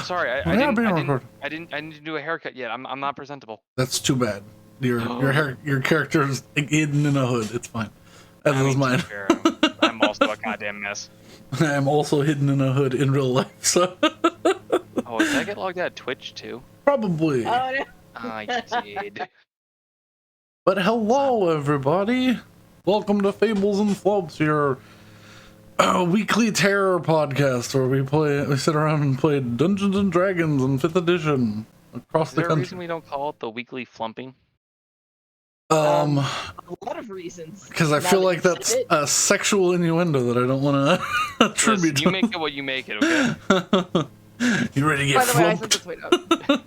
sorry. I didn't do a haircut yet. I'm not presentable. That's too bad. Your character is hidden in a hood. It's fine. As is mine. I'm also a goddamn mess. I'm also hidden in a hood in real life. So. Oh, did I get logged out of Twitch too? Probably. Oh, no. I did. But hello, everybody. Welcome to Fables and Flubs, your weekly terror podcast where we sit around and play Dungeons and Dragons in 5th edition across the country. Is there a reason we don't call it the weekly flumping? A lot of reasons. Because I feel like that's a sexual innuendo that I don't want to attribute to. You make it what you make it, okay? You ready to get flumped? By the way, I sent the tweet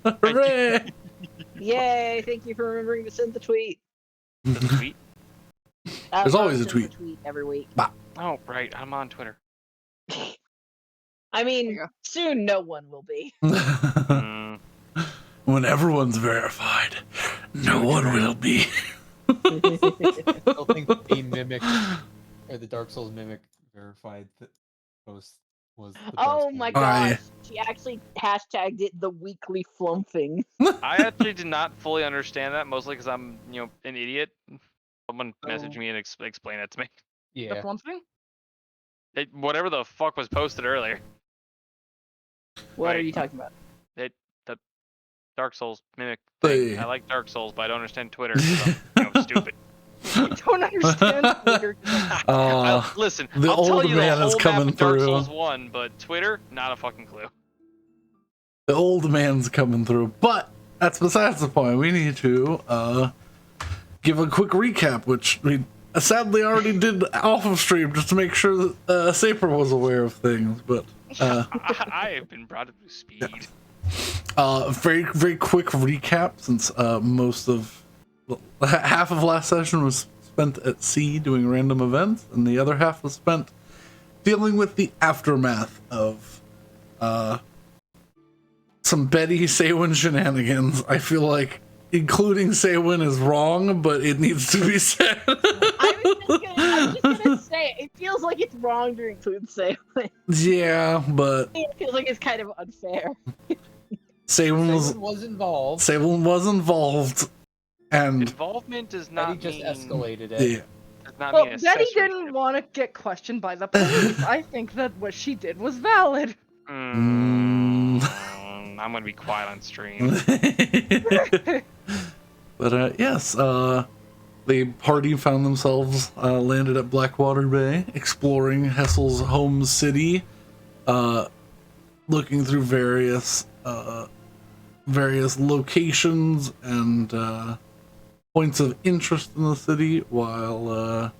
out. Hooray! Yay, thank you for remembering to send the tweet. The tweet? There's always a tweet. Every week. Bah. Oh, right. I'm on Twitter. I mean, soon no one will be. When everyone's verified, no one will be. I still think the Mimic, or the Dark Souls Mimic verified post was the best. Oh my gosh, she actually hashtagged it the weekly flumping. I actually did not fully understand that, mostly because I'm, an idiot. Someone messaged me and explained that to me. Yeah. The flumping? Whatever the fuck was posted earlier. What are you talking about? The Dark Souls Mimic Hey. thing. I like Dark Souls, but I don't understand Twitter. So I'm, stupid. I don't understand Twitter. Listen, the I'll old tell you man the is whole coming map of Dark through. Souls 1, but Twitter, not a fucking clue. The old man's coming through, but that's besides the point. We need to give a quick recap, which we sadly already did off of stream, just to make sure that Saper was aware of things. But I have been brought up to speed. Very very quick recap, since half of last session was spent at sea doing random events, and the other half was spent dealing with the aftermath of some Betty Saywin shenanigans. I feel like including Saywin is wrong, but it needs to be said. I'm just gonna say it feels like it's wrong to include Saywin. Yeah, but It feels like it's kind of unfair. Saywin was involved. Saywin was involved, and Involvement does not Betty just mean... escalated it. yeah. Does not Well, mean Betty accessory. didn't want to get questioned by the police. I think that what she did was valid. I'm gonna be quiet on stream. But yes, the party found themselves landed at Blackwater Bay, exploring Hesal's home city, looking through various locations and points of interest in the city, while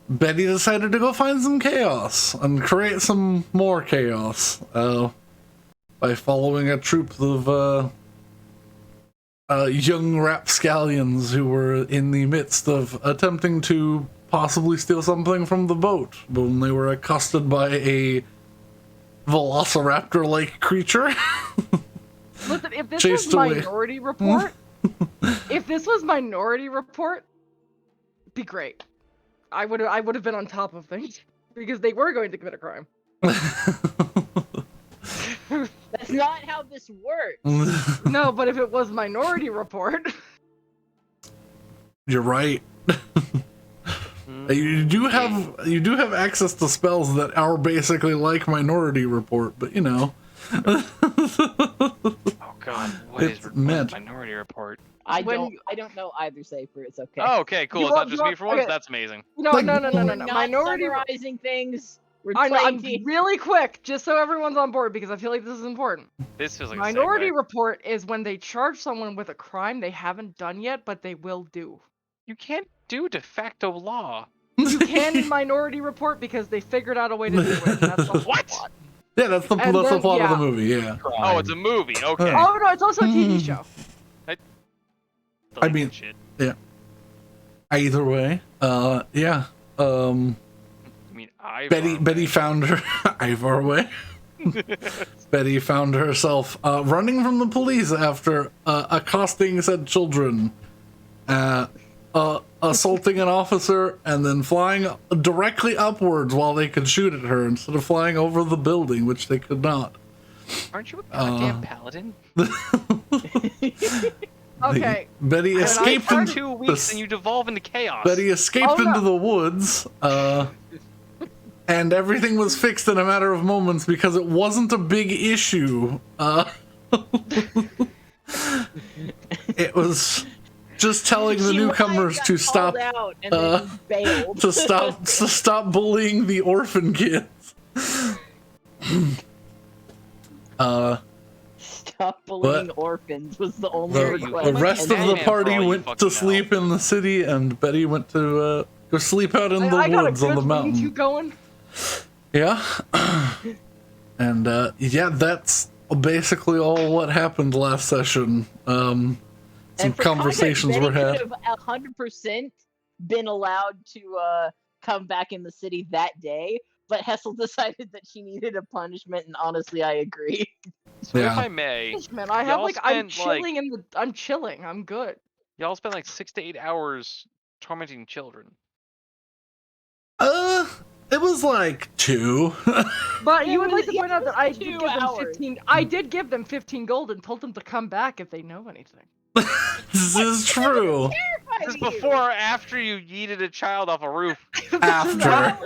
Betty decided to go find some chaos and create some more chaos by following a troop of young rapscallions who were in the midst of attempting to possibly steal something from the boat when they were accosted by a velociraptor-like creature. Listen, if this Chased was away. Minority Report, it'd be great. I would have been on top of things because they were going to commit a crime. That's not how this works. No, but if it was Minority Report, You're right. You do have access to spells that are basically like Minority Report, but you know. Oh god, what It's is meant. Minority Report? I don't know either Safer. It's okay. Oh, okay, cool. You It's not want- just you me want- for once. okay. That's amazing. no. We're Minority. not summarizing things. We're I know. I'm playing really quick, just so everyone's on board, because I feel like this is important. This feels like Minority a segue. Report is when they charge someone with a crime they haven't done yet, but they will do. You can't do de facto law. You can in Minority Report because they figured out a way to do it. And that's the What? plot. Yeah, that's the And plot then- of the yeah. movie. Yeah. Oh, it's a movie. Okay. Oh no, it's also a TV show. I mean- shit. Either way, yeah. I mean, I. Betty found her Ivor way. Betty found herself running from the police after accosting said children. assaulting an officer and then flying directly upwards while they could shoot at her instead of flying over the building, which they could not. Aren't you a goddamn paladin? Okay. Betty escaped For into 2 weeks and you devolve into chaos. Betty escaped into the woods, and everything was fixed in a matter of moments because it wasn't a big issue. It was just telling the newcomers to stop, out and then bailed. to stop bullying the orphan kids. Stop bullying orphans was the only request. The rest of the man party for all you went to fucking sleep in the city, and Betty went to go sleep out in the I got a woods on the good mountain. lean-to going. Yeah. And yeah, that's basically all what happened last session. Some And for conversations context, were had. Betty could have 100% been allowed to come back in the city that day, but Hesal decided that she needed a punishment, and honestly, I agree. So if Yeah. I may, Man, I have Y'all I'm spent, like- chilling in the. I'm chilling. I'm good. y'all spend like 6 to 8 hours tormenting children. It was like 2. But you It would like was- to point out that I did 2 give them hours. 15. I did give them 15 gold and told them to come back if they know anything. This is true. This is before or after you yeeted a child off a roof. After.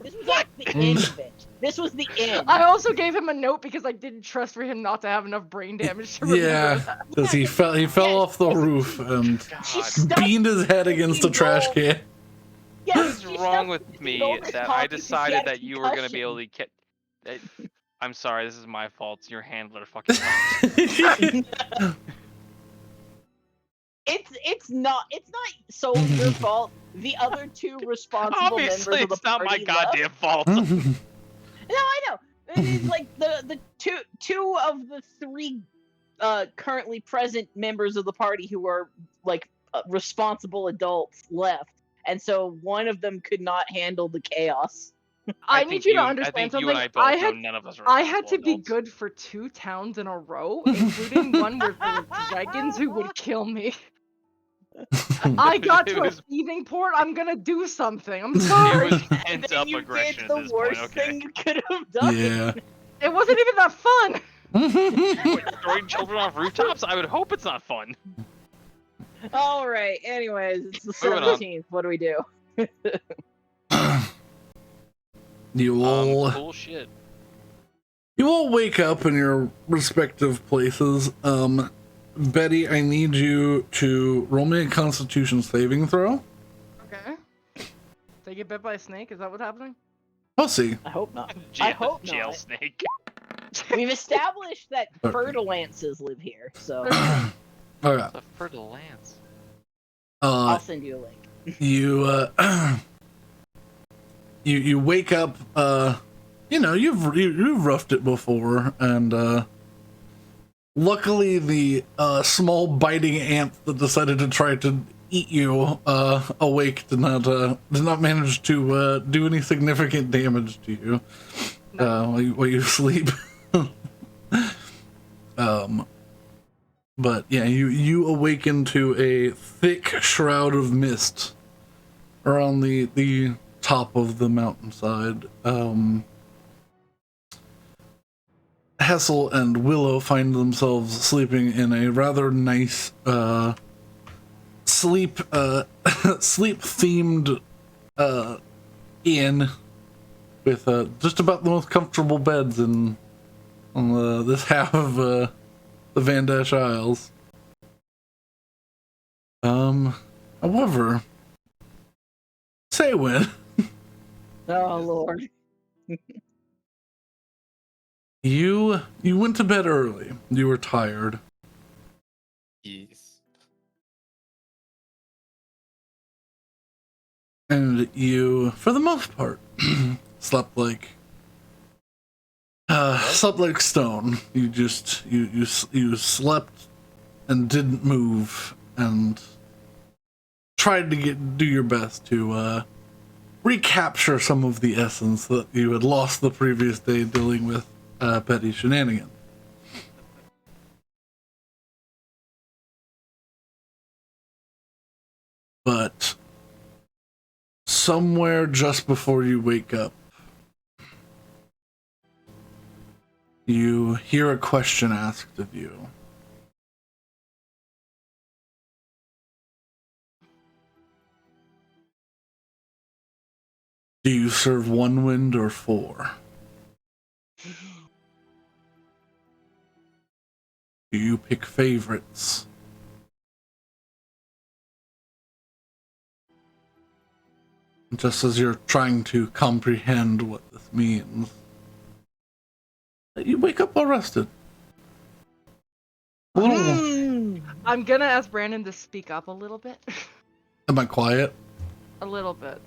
This was like the end of it. This was the end. I also gave him a note because I didn't trust for him not to have enough brain damage to remember Yeah, that. because he fell off the roof and She God, stuck beaned his head against a trash can. Yeah, what is she wrong stuck with 15 me gold in his that I pocket because she decided had a that you were gonna be able concussion. to get? I'm sorry, this is my fault. Your handler fucking. sucks. It's not solely your fault. The other 2 responsible Obviously, members of the it's not my party goddamn left. fault. No, I know. It's like the two of the 3 currently present members of the party who are like responsible adults left, and so one of them could not handle the chaos. I think need you to I understand think something. you and I both I know had none of us are I had to responsible be adults. good for 2 towns in a row, including one where there were dragons who would kill me. I got to It a was- thieving port. I'm gonna do something. I'm sorry. It was And pent then up you aggression did at the this worst point. Okay. thing you could have done. Yeah. It wasn't even that fun. Throwing children off rooftops? I would hope it's not fun. All right. Anyways, it's the Moving on. 17th. What do we do? You all Cool shit. you all wake up in your respective places. Betty, I need you to roll me a Constitution saving throw. Okay. They get bit by a snake? Is that what's happening? We'll see. I hope not. Jail, I hope jail not. snake. We've established that Okay. fertilances live here, so Okay. The fertile lance. I'll send you a link. You you wake up. You've roughed it before, and luckily the small biting ant that decided to try to eat you awake did not manage to do any significant damage to you while you sleep. But yeah, you awaken to a thick shroud of mist around the top of the mountainside. Hesal and Willow find themselves sleeping in a rather nice sleep themed inn with just about the most comfortable beds on this half of the Van Dash Isles. However, Saywin, Oh Lord. you went to bed early. You were tired. Yes. And you, for the most part, slept like stone. You just you slept and didn't move and tried to do your best to recapture some of the essence that you had lost the previous day dealing with petty shenanigans. but somewhere just before you wake up, you hear a question asked of you. Do you serve one wind or four? Do you pick favorites? Just as you're trying to comprehend what this means, you wake up all rested. A little. I'm gonna ask Brandon to speak up a little bit. Am I quiet? A little bit.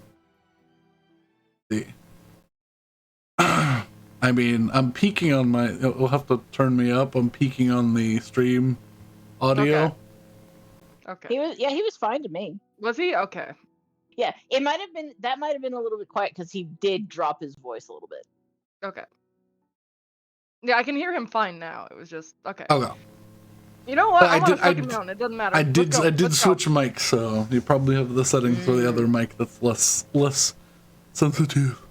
See. I mean, I'm peeking on my. You'll have to turn me up. I'm peeking on the stream audio. Okay. He was fine to me. Was he? Okay. Yeah, it might have been a little bit quiet because he did drop his voice a little bit. Okay. Yeah, I can hear him fine now. It was just okay. Okay. You know what? But I'm on a fucking mountain. It doesn't matter. I did Let's switch mics, so you probably have the settings for the other mic that's less sensitive.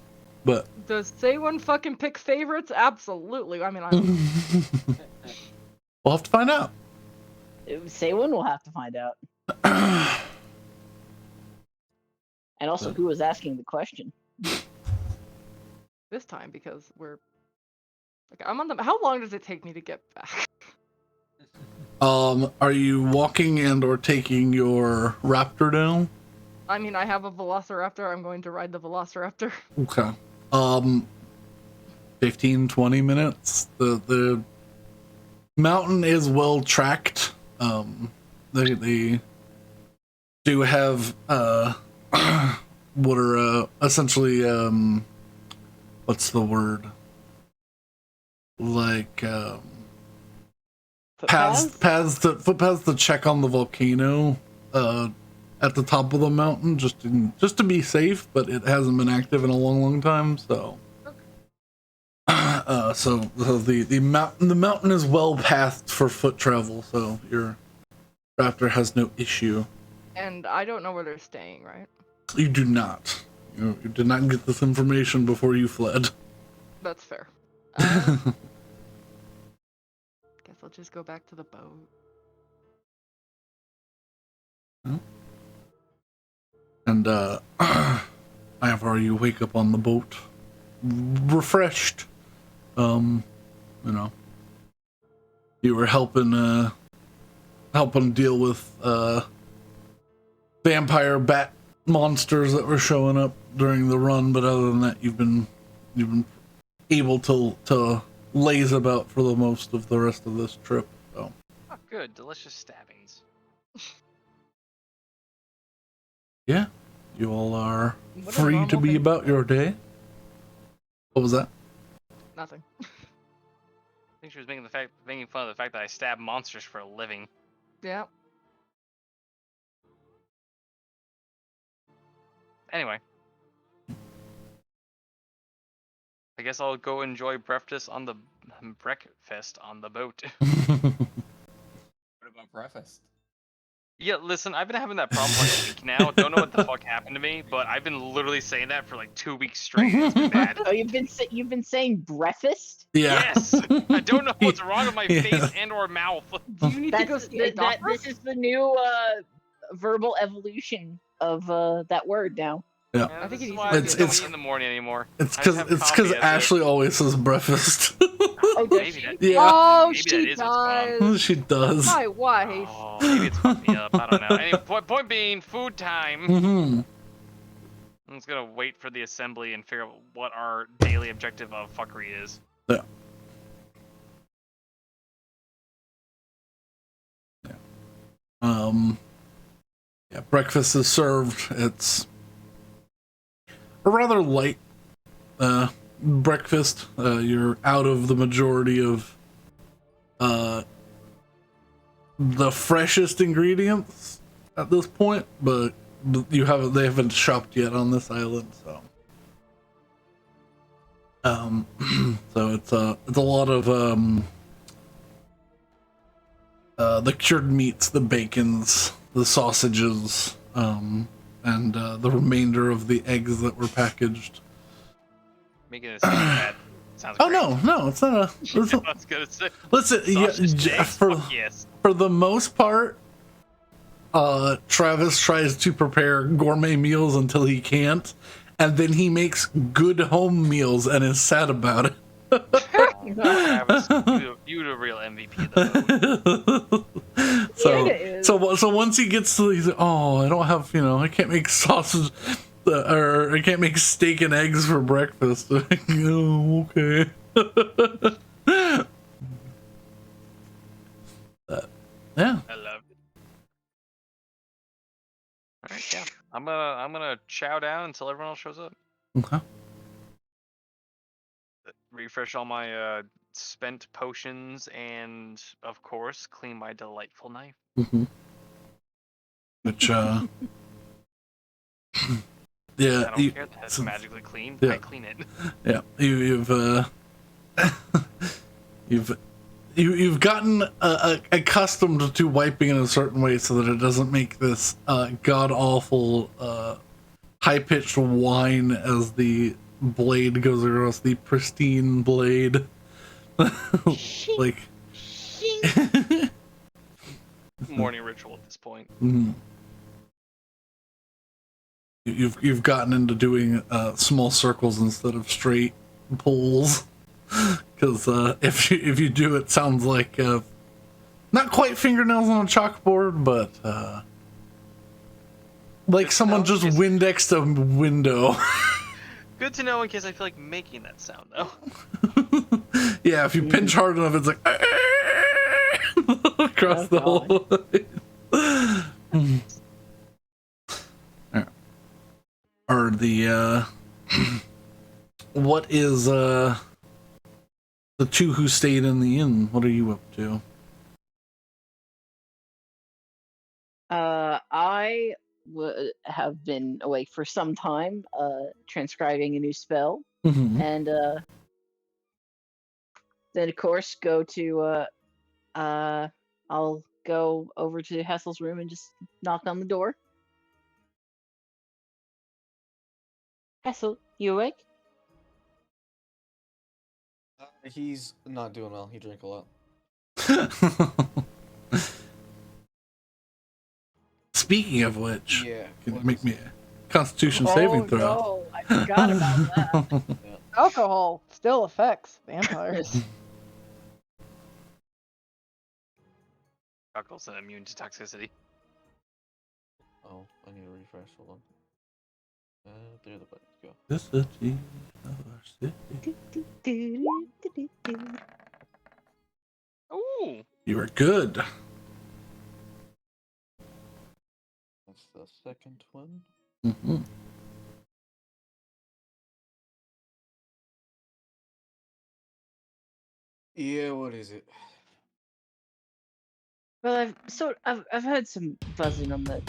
But does Say-One fucking pick favorites? Absolutely. I mean, we'll have to find out. Say-One will have to find out. And also, who was asking the question? this time because we're. Okay, I'm on the. How long does it take me to get back? Are you walking and or taking your raptor down? I mean, I have a Velociraptor. I'm going to ride the Velociraptor. Okay. 15-20 minutes. The mountain is well tracked. They do have what are essentially what's the word? Like footpaths to check on the volcano at the top of the mountain just to be safe, but it hasn't been active in a long time, so so the mountain is well pathed for foot travel, so your raptor has no issue. And I don't know where they're staying, right? You do not. You did not get this information before you fled. That's fair. Guess I'll just go back to the boat. And Ivor, you wake up on the boat, refreshed. You know, you were helping deal with vampire bat monsters that were showing up during the run, but other than that, you've been able to laze about for the most of the rest of this trip. So. Oh, good, delicious stabbings. Yeah, you all are What a free to normal be thing. about your day. What was that? Nothing. I think she was making fun of the fact that I stab monsters for a living. Yeah. Anyway. I guess I'll go enjoy breakfast on the boat. What about breakfast? Yeah, listen, I've been having that problem for like a week now. Don't know what the fuck happened to me, but I've been literally saying that for like 2 weeks straight. It's been bad. Oh, you've been saying breakfast? Yeah. Yes! I don't know what's wrong with my face and or mouth. Do you need to go see a doctor? This is the new verbal evolution of that word now. Yeah. I think this it is needs why to I be don't It's- eat in the morning anymore. It's I just because have coffee as Ashley always says breakfast. Oh, does Maybe she? that, Yeah. Oh, maybe she that is what's going on. does. She does. My wife. Oh, maybe it's fucked me up. I don't know. Anyway, point being, food time. Mm-hmm. I'm just gonna wait for the assembly and figure out what our daily objective of fuckery is. Yeah. Yeah, breakfast is served. It's a rather light breakfast. You're out of the majority of the freshest ingredients at this point, but they haven't shopped yet on this island, so so it's a lot of the cured meats, the bacons, the sausages, and the remainder of the eggs that were packaged. Making it sound bad. Sounds Oh great. no, it's not a. I was gonna say. Listen, Sausage eggs? Fuck yes. for the most part, Travis tries to prepare gourmet meals until he can't, and then he makes good home meals and is sad about it. Travis, you the real MVP of the boat. So once he gets to, he's like, oh, I don't have, I can't make sausage, or I can't make steak and eggs for breakfast. Oh, okay. Yeah. I love it. All right, yeah. I'm gonna chow down until everyone else shows up. Okay. Refresh all my spent potions and, of course, clean my delightful knife. Mm-hmm. Which yeah. I don't care that it's magically clean. Yeah. I clean it. Yeah, you've gotten accustomed to wiping in a certain way so that it doesn't make this god awful high pitched whine as the blade goes across the pristine blade. Like Morning ritual at this point. mm. You've gotten into doing small circles instead of straight pulls, because if you do, it sounds like not quite fingernails on a chalkboard, but like someone just Windexed a window. Good to know in case I feel like making that sound though. Yeah, if you pinch hard enough, it's like across the whole. Or the what is the two who stayed in the inn? What are you up to? I have been awake for some time, transcribing a new spell, Mm-hmm. and then of course go to I'll go over to Hesel's room and just knock on the door. Hesel, you awake? He's not doing well. He drank a lot. Speaking of which, Yeah. can what make is me it? a Constitution saving throw. No, I forgot about that. Alcohol still affects vampires. Chuckles and immune to toxicity. Oh, I need to refresh. Hold on. There the buttons go. The city of our city. Ooh. You are good. That's the second one. Mm-hmm. Yeah, what is it? Well, I've heard some buzzing on the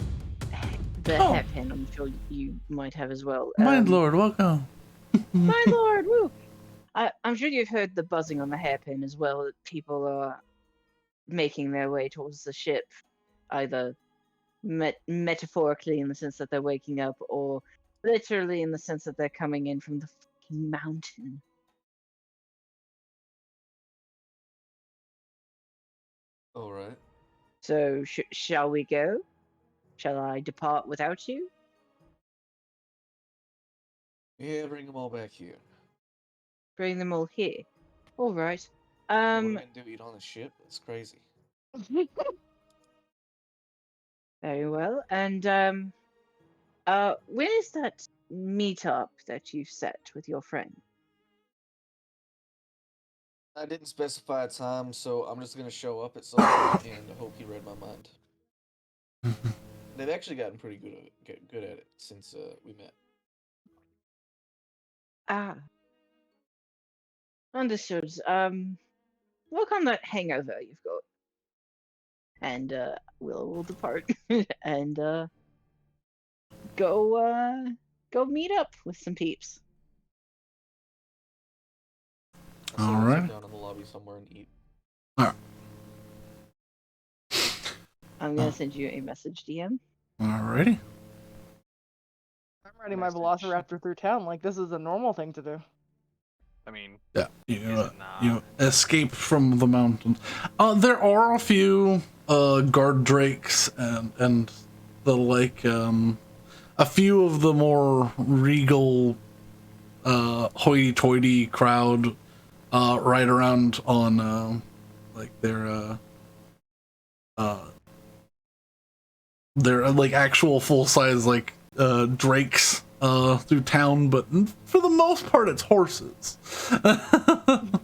Oh. hairpin. I'm sure you might have as well. Mind Lord, welcome. My lord, woo! I'm sure you've heard the buzzing on the hairpin as well. That people are making their way towards the ship, either metaphorically in the sense that they're waking up, or literally in the sense that they're coming in from the fucking mountain. All right. So, shall we go? Shall I depart without you? Yeah, bring them all back here. Bring them all here. All right. What am I gonna do? Eat on the ship? That's crazy. Very well. And when is that meetup that you set with your friend? I didn't specify a time, so I'm just gonna show up at some point and hope he read my mind. They've actually gotten pretty good at it since we met. Ah. Understood. Work on that hangover you've got. And we'll depart and go meet up with some peeps. So All we'll right. sit down in the lobby somewhere and eat. I'm gonna send you a message, DM. Alrighty. riding my Message. Velociraptor through town like this is a normal thing to do. I mean, Yeah, is it not? you escape from the mountains. There are a few guard drakes and the like a few of the more regal hoity-toity crowd ride around on like their like actual full-size like drakes through town, but for the most part it's horses.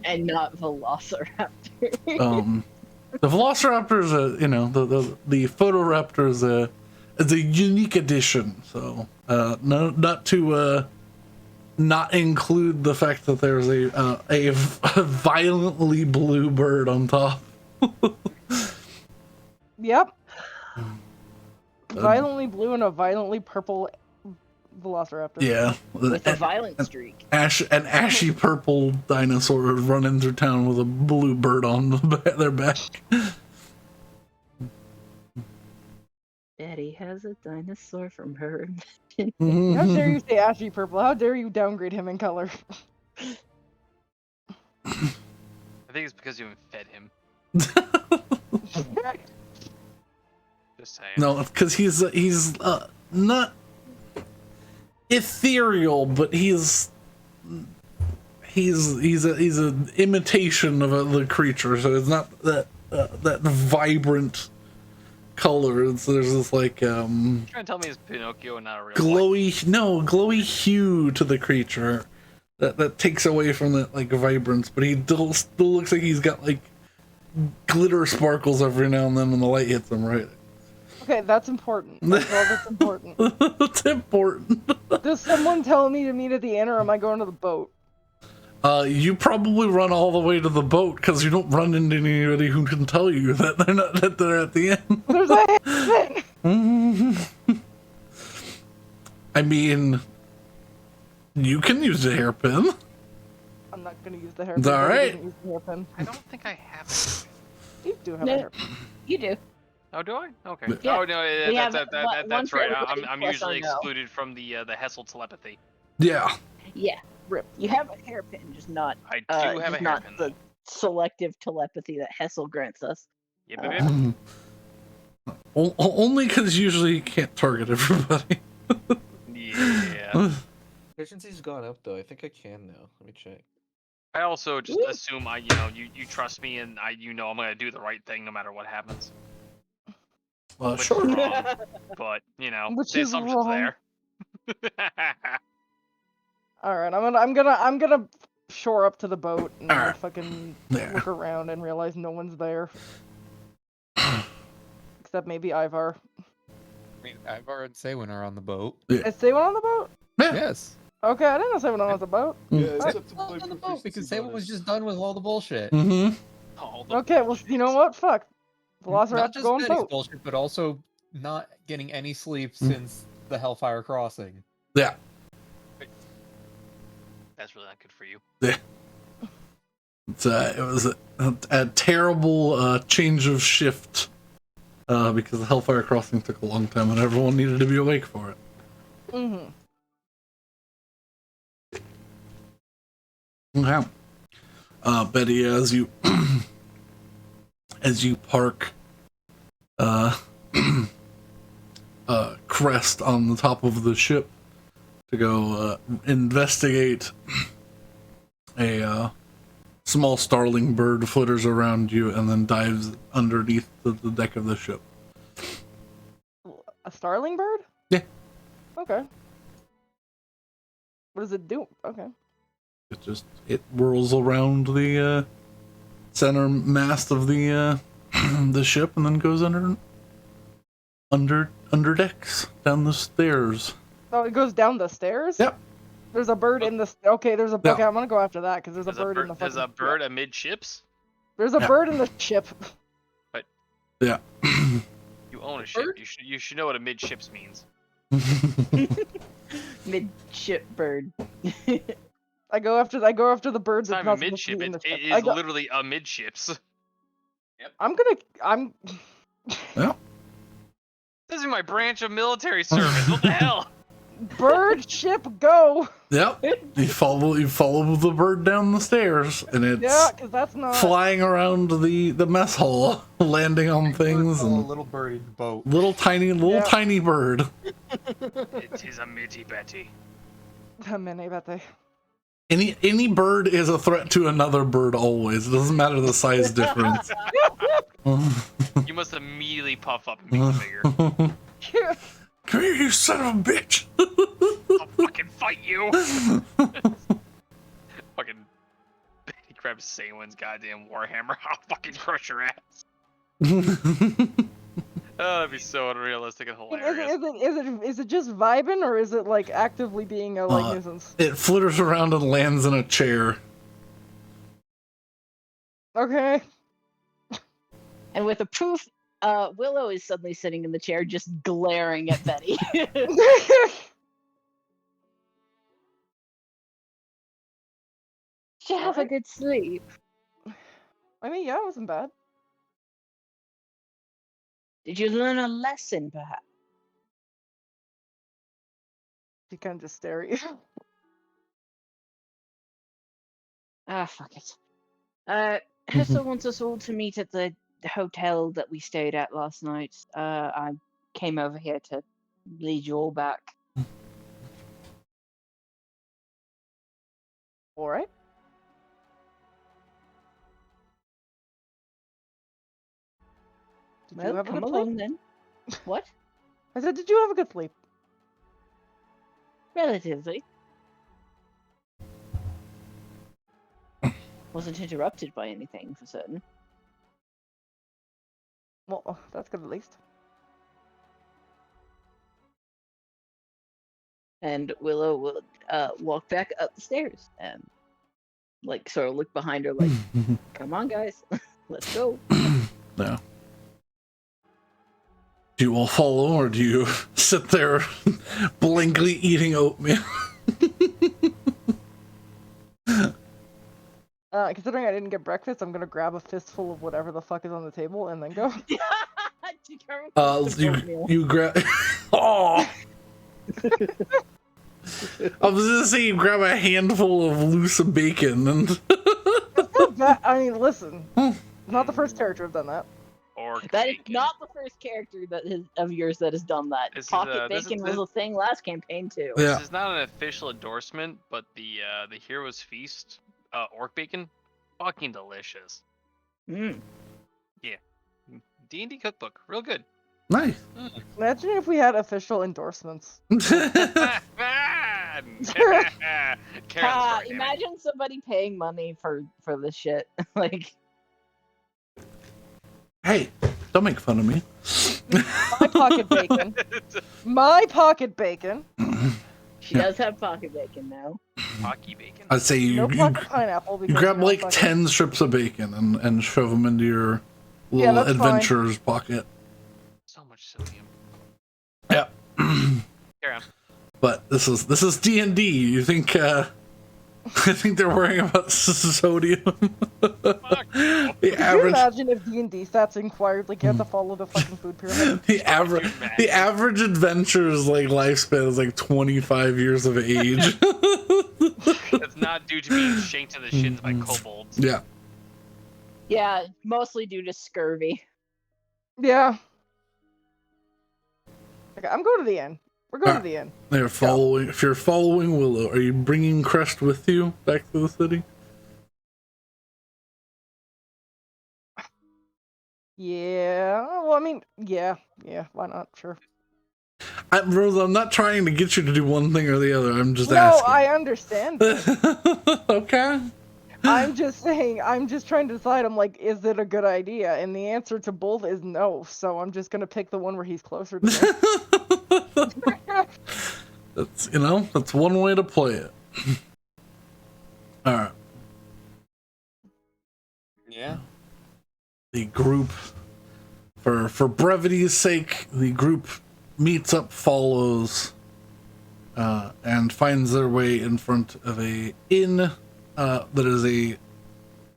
And not Velociraptor. The Velociraptor is the Photoraptor is a unique addition, so not to not include the fact that there's a violently blue bird on top. Yep. Violently blue and a violently purple Velociraptor. Yeah, With a violent streak. an ashy purple dinosaur running through town with a blue bird on their back. Daddy has a dinosaur from her. How dare you say ashy purple? How dare you downgrade him in color? I think it's because you haven't fed him. Just saying. No, because he's not ethereal, but he's an imitation of the creature, so it's not that vibrant color. There's this like You're trying to tell me it's Pinocchio and not a real boy? glowy hue to the creature that takes away from that like vibrance, but he still looks like he's got like glitter sparkles every now and then when the light hits him, right? Okay, that's important. That's all that's important. It's important. Does someone tell me to meet at the inn, or am I going to the boat? You probably run all the way to the boat because you don't run into anybody who can tell you that they're at the end. There's a thing. I mean, you can use a hairpin. I'm not gonna use the hairpin. All right. Use the hairpin. I don't think I have. You do have a No, hairpin. you do. Oh, do I? Okay. Yeah. Oh no, We that's have one that's for right. everybody I'm plus usually unknown. excluded from the Hesal telepathy. Yeah. Yeah. Rip. You have a hairpin, just not I do have a just not hairpin. the selective telepathy that Hesel grants us. Yep, yep, yep. Only because usually you can't target everybody. Yeah. Efficiency's gone up though. I think I can now. Let me check. I also just Woo. assume you trust me and I'm gonna do the right thing no matter what happens. Which is Sure. wrong, but Which the is assumption's wrong. there. All right, I'm gonna shore up to the boat and All right. fucking There. look around and realize no one's there, except maybe Ivar. I mean, Ivar and Saywin are on the boat. Is Saywin on the boat? Yeah. Yes. Okay, I didn't know Saywin was on the boat. Yeah, Why it's up to not my on the boat? Because proficiency Saywin was bonus. just done with all the bullshit. Mm-hmm. All the Okay, well, you know what? Fuck. Not Velociraptor just going Betty's boat. bullshit, but also not getting any sleep since the Hellfire Crossing. Yeah. That's really not good for you. It was a terrible change of shift because the Hellfire Crossing took a long time and everyone needed to be awake for it. Mm-hmm. Okay. Betty, as you park Crest on the top of the ship to go investigate, a small starling bird flitters around you and then dives underneath the deck of the ship. A starling bird? Yeah. Okay. What does it do? Okay. It whirls around the center mast of the the ship and then goes under decks down the stairs. Oh, it goes down the stairs? Yep. There's a bird in the... Okay, there's a... Yeah. Okay, I'm gonna go after that, because there's a bird in the fucking... There's a bird amidships. There's a Yeah. bird in the ship. Yeah. You own a ship. You should know what amidships means. Midship bird. I go after the bird It's that's not not even supposed to midship. be in the It ship. is literally amidships. I'm... Yeah. This is my branch of military service. What the hell? Bird ship go. Yep. You follow the bird down the stairs, and it's Yeah, because that's not. flying around the mess hall, landing on things, A and little birdie boat. little tiny bird. It is a mitty betty. Many bet they. Any bird is a threat to another bird always. It doesn't matter the size difference. You must immediately puff up and become bigger. Come here, you son of a bitch! I'll fucking fight you! Fucking Betty grabs Sawen's goddamn warhammer. I'll fucking crush your ass. Oh, that'd be so unrealistic and hilarious. Is it just vibing, or is it like actively being a nuisance? It flitters around and lands in a chair. Okay. And with a proof, Willow is suddenly sitting in the chair, just glaring at Betty. Did you have a good sleep? I mean, yeah, it wasn't bad. Did you learn a lesson, perhaps? She kind of just stare at you. Ah, fuck it. Hesal wants us all to meet at the hotel that we stayed at last night. I came over here to lead you all back. All right. Did you Well, have a come good along sleep? then. What? I said, did you have a good sleep? Relatively. Wasn't interrupted by anything, for certain. Well, that's good at least. And Willow will walk back up the stairs and like sort of look behind her like, come on guys, let's go. No. Do you all follow, or do you sit there blankly eating oatmeal? Considering I didn't get breakfast, I'm gonna grab a fistful of whatever the fuck is on the table and then go. You grab. Oh. I was gonna say you grab a handful of loose bacon and. It's not bad. I mean, listen, not the first character I've done that. Or That is bacon. not the first character of yours that has done that. This is, Pocket this is- bacon this- was a thing last campaign too. Yeah. This is not an official endorsement, but the Heroes Feast orc bacon, fucking delicious. Mm. D&D cookbook, real good. Nice. Imagine if we had official endorsements. Imagine somebody paying money for this shit. Like, Hey, don't make fun of me. My pocket bacon. My pocket bacon. she does have pocket bacon now. Pocky bacon. I'd say No pocket pineapple. you because grab no like fucking- 10 strips of bacon and shove them into your Yeah, little that's fine. adventurer's pocket. So much sodium. Yeah. Carry on. But this is D&D. You think I think they're worrying about sodium. Fuck. The Could you average imagine if D&D stats inquired like you have to follow the fucking food pyramid? the average adventure's like lifespan is like 25 years of age. That's not due to being shanked to the shins by kobolds. Yeah. Yeah, mostly due to scurvy. Yeah. Okay, I'm going to the inn. We're going to the inn. They're following. If you're following Willow, are you bringing Crest with you back to the city? Yeah. Well, I mean, yeah. Why not? Sure. Rose, I'm not trying to get you to do one thing or the other. I'm just No, asking. I understand. Okay. I'm just saying. I'm just trying to decide. I'm like, is it a good idea? And the answer to both is no. So I'm just gonna pick the one where he's closer to me. That's one way to play it. All right. Yeah. The group, for brevity's sake, the group meets up, follows, and finds their way in front of a inn that is a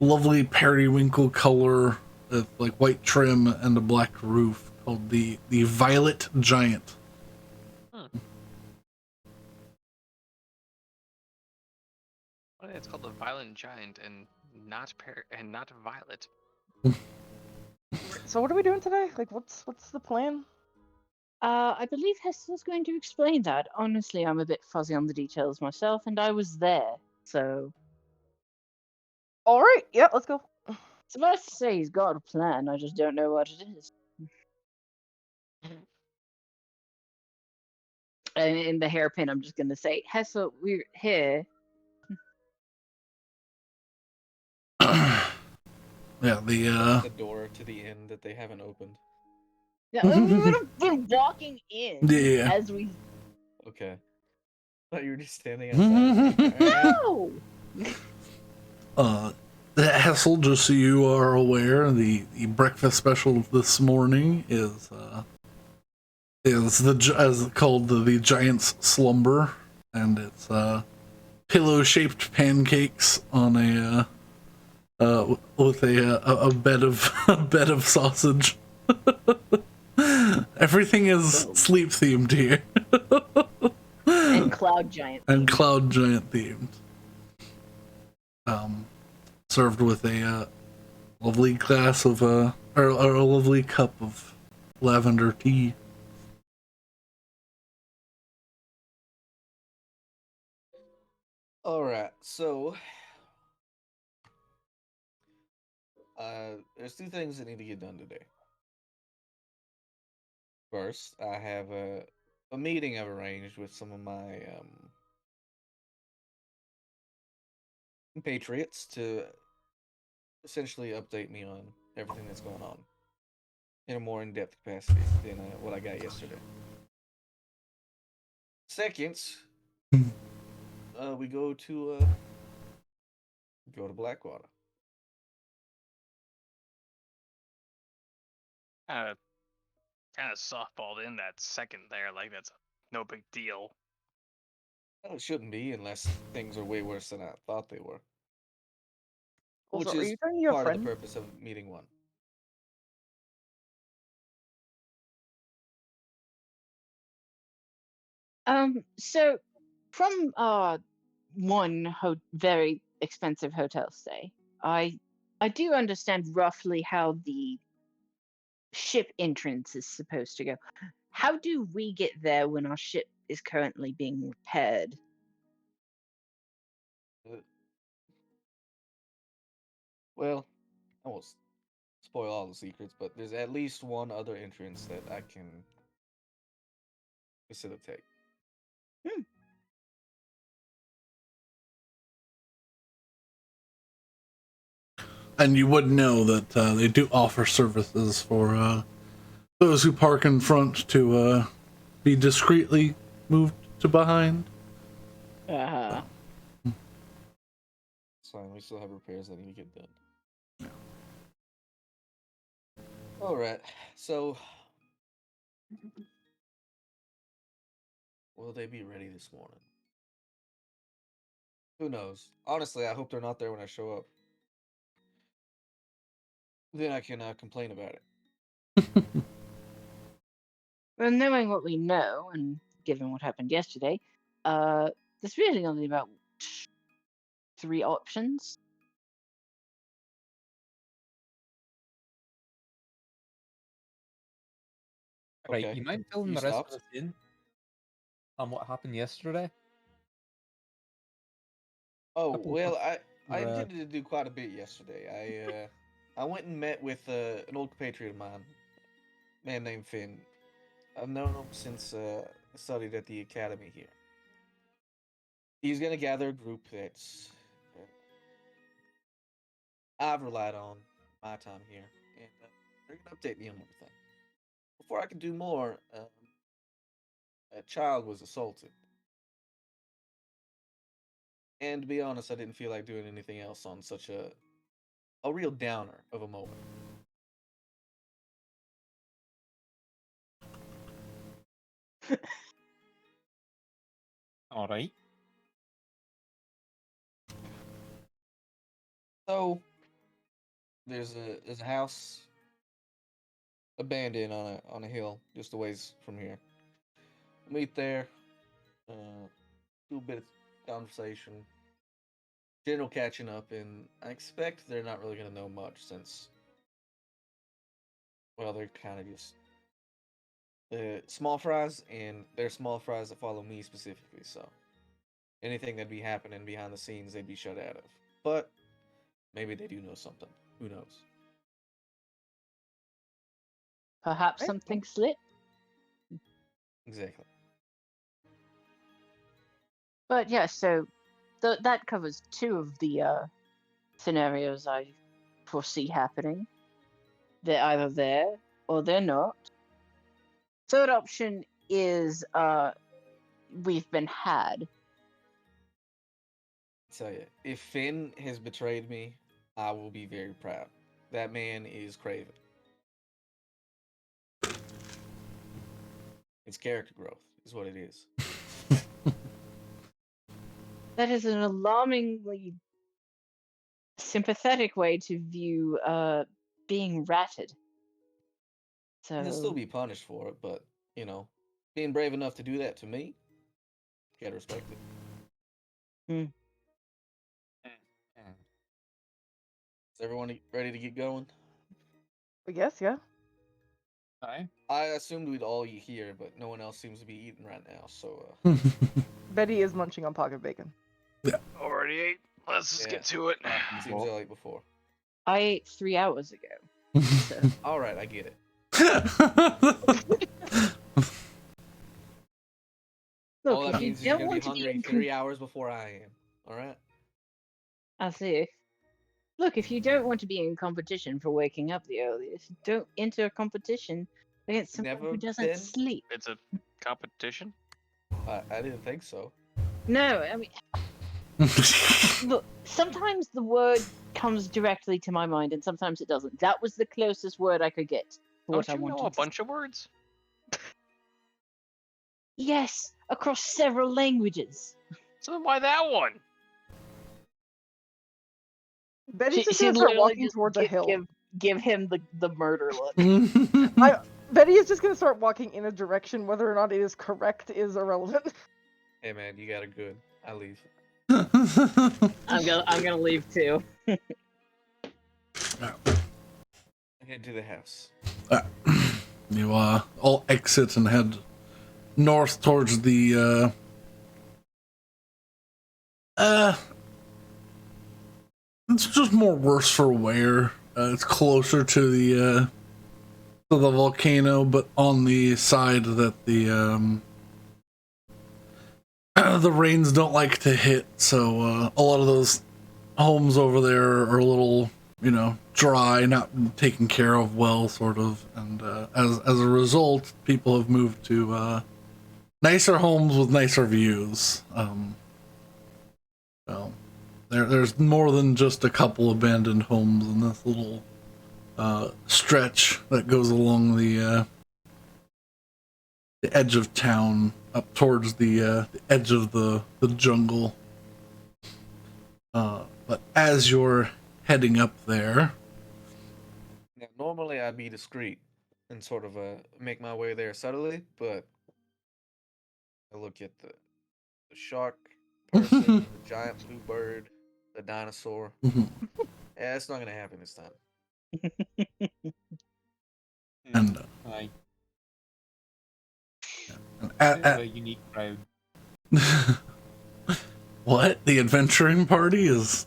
lovely periwinkle color with like white trim and a black roof, called the Violet Giant. Well, it's called the Violent Giant and not Violet. So what are we doing today? Like, what's the plan? I believe Hesel's going to explain that. Honestly, I'm a bit fuzzy on the details myself, and I was there, so All right, yeah, let's go. suffice to say he's got a plan. I just don't know what it is. And in the hairpin, I'm just gonna say, Hesel, we're here. Yeah, the The door to the inn that they haven't opened. Yeah, we would have been walking in Yeah. as we. Okay. Thought you were just standing outside. No. Hessel, just so you are aware, the breakfast special this morning is as called the Giant's Slumber, and it's pillow-shaped pancakes on with a bed of a bed of sausage. Everything is sleep themed here. And Cloud Giant. And Cloud Giant themed. Served with a lovely glass of or a lovely cup of lavender tea. All right, so there's two things that need to get done today. First, I have a meeting I've arranged with some of my compatriots to essentially update me on everything that's going on in a more in-depth capacity than what I got yesterday. Second, we go to Blackwater. Kind of softballed in that second there, like that's no big deal. Well, it shouldn't be unless things are way worse than I thought they were. Also, Which are is you talking to your part friend? of the purpose of meeting one. So from one very expensive hotel stay, I do understand roughly how the ship entrance is supposed to go. How do we get there when our ship is currently being repaired? Uh, Well, I won't spoil all the secrets, but there's at least one other entrance that I can facilitate. Hmm. And you would know that they do offer services for those who park in front to be discreetly moved to behind. Uh-huh. It's fine, we still have repairs that need to get done. Alright, so will they be ready this morning? Who knows? Honestly, I hope they're not there when I show up. Then I can complain about it. Well, knowing what we know and given what happened yesterday, there's really only about 3 options. Right, Okay. you mind filling You the rest of stopped? us in on what happened yesterday? Oh, Couple well, of I uh, intended to do quite a bit yesterday. I went and met with an old compatriot of mine, a man named Finn. I've known him since I studied at the academy here. He's gonna gather a group that's I've relied on my time here, and they're gonna update me on everything. Before I can do more, a child was assaulted, and to be honest, I didn't feel like doing anything else on such a real downer of a moment. all right. So there's a house abandoned on a hill just a ways from here. Meet there, do a bit of conversation, general catching up, and I expect they're not really gonna know much since, well, they're kind of just small fries, and they're small fries that follow me specifically. So anything that'd be happening behind the scenes, they'd be shut out of. But maybe they do know something. Who knows? Perhaps Right. something slipped. Exactly. But yeah, so that covers two of the scenarios I foresee happening. They're either there or they're not. Third option is we've been had. Tell you, if Finn has betrayed me, I will be very proud. That man is craven. It's character growth, is what it is. That is an alarmingly sympathetic way to view being ratted. He'll still So be punished for it, but you know, being brave enough to do that to me, gotta respect it. Is everyone ready to get going? I guess, yeah. Hi. I assumed we'd all eat here, but no one else seems to be eating right now, so Betty is munching on pocket bacon. Already ate. Let's just Yeah. get to it. seems y'all ate before. I ate 3 hours ago. So Alright, I get it. look, All that if you means is you're don't gonna be want to be hungry in 3 hours before I am. Alright? I see. Look, if you don't want to be in competition for waking up the earliest, don't enter a competition against someone Never who doesn't been. sleep. It's a competition. I didn't think so. No, I mean, look, sometimes the word comes directly to my mind and sometimes it doesn't. That was the closest word I could get to what Don't I you know wanted a to bunch of words? Yes, across several languages. So then why that one? Betty's just She gonna start literally walking just towards a hill. give him the murder look. Betty is just gonna start walking in a direction. Whether or not it is correct is irrelevant. Hey man, you got it good. I leave. I'm gonna leave too. Head to the house. You all exit and head north towards the it's just more worse for wear. It's closer to the volcano, but on the side that the the rains don't like to hit. So a lot of those homes over there are a little, dry, not taken care of well, sort of. And as a result, people have moved to nicer homes with nicer views. So there's more than just a couple abandoned homes in this little stretch that goes along the edge of town up towards the edge of the jungle. But as you're heading up there, Now, normally I'd be discreet and sort of make my way there subtly, but I look at the shark person, the giant blue bird, the dinosaur. Yeah, it's not gonna happen this time. and Hi. at A unique crowd. what, the adventuring party is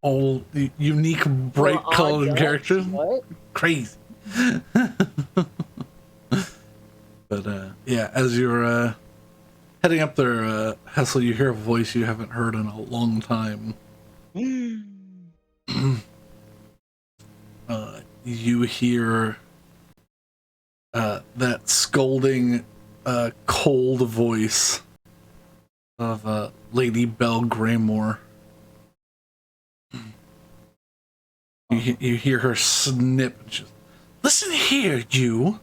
all unique, bright colored characters. What? Crazy. But yeah, as you're heading up there, Hesal, you hear a voice you haven't heard in a long time. You hear that scolding, cold voice of Lady Belle Greymore. You hear her snip. Just, listen here, you.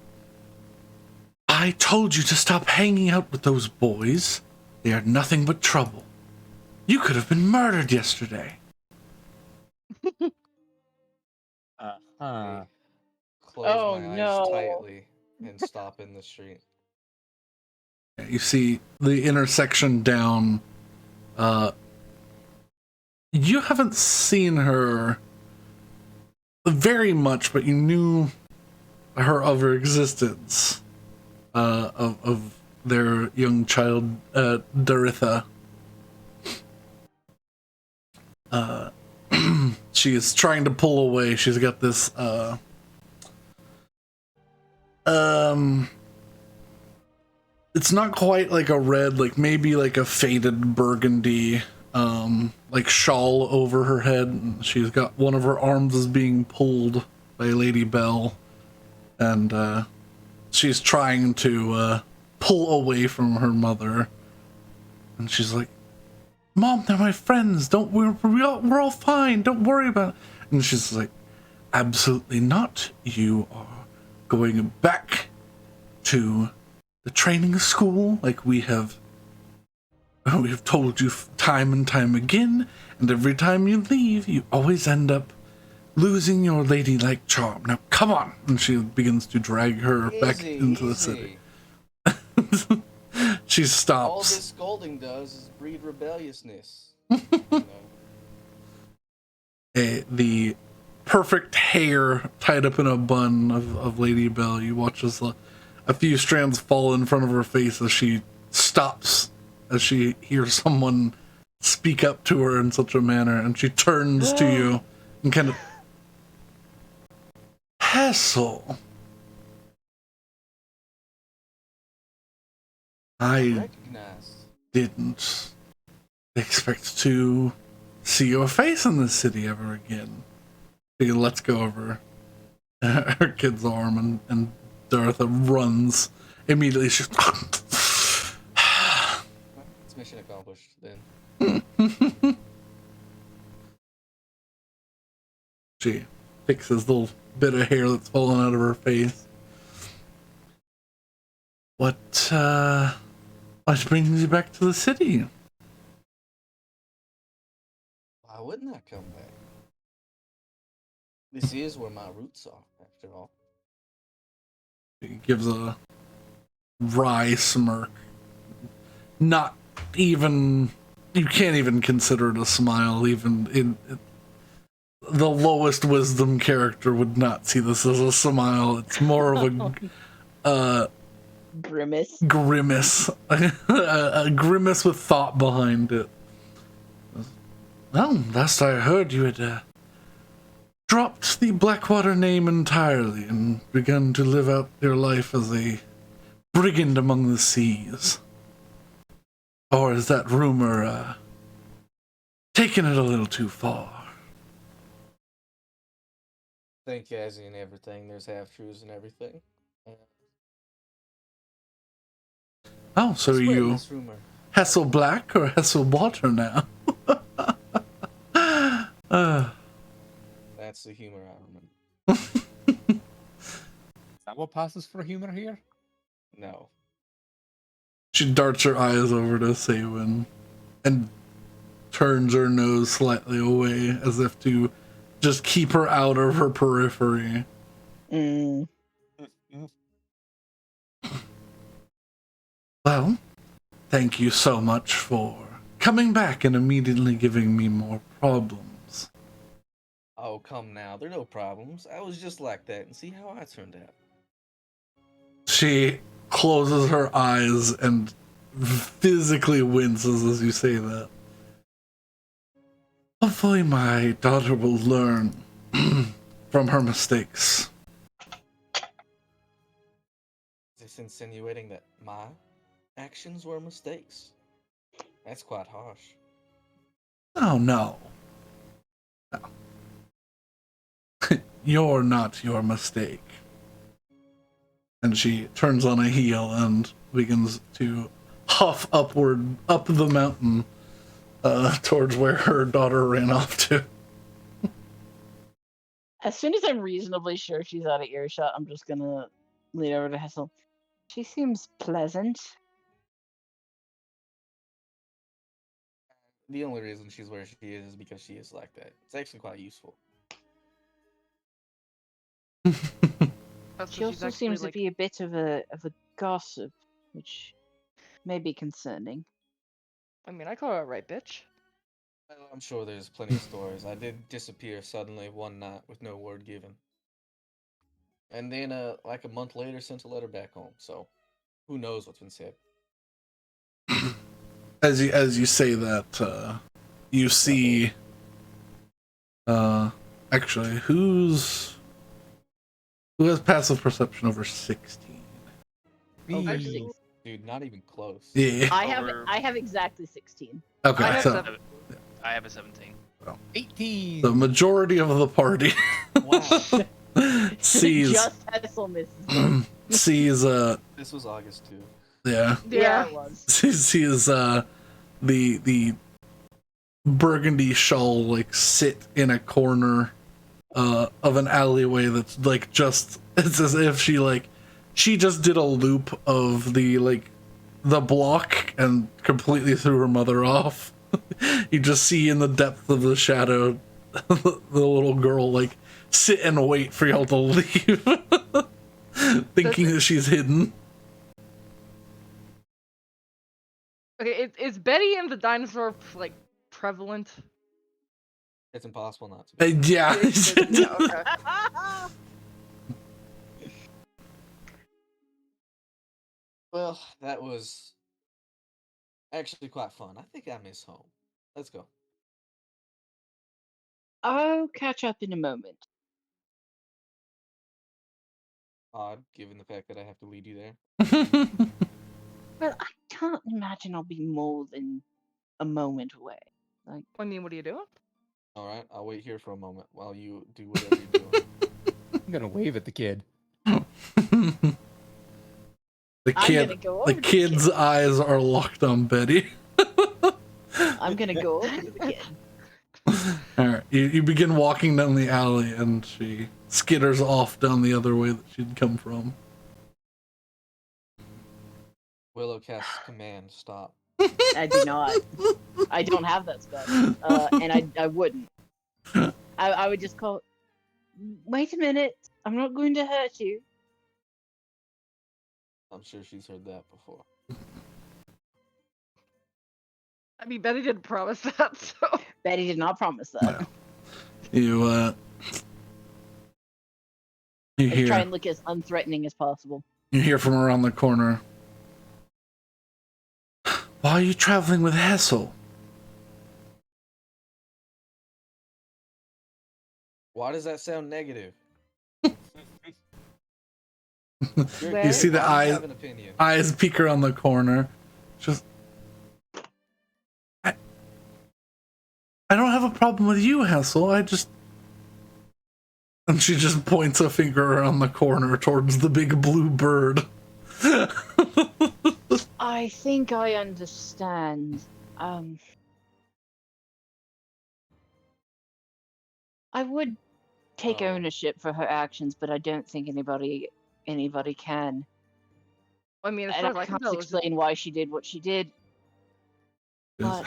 I told you to stop hanging out with those boys. They are nothing but trouble. You could have been murdered yesterday. Uh-huh. Close Oh, my eyes no. tightly and stop in the street. You see the intersection down. you haven't seen her very much, but you knew her of her existence, of their young child, Daritha. She is trying to pull away. She's got this, it's not quite like a red, like maybe like a faded burgundy, like shawl over her head. And she's got one of her arms is being pulled by Lady Bell, and she's trying to pull away from her mother. And she's like, "Mom, they're my friends. We're all fine. Don't worry about it." And she's like, "Absolutely not. You are going back to the training school like we've told you time and time again, and every time you leave, you always end up losing your ladylike charm. Now, come on!" And she begins to drag her back into the city. She stops. All this scolding does is breed rebelliousness. You know? The perfect hair tied up in a bun of Lady Bell. You watch as a few strands fall in front of her face as she stops, as she hears someone speak up to her in such a manner, and she turns to you and kind of, "Hesal, I Recognized. didn't expect to see your face in this city ever again." She lets go of her kid's arm, and Dartha runs immediately. She's It's mission accomplished then. She picks this little bit of hair that's fallen out of her face. What brings you back to the city? Why wouldn't I come back? This is where my roots are, after all. She gives a wry smirk. Not even, you can't even consider it a smile. Even in the lowest wisdom character would not see this as a smile. It's more of a Grimace. grimace, a grimace with thought behind it. Well, last I heard, you had dropped the Blackwater name entirely and begun to live out your life as a brigand among the seas. Or is that rumor taking it a little too far? I think as in everything, there's half-truths and everything. Oh, so are Spread you this rumor. Hesal Black or Hesal Water now? That's the humor element. Is that what passes for humor here? No. She darts her eyes over to Saywin and turns her nose slightly away as if to just keep her out of her periphery. Mm. Well, thank you so much for coming back and immediately giving me more problems. Oh, come now. There are no problems. I was just like that, and see how I turned out. She closes her eyes and physically winces as you say that. Hopefully my daughter will learn from her mistakes. Is this insinuating that my actions were mistakes? That's quite harsh. Oh, no. No. You're not your mistake. And she turns on a heel and begins to huff upward, up the mountain, towards where her daughter ran off to. As soon as I'm reasonably sure she's out of earshot, I'm just gonna lean over to Hesel. She seems pleasant. The only reason she's where she is because she is like that. It's actually quite useful. She also seems to be a bit of a gossip, which may be concerning. I mean, I call her a right bitch. Well, I'm sure there's plenty of stories. I did disappear suddenly one night with no word given. And then, like a month later, sent a letter back home. So, who knows what's been said? As you say that, you see. Actually, who has passive perception over 16? Over Me. 6. Dude, not even close. Yeah. Over- I have exactly 16. Okay, I have so 7. I have a 17. 18. the majority of the party Wow. sees Just Hesal misses. sees This was August too. yeah Yeah, it was. sees the burgundy shawl like sit in a corner of an alleyway that's like just it's as if she just did a loop of the block and completely threw her mother off. You just see in the depth of the shadow the little girl like sit and wait for y'all to leave. Thinking that she's hidden. Okay, is Betty and the dinosaur like prevalent? It's impossible not to be. Yeah. Yeah, okay. Well, that was actually quite fun. I think I miss home. Let's go. I'll catch up in a moment. Odd, given the fact that I have to lead you there. Well, I can't imagine I'll be more than a moment away. Like, I mean, what are you doing? All right, I'll wait here for a moment while you do whatever you're doing. I'm gonna wave at the kid. The I'm kid, gonna go over the to kid's eyes are locked on Betty. I'm gonna go over to the kid. All right, you begin walking down the alley, and she skitters off down the other way that she'd come from. Willow casts command, stop. I do not. I don't have that spell. And I wouldn't. I would just call, wait a minute. I'm not going to hurt you. I'm sure she's heard that before. I mean, Betty didn't promise that, so. Betty did not promise that. You I try hear and look as unthreatening as possible. you hear from around the corner. Why are you traveling with Hesal? Why does that sound negative? You see the I eyes have an opinion. peek around the corner. Just I don't have a problem with you, Hesal. And she just points a finger around the corner towards the big blue bird. I think I understand. I would take Oh. ownership for her actions, but I don't think anybody can. I mean, as And far as I I can can't tell, it was just- explain why she did what she did. But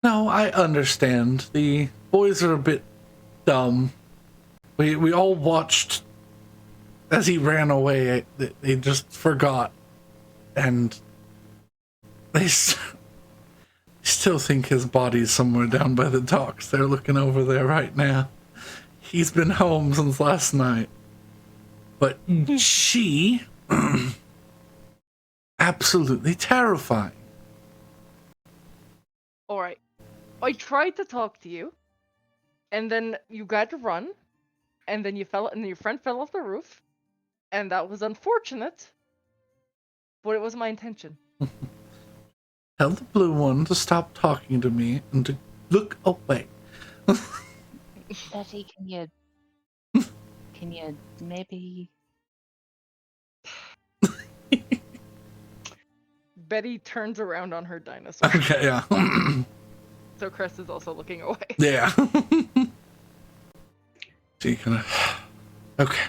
No, I understand. The boys are a bit dumb. We all watched as he ran away. They just forgot, and they still think his body's somewhere down by the docks. They're looking over there right now. He's been home since last night, but she absolutely terrifying. All right. I tried to talk to you, and then you got to run, and then your friend fell off the roof, and that was unfortunate, but it was my intention. Tell the blue one to stop talking to me and to look away. Betty, can you maybe? Betty turns around on her dinosaur, Okay, yeah. so Chris is also looking away. Yeah. She kind of okay.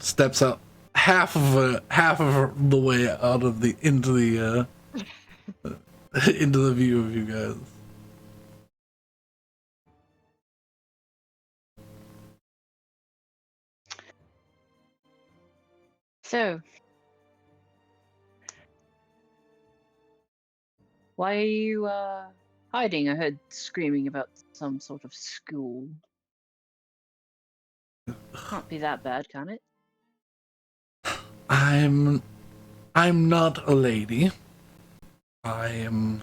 Steps out half of the way out of the into the view of you guys. So, why are you hiding? I heard screaming about some sort of school. Can't be that bad, can it? I'm not a lady. I am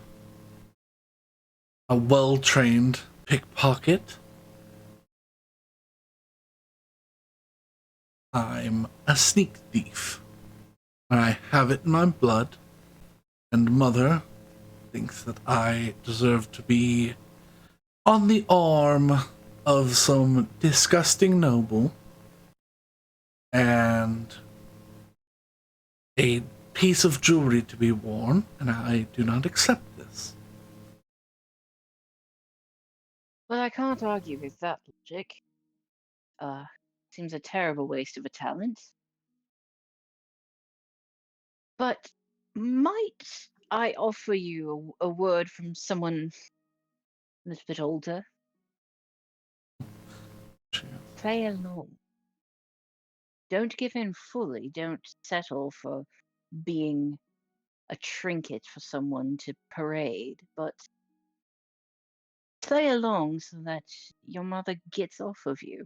a well-trained pickpocket. I'm a sneak thief. And I have it in my blood. And Mother thinks that I deserve to be on the arm of some disgusting noble and a piece of jewelry to be worn, and I do not accept this. Well, I can't argue with that logic. Seems a terrible waste of a talent. But might I offer you a word from someone a little bit older? Play along. Don't give in fully. Don't settle for being a trinket for someone to parade, but play along so that your mother gets off of you.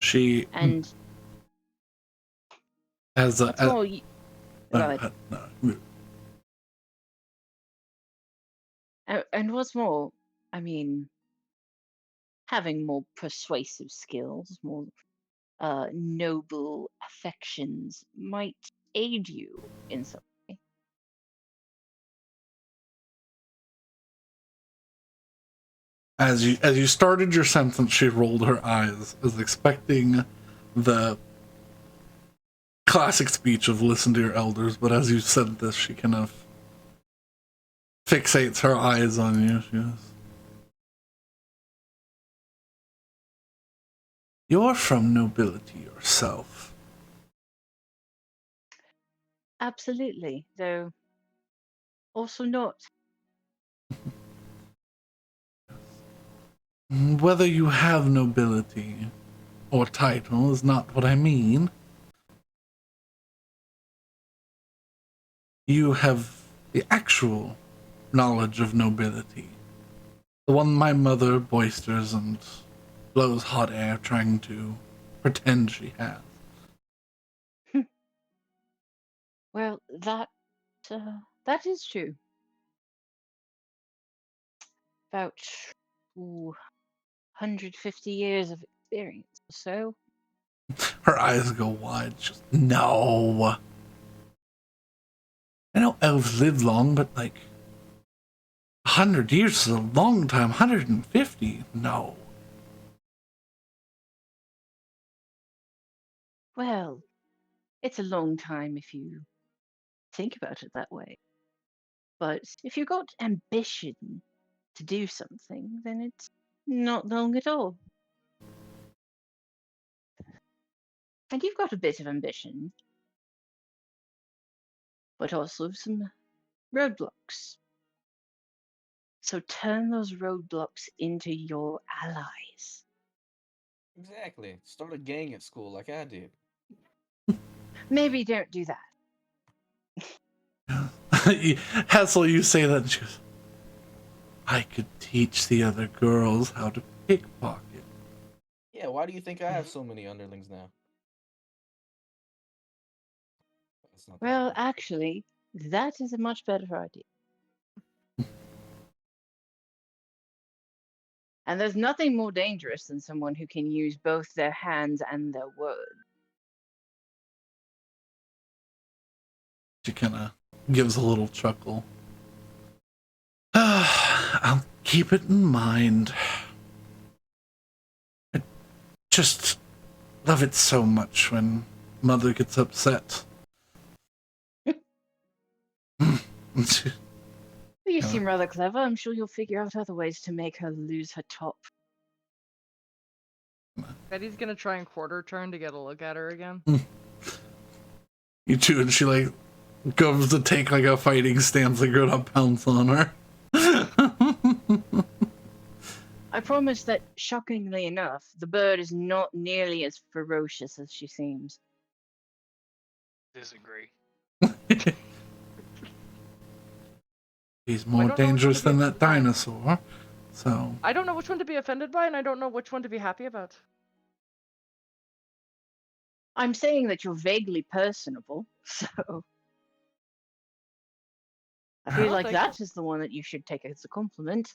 She And has a. what's more, go ahead. No. And what's more, I mean, having more persuasive skills, more noble affections might aid you in some way. As you started your sentence, she rolled her eyes, as expecting the classic speech of "listen to your elders." But as you said this, she kind of fixates her eyes on you. She goes, "You're from nobility yourself." Absolutely, though also not. Whether you have nobility or title is not what I mean. You have the actual knowledge of nobility. The one my mother boisters and blows hot air trying to pretend she has. Well, that is true. About 150 years of experience or so. Her eyes go wide. Just no. I know elves live long, but like 100 years is a long time. 150? No. Well, it's a long time if you think about it that way. But if you've got ambition to do something, then it's not long at all. And you've got a bit of ambition, but also some roadblocks. So turn those roadblocks into your allies. Exactly. Start a gang at school like I did. Maybe don't do that. Hesal, you say that, and she goes, I could teach the other girls how to pickpocket. Yeah, why do you think I have so many underlings now? That's not that Well, deep. actually, that is a much better idea. And there's nothing more dangerous than someone who can use both their hands and their words. She kind of gives a little chuckle. I'll keep it in mind. I just love it so much when Mother gets upset. You seem rather clever. I'm sure you'll figure out other ways to make her lose her top. Betty's gonna try and quarter turn to get a look at her again. You too, and she like goes to take like a fighting stance, like go to pounce on her. I promise that, shockingly enough, the bird is not nearly as ferocious as she seems. Disagree. He's I more don't know which one dangerous to be than that offended by. dinosaur. So I don't know which one to be offended by, and I don't know which one to be happy about. I'm saying that you're vaguely personable, so I feel I'll like take that it. is the one that you should take as a compliment.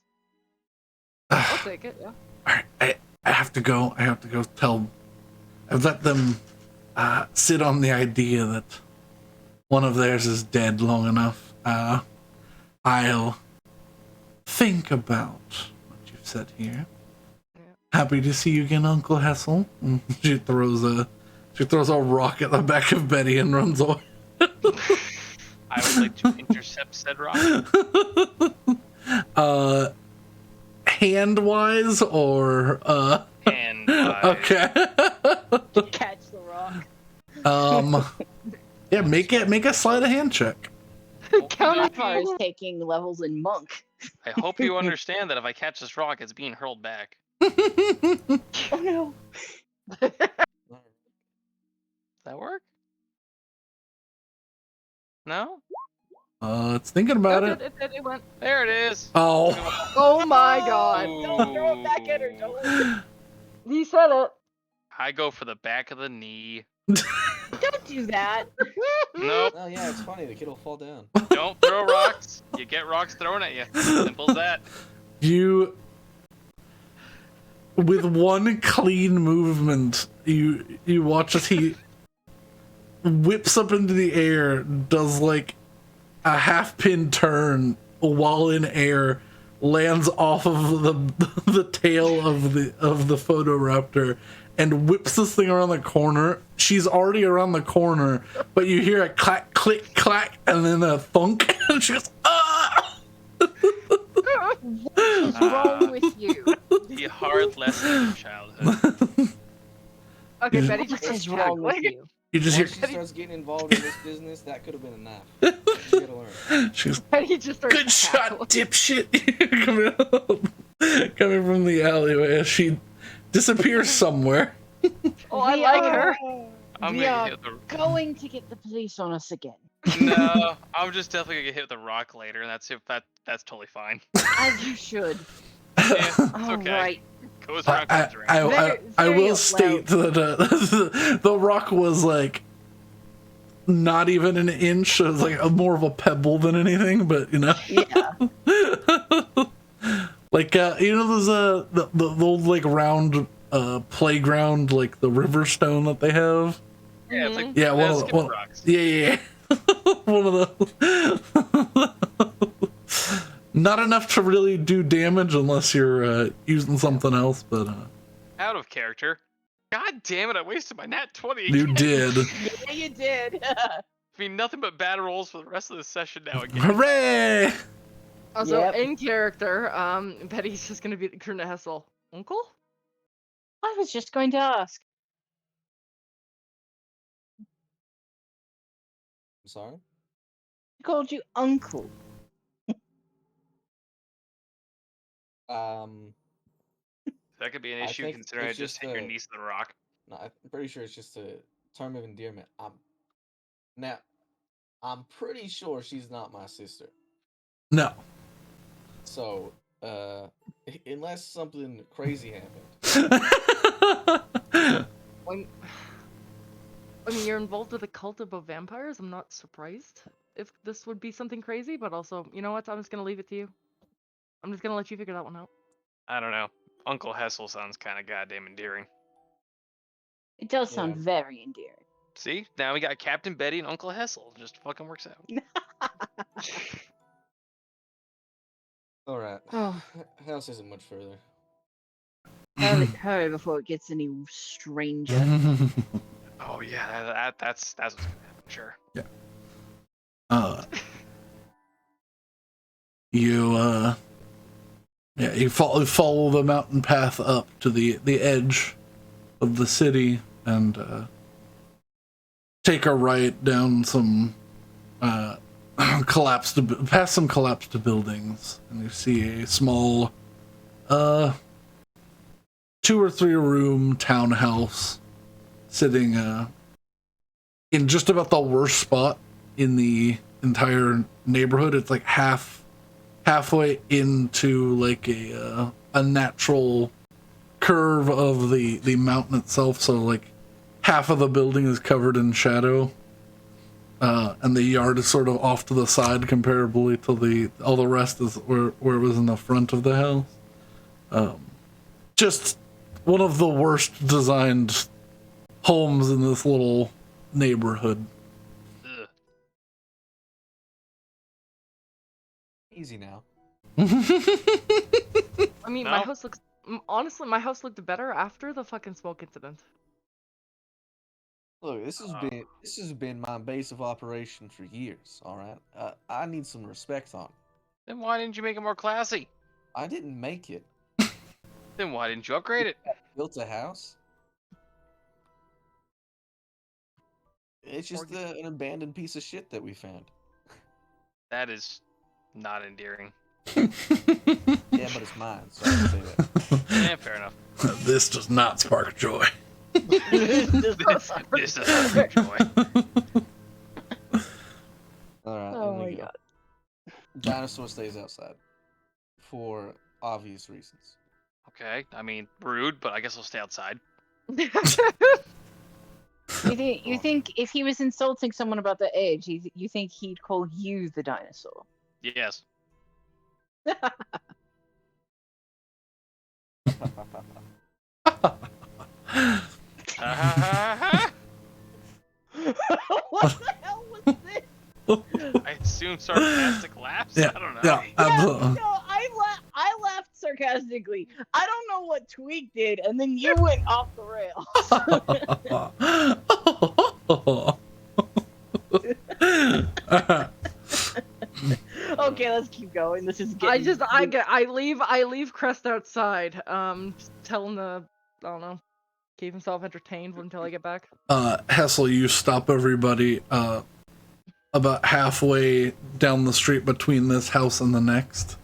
I'll take it, yeah. Alright, I have to go. I have to go tell. I've let them sit on the idea that one of theirs is dead long enough. I'll think about what you've said here. Yeah. Happy to see you again, Uncle Hesal. She throws a rock at the back of Betty and runs away. I would like to intercept said rock. Hand wise or And okay. Catch the rock. Yeah, make a sleight of hand check. Counter Blackwater is taking levels in monk. I hope you understand that if I catch this rock, it's being hurled back. Oh no. Does that work? No? It's thinking about No, it. it went. There it is. Oh. Oh my god. Don't throw it back at her, don't. He said it. I go for the back of the knee. Don't do that. Nope. Oh yeah, it's funny. The kid will fall down. Don't throw rocks. You get rocks thrown at you. Simple as that. You, with one clean movement, you watch as he whips up into the air, does like a half pin turn while in air, lands off of the tail of the Photoraptor, and whips this thing around the corner. She's already around the corner, but you hear a clack, click, clack, and then a thunk, and she goes, ah! What's wrong with you? The hard lesson of childhood. Okay, Betty just What starts is wrong with cackling. you? You just hear, Once she starts getting involved in this business, that could have been enough. You gotta learn. she's Betty just starts good shot, cackling. dipshit, coming from the alleyway as she disappears somewhere. Oh, I We like are- her. I'm We gonna are get hit going to get the police on us again. with the no. I'm just definitely gonna get hit with the rock later, and that's that's totally fine. As you should. Yeah, it's All okay. right. Goes around, comes around. I Very will well. state that the rock was like not even an inch. It was like more of a pebble than anything, but you know. Yeah. Like you know those the old like round playground, like the river stone that they have. Yeah, it's like Yeah, one of the, skip one, rocks. yeah. One of those. Not enough to really do damage unless you're using something else, but Out of character. God damn it! I wasted my nat 20. you did. Yeah, you did. I mean, nothing but bad rolls for the rest of the session now again. Hooray! Also, Yep. in character, Betty's just gonna be turn to Hesel. Uncle? I was just going to ask. I'm sorry. I called you uncle. That could be an I issue think considering I it's just just hit your a- niece with a rock. No, I'm pretty sure it's just a term of endearment. I'm pretty sure she's not my sister. No. So, unless something crazy happened. When... I mean, you're involved with a cult about vampires. I'm not surprised if this would be something crazy, but also, you know what? I'm just gonna leave it to you. I'm just gonna let you figure that one out. I don't know. Uncle Hesel sounds kind of goddamn endearing. It does sound Yeah. very endearing. See, now we got Captain Betty and Uncle Hesel. Just fucking works out. All right. Oh. House isn't much further. Hurry before it gets any stranger. Oh yeah, that's what's gonna happen. Sure. You follow the mountain path up to the edge of the city and take a right down some past some collapsed buildings, and you see a small 2 or 3 room townhouse sitting in just about the worst spot in the entire neighborhood. It's like half halfway into like a natural curve of the mountain itself. So like half of the building is covered in shadow, and the yard is sort of off to the side comparably to all the rest is where it was in the front of the house. Just one of the worst designed homes in this little neighborhood. Ugh. Easy now. I mean, my No? house looks. Honestly, my house looked better after the fucking smoke incident. Look, this has been my base of operation for years. All right, I need some respect on it. Then why didn't you make it more classy? I didn't make it. Then why didn't you upgrade it? Built a house. It's just an abandoned piece of shit that we found. That is not endearing. Yeah, but it's mine, so I can say that. Yeah, fair enough. This does not spark joy. This doesn't bring joy. All right, Oh in my we go. god. Dinosaur stays outside for obvious reasons. Okay, I mean, rude, but I guess I'll stay outside. You think if he was insulting someone about their age, you think he'd call you the dinosaur? Yes. What the hell was this? I assume sarcastic laughs? Yeah, I don't know. yeah, absolutely. No, I laughed sarcastically. I don't know what Tweak did, and then you went off the rails. Okay, let's keep going. This is getting. I leave Crest outside. Just tell him to, I don't know, keep himself entertained until I get back. Hesal, you stop everybody about halfway down the street between this house and the next.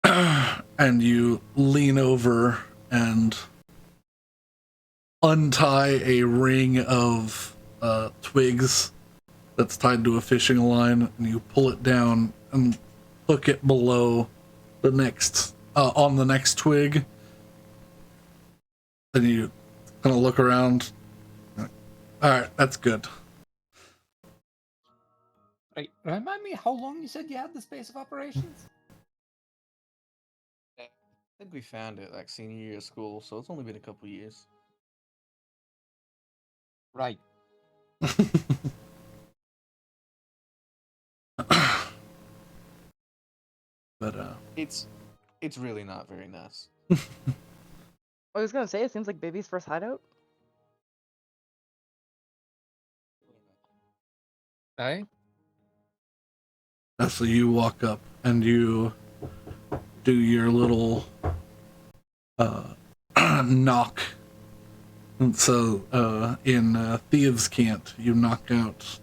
And you lean over and untie a ring of twigs that's tied to a fishing line, and you pull it down and hook it below the next on the next twig. Then you kind of look around. All right, that's good. Wait, remind me how long you said you had the space of operations? I think we found it like senior year of school, so it's only been a couple years. Right. But It's really not very nice. I was gonna say, it seems like baby's first hideout. Hey? so you walk up and you do your little knock. And so in Thieves' Cant, you knock out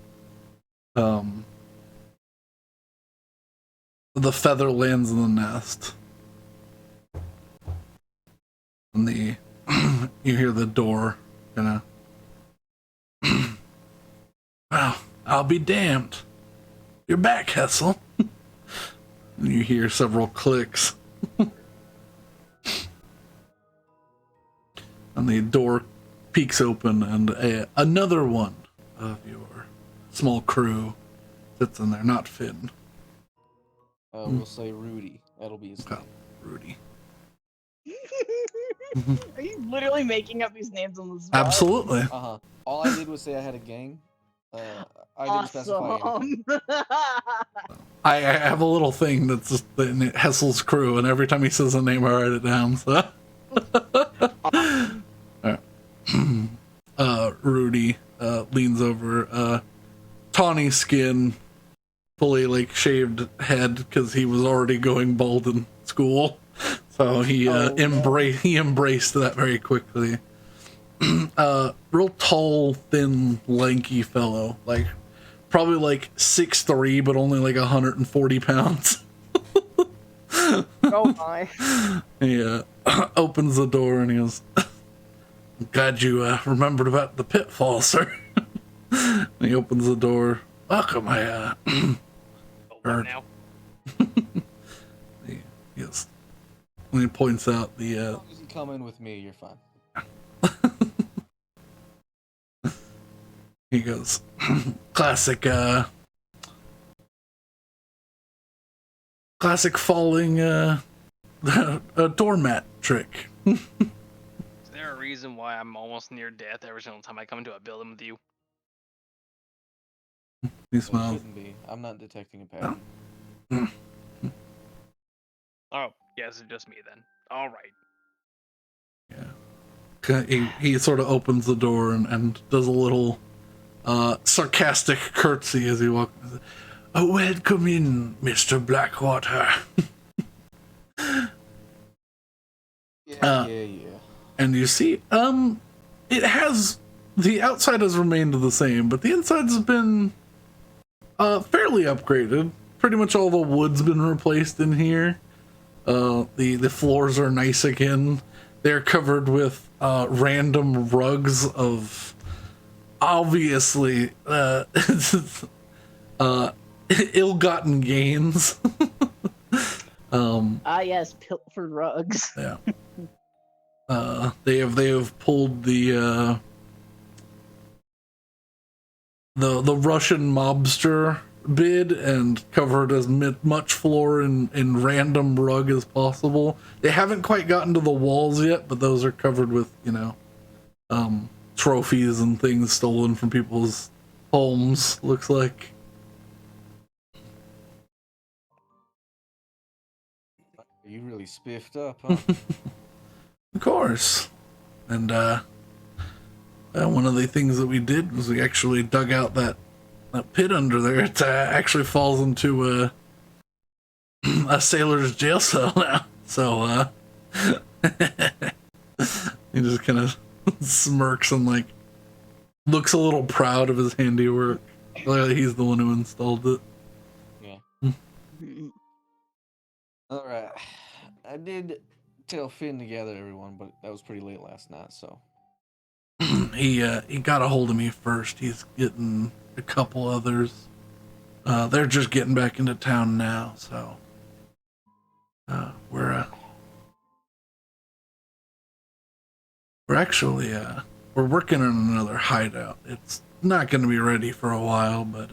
the feather lands in the nest. And you hear the door gonna well, I'll be damned. You're back, Hesal. And you hear several clicks. And the door peeks open, and another one of your small crew sits in there, not Finn. We'll say Rudy. That'll be his name. Rudy. Are you literally making up these names on the spot? Absolutely. Uh-huh. All I did was say I had a gang. I didn't specify anything. Awesome. I have a little thing that's just in Hesel's crew, and every time he says a name, I write it down. So. Rudy leans over, tawny skin, fully like shaved head because he was already going bald in school, so he embraced that very quickly. Real tall, thin, lanky fellow, like probably like 6'3", but only like 140 pounds. Oh my. He opens the door and he goes, glad you remembered about the pitfall, sir. And he opens the door. Welcome, Oh, what Heard. now? And he points out As the long as you come in with me, you're fine. he goes, classic falling a doormat trick. Is there a reason why I'm almost near death every single time I come into a building with you? He There smiles. shouldn't be. I'm not detecting a pattern. Oh, yes, it's just me then. All right. He sort of opens the door and does a little sarcastic curtsy as he walks. Oh, welcome in, Mr. Blackwater. Yeah. And you see, it has, the outside has remained the same, but the inside's been fairly upgraded. Pretty much all the wood's been replaced in here. The floors are nice again. They're covered with random rugs of obviously ill-gotten gains. Yes, pilfered rugs. Yeah. They have pulled the Russian mobster bid and covered as much floor in random rug as possible. They haven't quite gotten to the walls yet, but those are covered with, trophies and things stolen from people's homes, looks like. You really spiffed up, huh? Of course. And one of the things that we did was we actually dug out that pit under there. It actually falls into a sailor's jail cell now. So he just kind of smirks and like looks a little proud of his handiwork. Clearly he's the one who installed it. Yeah. All right. I did tell Finn to gather everyone, but that was pretty late last night, so. He got a hold of me first. He's getting a couple others. They're just getting back into town now, so we're actually we're working on another hideout. It's not going to be ready for a while, but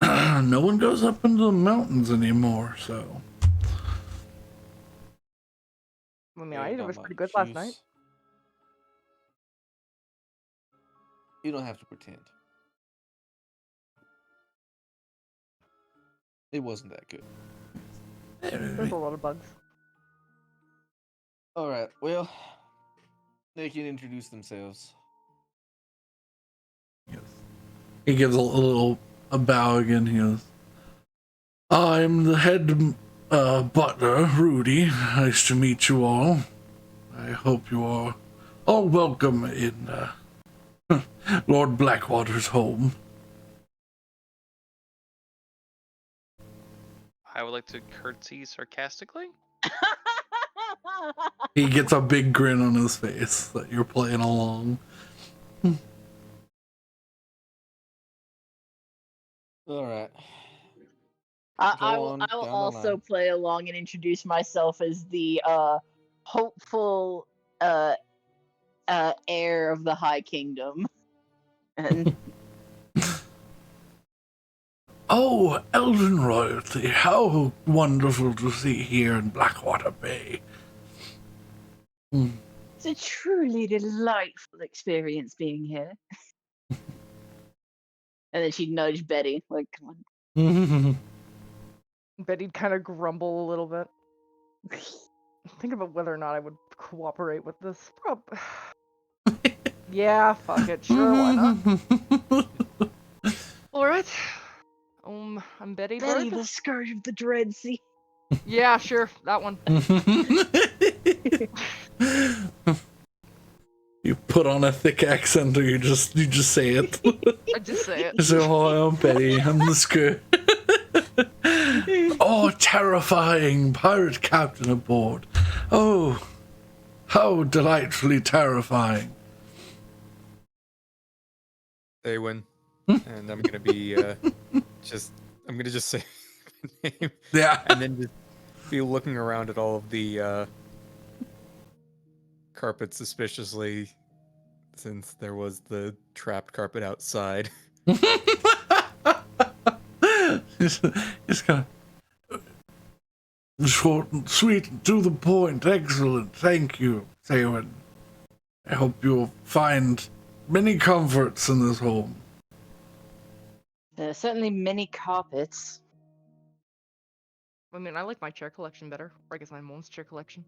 no one goes up into the mountains anymore, so. I mean, Yeah, I ate it got was my pretty good last night. juice. You don't have to pretend. It wasn't that good. There's a lot of bugs. All right. Well, they can introduce themselves. Yes. He gives a bow again. He goes, I'm the head butler, Rudy. Nice to meet you all. I hope you are all welcome in Lord Blackwater's home. I would like to curtsy sarcastically. He gets a big grin on his face that you're playing along. All right. I Go will on, down the also line. play along and introduce myself as the hopeful heir of the High Kingdom. And Oh, Elven royalty, how wonderful to see here in Blackwater Bay. it's a truly delightful experience being here. And then she'd nudge Betty, like, come on. Betty'd kind of grumble a little bit. Think about whether or not I would cooperate with this. Yeah, fuck it. Sure, why not? All right. I'm Betty. Betty, Bird. the scourge of the Dread Sea. Yeah, sure, that one. You put on a thick accent, or you just say it. I just say it. You say, "Oh, I'm Betty. I'm the scourge." Oh, terrifying pirate captain aboard. Oh, how delightfully terrifying. They win. And I'm gonna be I'm gonna just say my name. Yeah. And then just be looking around at all of the carpet suspiciously, since there was the trapped carpet outside. Just kind of short and sweet and to the point. Excellent. Thank you, Theowen. I hope you'll find many comforts in this home. There are certainly many carpets. I mean, I like my chair collection better. Or I guess my mom's chair collection.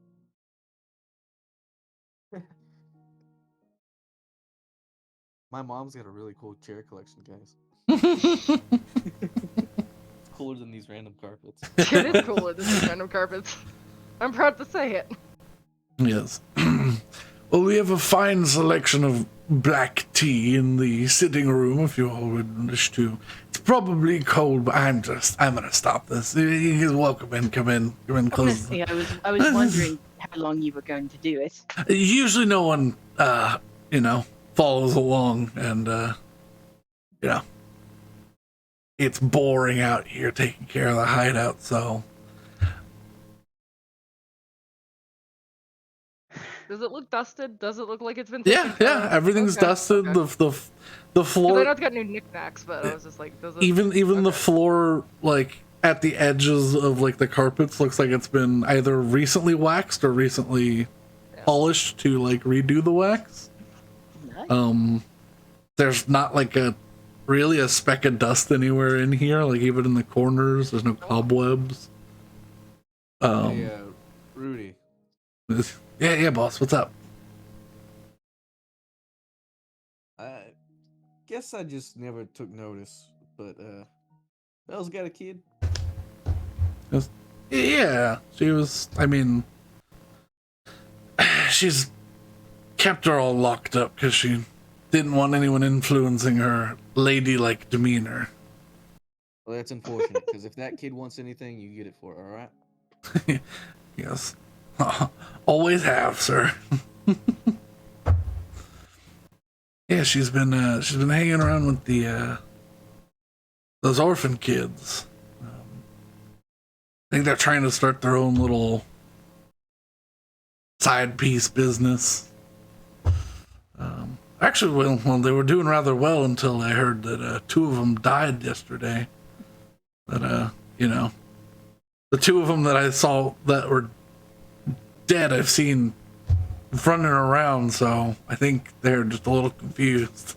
My mom's got a really cool chair collection, guys. It's cooler than these random carpets. It is cooler than these random carpets. I'm proud to say it. Yes. Well, we have a fine selection of black tea in the sitting room if you all would wish to. It's probably cold, but I'm gonna stop this. You're welcome in, come in, close. Honestly, I was wondering how long you were going to do it. Usually no one, follows along and, it's boring out here taking care of the hideout, so. Does it look dusted? Does it look like it's been Yeah, taken care of? everything's Okay, dusted. okay. The 'Cause floor. I know it's got new knickknacks, but I was just like, does it? Even the Okay. floor, like at the edges of like the carpets, looks like it's been either recently waxed or recently polished to like redo the wax. Nice. There's not like really a speck of dust anywhere in here. Like even in the corners, there's no cobwebs. Hey, Rudy. Yeah, boss. What's up? I guess I just never took notice, but Belle's got a kid. Yeah, she was. I mean, she's kept her all locked up because she didn't want anyone influencing her ladylike demeanor. Well, that's unfortunate, because if that kid wants anything, you get it for her, alright? Yes, always have, sir. Yeah, she's been hanging around with those orphan kids. I think they're trying to start their own little side piece business. Actually, well, they were doing rather well until I heard that 2 of them died yesterday. But the 2 of them that I saw that were dead, I've seen running around, so I think they're just a little confused.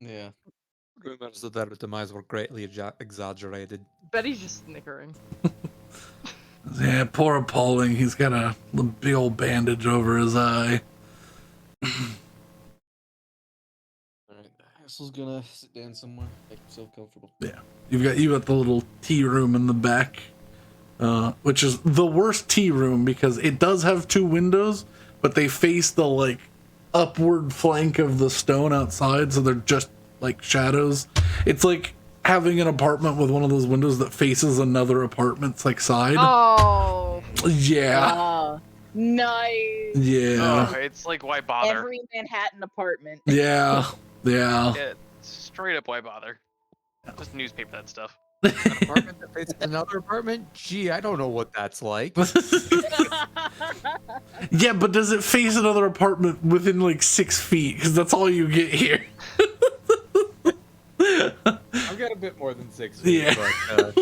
Yeah. Rumors of their demise were greatly exaggerated. Betty's just snickering. Yeah, poor Appalling. He's got a big old bandage over his eye. Alright, Hesel's gonna sit down somewhere, make himself comfortable. Yeah, you got the little tea room in the back, which is the worst tea room because it does have 2 windows, but they face the like upward flank of the stone outside, so they're just like shadows. It's like having an apartment with one of those windows that faces another apartment's like side. Oh. Yeah. Nice. Yeah. Oh, it's like, why bother? Every Manhattan apartment. Yeah. Yeah, straight up, why bother? Just newspaper that stuff. An apartment that faces another apartment? Gee, I don't know what that's like. Yeah, but does it face another apartment within like 6 feet? Because that's all you get here. I've got a bit more than 6 feet, Yeah. but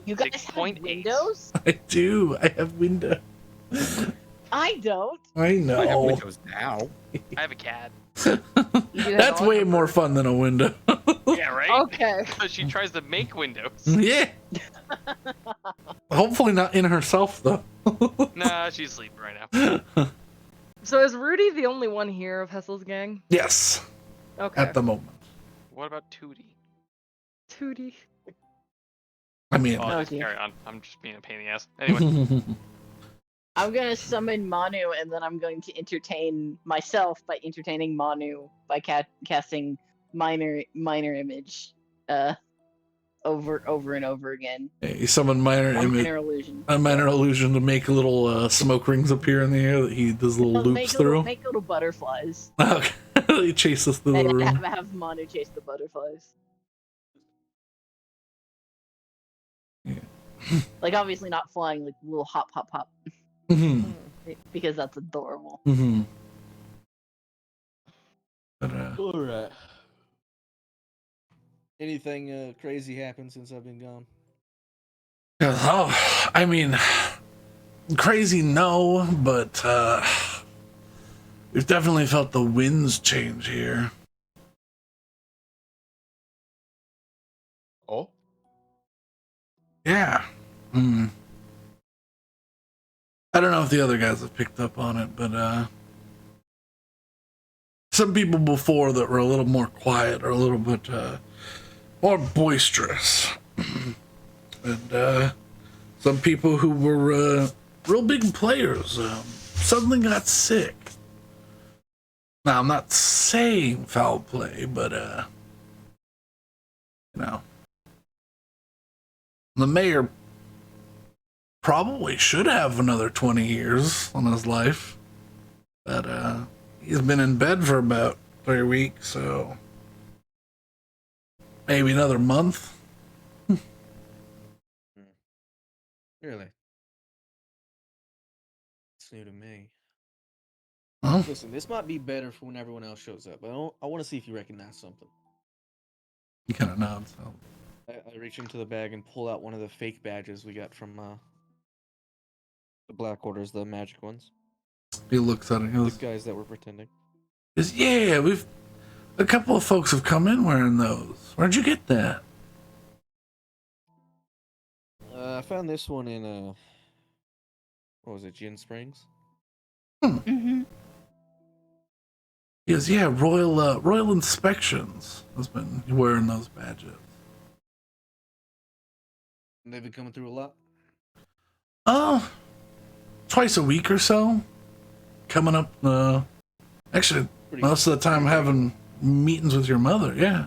You guys have 6.8. windows? I do. I have windows. I don't. I know. I have windows now. I have a cat. You do have That's all way your- more fun than a window. Yeah, right? Okay. Because she tries to make windows. Yeah. Hopefully not in herself though. Nah, she's sleeping right now. So is Rudy the only one here of Hesel's gang? Yes, Okay. at the moment. What about Tootie? Tootie. I mean, Oh, Oh, just dear. carry on. I'm just being a pain in the ass. Anyway, I'm gonna summon Manu, and then I'm going to entertain myself by entertaining Manu by casting minor image, over and over again. you summon minor A image, minor illusion. a minor illusion to make little smoke rings appear in the air that he does little loops Make through. make little butterflies, Okay, he chases through the and room. have Manu chase the butterflies. Like obviously not flying, like little hop, hop, hop, Mhm. because that's adorable. Mhm. But All right. Anything crazy happened since I've been gone? oh, I mean, crazy no, but we've definitely felt the winds change here. Oh, Yeah. Mm. I don't know if the other guys have picked up on it, but some people before that were a little more quiet or a little bit more boisterous. And some people who were real big players suddenly got sick. Now, I'm not saying foul play, but, you know, the mayor probably should have another 20 years on his life. But he's been in bed for about 3 weeks, so maybe another month. Really? It's new to me. Huh? Listen, this might be better for when everyone else shows up, but I want to see if you recognize something. He kind of nods. So. I reach into the bag and pull out one of the fake badges we got from the Blackwaters, the magic ones. He looks at it. He The goes, guys that were pretending. "Yeah, we've a couple of folks have come in wearing those. Where'd you get that?" I found this one in what was it, Gin Springs? Mm-hmm. He goes, "Yeah, Royal Inspections has been wearing those badges." They've been coming through a lot. Oh, twice a week or so. Coming up, actually, most of the time having meetings with your mother. Yeah.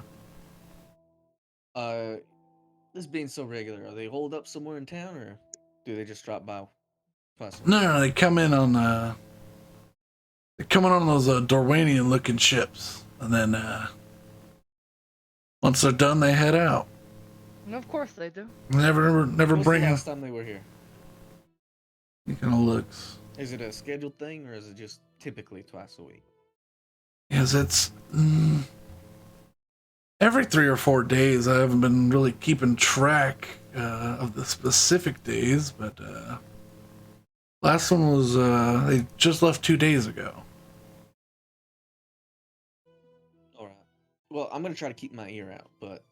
This being so regular, are they holed up somewhere in town, or do they just drop by twice a week? No, they come in on they're coming on those Dorwanian looking ships, and then once they're done, they head out. And of course they do. Never When's bring the them. last time they were here? He kind of looks. Is it a scheduled thing, or is it just typically twice a week? Yes, it's every 3 or 4 days. I haven't been really keeping track of the specific days, but last one was they just left 2 days ago. All right. Well, I'm gonna try to keep my ear out, but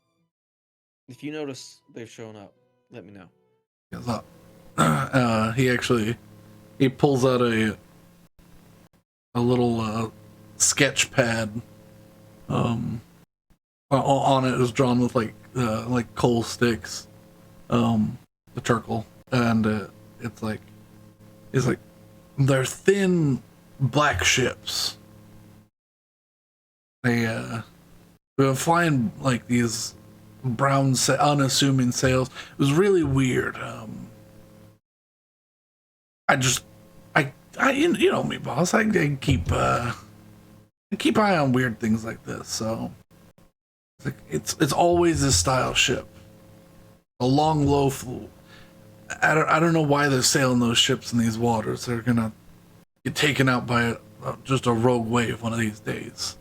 if you notice they've shown up, let me know. He pulls out a little sketch pad. On it is drawn with like coal sticks, the turkle, and it's like they're thin black ships. They've been flying like these brown unassuming sails. It was really weird. You know me, boss. I keep eye on weird things like this. So it's always this style ship, a long, low. I don't know why they're sailing those ships in these waters. They're gonna get taken out by just a rogue wave one of these days.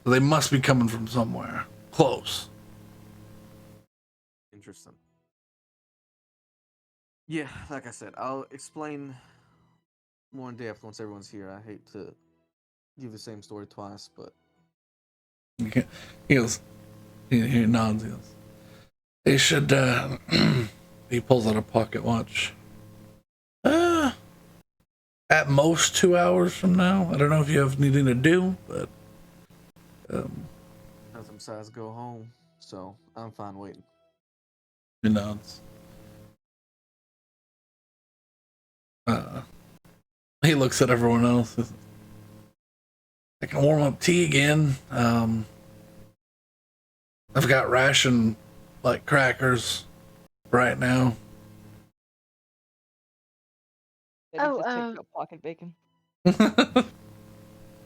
So they must be coming from somewhere close. Interesting. Yeah, like I said, I'll explain more in depth once everyone's here. I hate to give the same story twice, but He goes. He nods. He goes, they should. He pulls out a pocket watch. At most 2 hours from now. I don't know if you have anything to do, but nothing besides go home, so I'm fine waiting. he nods. He looks at everyone else. I can warm up tea again. I've got ration like crackers right now. Maybe Oh, just take out pocket bacon.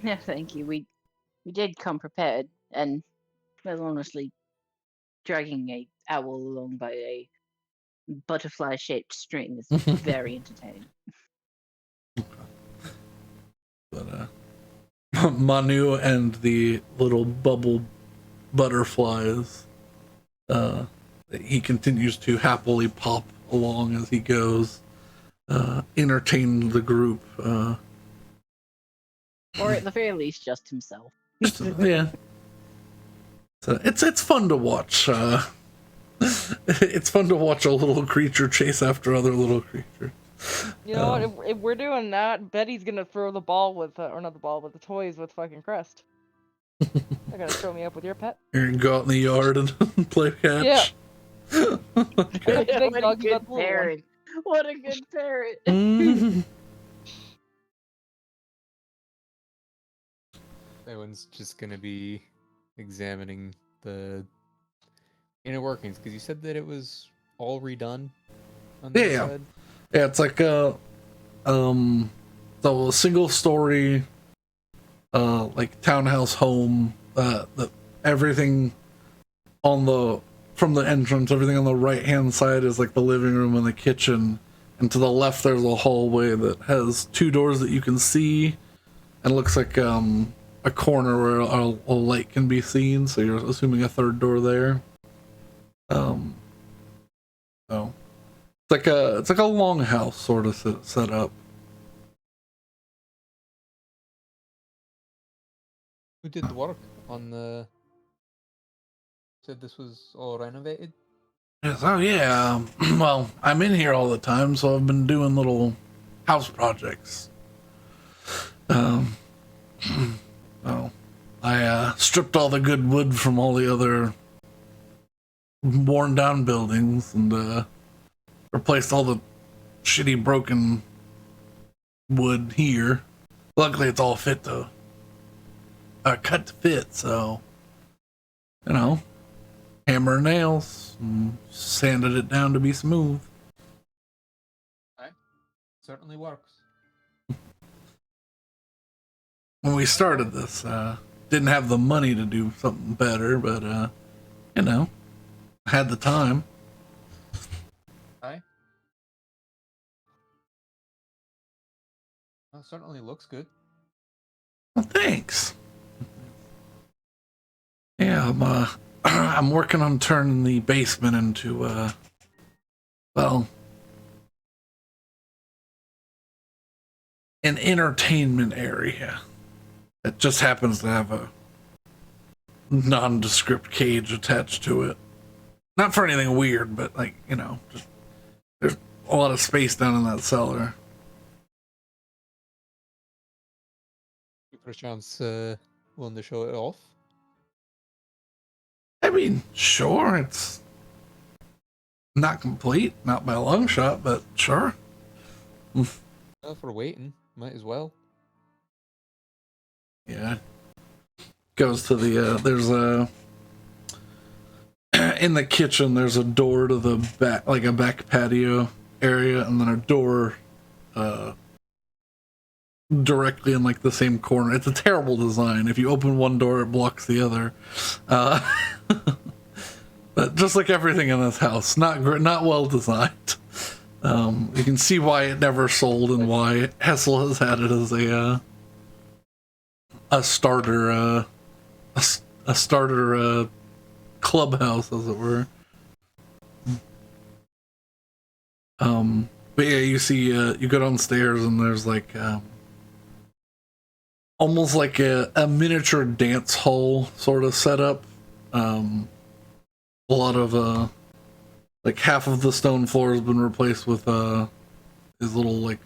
Yeah, thank you. We did come prepared, and well, honestly, dragging a owl along by a butterfly-shaped string is very entertaining. But Manu and the little bubble butterflies, he continues to happily pop along as he goes, entertain the group. Or at the very least, just himself. Yeah. So it's fun to watch. It's fun to watch a little creature chase after other little creatures. You know what? If we're doing that, Betty's gonna throw the ball with, or not the ball, but the toys with fucking Crest. They're gonna throw me up with your pet. You're gonna go out in the yard and play catch. Yeah. What a good parent. What a good parent. Everyone's just gonna be examining the inner workings because you said that it was all redone on the Yeah. inside. Yeah, it's like a single story like townhouse home. Everything from the entrance, everything on the right hand side is like the living room and the kitchen, and to the left there's a hallway that has 2 doors that you can see, and looks like a corner where a light can be seen. So you're assuming a 3rd door there. So it's like a longhouse sort of set up. Who did the work on the? Said this was all renovated. Yes, oh yeah. Well, I'm in here all the time, so I've been doing little house projects. Well, I stripped all the good wood from all the other worn down buildings and replaced all the shitty broken wood here. Luckily, it's all fit though. Cut to fit, so you know, hammer and nails, and sanded it down to be smooth. Certainly works. When we started this, didn't have the money to do something better, but you know, had the time. Aye. Well, certainly looks good. Well, thanks. Yeah, I'm working on turning the basement into well, an entertainment area. It just happens to have a nondescript cage attached to it. Not for anything weird, but like, you know, just, there's a lot of space down in that cellar. Perchance willing to show it off. I mean, sure, it's not complete, not by a long shot, but sure. If we're waiting, might as well. Yeah. Goes to the there's a in the kitchen there's a door to the back, like a back patio area, and then a door directly in like the same corner. It's a terrible design. If you open one door, it blocks the other. But just like everything in this house, not well designed. You can see why it never sold and why Hesal has had it as a starter a starter clubhouse, as it were. But yeah, you see you go downstairs and there's like almost like a miniature dance hall sort of setup. A lot of like half of the stone floor has been replaced with these little like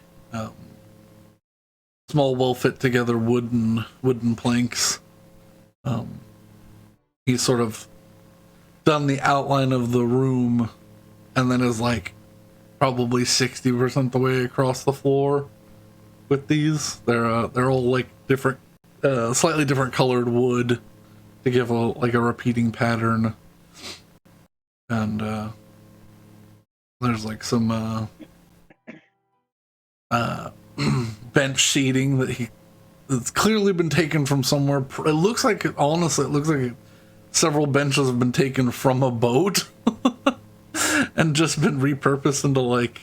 small, well fit together wooden planks. He's sort of done the outline of the room, and then is like probably 60% the way across the floor with these. They're all like different, slightly different colored wood to give a repeating pattern. And there's like some bench seating that's clearly been taken from somewhere. It looks like, honestly, it looks like several benches have been taken from a boat and just been repurposed into like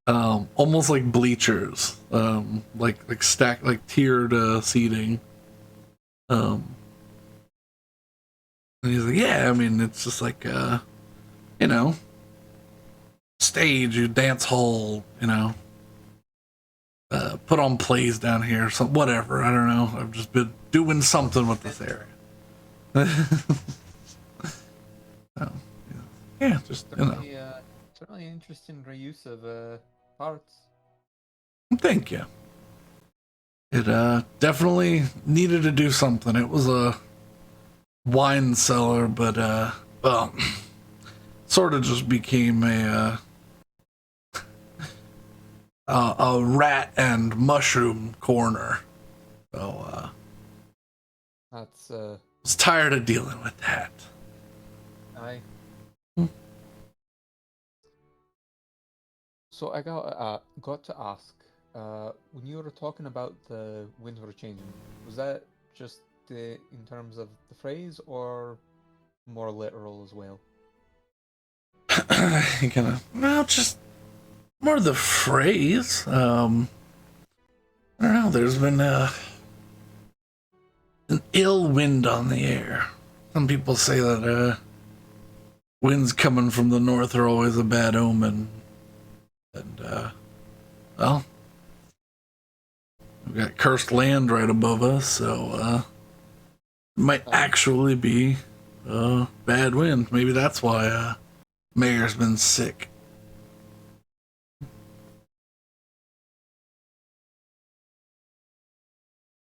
almost like bleachers, like stacked, like tiered seating. And he's like, yeah, I mean, it's just like you know, stage, dance hall, you know, put on plays down here, so whatever. I don't know. I've just been doing something with this area. So, yeah, just you know. Certainly interesting reuse of parts. Thank you. It definitely needed to do something. It was a wine cellar, but well, sort of just became a rat and mushroom corner. So That's was tired of dealing with that. I. So I got to ask, when you were talking about the winds were changing, was that just in terms of the phrase, or more literal as well? Well, just more the phrase. I don't know. There's been an ill wind on the air. Some people say that winds coming from the north are always a bad omen. And well, we've got cursed land right above us, so it might actually be a bad wind. Maybe that's why Mayor's been sick.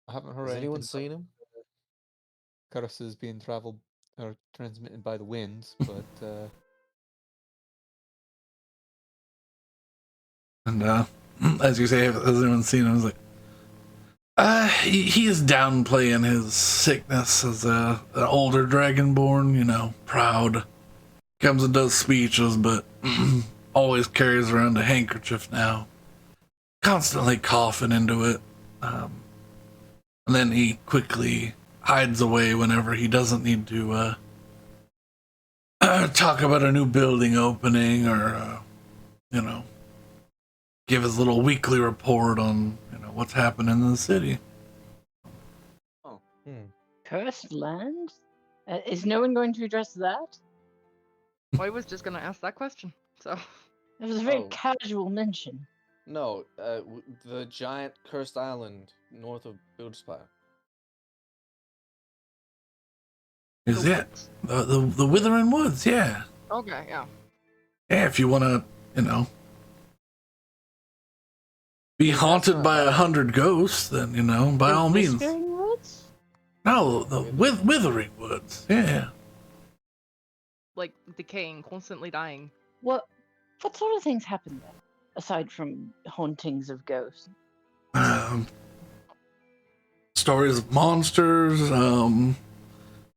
I haven't heard Has anything anyone about seen him? curses being traveled or transmitted by the winds, but And as you say, has anyone seen him? I was like, he is downplaying his sickness as an older dragonborn, you know, proud. Comes and does speeches, but always carries around a handkerchief now. Constantly coughing into it. And then he quickly hides away whenever he doesn't need to talk about a new building opening or, you know, give his little weekly report on, you know, what's happening in the city. Oh, Cursed land? Is no one going to address that? I was just gonna ask that question. So It was a very Oh. casual mention. No, the giant cursed island north of Buildspire. Is The it woods. the Withering Woods? Yeah, Okay, yeah. yeah. If you want to, you know, be Well, haunted that's by not 100 ghosts, then you know, by The all means. Whispering Woods? No, the Withering Woods. Yeah. Like decaying, constantly dying. What sort of things happen there, aside from hauntings of ghosts? Stories of monsters,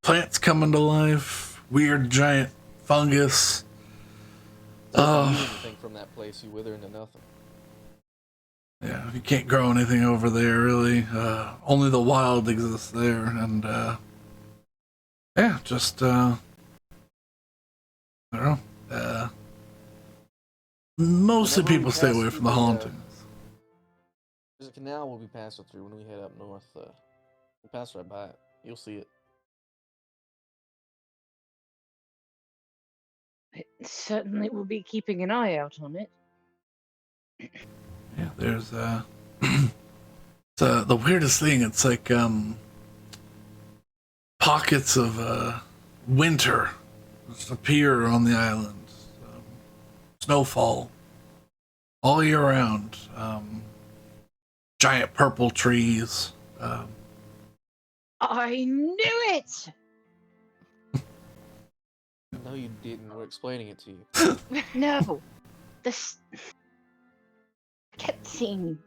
plants coming to life, weird giant fungus. So if you eat anything from that place, you wither into nothing. Yeah, you can't grow anything over there really. Only the wild exists there, and yeah, just I don't know. Mostly Whenever we people stay pass away through from the the, hauntings. There's a canal we'll be passing through when we head up north. We'll pass right by it. You'll see it. I certainly will be keeping an eye out on it. Yeah, there's it's the weirdest thing. It's like pockets of winter just appear on the island. Snowfall all year round. Giant purple trees. I knew it! No, you didn't. We're explaining it to you. No. This. I kept seeing.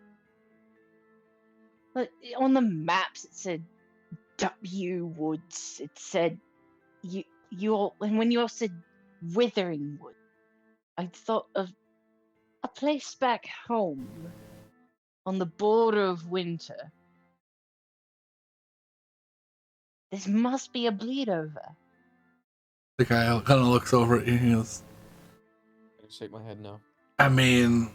But on the maps, it said W Woods. It said you all, and when you all said Withering Wood, I thought of a place back home on the border of winter. This must be a bleed over. The guy kind of looks over at you. He goes, Shake my head no. I mean,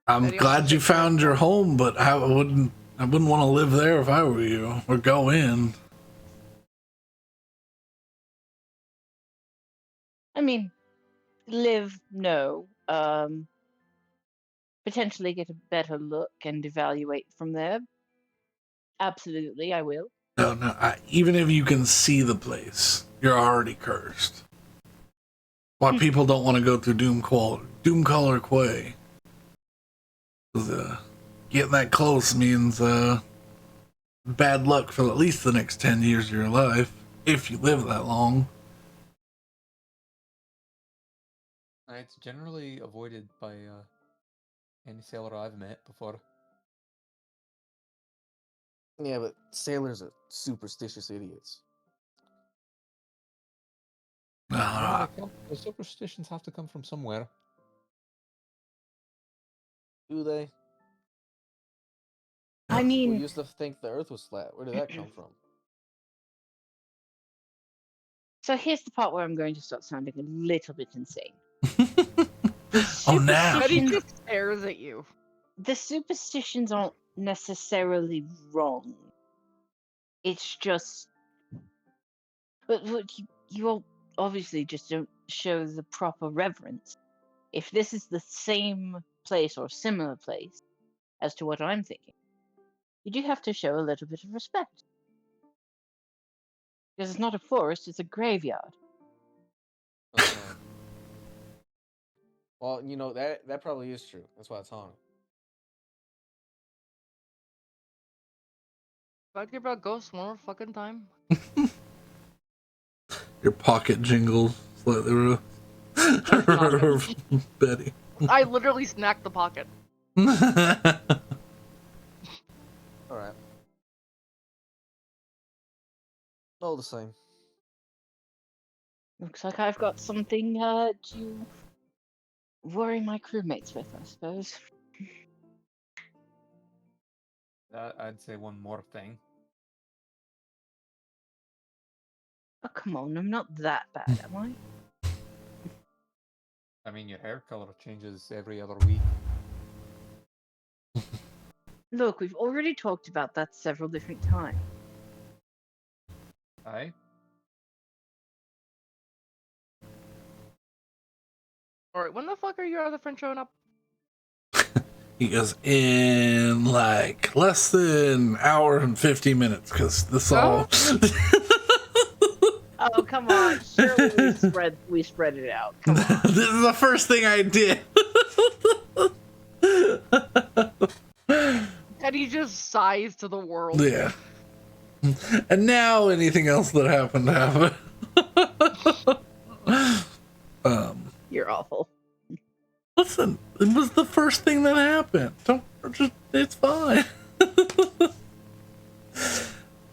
I'm Betty also glad you shakes her head found your no. home, but I wouldn't want to live there if I were you, or go in. I mean, live, no. Potentially get a better look and evaluate from there. Absolutely, I will. No, even if you can see the place, you're already cursed. Why people don't want to go through Doomcaller Quay. 'Cause, getting that close means bad luck for at least the next 10 years of your life, if you live that long. It's generally avoided by any sailor I've met before. Yeah, but sailors are superstitious idiots. Yeah, the superstitions have to come from somewhere. Do they? I We mean, used to think the Earth was flat. Where did that come from? so here's the part where I'm going to start sounding a little bit insane. Oh, now. Betty Superstitions, just stares at you. the superstitions aren't necessarily wrong. It's just, but you all obviously just don't show the proper reverence. If this is the same place or similar place as to what I'm thinking, you do have to show a little bit of respect. Because it's not a forest, it's a graveyard. Uh-huh. Well, you know, that probably is true. That's why it's haunted. Talking about ghosts one more fucking time. Your pocket jingles slightly Betty. I literally snacked the pocket. Alright. All the same. Looks like I've got something to worry my crewmates with, I suppose. I'd say one more thing. Oh, come on, I'm not that bad, am I? I mean, your hair color changes every other week. Look, we've already talked about that several different times. Aye? Alright, when the fuck are your other friends showing up? He goes, in like less than an hour and 50 minutes, because this all. Oh, come on. Surely we spread it out. Come on. This is the first thing I did. And he just sighs to the world. Yeah. And now anything else that happened to happen. You're awful. Listen, it was the first thing that happened. It's fine.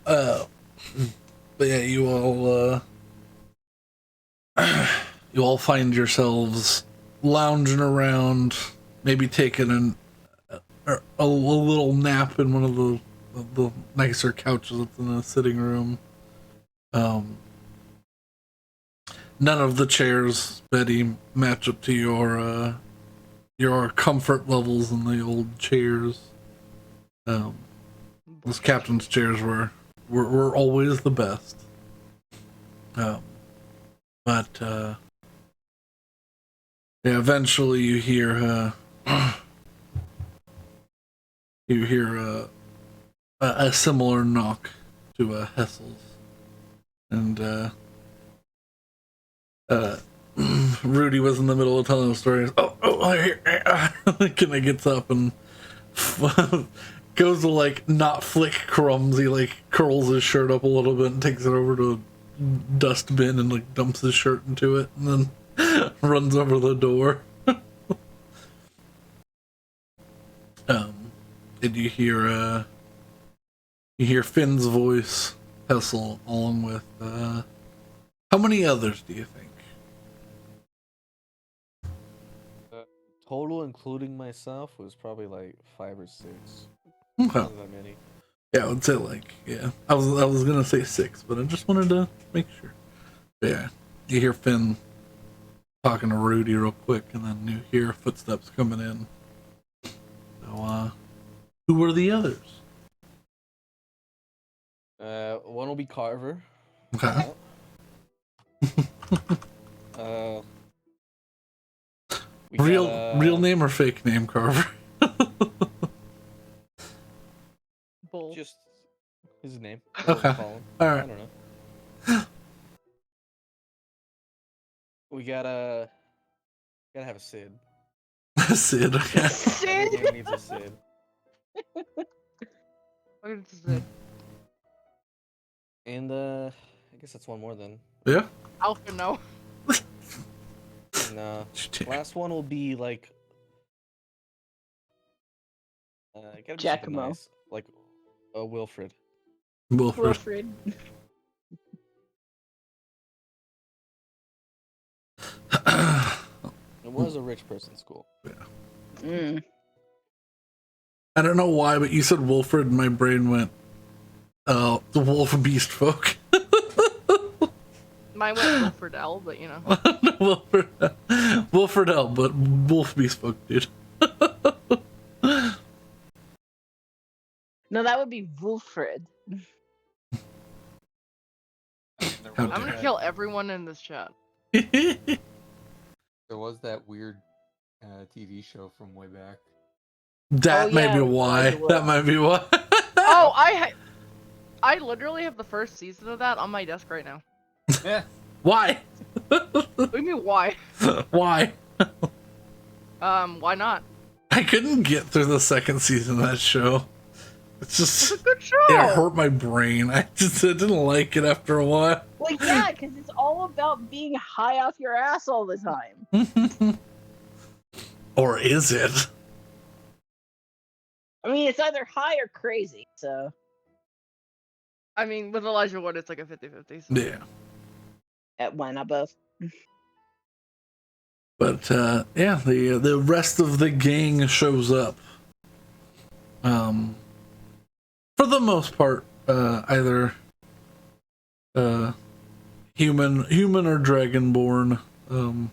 But yeah, you all find yourselves lounging around, maybe taking a little nap in one of the nicer couches that's in the sitting room. None of the chairs, Betty, match up to your comfort levels in the old chairs. Those captain's chairs were always the best. But yeah, eventually you hear a similar knock to Hesal's, and Rudy was in the middle of telling the story. Here, kind of gets up and goes to like not flick crumbs. He like curls his shirt up a little bit and takes it over to a dustbin and like dumps his shirt into it, and then runs over the door. And you hear Finn's voice, Hesal, along with how many others do you think? Total, including myself, was probably like 5 or 6. Okay. Not that many. Yeah, I would say I was gonna say 6, but I just wanted to make sure. But yeah, you hear Finn talking to Rudy real quick, and then you hear footsteps coming in. So, who were the others? One will be Carver. Okay. We Real name or fake name, Carver? Bull. Just his name. Okay. All All I right. don't know. We gotta have a Sid. Sid. Okay. Every Sid. game needs a Sid. What did you say? And I guess that's one more then. Yeah. Alpha, no. No. Last one will be like gotta be something Giacomo. nice. Like Wilfred. Wilfred. Wilfred. It was a rich person's school. Mm. I don't know why, but you said Wilfred, and my brain went, the wolf beast folk. Mine went Wilfred L, but you know. Wilfred L, but wolf beast folk, dude. No, that would be Wilfred. I'm gonna kill everyone in this chat. There was that weird TV show from way back. That Oh, might yeah, be with why. Elijah Wood. That might be why. Oh, I literally have the first season of that on my desk right now. Why? What do you mean, why? Why? Why not? I couldn't get through the second season of that show. It's It's just, a good show! it hurt my brain. I didn't like it after a while. Well, yeah, because it's all about being high off your ass all the time. Or is it? I mean, it's either high or crazy, so. I mean, with Elijah Wood, it's like a 50-50. So. Yeah. Why not both? But yeah, the rest of the gang shows up. For the most part, either human or dragonborn. I'm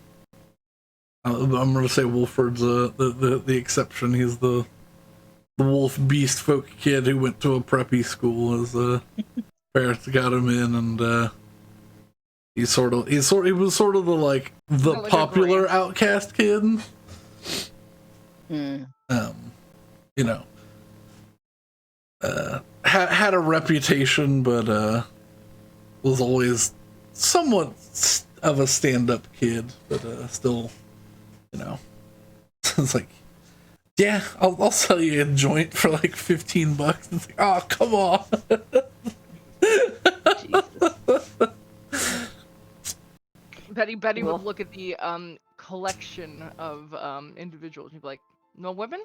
gonna say Wolford's the exception. He's the wolf beast folk kid who went to a preppy school. His parents got him in, and he was sort of the like Like a popular Grant. outcast kid. Hmm. You know, had a reputation, but was always somewhat of a stand-up kid, but still, you know, it's like, yeah, I'll sell you a joint for like $15. It's like, oh, come on. Betty Well- would look at the collection of individuals and be like, no women?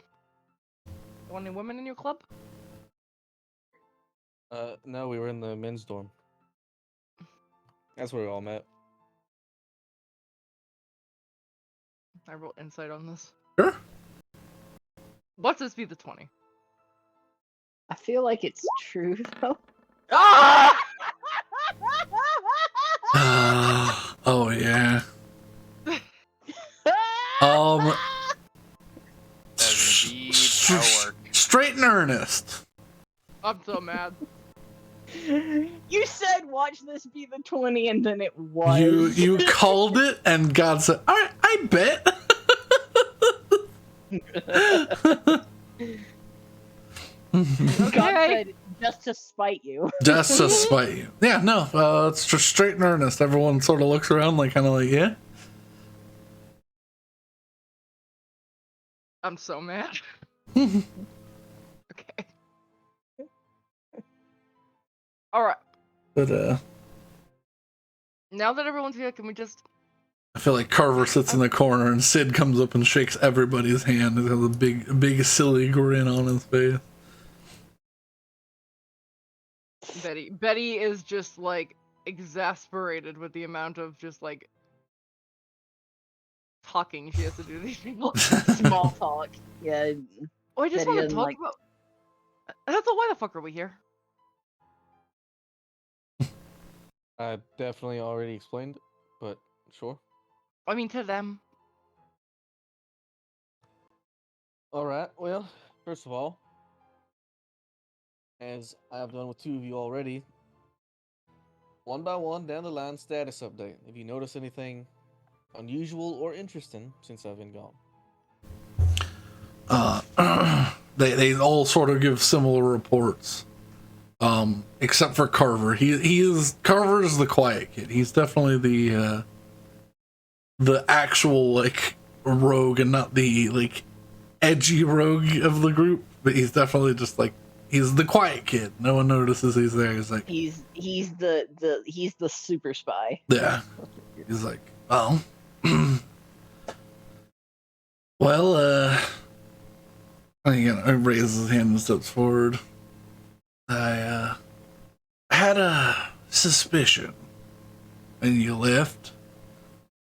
You want any women in your club? No, we were in the men's dorm. That's where we all met. I wrote insight on this. Sure. Let this be the 20. I feel like it's true, though. Oh yeah. Does indeed how work. Straight in earnest. I'm so mad. You said watch this be the 20 and then it was. You called it, and God said, "All right, I bet." God Okay. said just to spite you. Just to spite you. Yeah, no, it's just straight in earnest. Everyone sort of looks around, like kind of like, yeah. I'm so mad. Okay. Alright. But Now that everyone's here, can we just... I feel like Carver sits in the corner, and Sid comes up and shakes everybody's hand. He's got a big silly grin on his face. Betty is just, like, exasperated with the amount of just, like, talking she has to do to these people. Small talk. Yeah. Oh, I just Betty want to doesn't talk like- about... That's why the fuck are we here? I definitely already explained, but sure. I mean, to them. All right. Well, first of all, as I've done with two of you already, one by one down the line status update. If you notice anything unusual or interesting since I've been gone. They all sort of give similar reports, except for Carver. Carver is the quiet kid. He's definitely the actual like rogue and not the like edgy rogue of the group. But he's definitely just like he's the quiet kid. No one notices he's there. He's like He's the super spy. yeah. He's like oh well again, he raises his hand and steps forward. I had a suspicion when you left,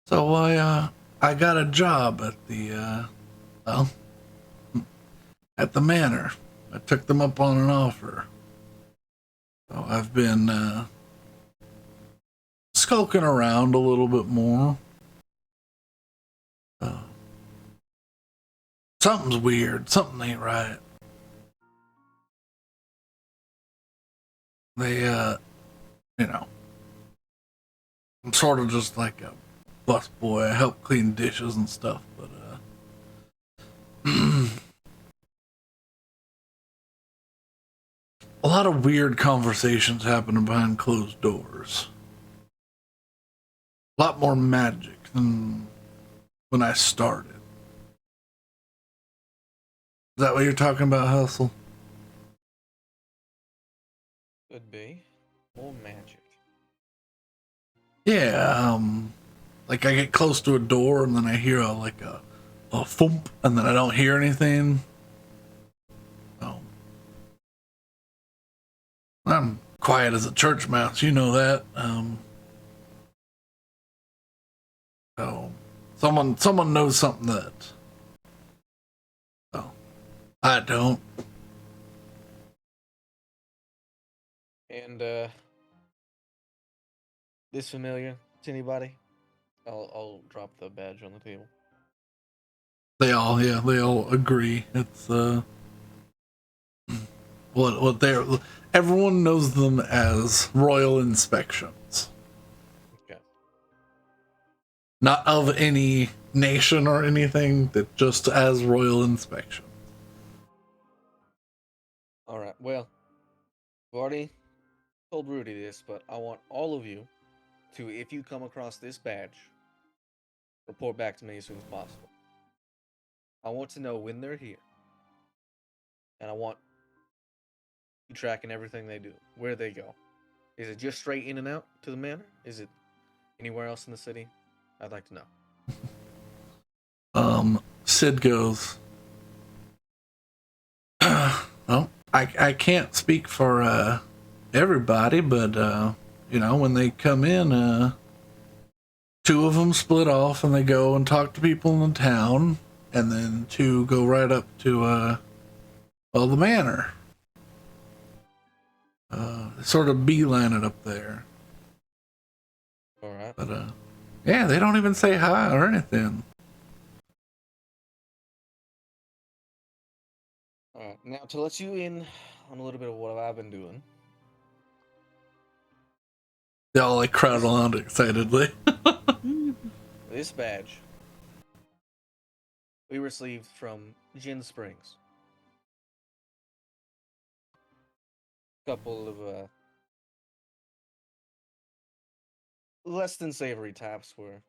so I got a job at the well at the manor. I took them up on an offer. So I've been skulking around a little bit more. Something's weird. Something ain't right. They you know, I'm sort of just like a busboy. I help clean dishes and stuff, but a lot of weird conversations happening behind closed doors. A lot more magic than when I started. Is that what you're talking about, Hesal? Could be. More magic. Yeah, like I get close to a door and then I hear a thump and then I don't hear anything. Oh. I'm quiet as a church mouse, you know that. So someone knows something that I don't. And this familiar to anybody? I'll drop the badge on the table. They all agree. It's what they're everyone knows them as royal inspections. Okay. Not of any nation or anything, that just as royal inspection. All right. Well, I've already told Rudy this, but I want all of you to, if you come across this badge, report back to me as soon as possible. I want to know when they're here, and I want you tracking everything they do, where they go. Is it just straight in and out to the manor? Is it anywhere else in the city? I'd like to know. Sid goes, well, I can't speak for everybody, but you know, when they come in, two of them split off and they go and talk to people in the town, and then two go right up to well, the manor. Sort of beeline it up there. All right. But yeah, they don't even say hi or anything. All right. Now to let you in on a little bit of what I've been doing. They all like crowd around excitedly. This badge we received from Gin Springs. A couple of less than savory types were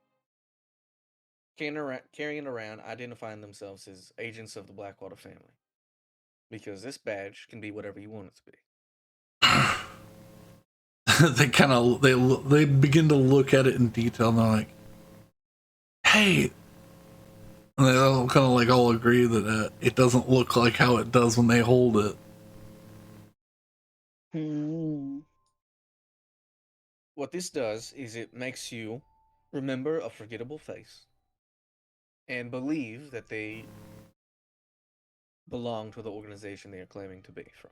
carrying around, identifying themselves as agents of the Blackwater family. Because this badge can be whatever you want it to be. They kind of they begin to look at it in detail, and they're like, "Hey," and they all kind of like all agree that it doesn't look like how it does when they hold it. What this does is it makes you remember a forgettable face and believe that they belong to the organization they are claiming to be from.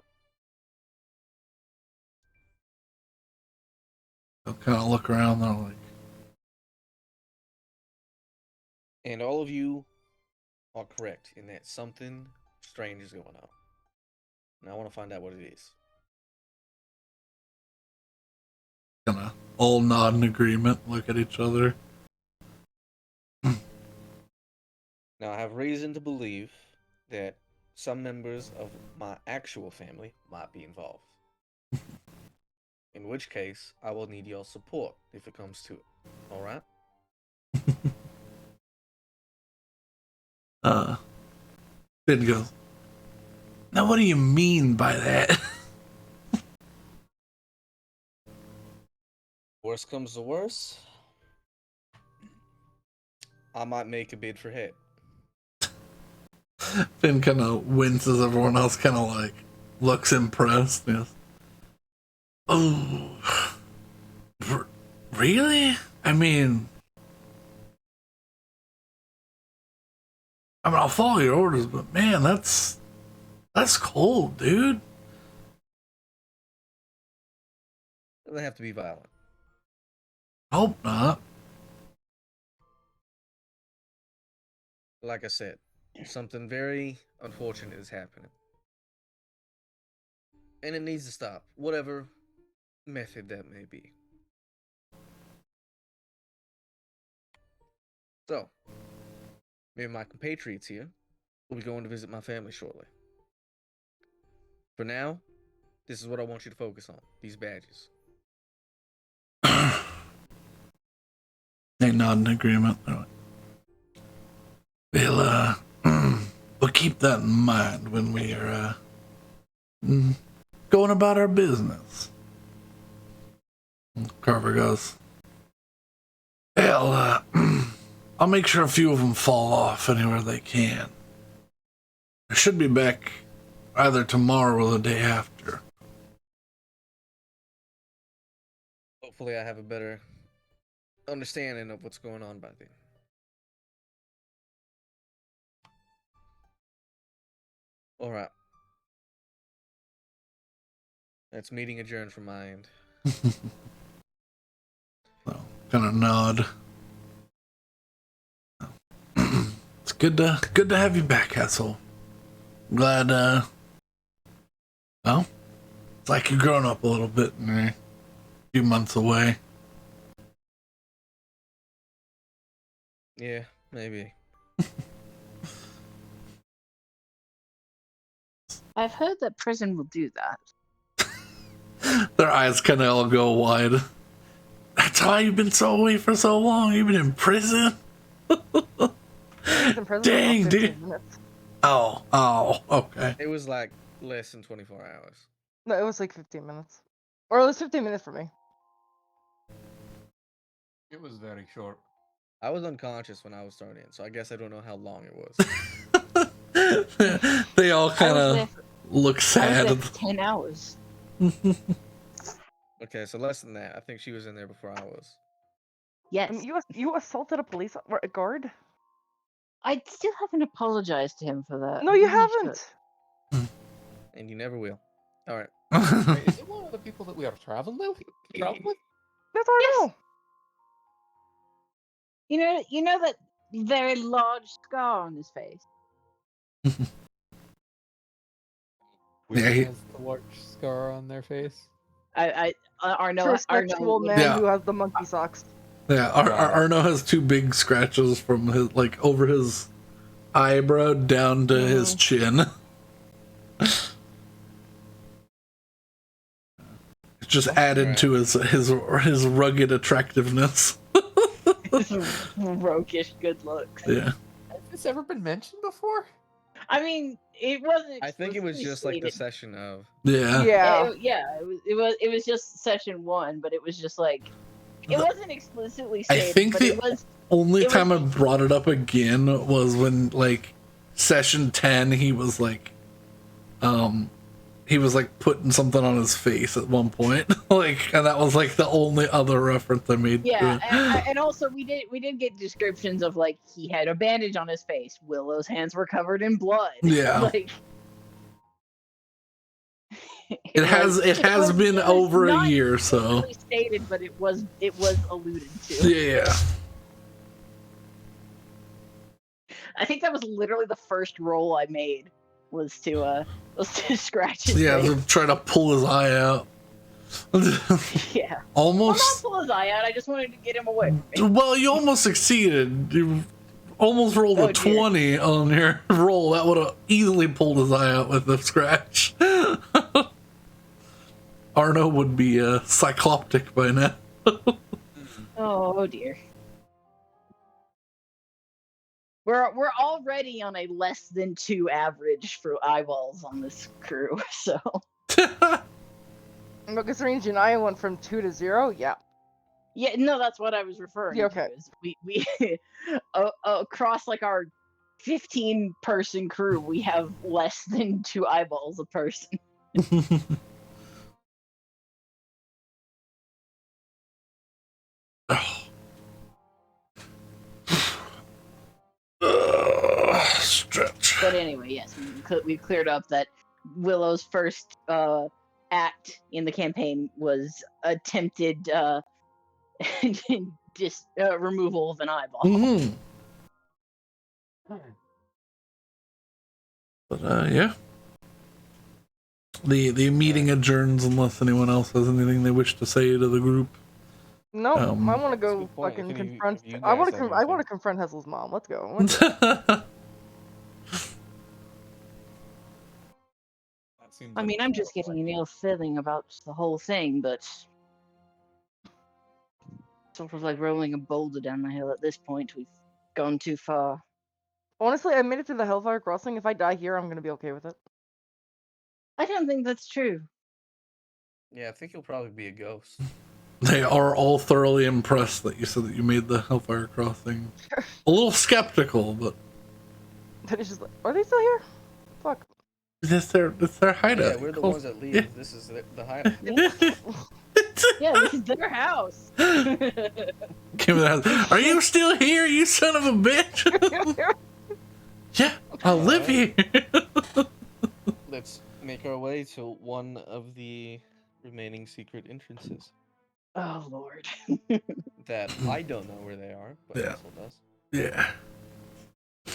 They'll kind of look around, and they're like, And all of you are correct in that something strange is going on. And I want to find out what it is. Gonna all nod in agreement, look at each other. Now, I have reason to believe that some members of my actual family might be involved. In which case, I will need your support if it comes to it. Alright? Finn goes, now what do you mean by that? Worst comes to worst, I might make a bid for head. Finn kind of winces, everyone else kind of like looks impressed. Yes. Oh, really? I mean, I'll follow your orders, but man, that's cold, dude. They have to be violent. Hope not. Like I said, something very unfortunate is happening. And it needs to stop, whatever method that may be. So, me and my compatriots here will be going to visit my family shortly. For now, this is what I want you to focus on, these badges. They nod in agreement. We'll keep that in mind when we are going about our business. Carver goes, hell, I'll make sure a few of them fall off anywhere they can. I should be back either tomorrow or the day after. Hopefully I have a better understanding of what's going on by then. Alright. That's meeting adjourned from my end. So, kind of nod. It's good to have you back, Hesal. Glad, well, it's like you've grown up a little bit in a few months away. Yeah, maybe. I've heard that prison will do that. Their eyes kind of all go wide. That's why you've been so away for so long. You've been in prison. He was in prison for Dang, about 15 dude. minutes. Oh, okay. It was like less than 24 hours. No, it was like 15 minutes. Or it was 15 minutes for me. It was very short. I was unconscious when I was thrown in, so I guess I don't know how long it was. They all kind I of look was sad. there for 10 hours. Okay, so less than that. I think she was in there before I was. Yes. I mean, you assaulted a police guard? I still haven't apologized to him for that. No, I you really should. haven't. And you never will. Alright. Wait, is it one of the people that we are traveling with? That's all I Yes. know. You know that very large scar on his face? Which Yeah, he- has the large scar on their face? Arno, Respectable man Yeah. who has the monkey socks. Yeah, Arno has two big scratches from his, like, over his eyebrow down to his chin. It's just added to his rugged attractiveness. roguish good looks. Yeah. Has this ever been mentioned before? I mean, it wasn't. I think it was just like the explicitly session of. Yeah. Yeah. It was just session 1, but it was just like it wasn't explicitly I stated. think but the it was. only It time I was- brought it up again was when, like, session 10, he was like putting something on his face at one point. Like, and that was like the only other reference I made to Yeah, it. and also we did get descriptions of, like, he had a bandage on his face. Willow's hands were covered in blood. Yeah. Like, It has been over a not year, so explicitly stated, but it was alluded to. yeah. I think that was literally the first roll I made was to scratch his Yeah, face. to try to pull his eye out. Yeah. Well, not Almost. pull his eye out. I just wanted to get him away from me. Well, you almost succeeded. You almost rolled Oh, a dear. 20 on your roll. That would have easily pulled his eye out with the scratch. Arno would be cycloptic by now. Oh dear. We're already on a less than 2 average for eyeballs on this crew, so But considering Janaya went from 2 to 0, yeah. yeah, no, that's what I was referring Yeah, okay. to. Is we across like our 15-person crew, we have less than 2 eyeballs a person. Stretch. But anyway, yes, we cleared up that Willow's first act in the campaign was attempted removal of an eyeball. Mm-hmm. But yeah. The meeting adjourns unless anyone else has anything they wish to say to the group. No, I want to That's a go good point. fucking If any- confront. if you I guys want to. have I want to anything. confront Hesel's mom. Let's go. That seems I like mean, a I'm just terrible getting an idea. ill feeling about the whole thing, but sort of like rolling a boulder down the hill at this point. We've gone too far. Honestly, I made it to the Hellfire Crossing. If I die here, I'm gonna be okay with it. I don't think that's true. Yeah, I think he'll probably be a ghost. They are all thoroughly impressed that you said that you made the Hellfire Crossing. A little skeptical, but That is just like, are they still here? Fuck. it's their hideout. Yeah, we're the Cool. ones that leave. Yeah. This is the hideout. Yeah, this is their house. Give me that. Are you still here, you son of a bitch? Yeah, I live here. Let's make our way to one of the remaining secret entrances Oh Lord. that I don't know where they are, but Yeah. Hesal does. Yeah.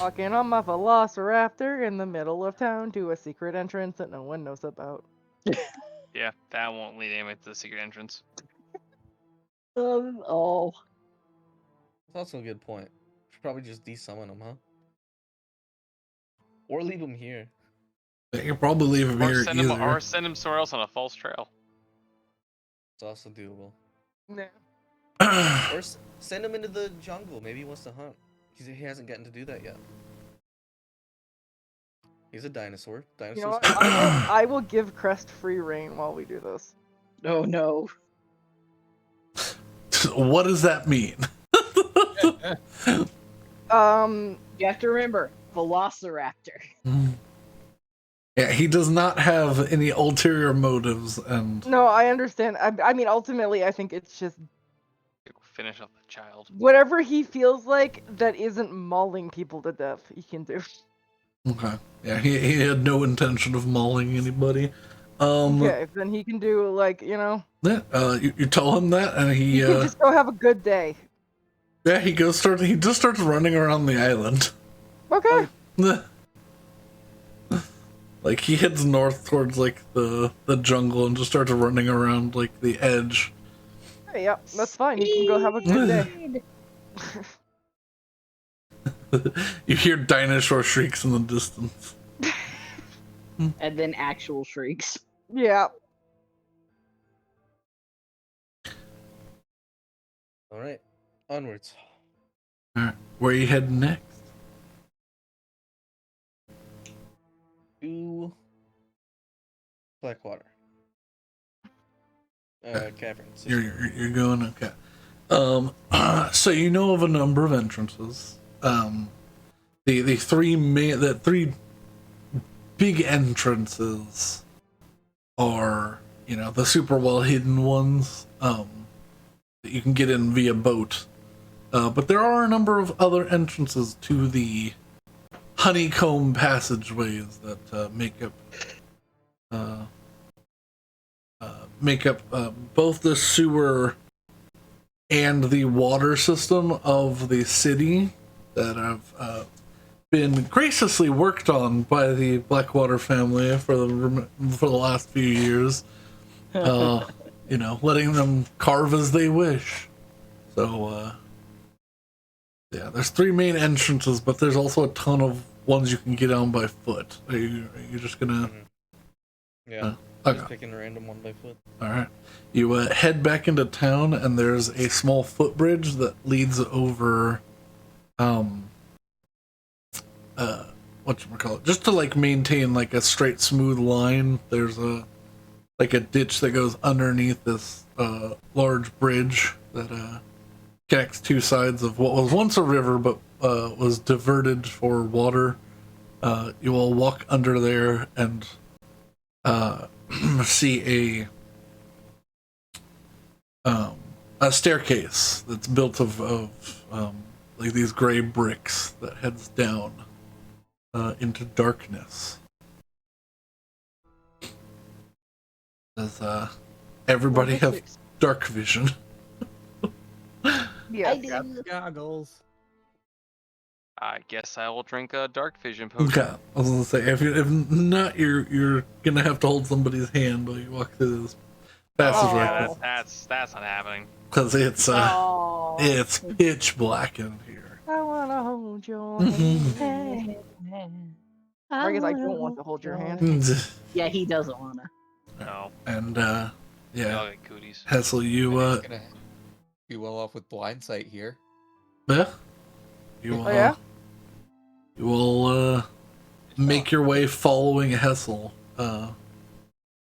Walking on my Velociraptor in the middle of town to a secret entrance that no one knows about. Yeah, that won't lead anybody to the secret entrance. Oh. That's also a good point. Should probably just desummon them, huh? Or leave them here. You can probably leave him here easier. Or send him somewhere else on a false trail. It's also doable. Nah. Or send him into the jungle. Maybe he wants to hunt. He hasn't gotten to do that yet. He's a dinosaur. You know Dinosaurs. what? I will give Crest free reign while we do this. Oh no. What does that mean? You have to remember, Velociraptor. Yeah, he does not have any ulterior motives, and No, I understand. I mean, ultimately, I think it's just Finish off the child. whatever he feels like that isn't mauling people to death, he can do. okay. Yeah, he had no intention of mauling anybody. Okay, then he can do, like, you know, Yeah, you tell him that, and he he can just go have a good day. yeah, he just starts running around the island. Okay. Like he heads north towards like the jungle and just starts running around like the edge. Hey, yeah, that's fine. You can go have a good day. You hear dinosaur shrieks in the distance. And then actual shrieks. Yeah. All right, onwards. All right, where are you heading next? To Blackwater. Caverns. You're going okay. So you know of a number of entrances. The three big entrances are, you know, the super well hidden ones that you can get in via boat. But there are a number of other entrances to the honeycomb passageways that make up both the sewer and the water system of the city that have been graciously worked on by the Blackwater family for the last few years. You know, letting them carve as they wish. So, yeah, there's 3 main entrances, but there's also a ton of ones you can get on by foot. Are you just gonna? Yeah. Okay. Just picking a random one by foot. All right. You head back into town, and there's a small footbridge that leads over, whatchamacallit, just to like maintain like a straight, smooth line. There's a ditch that goes underneath this large bridge that connects 2 sides of what was once a river, but was diverted for water. You will walk under there and see a staircase that's built of like these gray bricks that heads down into darkness. Does everybody have dark vision? Yeah. I do. Goggles. I guess I will drink a dark vision potion. Okay, I was gonna say if not, you're gonna have to hold somebody's hand while you walk through this passage Oh. right Yeah, that's not happening. because it's Oh. it's pitch black in here. I wanna hold your Mhm. hand. I guess I don't want to hold your hand. Yeah, he doesn't wanna. No. And yeah, I'll get cooties. Hesel, you He's gonna be well off with blind sight here. yeah, you Oh, yeah? you will make your way following Hesel, and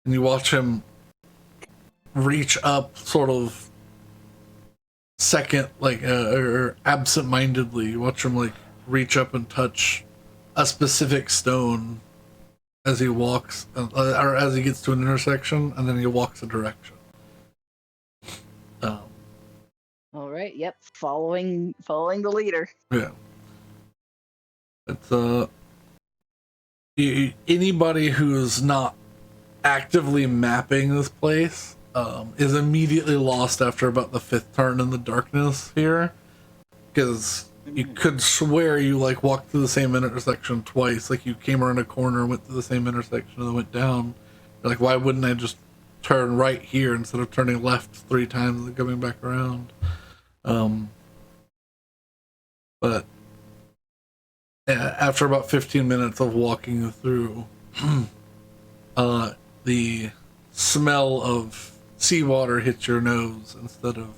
you watch him reach up, sort of second, like or absent-mindedly. You watch him like reach up and touch a specific stone as he walks, or as he gets to an intersection, and then he walks a direction. All right. Yep. Following the leader. Yeah. It's anybody who's not actively mapping this place is immediately lost after about the 5th turn in the darkness here, because you could swear you like walked through the same intersection twice. Like you came around a corner, went through the same intersection, and then went down. You're like, why wouldn't I just turn right here instead of turning left 3 times and coming back around? But after about 15 minutes of walking through, the smell of seawater hits your nose instead of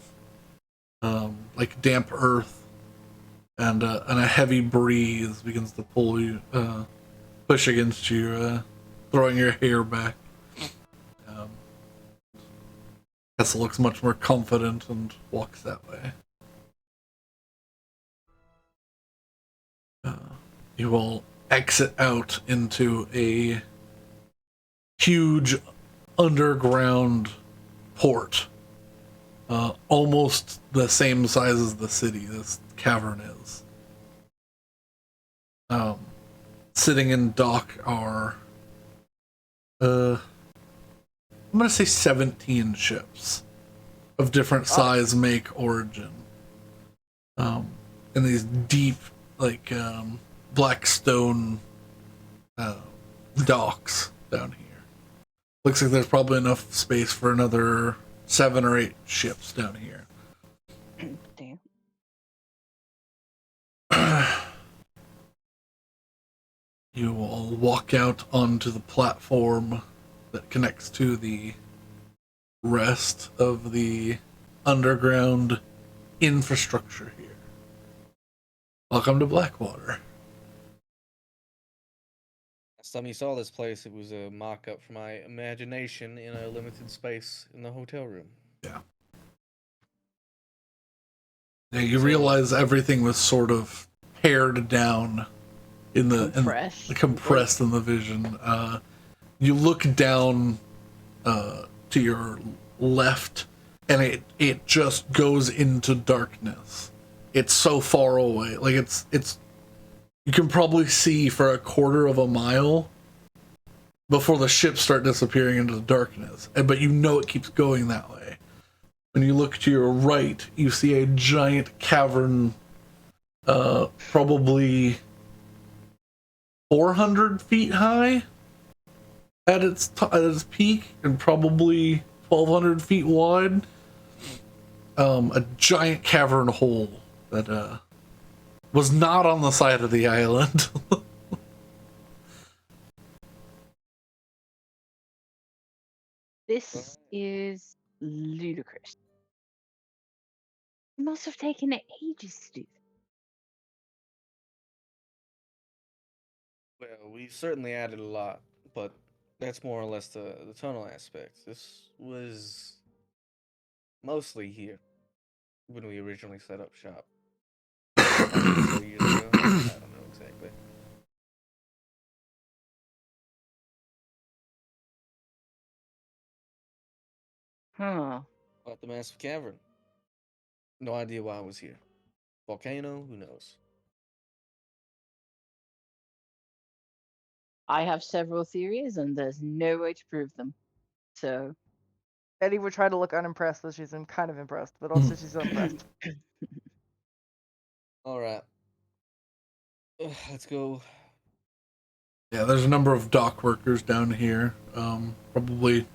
like damp earth, and a heavy breeze begins to pull you, push against you, throwing your hair back. Hesel looks much more confident and walks that way. You will exit out into a huge underground port, almost the same size as the city this cavern is. Sitting in dock are, I'm gonna say 17 ships of different size, make, origin. In these deep, like, black stone docks down here. Looks like there's probably enough space for another 7 or 8 ships down here. Damn. You will walk out onto the platform that connects to the rest of the underground infrastructure here. Welcome to Blackwater. Last time you saw this place, it was a mock-up for my imagination in a limited space in the hotel room. Yeah, you realize everything was sort of pared down in the compressed in the vision. You look down to your left, and it just goes into darkness. It's so far away, like it's you can probably see for a quarter of a mile before the ships start disappearing into the darkness. But you know it keeps going that way. When you look to your right, you see a giant cavern, probably 400 feet high at its peak, and probably 1,200 feet wide. A giant cavern hole that was not on the side of the island. This is ludicrous. It must have taken it ages to do. Well, we certainly added a lot, but that's more or less the tunnel aspect. This was mostly here when we originally set up shop. 100 or so years ago. I don't know exactly. Huh. But the massive cavern. No idea why I was here. Volcano? Who knows? I have several theories, and there's no way to prove them. So, Eddie would try to look unimpressed, so she's kind of impressed, but also she's unimpressed. All right. Let's go. Yeah, there's a number of dock workers down here. Probably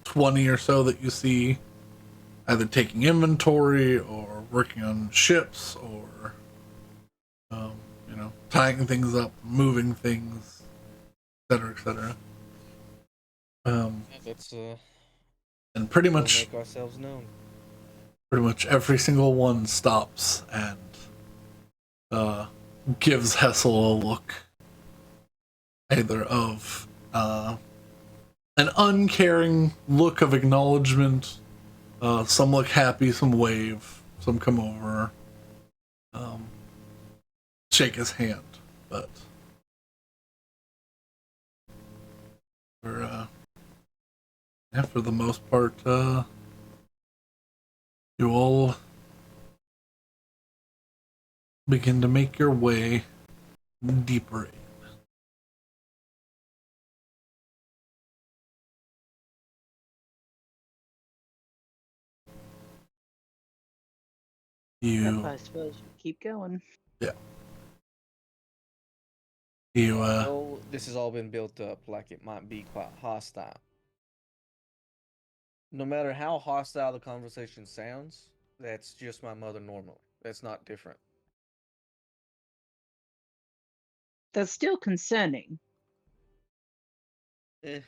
20 or so that you see either taking inventory or working on ships or, tying things up, moving things, etc., etc. Let's And pretty go much make ourselves known. every single one stops and gives Hesal a look, either of an uncaring look of acknowledgement. Some look happy, some wave, some come over, shake his hand, but for the most part, you all begin to make your way deeper in. I suppose we keep going. Yeah. I know this has all been built up like it might be quite hostile. No matter how hostile the conversation sounds, that's just my mother normally. That's not different. That's still concerning. Eh.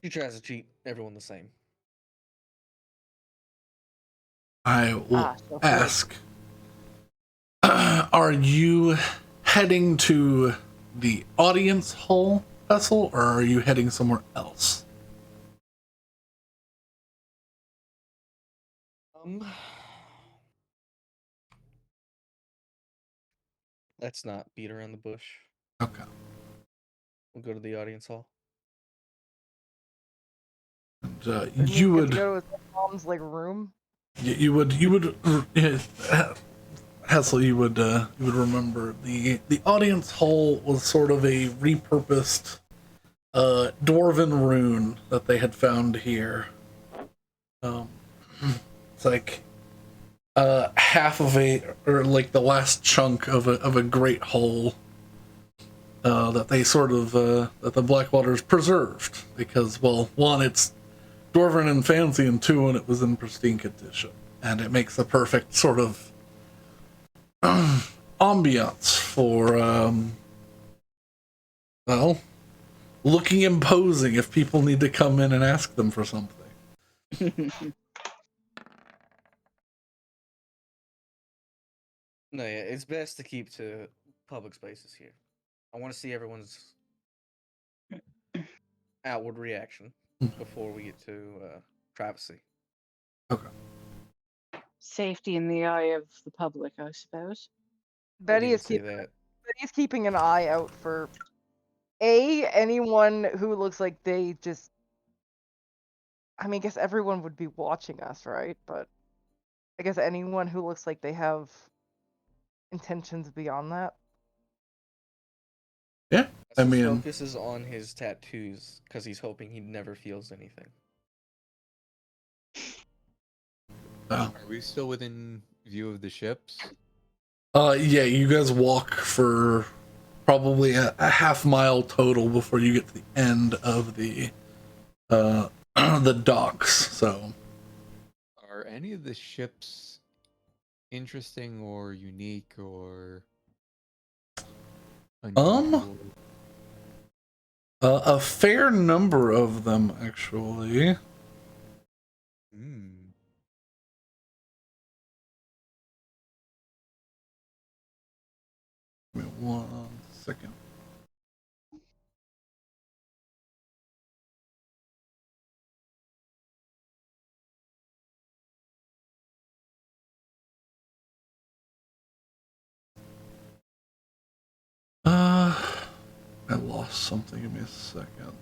She tries to treat everyone the same. I will so ask, are you heading to the audience hall, Hesal, or are you heading somewhere else? Let's not beat around the bush. Okay. We'll go to the audience hall. And, And you get would to go to his mom's room. you would Hesel, you would remember the audience hall was sort of a repurposed dwarven rune that they had found here. It's like half of or like the last chunk of a great hole that they sort of that the Blackwaters preserved because, well, one, it's dwarven and fancy, and two, and it was in pristine condition, and it makes the perfect sort of ambiance for well, looking imposing if people need to come in and ask them for something. No, yeah, it's best to keep to public spaces here. I want to see everyone's outward reaction before we get to privacy. Okay. Safety in the eye of the public, I suppose. Betty is keeping an eye out for anyone who looks like they just. I mean, I guess everyone would be watching us, right? But I guess anyone who looks like they have intentions beyond that. Yeah, I mean, focus is on his tattoos because he's hoping he never feels anything. Are we still within view of the ships? Yeah, you guys walk for probably a half mile total before you get to the end of the the docks. So, Are any of the ships interesting or unique or unusual? a fair number of them actually. Hmm. Give me 1 second. I lost something. Give me a second.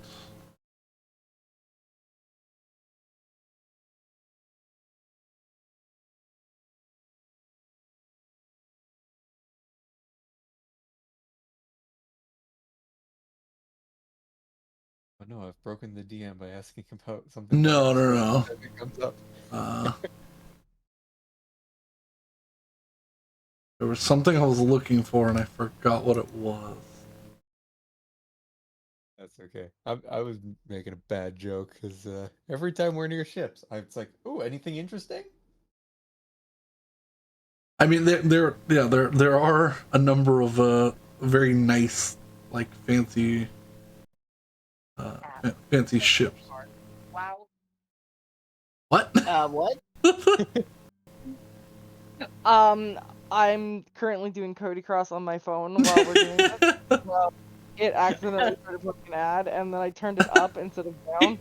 Oh no, I've broken the DM by asking about something that No, actually no, comes up. no. There was something I was looking for and I forgot what it was. That's okay. I was making a bad joke because every time we're near ships, it's like, oh, anything interesting? I mean, there are a number of very nice, like fancy fancy ships. Wow. What? What? I'm currently doing Cody Cross on my phone while we're doing this. Well, it accidentally started playing an ad, and then I turned it up instead of down.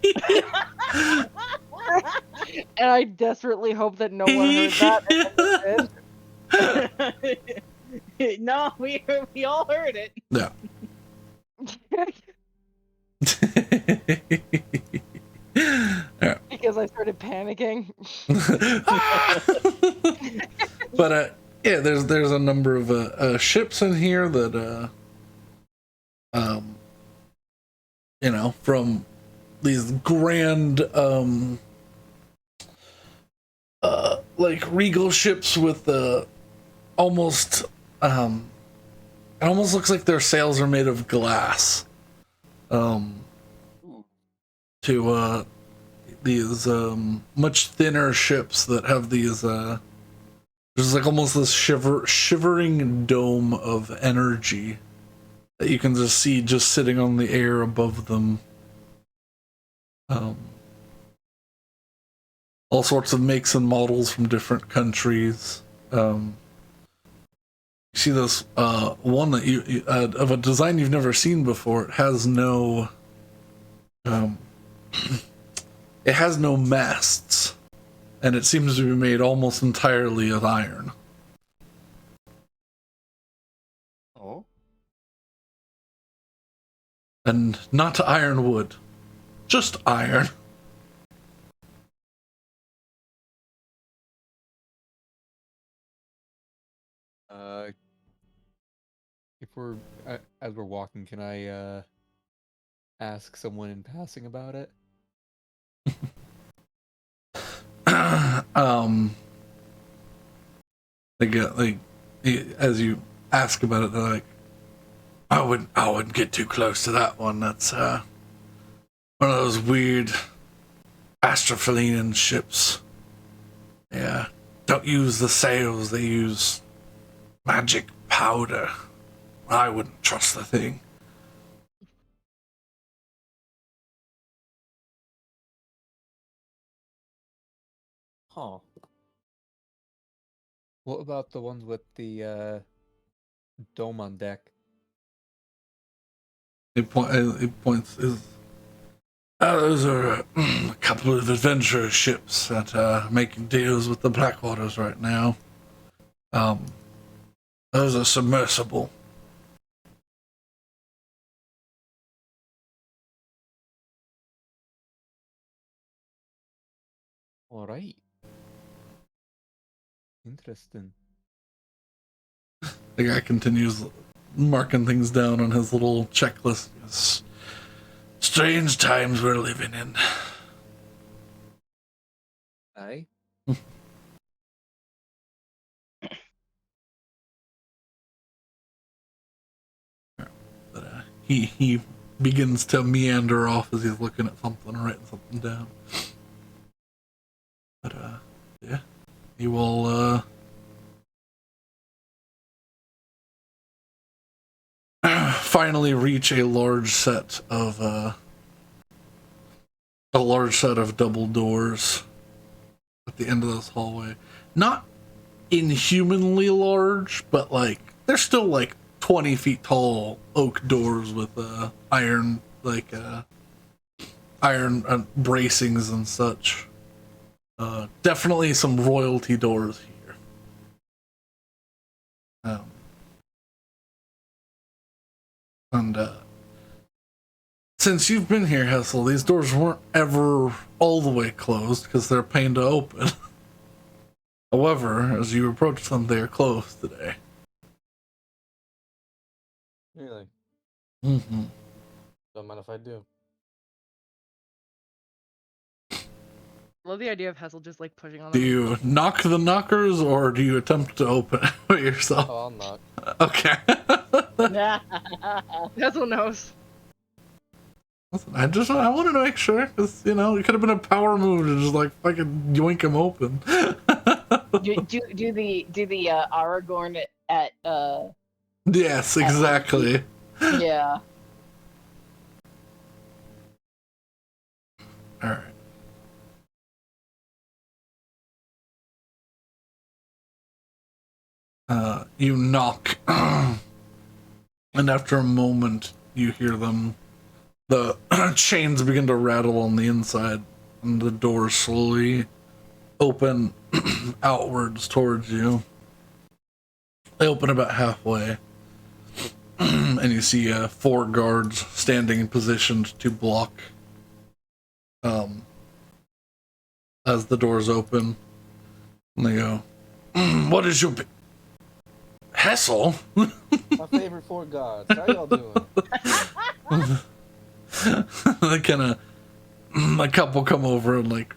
And I desperately hope that no one heard that. And then they No, we all heard it. Yeah. did. Because I started panicking. But yeah, there's a number of ships in here that you know, from these grand like regal ships with almost it almost looks like their sails are made of glass. Ooh. To these much thinner ships that have these there's like almost this shivering dome of energy that you can just see just sitting on the air above them. All sorts of makes and models from different countries. You see this one that you of a design you've never seen before. It has no it has no masts, and it seems to be made almost entirely of iron. Oh. And not ironwood, just iron. If we're as we're walking, can I ask someone in passing about it? They get like as you ask about it, they're like, I wouldn't get too close to that one. That's one of those weird Astrophilian ships. Yeah, don't use the sails. They use magic powder. I wouldn't trust the thing. Huh. What about the ones with the dome on deck? It points. Those are a couple of adventurous ships that are making deals with the Blackwaters right now. Those are submersible. All right. Interesting. The guy continues marking things down on his little checklist. Yes. Strange times we're living in. Aye. he begins to meander off as he's looking at something or writing something down. But yeah, he will finally reach a large set of double doors at the end of this hallway. Not inhumanly large, but like they're still like 20 feet tall oak doors with iron bracings and such. Definitely some royalty doors here. And since you've been here, Hesal, these doors weren't ever all the way closed because they're a pain to open. However, as you approach them, they are closed today. Really? Mm-hmm. Don't mind if I do. Love the idea of Hesel just like pushing on Do them. you knock the knockers or do you attempt to open it yourself? Oh, I'll knock. Okay. Hesel knows. Listen, I wanted to make sure because it could have been a power move to just like fucking yoink them open. do the Aragorn at Yes, exactly. yeah. All right. You knock, and after a moment, you hear them. The chains begin to rattle on the inside, and the doors slowly open outwards towards you. They open about halfway, and you see 4 guards standing positioned to block as the doors open. And they go, "What is your Hesal?" My favorite 4 guards. How y'all doing? They kind of, a couple come over and like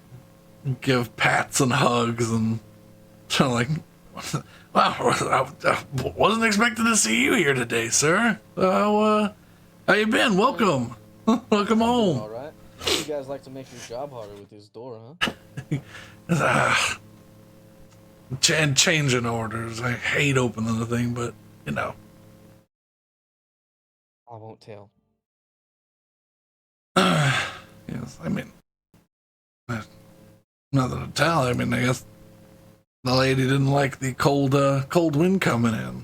give pats and hugs and kind of like, "Wow, I wasn't expecting to see you here today, sir. How you been? Welcome, welcome home." All right. You guys like to make your job harder with this door, huh? Changing orders. I hate opening the thing, but I won't tell. Yes, I mean, there's nothing to tell. I mean, I guess the lady didn't like the cold wind coming in.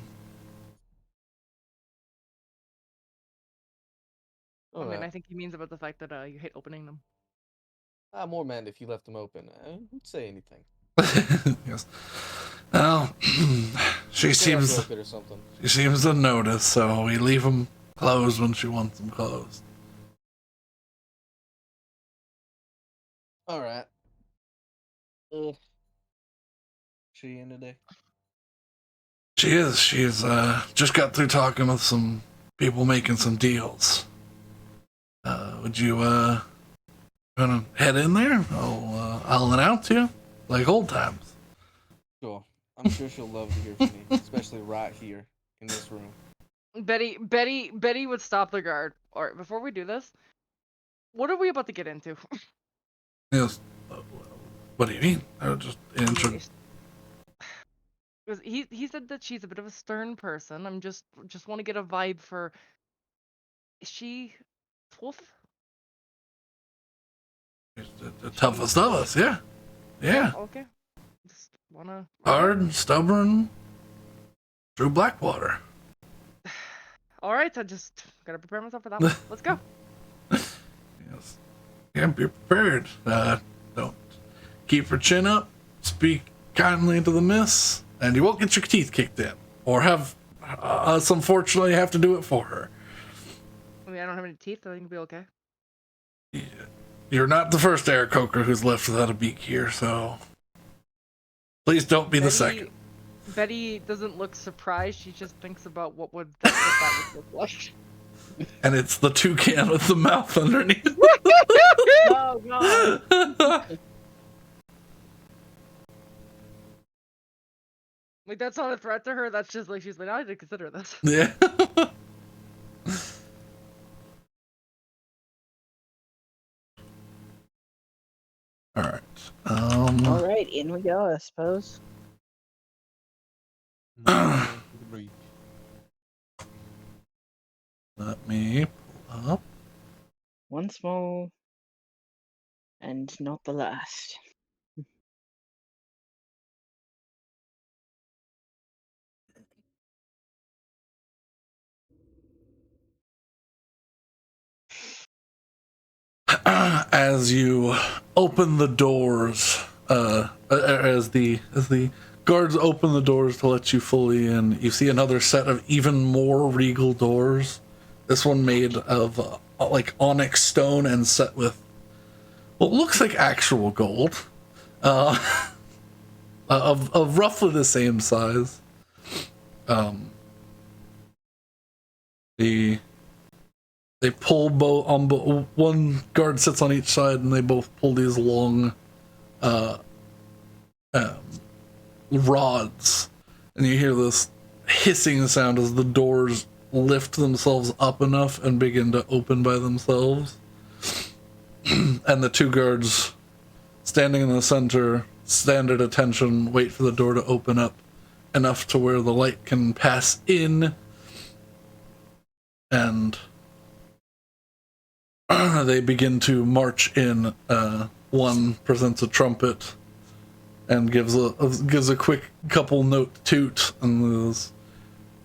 All I mean, right. I think he means about the fact that you hate opening them. I'm more mad if you left them open. Who'd say anything? Yes. Well, she Say I seems broke it or something. to notice, so we leave them closed when she wants them closed. All right. She in today? She is. She's just got through talking with some people making some deals. Would you gonna head in there? I'll announce you like old times. Sure. I'm sure she'll love to hear from me, especially right here in this room. Betty would stop the guard. All right, before we do this, what are we about to get into? Yes. What do you mean? I was just answering. Because he said that she's a bit of a stern person. I'm just want to get a vibe for. Is she tough? The toughest of us, yeah. Yeah. Okay. Just wanna. Hard, stubborn, through Blackwater. All right, I just gotta prepare myself for that one. Let's go. Yes. Yeah, be prepared. Don't keep her chin up. Speak kindly to the miss, and you won't get your teeth kicked in, or have us unfortunately have to do it for her. I mean, I don't have any teeth, so I think it'll be okay. Yeah. You're not the first Aarakocra who's left without a beak here, so please don't be the second. Betty doesn't look surprised. She just thinks about what that would look like. And it's the toucan with the mouth underneath. Oh god. Like, that's not a threat to her. That's just like she's like, I didn't consider this. Yeah. All right, in we go, I suppose. Now to the breach. Let me pull up. Once more, and not the last. As you open the doors, as the guards open the doors to let you fully in, you see another set of even more regal doors. This one made of like onyx stone and set with what looks like actual gold, of roughly the same size. They pull both on one guard sits on each side, and they both pull these long rods, and you hear this hissing sound as the doors lift themselves up enough and begin to open by themselves. And the two guards standing in the center stand at attention, wait for the door to open up enough to where the light can pass in, and they begin to march in. One presents a trumpet and gives a quick couple note toot, and is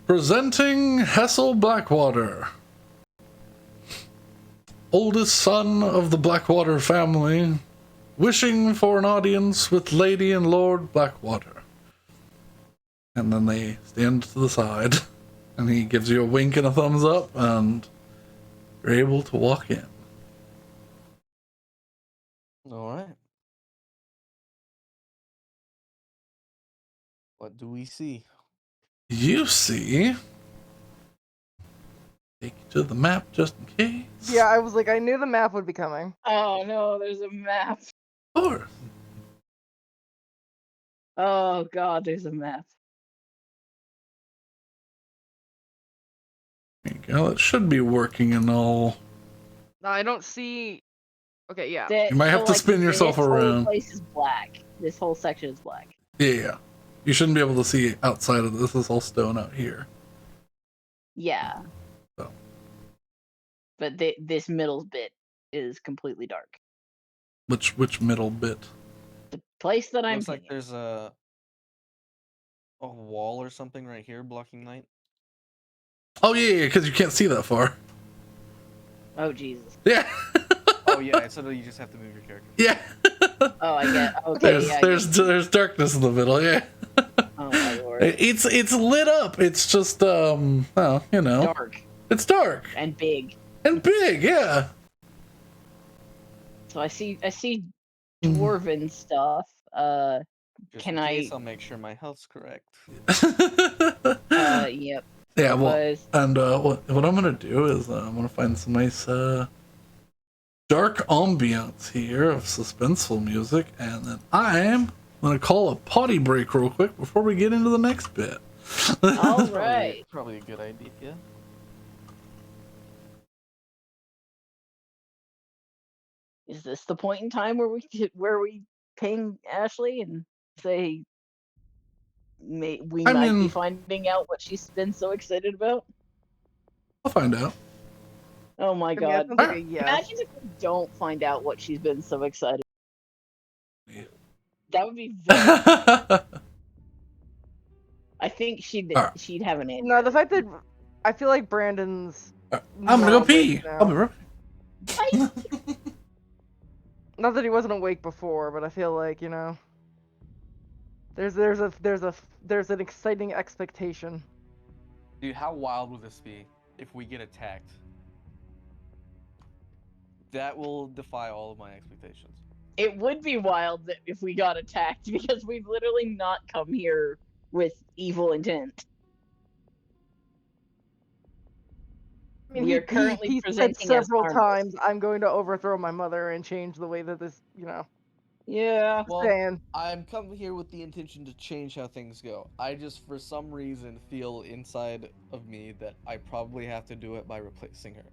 presenting Hesal Blackwater, oldest son of the Blackwater family, wishing for an audience with Lady and Lord Blackwater. And then they stand to the side, and he gives you a wink and a thumbs up, and you're able to walk in. All right. What do we see? You see, take you to the map just in case. Yeah, I was like, I knew the map would be coming. Oh no, there's a map. Of course. Oh god, there's a map. There you go. It should be working and all. No, I don't see. Okay, yeah. You might have to spin yourself around. This whole place is black. This whole section is black. Yeah. You shouldn't be able to see outside of this. This is all stone out here. Yeah. So. But this middle bit is completely dark. Which middle bit? The place that I'm Looks like thinking. there's a wall or something right here blocking light. Oh yeah, because you can't see that far. Oh Jesus. Yeah. Oh yeah, so you just have to move your character. Yeah. Oh, I get. Okay, There's darkness in the middle. Yeah. Oh my lord. It's lit up. It's just well, you know. Dark It's dark and big. and big. Yeah. So I see dwarven stuff. Just Can in I- case, I'll make sure my health's correct. Yep. Yeah, well, was- and what I'm gonna do is I'm gonna find some nice dark ambiance here of suspenseful music, and then I'm gonna call a potty break real quick before we get into the next bit. All right. Probably a good idea. Yeah. Is this the point in time where we ping Ashley and say we I might be mean- finding out what she's been so excited about? I'll find out. Oh my I mean, god. that sounds like a yes. Imagine if we don't find out what she's been so excited. Yeah. That would be very. I'm I think she'd Alright. she'd have an answer. No, the fact that I feel like Brandon's. gonna go more pee. awake now. I'll be right back. Not that he wasn't awake before, but I feel like, you know, there's an exciting expectation. Dude, how wild would this be if we get attacked? That will defy all of my expectations. It would be wild that if we got attacked because we've literally not come here with evil intent. I mean, We are currently he said presenting as several harmless. times, "I'm going to overthrow my mother and change the way that this," you know. Yeah. Well, Saying. I'm coming here with the intention to change how things go. I just, for some reason, feel inside of me that I probably have to do it by replacing her.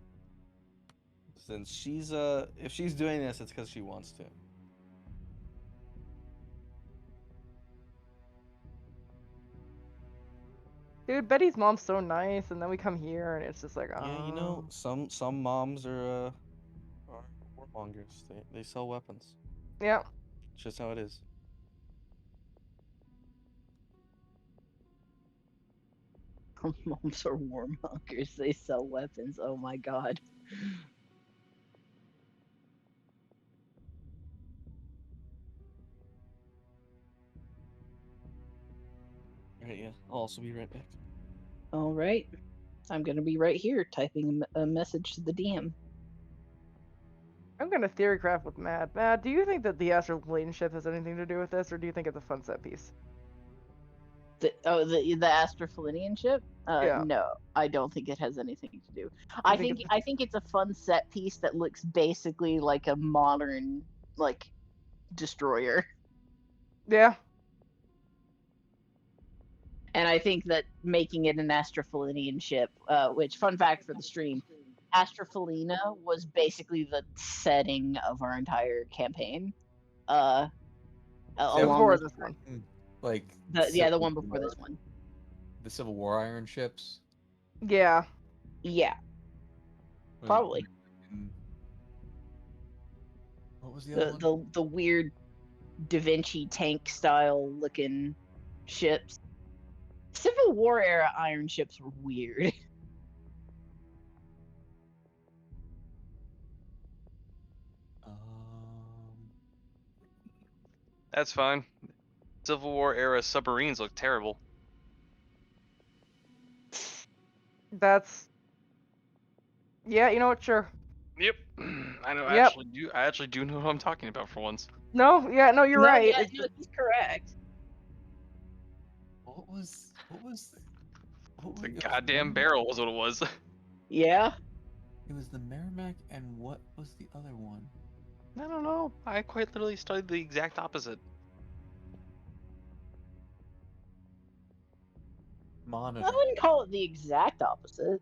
Since she's if she's doing this, it's because she wants to. Dude, Betty's mom's so nice, and then we come here, and it's just like, Yeah, you know, some moms are warmongers. They sell weapons. Yeah. It's just how it is. Moms are warmongers. They sell weapons. Oh my god. Right, yeah. I'll also be right back. All right. I'm gonna be right here typing a message to the DM. I'm gonna theory craft with Matt. Matt, do you think that the astral relationship has anything to do with this, or do you think it's a fun set piece? The Astroflinian ship? Yeah. No, I don't think it has anything to do. I think it's a fun set piece that looks basically like a modern like destroyer. Yeah. And I think that making it an Astroflinian ship, which fun fact for the stream, Astrofalina was basically the setting of our entire campaign. Along Before with this one. Like the one before this one. the Civil War iron ships. Yeah. Yeah, Was- probably. What was the other one? The weird Da Vinci tank style looking ships. Civil War era iron ships were weird. That's fine. Civil War era submarines look terrible. That's. Yeah, you know what? Sure. Yep. I know. Yep. I actually do know what I'm talking about for once. No, yeah, no, you're right. Yeah, It's no, he's correct. What was The goddamn barrel was what it was. Yeah. It was the Merrimack, and what was the other one? I don't know. I quite literally studied the exact opposite. Monitor. I wouldn't call it the exact opposite.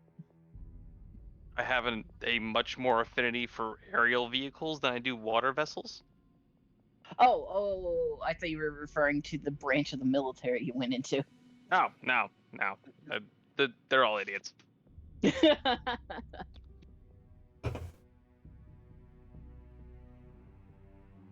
I have a much more affinity for aerial vehicles than I do water vessels. Oh, I thought you were referring to the branch of the military you went into. Oh, no. They're all idiots. I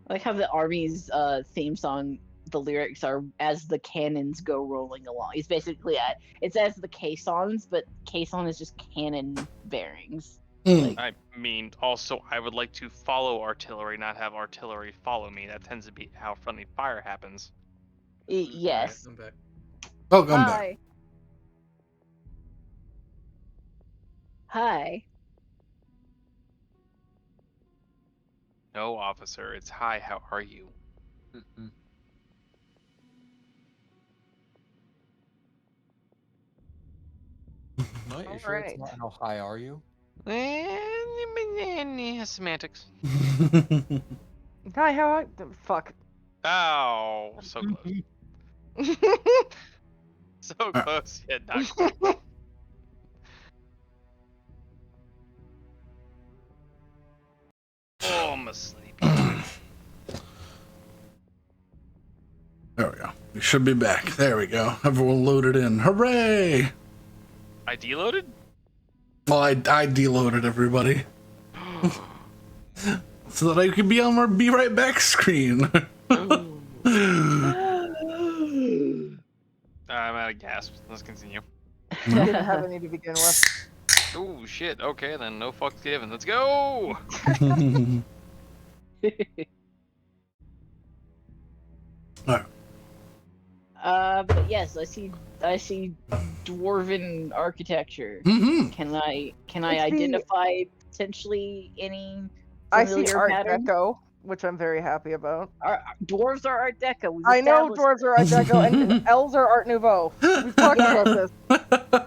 like how the Army's theme song, the lyrics are "as the cannons go rolling along." It's basically it's as the caissons, but caisson is just cannon bearings. Mm. I mean, also, I would like to follow artillery, not have artillery follow me. That tends to be how friendly fire happens. Yes. I'm back. Welcome back. Hi. Hi. No, officer. It's hi. How are you? No, you All sure right. it's not how high are you? Semantics. Hi, how? Fuck. Oh, so close. So close, yet not quite. Oh, I'm asleep. There we go. We should be back. There we go. Everyone loaded in. Hooray! I deloaded? Well, I deloaded everybody. So that I could be on our Be Right Back screen. I'm out of gas. Let's continue. Didn't have any to begin with. Oh, shit. Okay, then. No fucks given. Let's go! Alright. But yes, I see dwarven architecture. Mm-hmm. Can I It's the- identify potentially any I see familiar Art pattern? Deco, which I'm very happy about. Dwarves are Art Deco. We've I know established dwarves are Art Deco and elves are Art Nouveau. We've talked about this.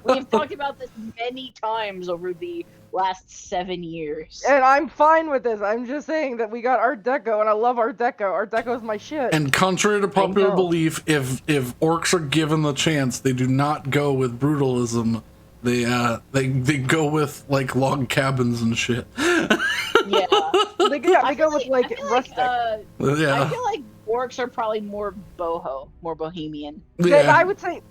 We've talked about this many times over the last 7 years. And I'm fine with this. I'm just saying that we got Art Deco, and I love Art Deco. Art Deco is my shit. And contrary to popular know. belief, if orcs are given the chance, they do not go with brutalism. They go with like log cabins and shit. Yeah. They go with like rustic. I Yeah. feel like orcs are probably more boho, more bohemian. I would say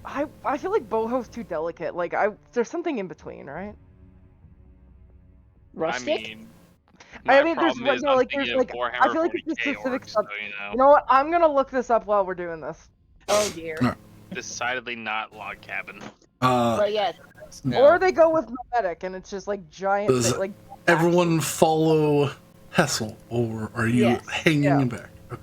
I feel like boho's too delicate. Like there's something in between, right? Rustic? I mean, I my mean, there's problem is no I'm like thinking there's of like I Warhammer feel like it's a 40k specific orcs, sub. so You know what? I'm gonna look this up while we're doing this. Oh dear. Alright. decidedly not log cabin. But yes, Or they go with nomadic, and it's just like giant, Does like everyone follow Hesal, or are you Yes. hanging Yeah. back? Okay.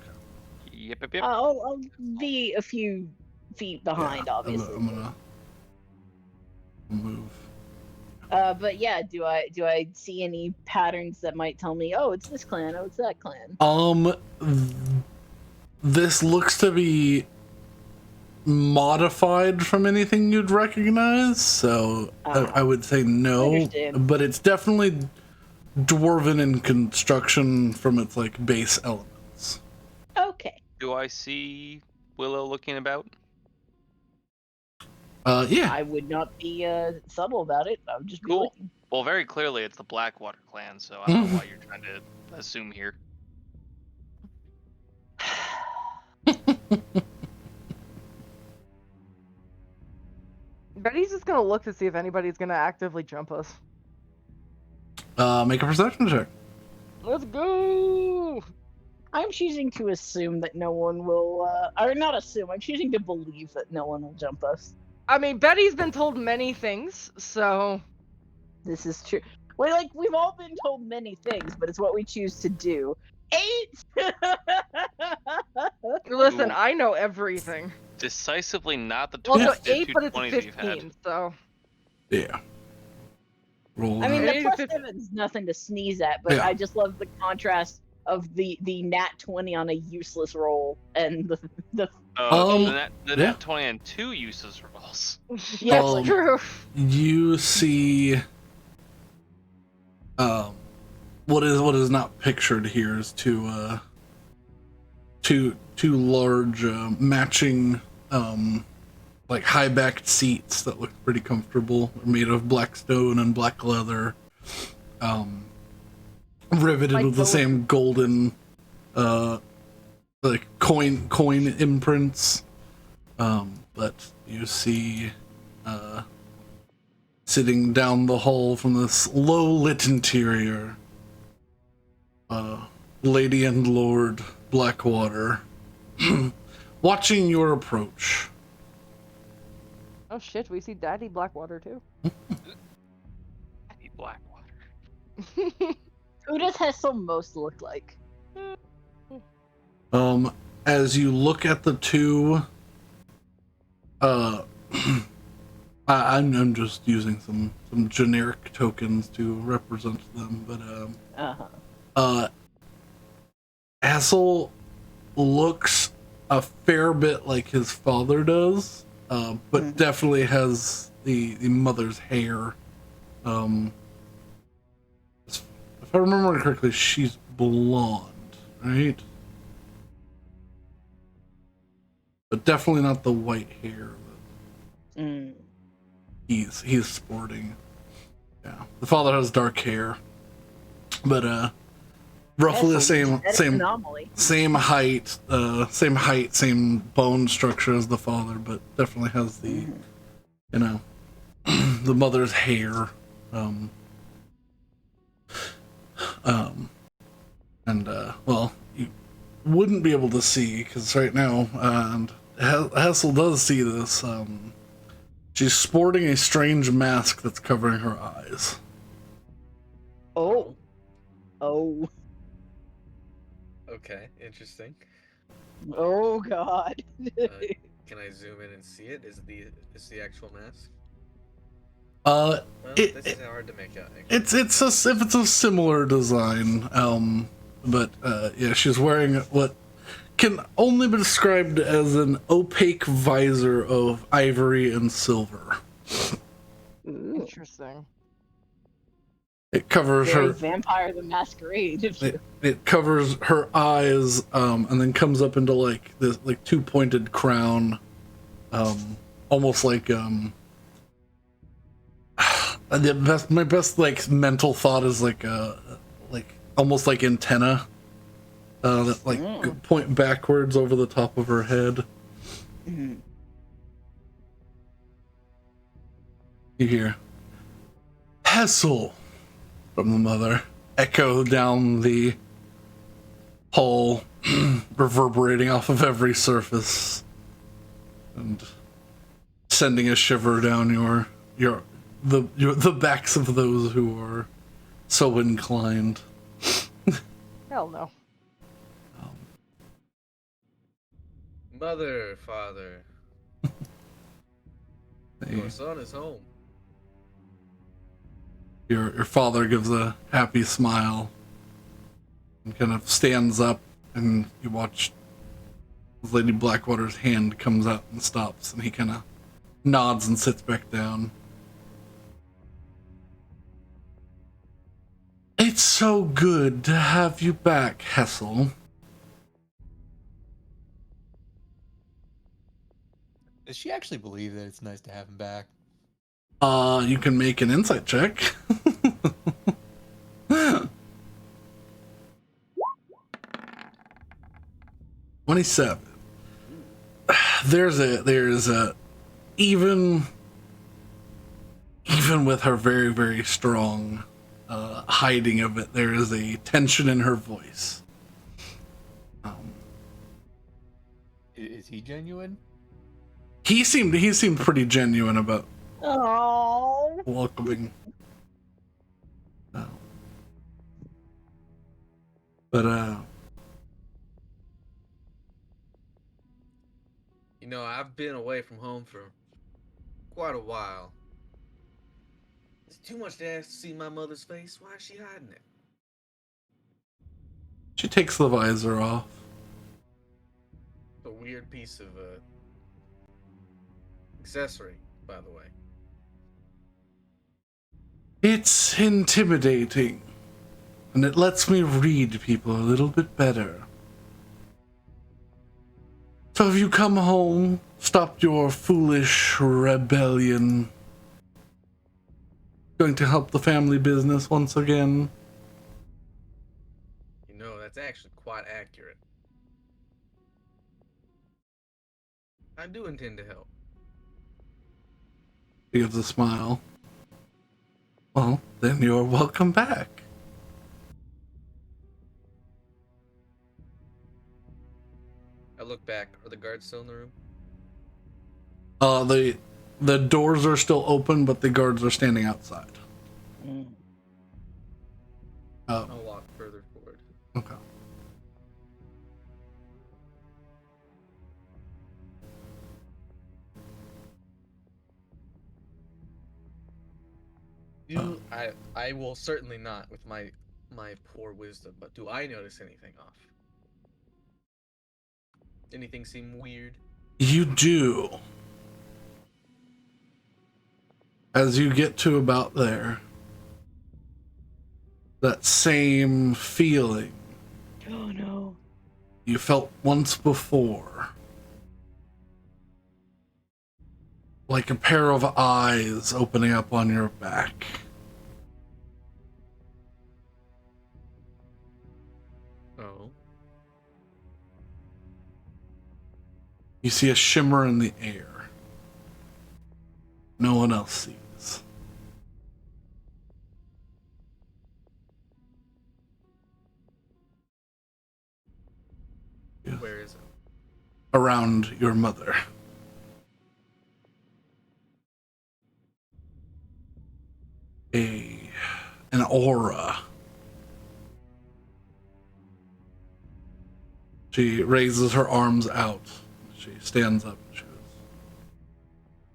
Yep. I'll be a few feet behind, Yeah, obviously. I'm gonna move. But yeah, do I see any patterns that might tell me, oh, it's this clan, oh, it's that clan? This looks to be modified from anything you'd recognize, so I would say no. Understand. But it's definitely dwarven in construction from its like base elements. Okay. Do I see Willow looking about? Yeah. I would not be subtle about it. I would just be Cool. looking. Well, very clearly it's the Blackwater clan, so I don't know why you're trying to assume here. Betty's just gonna look to see if anybody's gonna actively jump us. Make a perception check. Let's go. I'm choosing to assume that no one will, or not assume. I'm choosing to believe that no one will jump us. I mean, Betty's been told many things, so This is true. We've all been told many things, but it's what we choose to do. 8. listen. Ooh. I know everything. Decisively not the Well, no, 20 8, but it's 20s you've had. 15, so Yeah. Roll. I mean, It the is plus 15. 7's nothing to sneeze at, but Yeah. I just love the contrast of the nat 20 on a useless roll and the The yeah. nat 20 and 2 uses rolls. yes, Um, True. You see, what is not pictured here is two large matching like high-backed seats that look pretty comfortable, made of black stone and black leather, riveted Like with the those- same golden like coin imprints. But you see sitting down the hall from this low-lit interior, Lady and Lord Blackwater, watching your approach. Oh shit, we see Daddy Blackwater too. Daddy Blackwater. who does Hesal most look like? As you look at the two, I'm just using some generic tokens to represent them, but Hesal looks a fair bit like his father does, but definitely has the mother's hair. If I remember correctly, she's blonde, right? But definitely not the white hair that he's sporting. Yeah, the father has dark hair, but roughly the same anomaly. same height, same bone structure as the father, but definitely has the the mother's hair. Well, you wouldn't be able to see because right now, and Hesal does see this. She's sporting a strange mask that's covering her eyes. Oh. Okay, interesting. Oh God. Can I zoom in and see it? Is the actual mask? Well, this is hard to make out. It's a similar design. But yeah, she's wearing what can only be described as an opaque visor of ivory and silver. Interesting. It covers Very her. Vampire the Masquerade. If you... It covers her eyes, and then comes up into like this like two pointed crown, almost like my best like mental thought is like almost like antenna that like point backwards over the top of her head. You hear Hesal from the mother echo down the hall, reverberating off of every surface and sending a shiver down the backs of those who are so inclined. Hell no. Mother, father, your son is home. Your father gives a happy smile and kind of stands up, and you watch Lady Blackwater's hand comes out and stops, and he kind of nods and sits back down. It's so good to have you back, Hesal. Does she actually believe that it's nice to have him back? You can make an insight check. 27. There's a even with her very, very strong hiding of it, there is a tension in her voice. Is he genuine? He seemed pretty genuine about Oh. welcoming. But You know, I've been away from home for quite a while. Is it too much to ask to see my mother's face? Why is she hiding it? she takes the visor off. A weird piece of accessory, by the way. It's intimidating, and it lets me read people a little bit better. So have you come home, stopped your foolish rebellion, going to help the family business once again? You know, that's actually quite accurate. I do intend to help. He gives a smile. Well, then you're welcome back. I look back. Are the guards still in the room? The doors are still open, but the guards are standing outside. I'll walk further forward. Okay. I will certainly not with my poor wisdom, but do I notice anything off? Anything seem weird? You do. As you get to about there, that same feeling Oh no. you felt once before. Like a pair of eyes opening up on your back. Oh. You see a shimmer in the air. No one else sees. Yes. Where is it? Around your mother. An aura. She raises her arms out. She stands up and she goes,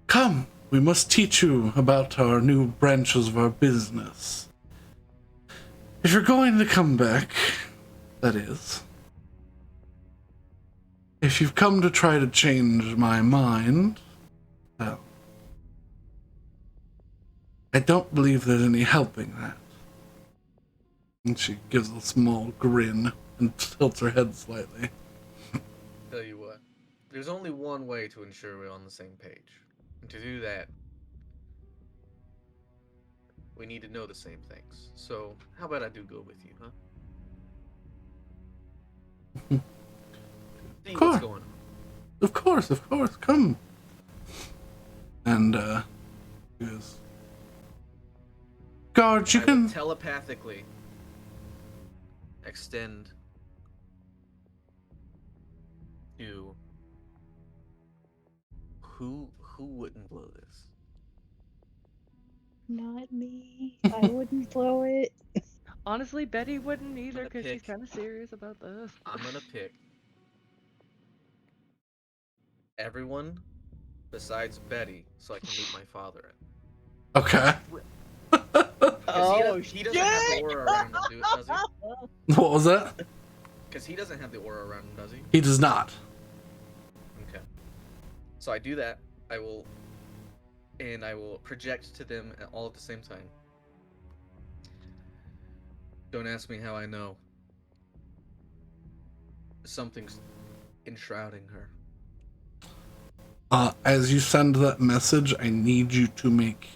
"Come, we must teach you about our new branches of our business. If you're going to come back, that is. If you've come to try to change my mind, well, I don't believe there's any helping that." And she gives a small grin and tilts her head slightly. Tell you what, there's only one way to ensure we're on the same page. And to do that, we need to know the same things. So, how about I do go with you, huh? See what's going on. Of course, come. And he goes, Guards, you I can. will telepathically extend to who wouldn't blow this? Not me. I wouldn't blow it. Honestly, Betty wouldn't either gonna because she's pick- kind of serious about this. I'm gonna pick everyone besides Betty so I can loop my father in. Okay. Oh, He doesn't have the aura around him, does he? What was that? Because he doesn't have the aura around him, does he? He does not. Okay. So I do that. I will project to them all at the same time. Don't ask me how I know. Something's enshrouding her. As you send that message, I need you to make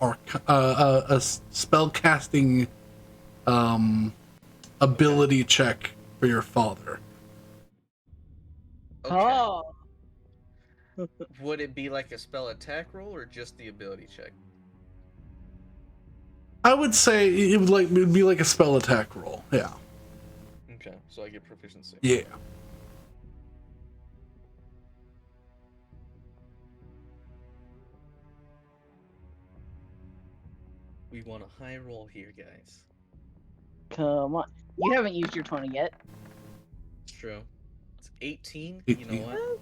a spell casting ability check for your father. Okay. Oh. Would it be like a spell attack roll or just the ability check? I would say it would be like a spell attack roll. Yeah. Okay, so I get proficiency. Yeah. We want a high roll here, guys. Come on. You haven't used your 20 yet. It's true. It's 18. You 18. know what?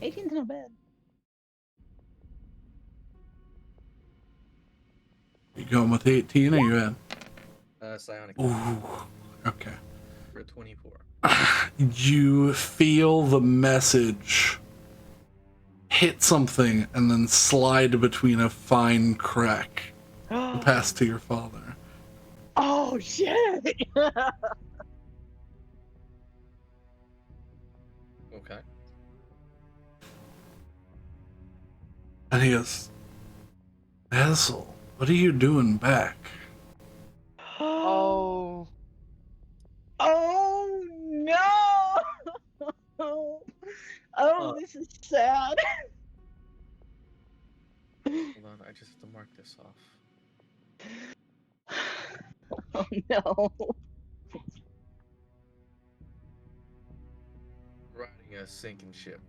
18's not bad. You going with 18 or you at? Psionic Ooh. Okay. for 24. You feel the message hit something and then slide between a fine crack and pass to your father. Oh, shit! Okay. And he goes, Hesal, what are you doing back? Oh. Oh, no! Oh, this is sad. Hold on, I just have to mark this off. Oh, no. Riding a sinking ship.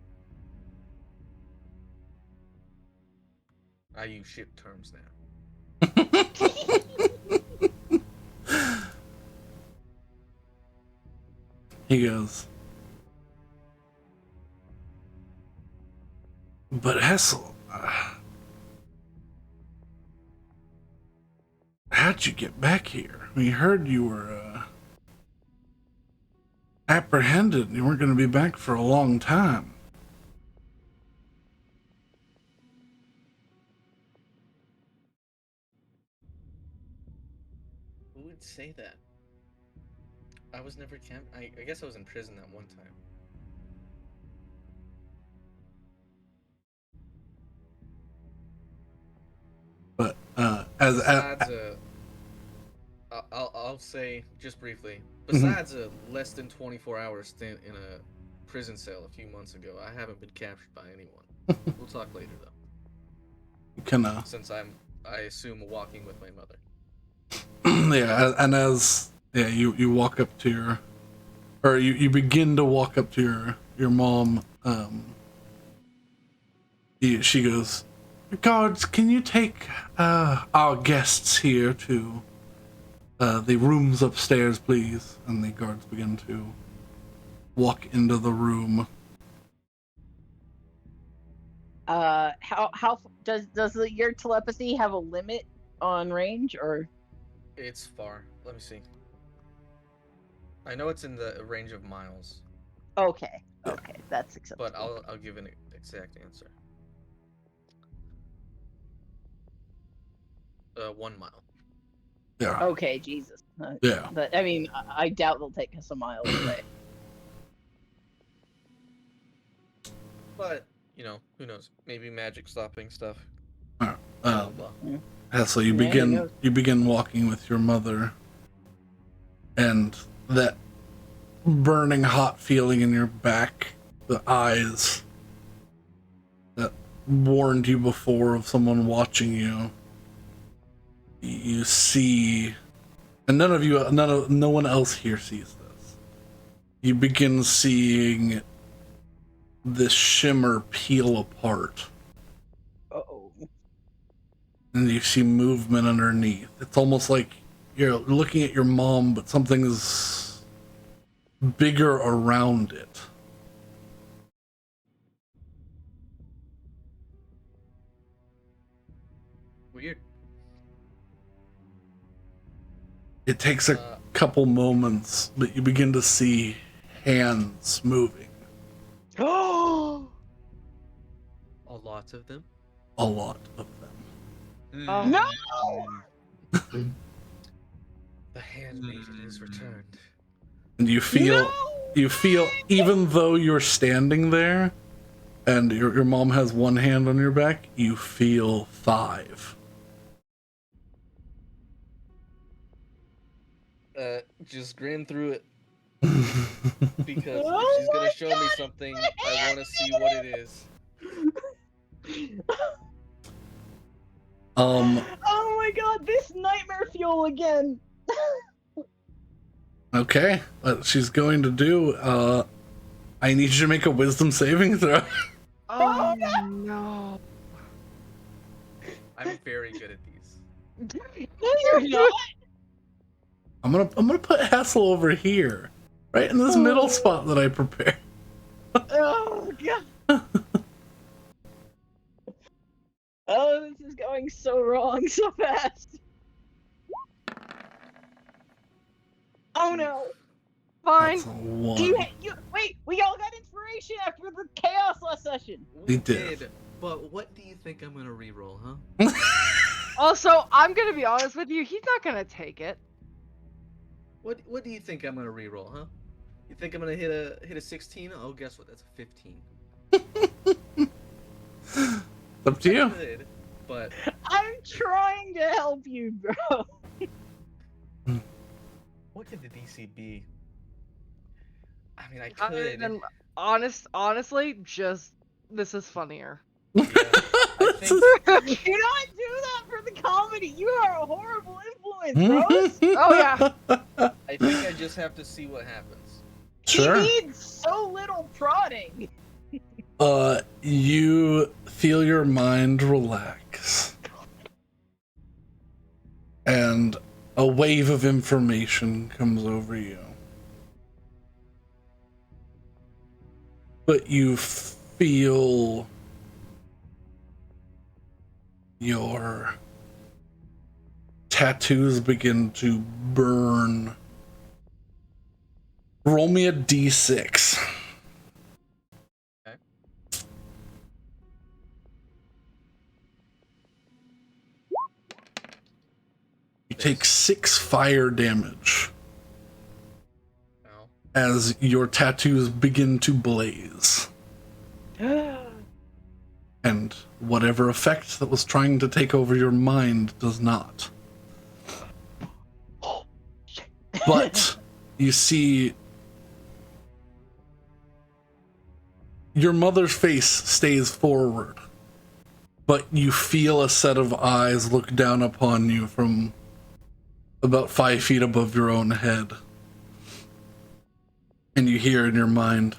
I use ship terms now. He goes, but Hesal, how'd you get back here? We heard you were apprehended and you weren't going to be back for a long time. Who would say that? I was never I guess I was in prison that one time. But Besides, I'll say just briefly. Besides a less than 24-hour stint in a prison cell a few months ago, I haven't been captured by anyone. We'll talk later though. can Since I assume walking with my mother. yeah, and as you walk up to your, or you begin to walk up to your mom. She goes, guards, can you take our guests here to the rooms upstairs, please? And the guards begin to walk into the room. How does your telepathy have a limit on range, or? It's far. Let me see. I know it's in the range of miles, Okay, that's acceptable. but I'll give an exact answer. 1 mile. Yeah. Okay, Jesus. Yeah. But I mean, I doubt they'll take us a mile away. But you know, who knows? Maybe magic stopping stuff. Blah, Blah, blah. so you Yeah, begin you begin walking with your mother, and that burning hot feeling in your back, the eyes that warned you before of someone watching you, you see, and no one else here sees this. You begin seeing this shimmer peel apart, Uh-oh. and you see movement underneath. It's almost like you're looking at your mom, but something is bigger around it. Weird. It takes a couple moments, but you begin to see hands moving. Oh A lot of them. A lot of them. no! The handmaiden is returned. And you feel, No! even though you're standing there, and your mom has one hand on your back, you feel 5. Just grin through it. Because Oh if she's gonna my show me God, something, my I hand want to see what it is. Um, Oh my god, this nightmare fuel again. okay, what she's going to do, I need you to make a wisdom saving throw. Oh no. I'm very good at these. No, you're not. I'm gonna put Hesal over here, right in this middle spot that I prepared. Oh god. Oh, this is going so wrong so fast. Oh no. Fine. That's a 1. You wait, we all got inspiration after the chaos last session. We did. But what do you think I'm gonna reroll, huh? Also, I'm gonna be honest with you, he's not gonna take it. What do you think I'm gonna reroll, huh? You think I'm gonna hit a 16? Oh, guess what? That's a 15. It's up to you. Good, but I'm trying to help you, bro. What could the DC be? I mean, I Other could. than honestly, just this is funnier. Yeah, I think Do not do that for the comedy. You are a horrible influence, bro. Oh yeah. I think I just have to see what happens. Sure. He needs so little prodding. You feel your mind relax. And a wave of information comes over you. But you feel your tattoos begin to burn. Roll me a d6. Okay. You take 6 fire damage Oh. as your tattoos begin to blaze. And whatever effect that was trying to take over your mind does not. But you see your mother's face stays forward, but you feel a set of eyes look down upon you from about 5 feet above your own head. And you hear in your mind,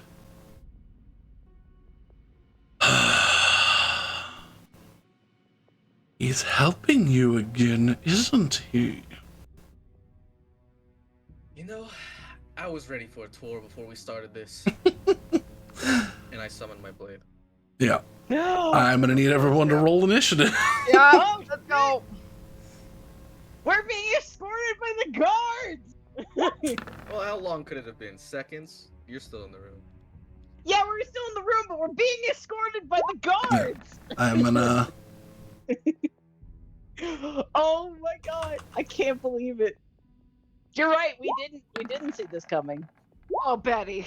he's helping you again, isn't he? You know, I was ready for a tour before we started this. And I summoned my blade. Yeah. No. I'm gonna need everyone to roll initiative. Yeah, Oh, let's go. We're being escorted by the guards. Well, how long could it have been? Seconds? You're still in the room. Yeah, we're still in the room, but we're being escorted by the guards. I'm gonna. Oh my god, I can't believe it. You're right, we didn't see this coming. Oh, Betty.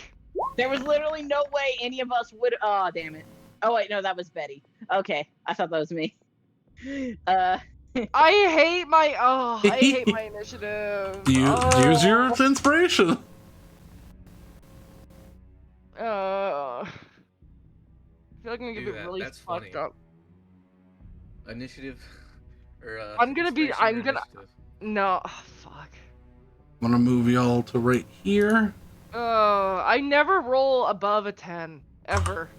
There was literally no way any of us would. Oh, damn it. Oh wait, no, that was Betty. Okay, I thought that was me. I hate my initiative. Use your inspiration. I feel like I'm gonna Do get that, really that's fucked funny. up. Initiative? Or, I'm gonna be- inspiration I'm or gonna- initiative? No, oh, fuck. I'm gonna move y'all to right here. I never roll above a 10 ever,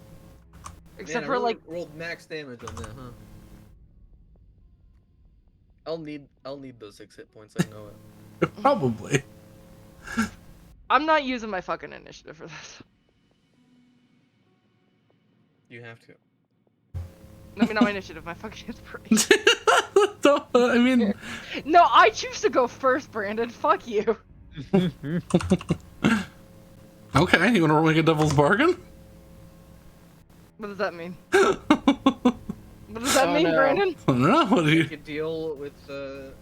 except Man, I for really like. rolled max damage on that, huh? I'll need those 6 hit points. I know it. Probably. I'm not using my fucking initiative for this. You have to. I mean, not my initiative, my fucking inspiration. I mean, No, I choose to go first, Brandon. Fuck you. okay. You wanna make a devil's bargain? What does that mean? What does that Oh, mean, no. Brandon? I don't know. What do you? Make a deal with The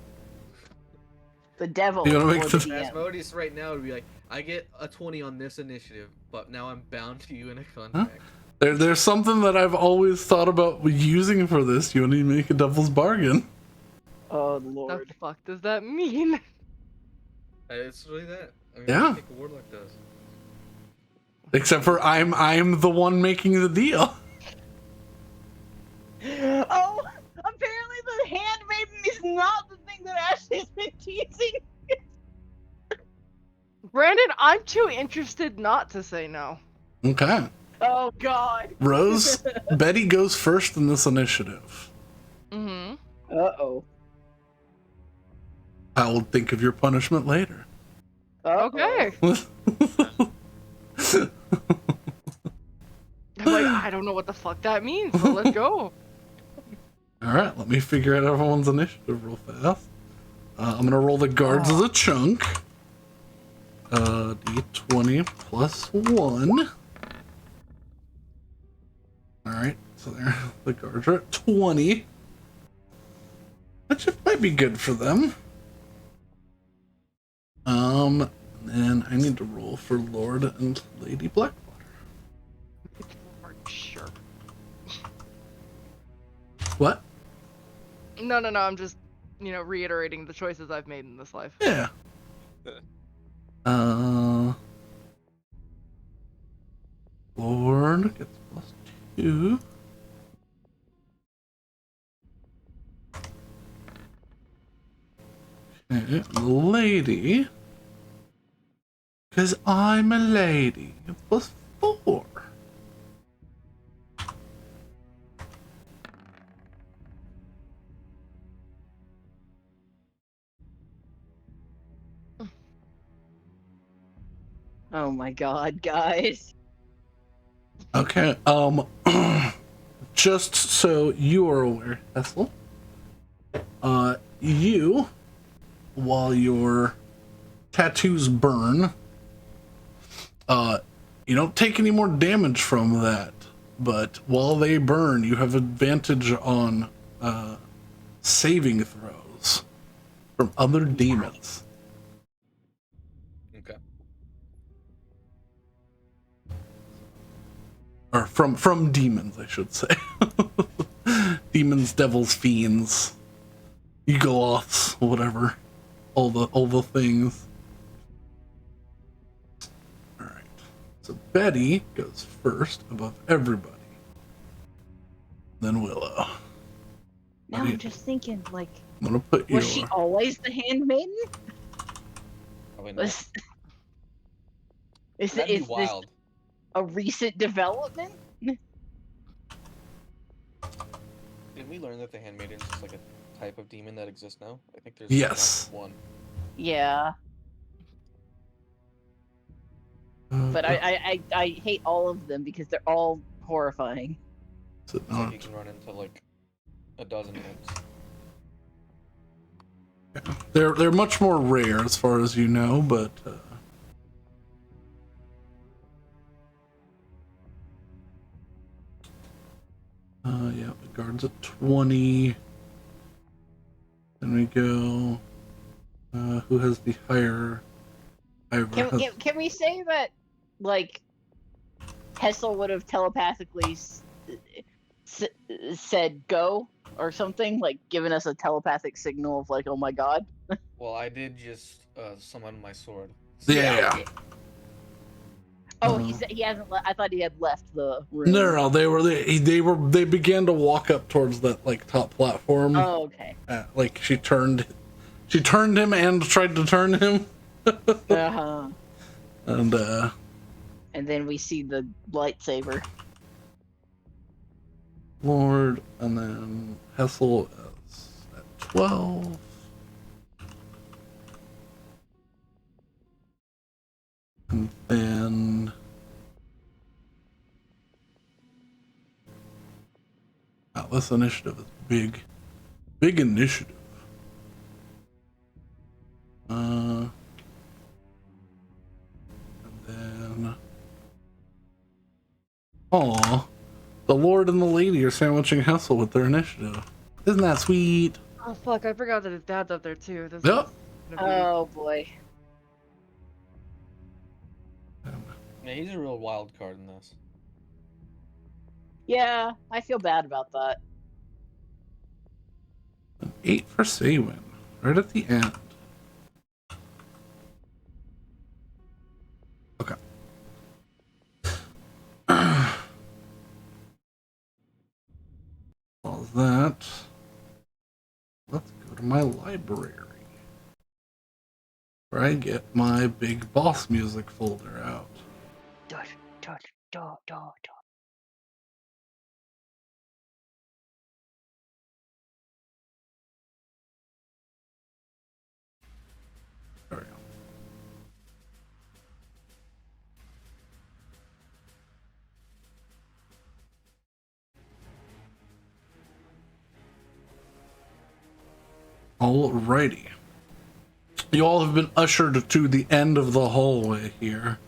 devil. You wanna make or the this- DM. Asmodeus right now would be like, I get a 20 on this initiative, but now I'm bound to you in a contract. There's something that I've always thought about using for this. You want to make a devil's bargain? Oh The lord. fuck does that mean? It's really that. I mean, Yeah. I think a warlock does. Except for I'm the one making the deal. Oh, apparently the handmaiden is not the thing that Ashley's been teasing. Brandon, I'm too interested not to say no. Okay. Oh god. Rose, Betty goes first in this initiative. Mm-hmm. Uh-oh. I will think of your punishment later. Okay. I'm like, I don't know what the fuck that means, so let's go. All right, let me figure out everyone's initiative real fast. I'm gonna roll the guards as a chunk. D20 plus 1. All right, so there, the guards are at 20, which might be good for them. And I need to roll for Lord and Lady Blackwater. Sure. What? No, I'm just, reiterating the choices I've made in this life. Yeah. Lord gets plus 2. Okay, lady. Because I'm a lady. Plus 4. Oh my god, guys. Okay, just so you are aware, Hesal, you, while your tattoos burn, you don't take any more damage from that, but while they burn, you have advantage on, saving throws from other demons. Okay. Or from demons, I should say. Demons, devils, fiends, eagoloths, whatever. All the things. Alright. So Betty goes first above everybody. Then Willow. Now I'm just thinking, like, I'm gonna put was she your always the handmaiden? Probably not. Is That'd be this wild. a recent development? Did we learn that the handmaiden is just like a type of demon that exists now? I think there's Yes. not one. Yeah, but I hate all of them because they're all horrifying. Is it So you not? can run into like a dozen imps. They're much more rare as far as you know, but yeah, the guard's at 20. Then we go. Who has the higher? Can we say that, like, Hesal would have telepathically said go or something, like given us a telepathic signal of like, oh my god? Well, I did just summon my sword. Yeah. Oh, he hasn't. I thought he had left the room. No, they began to walk up towards that like top platform. Oh, okay. Like she turned She turned him and tried to turn him. Uh-huh. And And then we see the lightsaber. Lord, and then Hesal is at 12. And then this initiative is big. Big initiative. And then the Lord and the Lady are sandwiching Hesal with their initiative. Isn't that sweet? Oh fuck! I forgot that his dad's up there too. This Yep. is gonna be- Oh boy. Yeah, he's a real wild card in this. Yeah, I feel bad about that. An 8 for Saywin, right at the end. Okay. All that. Let's go to my library, where I get my big boss music folder out. There we go. Alrighty. You all have been ushered to the end of the hallway here.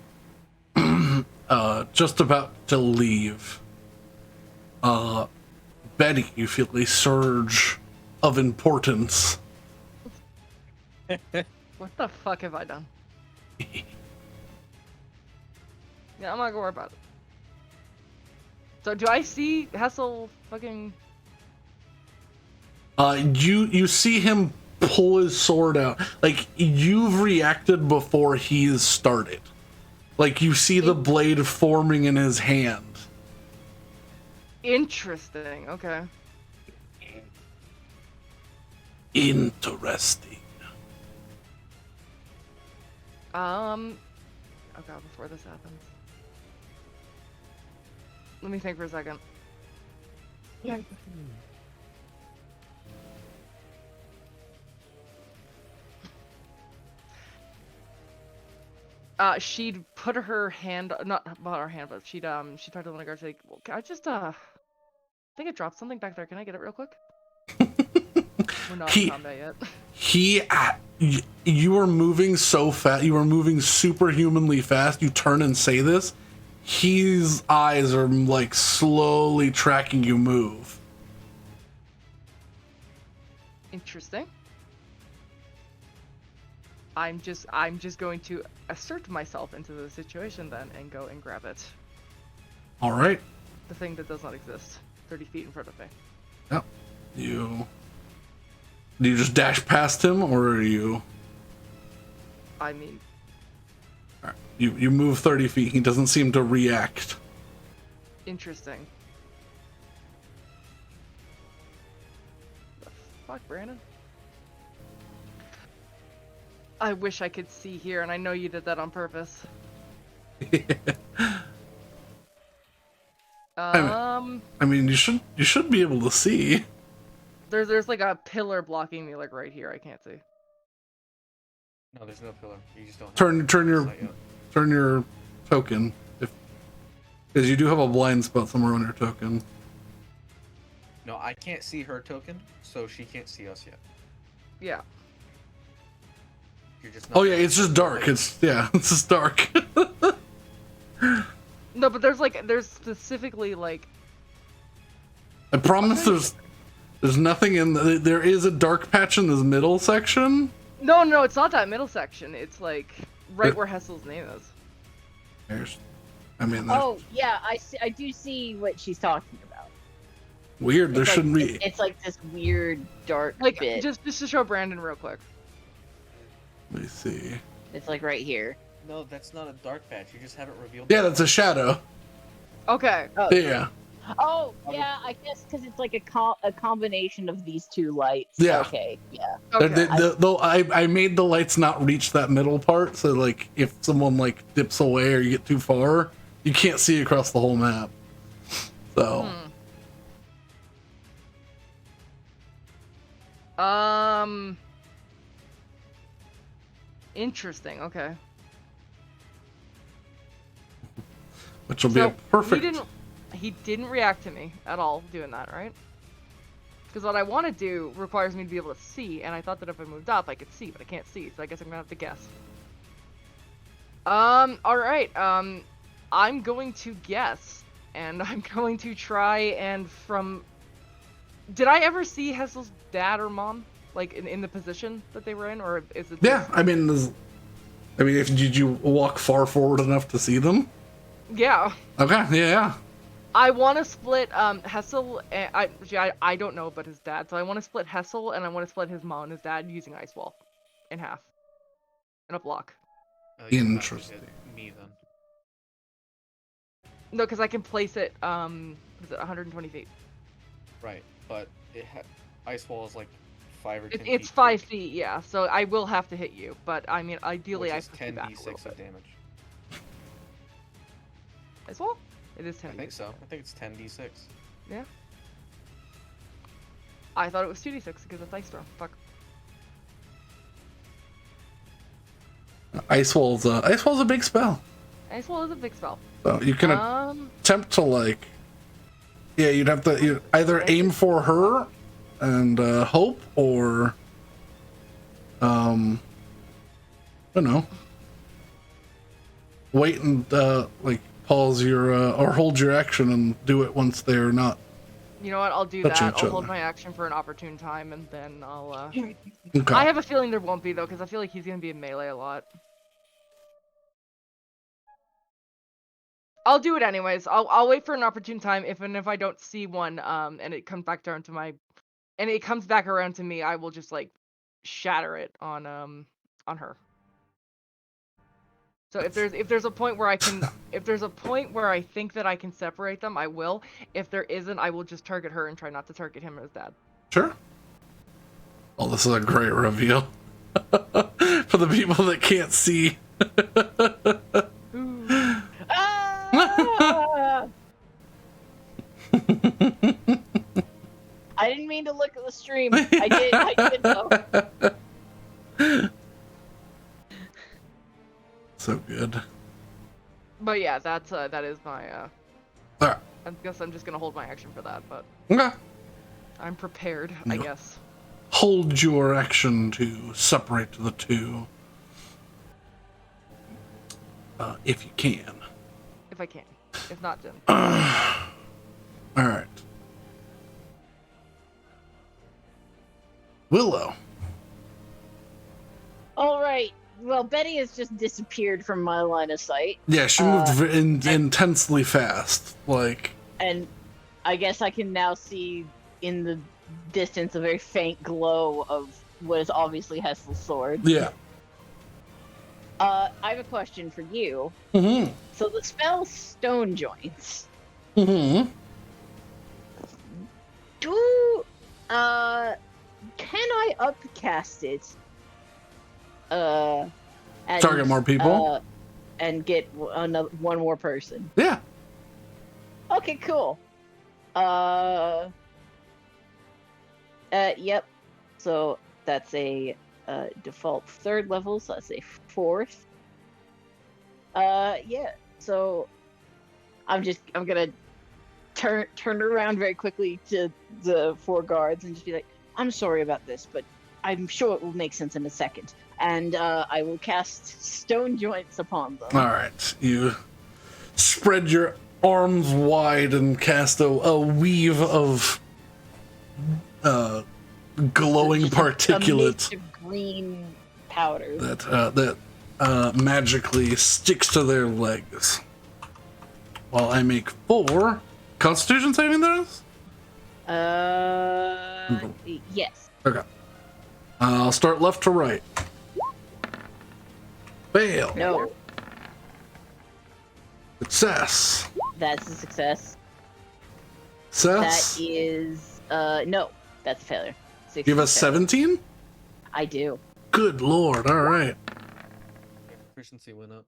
Just about to leave. Betty, you feel a surge of importance. What the fuck have I done? Yeah, I'm not gonna worry about it. So do I see Hesal fucking? You see him pull his sword out. Like, you've reacted before he's started. Like, you see the blade forming in his hand. Interesting. Okay. Interesting. Okay, before this happens. Let me think for a second. Yeah. She'd put her hand, not her hand, but she'd tried to let her go. She's like, well, can I just I think I dropped something back there. Can I get it real quick? We're not in combat yet. You were moving so fast. You were moving superhumanly fast. You turn and say this. His eyes are like slowly tracking you move. Interesting. I'm just going to assert myself into the situation then and go and grab it. All right. The thing that does not exist, 30 feet in front of me. Yep. Do you just dash past him, or are you? I mean, All right. You move 30 feet. He doesn't seem to react. interesting. The fuck, Brandon? I wish I could see here, and I know you did that on purpose. I mean, you should be able to see. There's like a pillar blocking me, like right here. I can't see. No, there's no pillar. You just don't. Turn your token, because you do have a blind spot somewhere on your token. No, I can't see her token, so she can't see us yet. Yeah. You're just. Oh yeah, it's just dark. It's just dark. No, but there's specifically like. I promise there's nothing in there is a dark patch in this middle section. No, it's not that middle section. It's like right where Hesal's name is. Oh yeah, I do see what she's talking about. Weird. There shouldn't be. It's like this weird dark Like bit. just to show Brandon real quick. Let me see. It's like right here. No, that's not a dark patch. You just haven't revealed. Yeah, that's a shadow. Okay. Oh Yeah. Oh, yeah, I guess because it's like a combination of these two lights. Yeah. Okay, yeah. Okay. Though I made the lights not reach that middle part, so like if someone like dips away or you get too far, you can't see across the whole map. So Interesting. Okay. which will be a perfect. He didn't react to me at all doing that, right? Because what I want to do requires me to be able to see, and I thought that if I moved up, I could see, but I can't see, so I guess I'm gonna have to guess. All right. I'm going to guess, and I'm going to try and Did I ever see Hesel's dad or mom, like in the position that they were in, or is it? Yeah, I mean, if did you walk far forward enough to see them? Yeah. Okay, yeah. I want to split Hesel. I don't know about his dad, so I want to split Hesel and I want to split his mom and his dad using Ice Wall in half in a block. You'll have to Interesting. hit me then. No, because I can place it. Is it 120 feet? Right, but ice wall is like 5 or 10 feet. It's 5 feet, yeah. So I will have to hit you, but I mean, ideally, I Which is push you back a little 10d6 of bit. damage. Ice Wall? It is 10. I think so. I think it's 10d6. Yeah. I thought it was 2d6 because it's Ice Storm. Fuck. Ice Wall's a big spell. Ice Wall is a big spell. So you can attempt to like, yeah, you'd have to either aim for her and hope, or I don't know, wait and like pause your or hold your action and do it once they're not. You know what? I'll do Touching that. each I'll hold other. my action for an opportune time, and then I'll. Okay. I have a feeling there won't be though, because I feel like he's gonna be in melee a lot. I'll do it anyways. I'll wait for an opportune time. If I don't see one, and it comes back around to me, I will just like shatter it on her. So if there's a point where I think that I can separate them, I will. If there isn't, I will just target her and try not to target him or his dad. Sure. Oh, this is a great reveal for the people that can't see. Ah! I didn't mean to look at the stream. I did though. So good. But yeah, that is my Alright. I guess I'm just gonna hold my action for that, but Okay. I'm prepared, I guess. Hold your action to separate the two. If you can. If I can. If not, then. Alright. Willow. All right. Well, Betty has just disappeared from my line of sight, Yeah, she moved intensely fast. Like, and I guess I can now see in the distance a very faint glow of what is obviously Hesel's sword. yeah. I have a question for you. Mm-hmm. So the spell Stone Joints. Mm-hmm. Can I upcast it? And, Target more people? And get one more person. Yeah. Okay, cool. Yep. So that's a default 3rd level, so that's a 4th. Yeah. So I'm gonna turn around very quickly to the 4 guards and just be like, I'm sorry about this, but I'm sure it will make sense in a second. And I will cast Stone Joints upon them. Alright. You spread your arms wide and cast a weave of glowing Just particulate a mist of green powder. that magically sticks to their legs. While I make 4 Constitution saving throws? Yes. Okay. I'll start left to right. Fail. No, Success. that's a success. success? That is no, that's a failure. You have a 17? I do. Good lord, alright. Efficiency went up.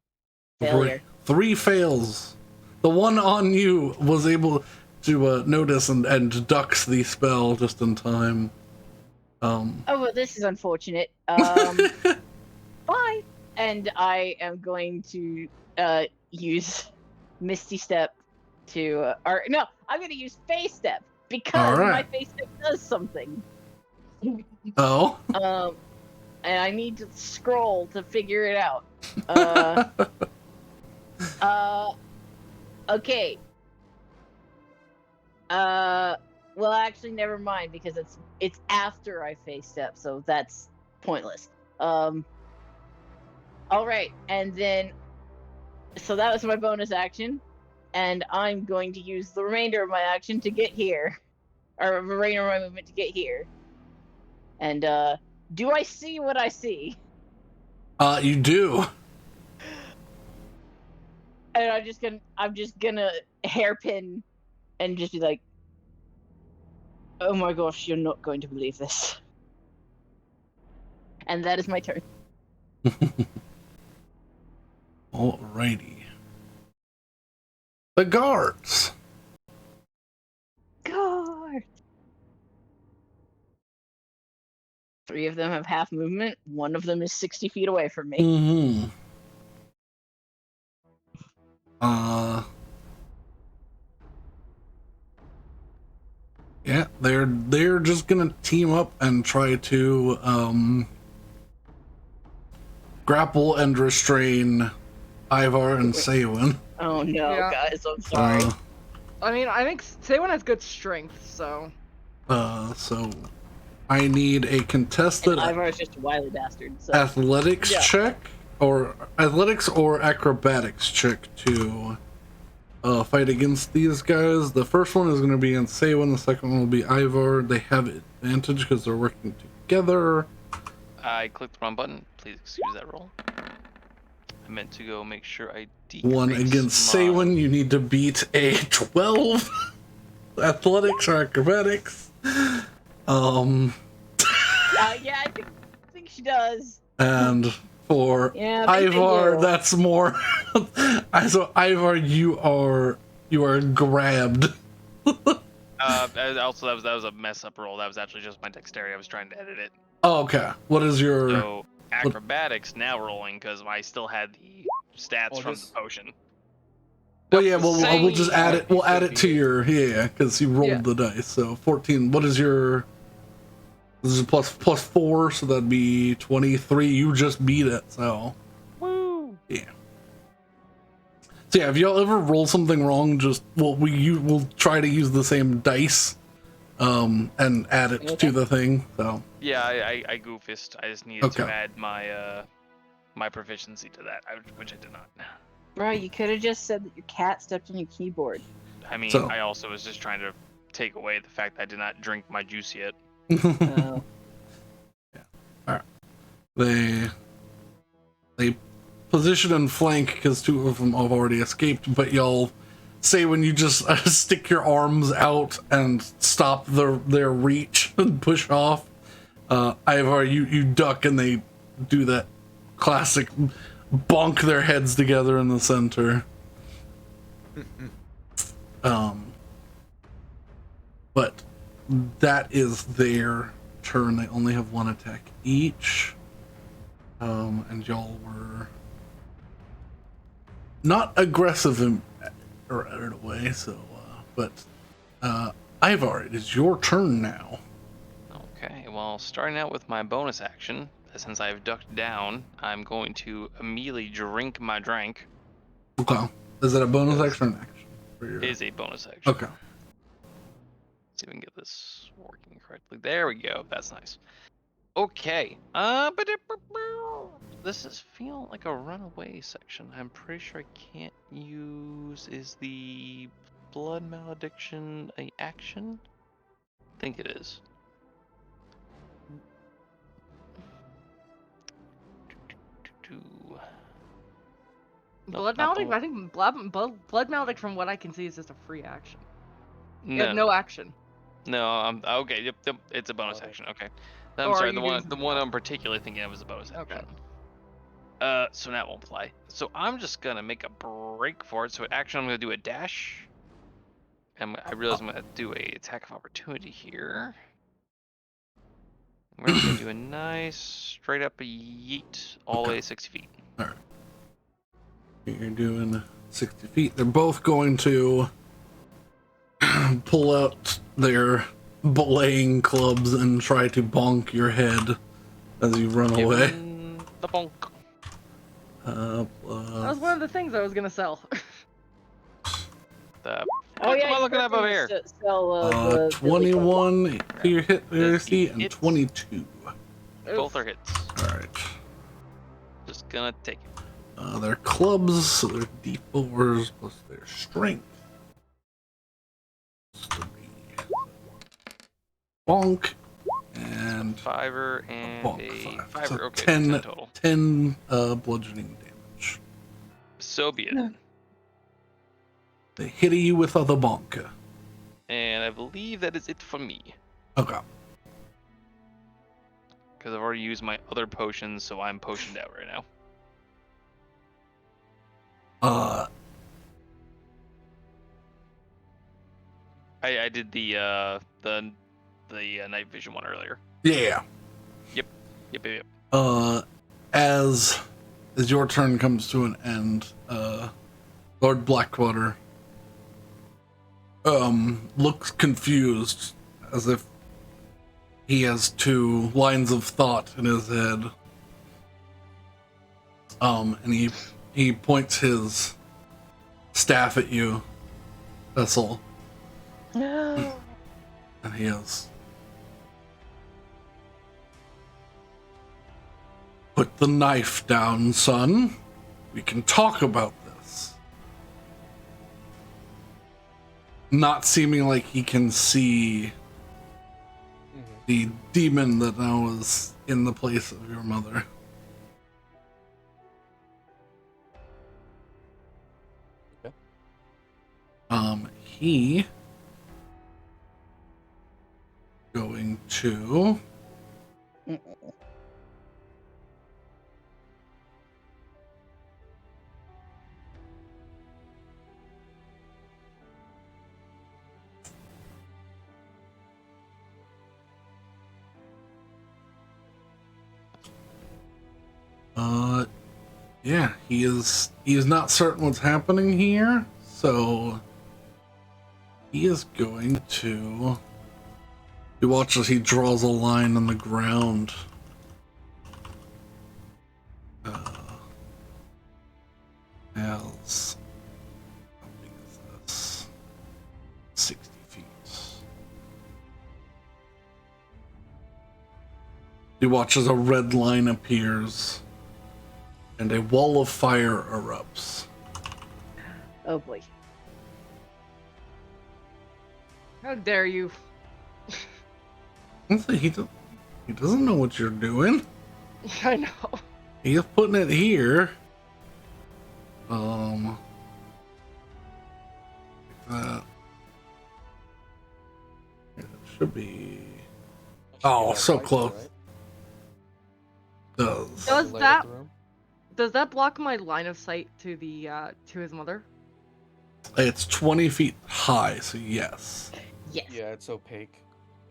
Failure. Three fails. The one on you was able to notice and ducks the spell just in time. Oh, well, this is unfortunate. Bye. And I am going to use Misty Step to, or no, I'm going to use Face Step because my Alright. Face Step does something. Oh. And I need to scroll to figure it out. Okay. Well, actually, never mind because it's after I Face Step, so that's pointless. All right, and then, so that was my bonus action, and I'm going to use the remainder of my action to get here, or the remainder of my movement to get here. And do I see what I see? You do. And I'm just gonna hairpin, and just be like, "Oh my gosh, you're not going to believe this." And that is my turn. Alrighty. The guards. Guard. 3 of them have half movement. 1 of them is 60 feet away from me. Mm-hmm. Yeah, they're just gonna team up and try to grapple and restrain Ivar and Saywin. Oh no, Yeah. guys, I'm sorry. I mean, I think Saywin has good strength, so. So I need a contested Ivar is just a wily bastard. So. athletics Yeah. check or acrobatics check to fight against these guys. The first one is going to be in Saywin, the second one will be Ivar. They have advantage because they're working together. I clicked the wrong button. Please excuse that roll. I meant to go make sure I decrease One against my... Saywin, you need to beat a 12 athletics or acrobatics. Yeah, I think she does. And for Yeah, I think they Ivar, do. that's more. So Ivar, you are grabbed. Also, that was a mess up roll. That was actually just my dexterity. I was trying to edit it. Oh, okay. What is your? So acrobatics now rolling because I still had the stats Oh, from just- the potion. Well, yeah. We'll just add it. We'll So add it to be it. your because you rolled Yeah. the dice. So 14. What is your? This is plus 4, so that'd be 23. You just beat it. So. Woo! Yeah. So yeah, if y'all ever roll something wrong, just we'll try to use the same dice, and add it to the thing. So Yeah, I goofist. I just needed to Okay. add my my proficiency to that, which I did not. Bro, you could have just said that your cat stepped on your keyboard. I mean, So- I also was just trying to take away the fact that I did not drink my juice yet. Oh. they position and flank because 2 of them have already escaped. But y'all say when you just stick your arms out and stop their reach and push off. Ivar, you duck and they do that classic bonk their heads together in the center. But that is their turn. They only have 1 attack each. And y'all were not aggressive right away, so but Ivar, it is your turn now. Okay, well, starting out with my bonus action, since I've ducked down, I'm going to immediately drink my drink. Okay. Is that a bonus action or an action? For your... It is a bonus action. Okay. See if we can get this working correctly. There we go. That's nice. Okay. This is feeling like a runaway section. I'm pretty sure I can't use. Is the blood malediction a action? I think it is. Blood not Maledict? the- I think Blood Maledict, from what I can see, is just a free action. You have no action. No, okay. Yep, it's a bonus Okay. action. Okay. I'm Or are sorry. you The doing one something else? I'm particularly thinking of is a bonus Okay. action. So that won't fly. So I'm just gonna make a break for it. So action, I'm gonna do a dash. I realize I'm gonna do a attack of opportunity here. We're just gonna do a nice straight up yeet all the way 60 feet. All right. You're doing 60 feet. They're both going to pull out their belaying clubs and try to bonk your head as you run Give away. him the bonk. That was one of the things I was gonna sell. The Oh what yeah, am I you looking were at over gonna here? sell the 21 to your hit Does AC he and hit? 22. Both are hits. All right. Just gonna take it. Their clubs, so their D4s plus their strength. Bonk and Fiver and bonk a five. fiver. So Okay, 10, 10 total. 10 bludgeoning damage. So be it. No. They hit you with the bonk. And I believe that is it for me. Okay. Because I've already used my other potions, so I'm potioned out right now. I did the night vision one earlier. Yeah. Yep. As your turn comes to an end, Lord Blackwater looks confused, as if he has two lines of thought in his head. And he points his staff at you, Hesal, No. and he goes, "Put the knife down, son. We can talk about this." Not seeming like he can see the demon that now is in the place of your mother. Okay. He going to yeah, he is not certain what's happening here, so he is going to. You watch as he draws a line on the ground. As how big is this? 60 feet. You watch as a red line appears and a wall of fire erupts. Oh boy. How dare you? Honestly, he doesn't know what you're doing. I know. He's putting it here. Like that. It should be. Oh, so close. Does. Does that block my line of sight to the to his mother? It's 20 feet high, so yes. Yes. Yeah, it's opaque.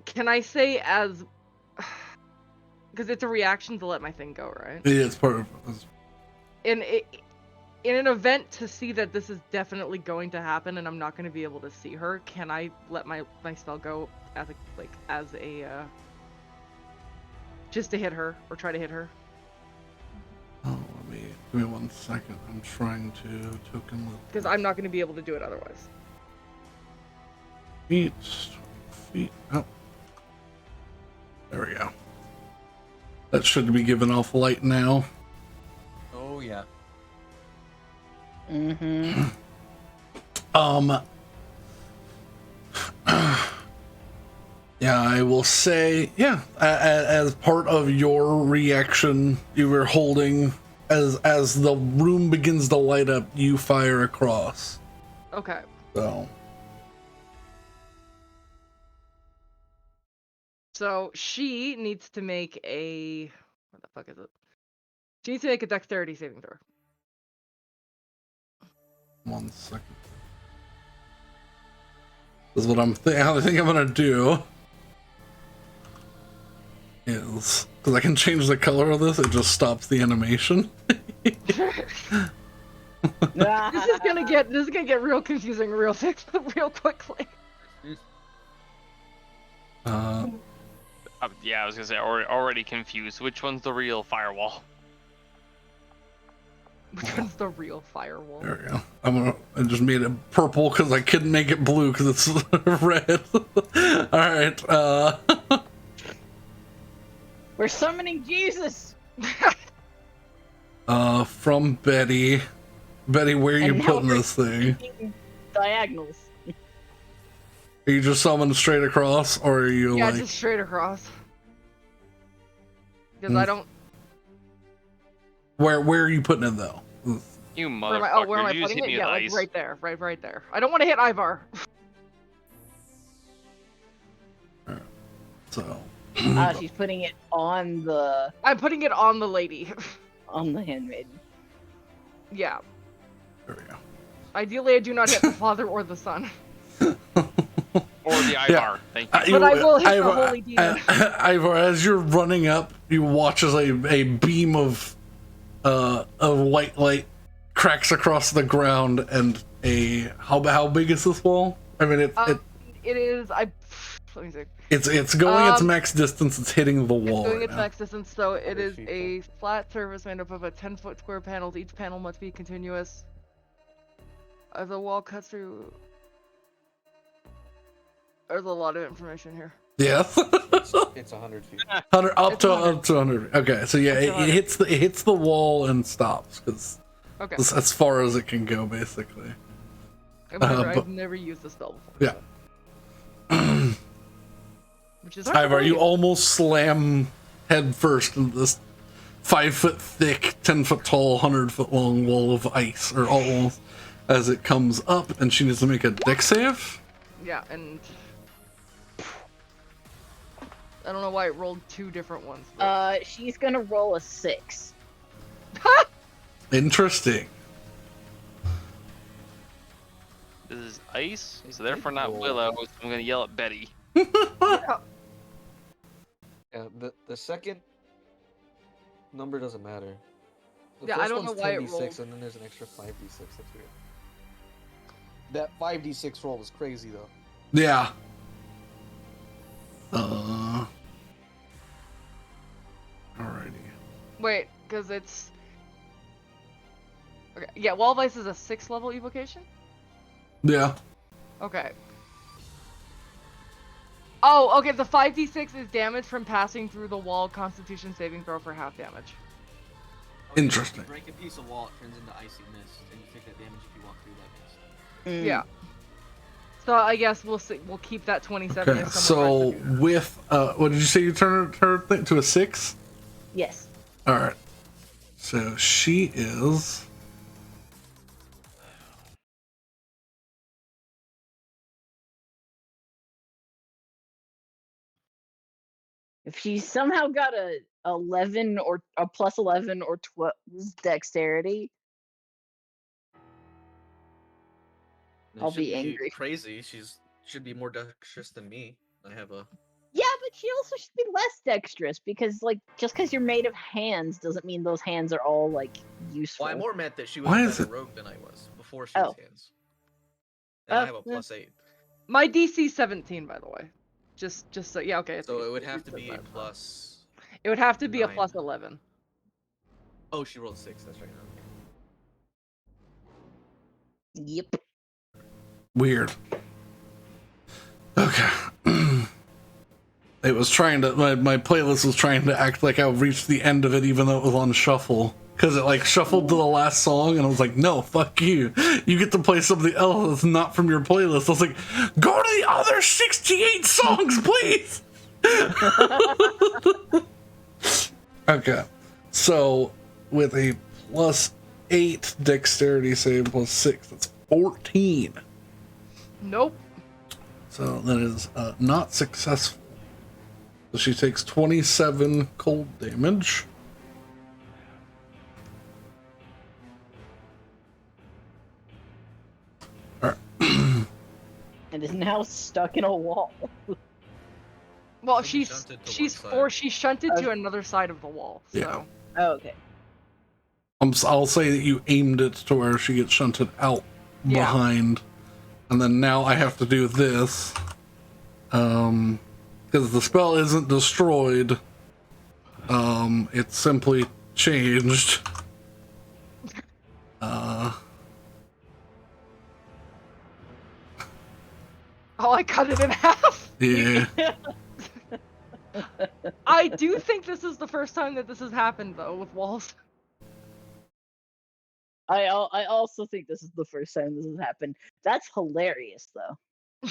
Can I say as because it's a reaction to let my thing go, right? Yeah, it's part of. In an event to see that this is definitely going to happen and I'm not going to be able to see her, can I let my spell go as a just to hit her or try to hit her? Oh, give me 1 second. I'm trying to token loop. Because I'm not going to be able to do it otherwise. Feet, 20 feet. Oh. There we go. That should be giving off light now. Oh yeah. Mm-hmm. Yeah, I will say, yeah, as part of your reaction, you were holding, as the room begins to light up, you fire across. Okay. So, So she needs to make a. What the fuck is it? She needs to make a dexterity saving throw. 1 second. This is what I think I'm gonna do. Is because I can change the color of this, it just stops the animation. This is gonna get real confusing real quickly. Yeah, I was gonna say already confused. Which one's the real firewall? Which one's the real firewall? There we go. I just made it purple because I couldn't make it blue because it's red. All right. We're summoning Jesus. From Betty. Betty, where are you And now putting we're this thing? Diagonals. Are you just summoning straight across, or are you Yeah, like? just straight across. Because I don't. Where are you putting it though? You Where am motherfucker! where am I You just putting hit it? me Yeah, with like ice. right there, right there. I don't want to hit Ivar. So. She's putting it on the I'm putting it on the lady. handmaiden. Yeah. There we go. Ideally, I do not hit the father or the son. Or the Ivar. Thank you. But I will hit the holy demon. Ivar, as you're running up, you watch as a beam of white light cracks across the ground, and how big is this wall? I mean, It is. Let me see. it's going its max distance. It's hitting the wall. It's going right its now. max distance, so it Other is sheet, a flat surface made up of a 10-foot square panels. Each panel must be continuous. The wall cuts through. There's a lot of information here. Yeah. It's 100 feet. 100 up It's to 100. up to 100. Okay, so yeah, Up to 100. it hits the wall and stops because Okay. that's as far as it can go, basically. I've never used the spell before. Yeah. Which is hard to Ivar, you believe. almost slam head first into this 5-foot thick, 10-foot tall, 100-foot long wall of ice, or almost, as it comes up, and she needs to make a dex save. Yeah, and I don't know why it rolled two different ones. But... She's gonna roll a 6. Interesting. This is ice, so therefore not Willow. So I'm gonna yell at Betty. Yeah. The second number doesn't matter. The Yeah, I first don't know one's why it 10d6, rolled. and then there's an extra 5d6. That's weird. That 5d6 roll was crazy though. Yeah. Alrighty. Wait, because it's. Okay, yeah, Wall of Ice is a 6th level evocation? Yeah. Okay. Oh, okay, the 5d6 is damage from passing through the wall, Constitution saving throw for half damage. Interesting. You break a piece of wall, it turns into icy mist, and you take that damage if you walk through that mist. Yeah. So I guess we'll see. We'll keep that 27. Okay, if someone tries so to do that. with what did you say you turn her thing to a 6? Yes. All right. So she is. If she somehow got a 11 or a plus 11 or 12 dexterity, It I'll should be angry. Crazy. She's should be more dexterous than me. I have a. yeah, but she also should be less dexterous because, like, just because you're made of hands doesn't mean those hands are all like useful. Well, I more meant that she was Why a is better it- rogue than I was before she was Oh. hands. And I Oh, have a yeah. plus 8, My DC 17, by the way. Just so yeah, okay. so it would have to said be a that. plus. It would have to be a 9. plus 11. Oh, she rolled 6. That's right. Yep. Weird. Okay. It was trying to my playlist was trying to act like I reached the end of it even though it was on shuffle. Because it like shuffled to the last song and I was like, no, fuck you. You get to play something else that's not from your playlist. I was like, go to the other 68 songs, please. Okay. So with a plus 8 dexterity save plus 6, that's 14. Nope. So that is not successful. So she takes 27 cold damage. And is now stuck in a wall. Well, Somebody she's shunted to she's one for side. she's shunted to another side of the wall. So. Yeah. Oh, okay. I'll say that you aimed it to where she gets shunted out behind, and then now I have to do this, because the spell isn't destroyed. It's simply changed. Oh, I cut it in half. Yeah. I do think this is the first time that this has happened though with walls. I also think this is the first time this has happened. That's hilarious, though. I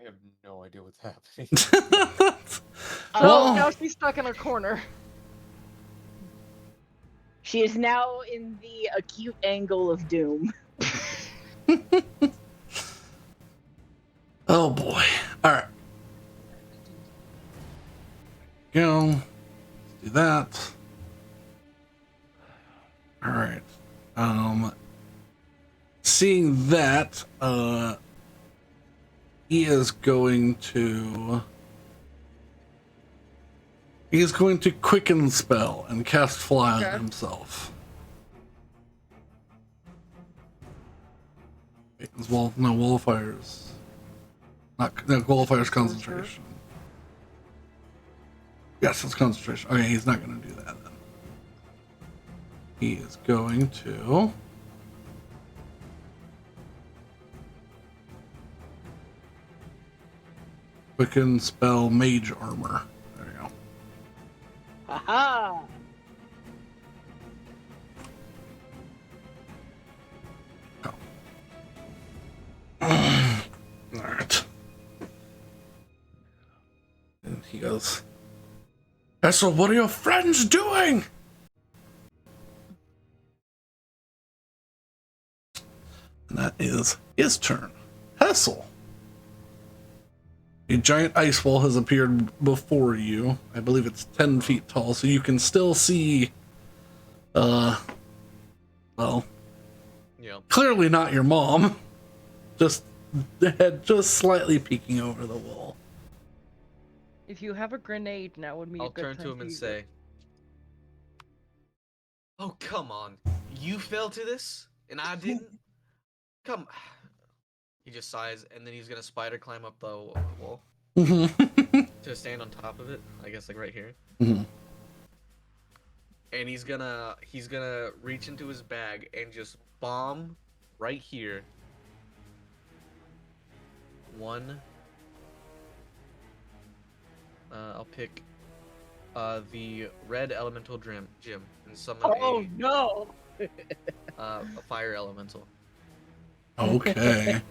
have no idea what's happening. So now she's stuck in a corner. She is now in the acute angle of doom. Oh boy. Alright. Go. Let's do that. Alright. Seeing that, he is going to quicken spell and cast fly on himself. Wait, as well, no, wall of fires. No, wall of fire's concentration. Yes, it's concentration. Okay, he's not going to do that then. He is going to quicken spell mage armor. There you go. Haha! Alright. And he goes, Hesal, what are your friends doing? And that is his turn. Hesal. A giant ice wall has appeared before you. I believe it's 10 feet tall, so you can still see, well, Yeah. clearly not your mom. Just the head just slightly peeking over the wall. If you have a grenade, now would be a I'll good turn time to him and use say, it. "Oh, come on. You fell to this, and I didn't? Come." He just sighs, and then he's gonna spider climb up the wall to stand on top of it. I guess like right here. Mhm. And he's gonna reach into his bag and just bomb right here. One. I'll pick the red elemental gem and summon Oh no! a fire elemental. Okay.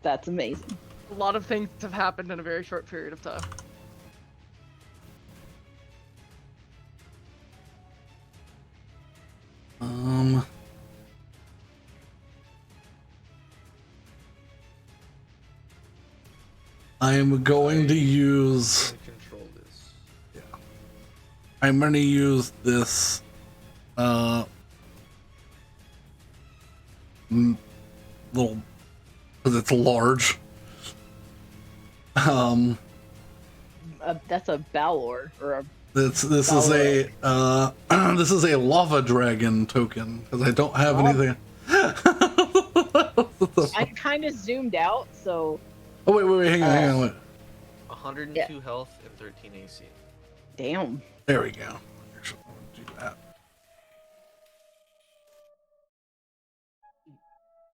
That's amazing. A lot of things have happened in a very short period of time. I am going to use. Control this. Yeah. I'm going to use this. Little, because it's large. That's a Balor or a. This is a this is a lava dragon token because I don't have anything. I'm kind of zoomed out, so. Oh wait, hang on, wait. 102 health and 13 AC. Damn. There we go. Actually, I want to do that.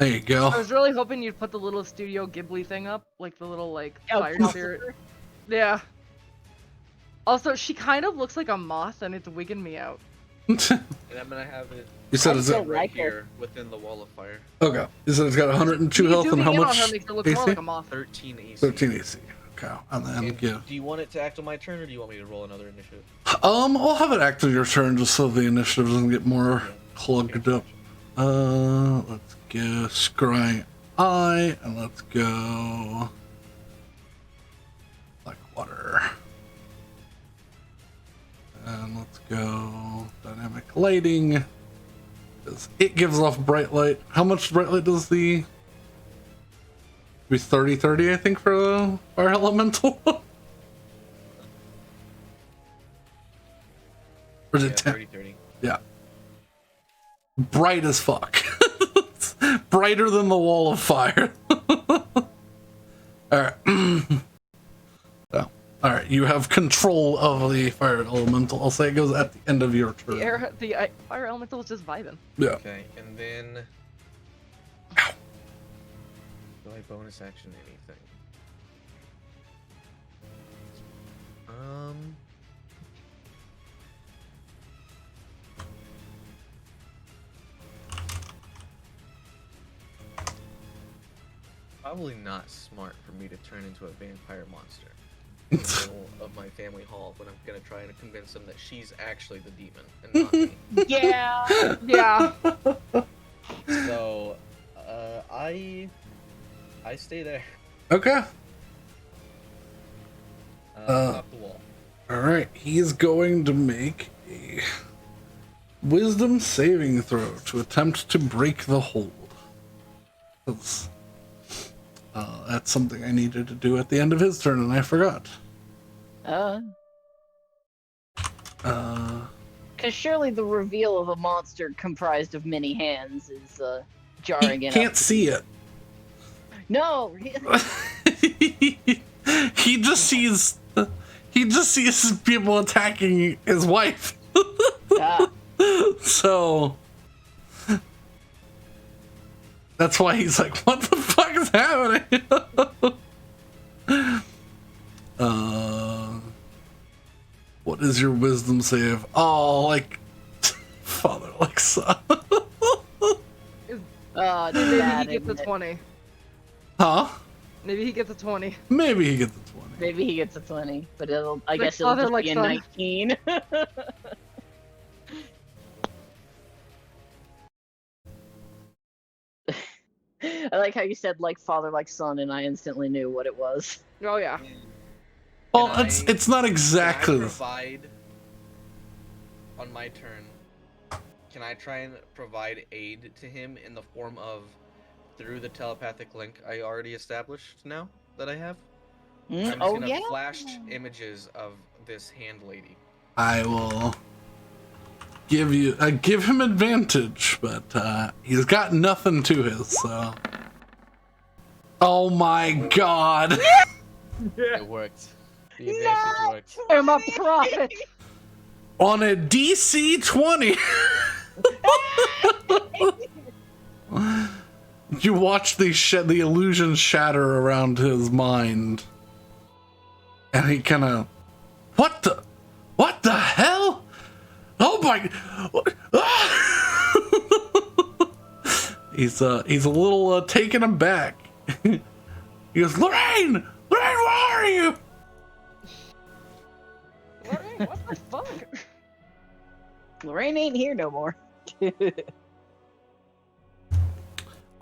There you go. I was really hoping you'd put the little Studio Ghibli thing up, like the little fire spirit. Christopher. Yeah. Also, she kind of looks like a moth, and it's wigging me out. And I'm gonna have it. You said I it's still at, right like her. here within the wall of fire. okay. You said it's got 102 health and how Zooming in much on her makes her look AC? more like a moth. 13 AC. 13 AC. Okay, and then And give. do you want it to act on my turn, or do you want me to roll another initiative? I'll have it act on your turn just so the initiative doesn't get more plugged up. Let's go Scrying Eye, and let's go Let's go dynamic lighting. It gives off bright light. How much bright light does the... Be 30-30, I think, for the fire elemental? Or is it 10? 30-30. Yeah. Bright as fuck. Brighter than the wall of fire. Alright. So, alright, you have control of the fire elemental. I'll say it goes at the end of your turn. The fire elemental is just vibing. Yeah. Okay, and then... Ow. Do I bonus action anything? Probably not smart for me to turn into a vampire monster in the middle of my family hall when I'm gonna try to convince them that she's actually the demon and not me. Yeah. Yeah. So, I stay there. Okay. Top the wall. Alright, he's going to make a wisdom saving throw to attempt to break the hold. That's something I needed to do at the end of his turn, and I forgot. Because surely the reveal of a monster comprised of many hands is jarring He enough. can't see it. No. He just sees people attacking his wife. Ah. So that's why he's like, what the fuck is happening? What is your wisdom save? Oh, like father, like son. Oh, Maybe bad, he gets a isn't it? 20. Huh? Maybe he gets a 20. Maybe he gets the 20. Maybe he gets a 20, but I Like guess it'll father, just like be a son. 19. I like how you said like father, like son, and I instantly knew what it was. Oh yeah. Well, Can it's not Can I exactly. provide on my turn? Can I try and provide aid to him in the form of through the telepathic link I already established now that I have? I'm just Oh gonna yeah. flash images of this hand lady. I will give him advantage, but he's got nothing to his. So, oh my god! It worked. The advantage worked. I'm a prophet. On a DC 20, you watch the illusion shatter around his mind, and he kind of, what the hell? Oh my! He's a little taken aback. He goes, Lorraine, where are you? Lorraine, what the fuck? Lorraine ain't here no more.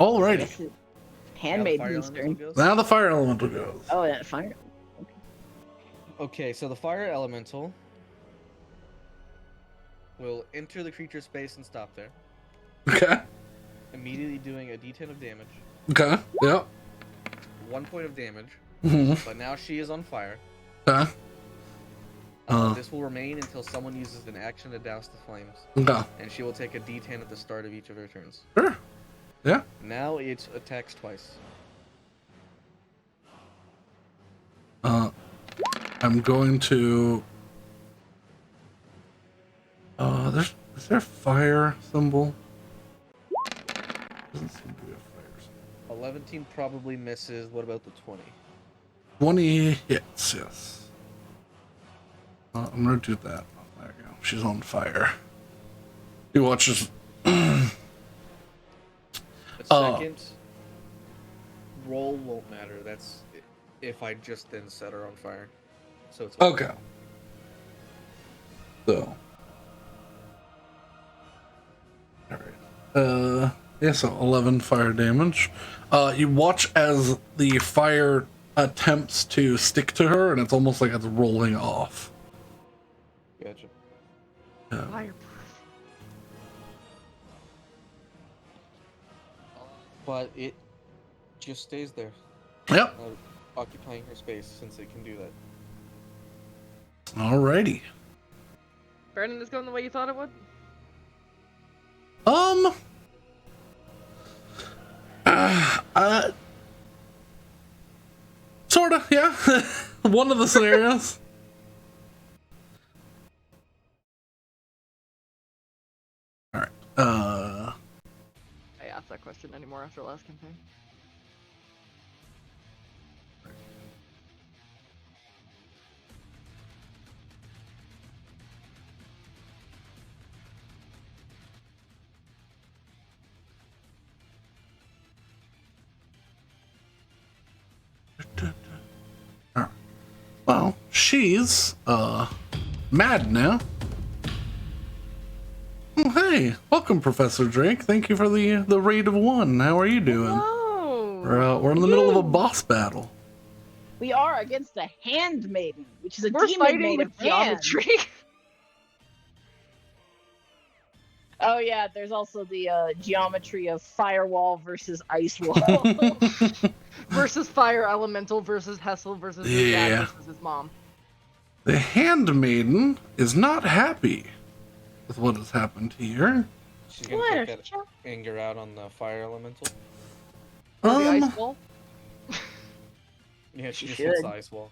Alrighty, Handmaid Now the fire turn. elemental goes? now the fire elemental goes. Oh, that fire. Okay, so the fire elemental will enter the creature space and stop there, Okay, immediately doing a d10 of damage, okay, yep. 1 point of damage, Mhm. but now she is on fire. Okay, This will remain until someone uses an action to douse the flames, okay, and she will take a d10 at the start of each of her turns. sure, yeah. Now it attacks twice. I'm going to. Is there a fire symbol? Doesn't seem to be a fire symbol. 11 probably misses. What about the 20? 20 hits, yes. I'm gonna do that. Oh, there you go. She's on fire. He watches. The Oh. second roll won't matter. That's if I just then set her on fire. So it's Okay. So. Alright. Yeah, so 11 fire damage. You watch as the fire attempts to stick to her, and it's almost like it's rolling off. Gotcha. Fireproof. But it just stays there, Yep. occupying her space since it can do that. Alrighty. Brandon is going the way you thought it would? Sorta, yeah. One of the scenarios. Alright. I asked that question anymore after last campaign. Alright. Well, she's mad now. Oh, hey, welcome, Professor Drake. Thank you for the raid of 1. How are you doing? Oh, We're in the middle of a boss battle. We are against the Handmaiden, which is a we're demon fighting made with of hands. geometry. Oh yeah, there's also the geometry of firewall versus ice wall. versus fire elemental versus Hesal versus his dad versus his mom. The Handmaiden is not happy with what has happened here. She's gonna take that anger out on the fire elemental. Or the ice wall. Yeah, she just should. hits the ice wall.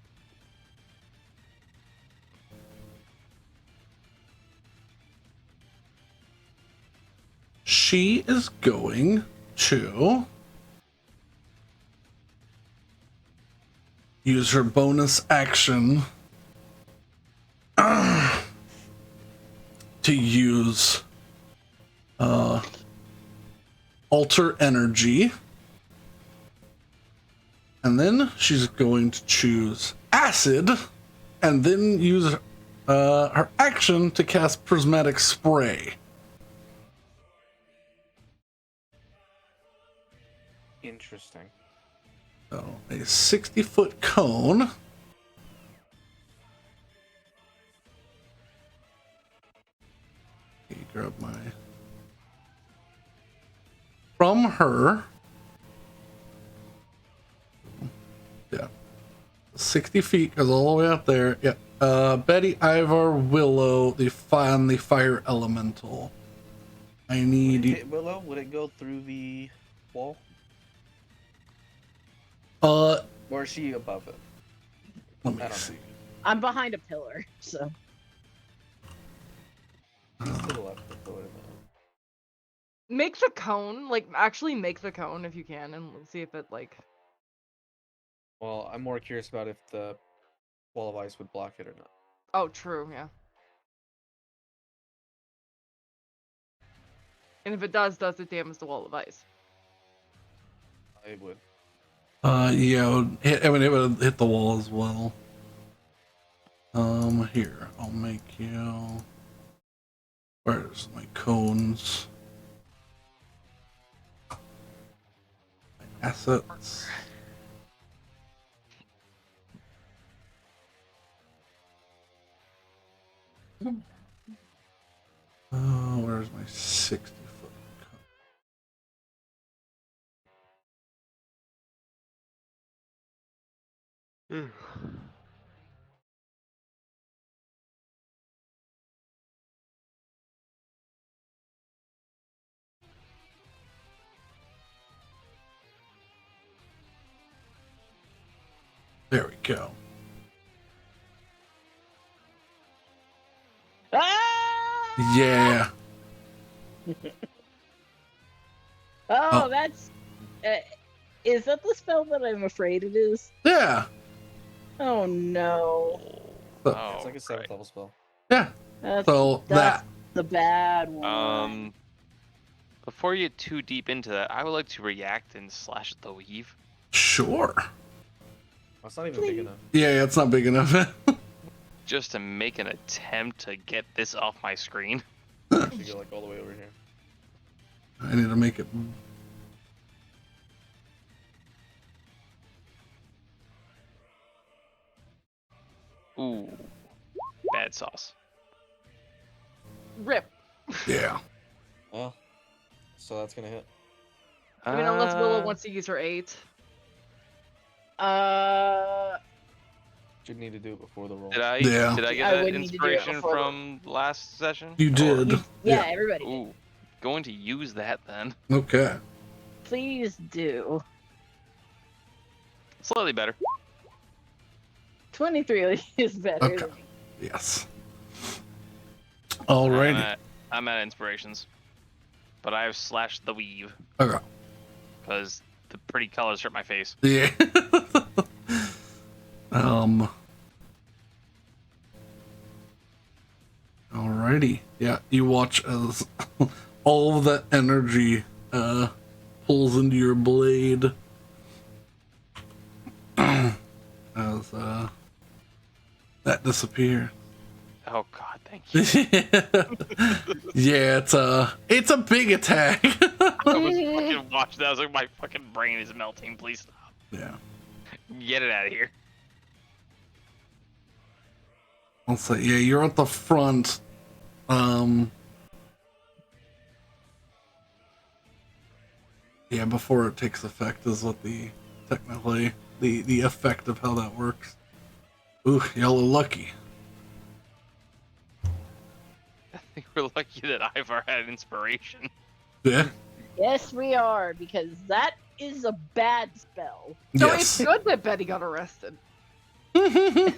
She is going to use her bonus action to use alter energy, and then she's going to choose acid, and then use her action to cast prismatic spray. Interesting. So a 60-foot cone. Okay, grab my from her. Yeah, 60 feet goes all the way up there. Yeah. Betty, Ivar, Willow, the fire elemental. I need you. Willow, would it go through the wall? Or is she above it? Let me see. I'm behind a pillar, so. To the left of the pillar. Make the cone, like, actually make the cone if you can, and see if it, like... Well, I'm more curious about if the wall of ice would block it or not. Oh, true, yeah. And if it does it damage the wall of ice? It would. Yeah, it would hit the wall as well. Here, I'll make you. Where's my cones? My assets. Where's my 60-foot cone? There we go. Ah! Yeah. Oh, that's. Is that the spell that I'm afraid it is? Yeah. Oh no. It's like a 7th level spell. Yeah. That's that. the bad one. Before you get too deep into that, I would like to react and slash the weave. Sure. That's not even big enough. Yeah, it's not big enough. Just to make an attempt to get this off my screen. I should go like all the way over here. I need to make it. Ooh, bad sauce. rip. Yeah. Well, so that's gonna hit. I mean, unless Willow wants to use her 8. Should need to do it before the roll. Did I Yeah. did I get I that would need to do it inspiration before the- from last session? You Or- did. Yeah, everybody did. Ooh, going to use that then. Okay. Please do. Slightly better. 23 is better. Okay. Than me. Yes. Alrighty. I'm at inspirations, but I have slashed the weave Okay. because the pretty colors hurt my face. Yeah. Alrighty. Yeah, you watch as all of that energy pulls into your blade. As that disappears. Oh God, thank you. Yeah, it's a big attack. I was fucking watching that. I was like, my fucking brain is melting. Please stop. Yeah. Get it out of here. I'll say, yeah, you're at the front. Yeah, before it takes effect is what technically the effect of how that works. Ooh, y'all are lucky. I think we're lucky that Ivar had inspiration. Yeah. Yes, we are, because that is a bad spell. So Yes. it's good that Betty got arrested. Because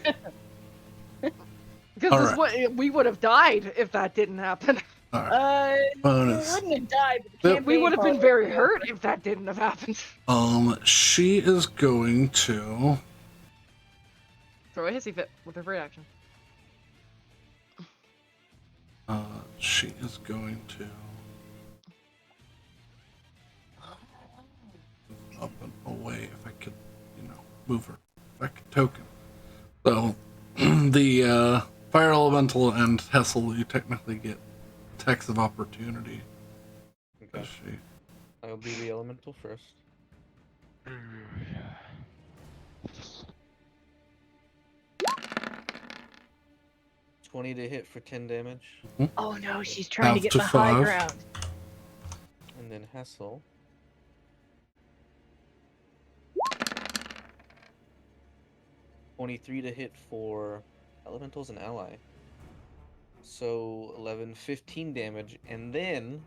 Alright. we would have died if that didn't happen. All right. We Bonus. wouldn't have died. But the Yep. We campaign would have been part- very hurt if that didn't have happened. She is going to. Throw a hissy fit with her reaction. She is going to. Up and away if I could, move her. If I could token. So, the Fire Elemental and Hesal, you technically get attacks of opportunity. Okay. She, I'll do the elemental first. 20 to hit for 10 damage. Oh no, she's trying to Half get to the high 5. ground. And then Hesel. $23 to hit for elementals and ally. So 11, 15 damage, and then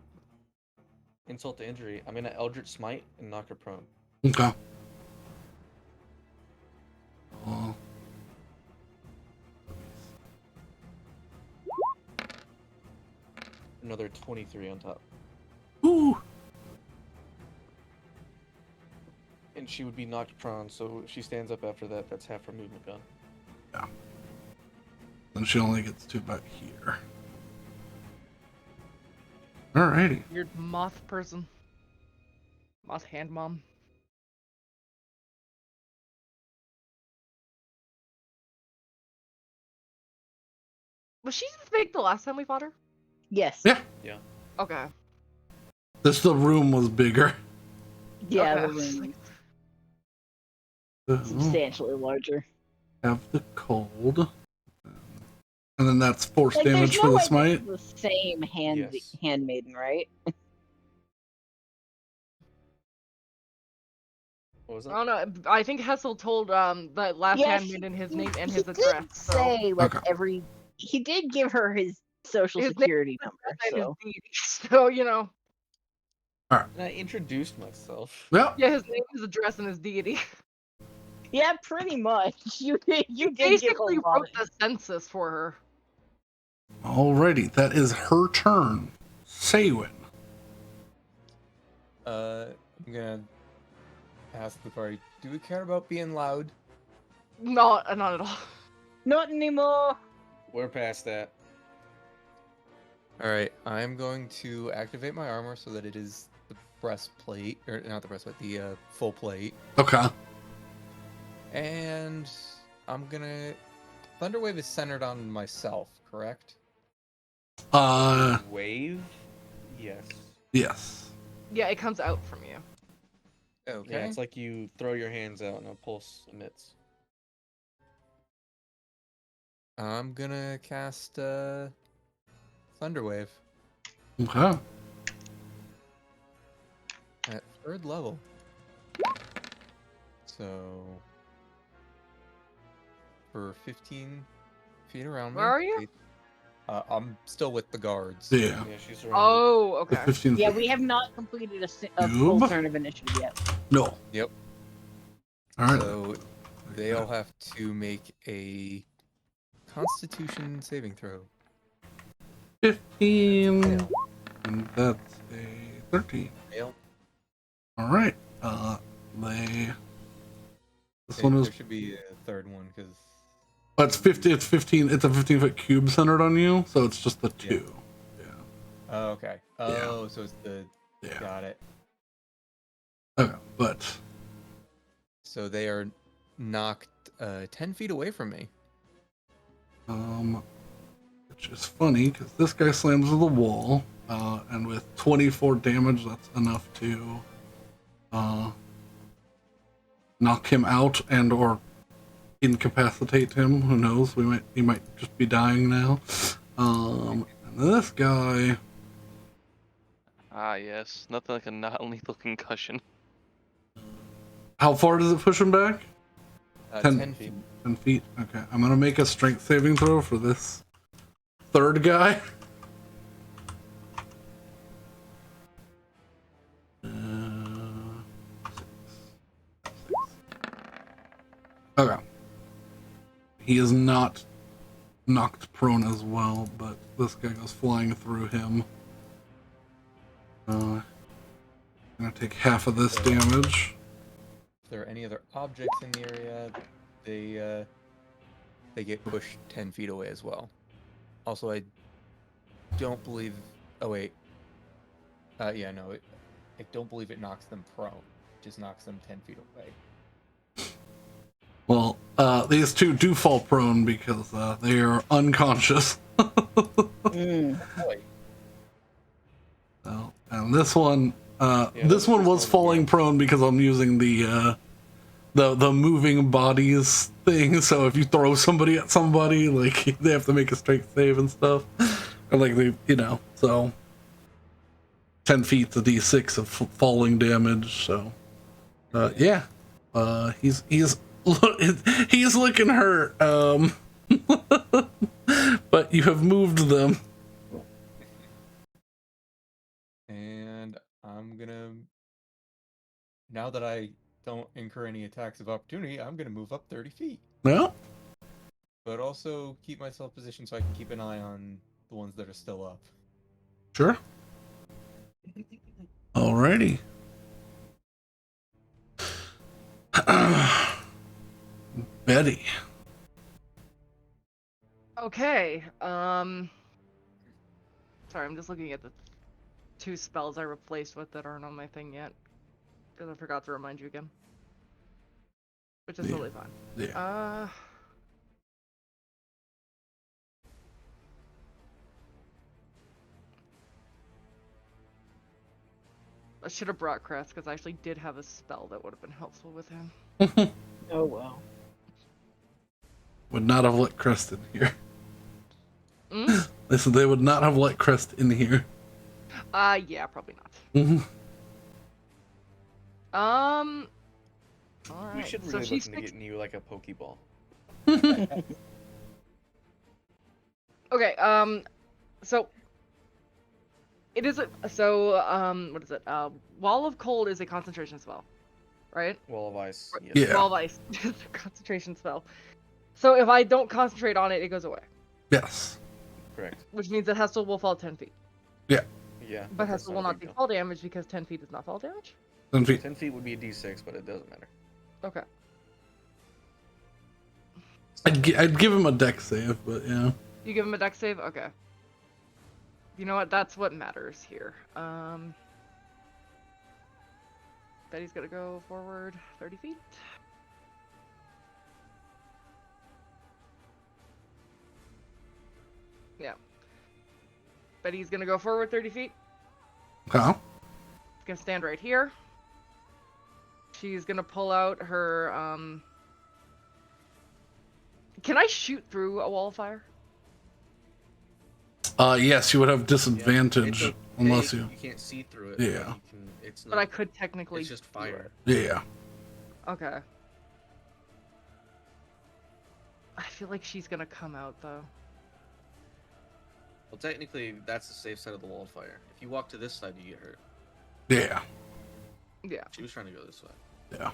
insult to injury. I'm gonna Eldritch Smite and knock her prone. okay. Another 23 on top. Ooh. And she would be knocked prone, so if she stands up after that, that's half her movement gone. Yeah. Then she only gets to about here. Alrighty. Weird moth person. Moth hand mom. Was she this big the last time we fought her? Yes. Yeah. Okay. This the room was bigger. Yeah, Okay. the room So, is substantially larger. have the cold. And then that's force Like, damage there's for no the way smite. this is the same Yes. handmaiden, right? What was I that? don't know. I think Hesel told that last Yeah, handmaiden his he- name and he his did address. So. say like Okay. he did give her his social His name, security number. and his So deed. So you know. And I introduced myself. Yep. Yeah, his name, his address, and his deity. yeah, pretty much. You did give Basically a lot wrote the census for her. Alrighty, that is her turn. Saywin. I'm gonna ask the party, do we care about being loud? Not at all. Not anymore. We're past that. Alright, I'm going to activate my armor so that it is the breastplate, or not the breastplate, the full plate. Okay. And I'm gonna... Thunderwave is centered on myself, correct? Wave? Yes. Yes. Yeah, it comes out from you. Okay. Yeah, it's like you throw your hands out and a pulse emits. I'm gonna cast Thunderwave Okay. at 3rd level. So for 15 feet around me. Where are you? I'm still with the guards. Yeah. Yeah, she's around. Oh, The okay. 15 Yeah, feet. we have not completed a full Cube? turn of initiative yet. No. Yep. All right. So they all have to make a Constitution saving throw. 15. Fail. And that's a 13. Fail. All right. They. This one is. There should be a third one because It's 50. It's 15. It's a 15-foot cube centered on you, so it's just the Yeah. 2. Yeah. Oh, okay. Oh, so it's the Yeah. got it. Okay, but So they are knocked 10 feet away from me. which is funny because this guy slams to the wall, and with 24 damage, that's enough to knock him out and or incapacitate him. Who knows? He might just be dying now. And this guy, Ah, yes. Nothing like a non-lethal concussion. how far does it push him back? 10 feet. 10 feet. Okay, I'm gonna make a strength saving throw for this third guy. Okay. He is not knocked prone as well, but this guy goes flying through him. Gonna take half of this damage. If there are any other objects in the area, they get pushed 10 feet away as well. Also, I don't believe. Oh wait. Yeah, no. I don't believe it knocks them prone. It just knocks them 10 feet away. Well, these two do fall prone because they are unconscious. Mm. Boy. So, and this one, Yeah, this one was that's falling prone because I'm using the moving bodies thing. So if you throw somebody at somebody, like they have to make a strength save and stuff, or like so 10 feet's a d6 of falling damage. So, yeah, he's he's looking hurt. But you have moved them. And I'm gonna. Now that I don't incur any attacks of opportunity, I'm gonna move up 30 feet. No. But also keep myself positioned so I can keep an eye on the ones that are still up. Sure. Alrighty. Betty. Okay. Sorry, I'm just looking at the 2 spells I replaced with that aren't on my thing yet. Because I forgot to remind you again. Which is Yeah. totally fine. Yeah. I should have brought Crest because I actually did have a spell that would have been helpful with him. Oh well. Would not have let Crest in here. Mm? They said they would not have let Crest in here. Yeah, probably not. Mhm. Alright. We should so really she's look into getting you like a Pokeball. Okay, so it is what is it? Wall of Cold is a concentration spell, right? Wall of Ice. Yes. Yeah. Wall of Ice is a concentration spell. So if I don't concentrate on it, it goes away, Yes. Correct. which means that Hesal will fall 10 feet. Yeah. But that's Hesal will a not big be deal. fall damage because 10 feet is not fall damage. 10 feet. 10 feet would be a d6, but it doesn't matter. Okay. I'd give him a deck save, but yeah. You give him a dex save? Okay. You know what? That's what matters here. Betty's gonna go forward 30 feet. Yeah. Betty's gonna go forward 30 feet. Okay. Gonna stand right here. She's gonna pull out her, Can I shoot through a wall of fire? Yes, you would have Yeah, disadvantage it's unless okay, you. you can't see through it. Yeah. But you can, it's not. But I could technically. It's just do fire. Yeah. it. Okay. I feel like she's gonna come out though. Well, technically, that's the safe side of the wildfire. If you walk to this side, you get hurt. Yeah. Yeah. She was trying to go this way. Yeah.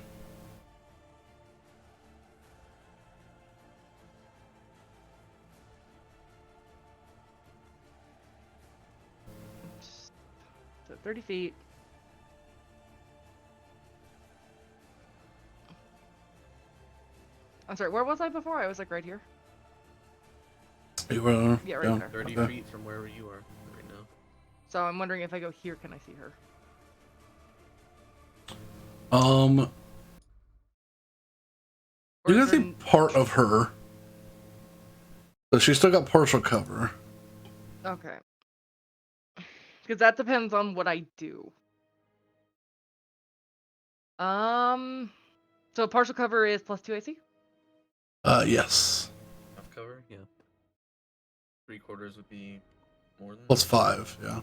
So 30 feet. I'm sorry, where was I before? I was like right here. You were Yeah, right down. there. 30 Okay. feet from wherever you are right now. So I'm wondering if I go here, can I see her? Or You is can there see part of her, but she's still got partial cover. Okay. Because that depends on what I do. So partial cover is +2 AC? Yes. Half cover? Yeah. 3/4 would be more than +5, yeah.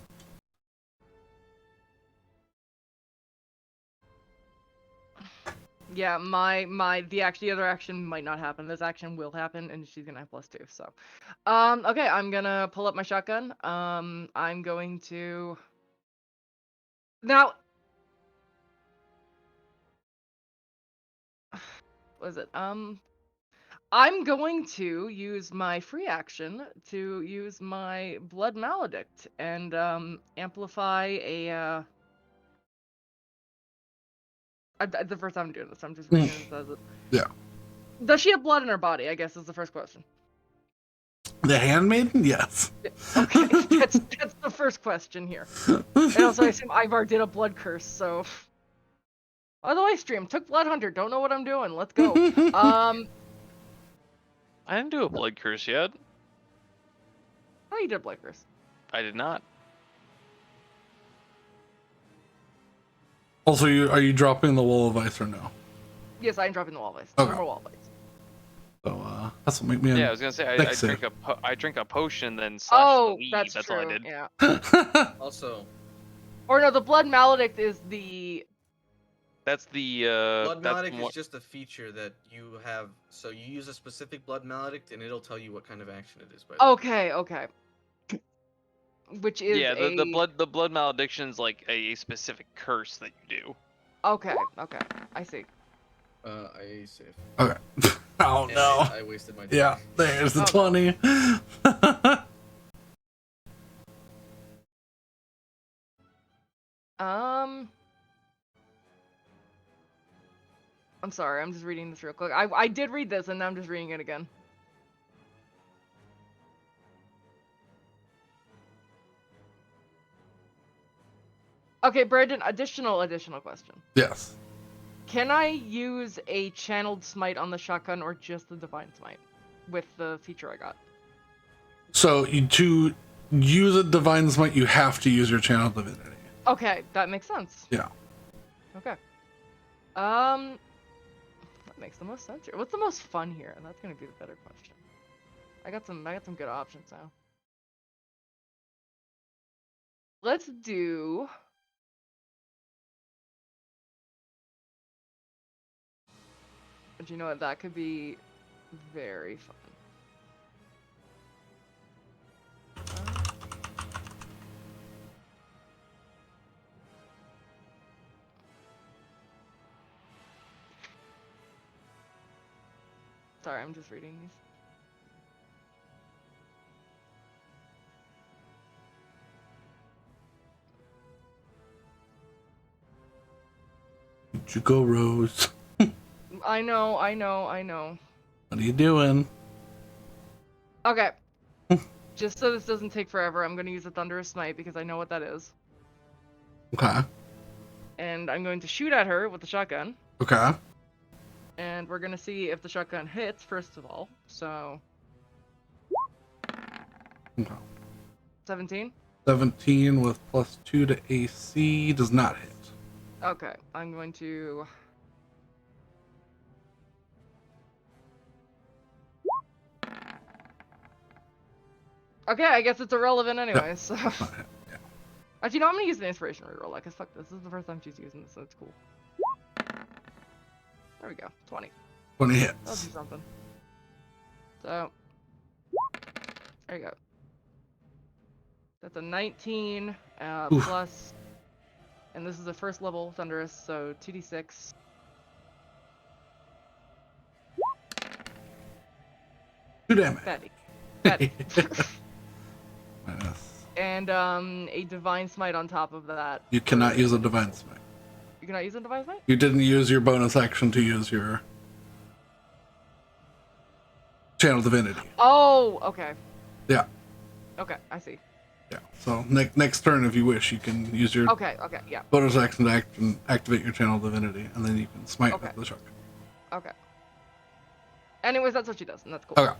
Yeah, the other action might not happen. This action will happen, and she's gonna have +2. So, okay, I'm gonna pull up my shotgun. I'm going to now. What is it? I'm going to use my free action to use my blood maledict and amplify a. The first time I'm doing this, I'm just reading it as it. Yeah. Does she have blood in her body? I guess is the first question. The handmaiden? Yes. Okay, that's the first question here. And also, I assume Ivar did a blood curse, so. By the way, stream took Blood Hunter. Don't know what I'm doing. Let's go. I didn't do a blood curse yet. Oh, you did blood curse. I did not. Also, are you dropping the wall of ice or no? Yes, I am dropping the wall of ice. Okay. No more wall of ice. So that's what make me. Yeah, I was gonna say I Next drink a potion, then slash Oh, the weed. that's That's true. all I did. Yeah. Also, Or no, the blood maledict is the. That's the blood that's maledict more. is just a feature that you have. So you use a specific blood maledict, and it'll tell you what kind of action it is. By the way. Okay, okay. Which is Yeah, a. the blood malediction's like a specific curse that you do. Okay, okay. I see. I save. Okay. Oh And no. I wasted my. Yeah, there's the Oh, 20. I'm sorry. I'm just reading this real quick. I did read this, and now I'm just reading it again. Okay, Brandon. Additional question. Yes. Can I use a channeled smite on the shotgun or just the divine smite with the feature I got? So to use a divine smite, you have to use your channel divinity. Okay, that makes sense. Yeah. Okay. That makes the most sense here. What's the most fun here? And that's gonna be the better question. I got some good options now. Let's do. But you know what? That could be very fun. Sorry, I'm just reading these. Did you go, Rose? I know. What are you doing? Okay. Just so this doesn't take forever, I'm gonna use a Thunderous Smite because I know what that is. Okay. And I'm going to shoot at her with the shotgun. Okay. And we're gonna see if the shotgun hits, first of all. So. Okay. 17? 17 with +2 to AC does not hit. Okay, I'm going to. Okay, I guess it's irrelevant anyway, so. That's not hit. Yeah. Actually, no, I'm gonna use an inspiration reroll, because fuck this. This is the first time she's using this, so it's cool. There we go. 20. 20 That'll hits. do something. So. There you go. That's a 19, Oof. plus. And this is a first level Thunderous, so 2d6. Two damage. Fatty. Fatty. Minus. And a Divine Smite on top of that. You cannot use a Divine Smite. You cannot use a Divine Smite? You didn't use your bonus action to use your Channel Divinity. Oh, okay. Yeah. Okay, I see. Yeah. So next turn, if you wish, you can use your Okay, yeah. bonus action to activate your Channel Divinity, and then you can smite Okay. with the shark. Okay. Anyways, that's what she does, and that's cool. Okay.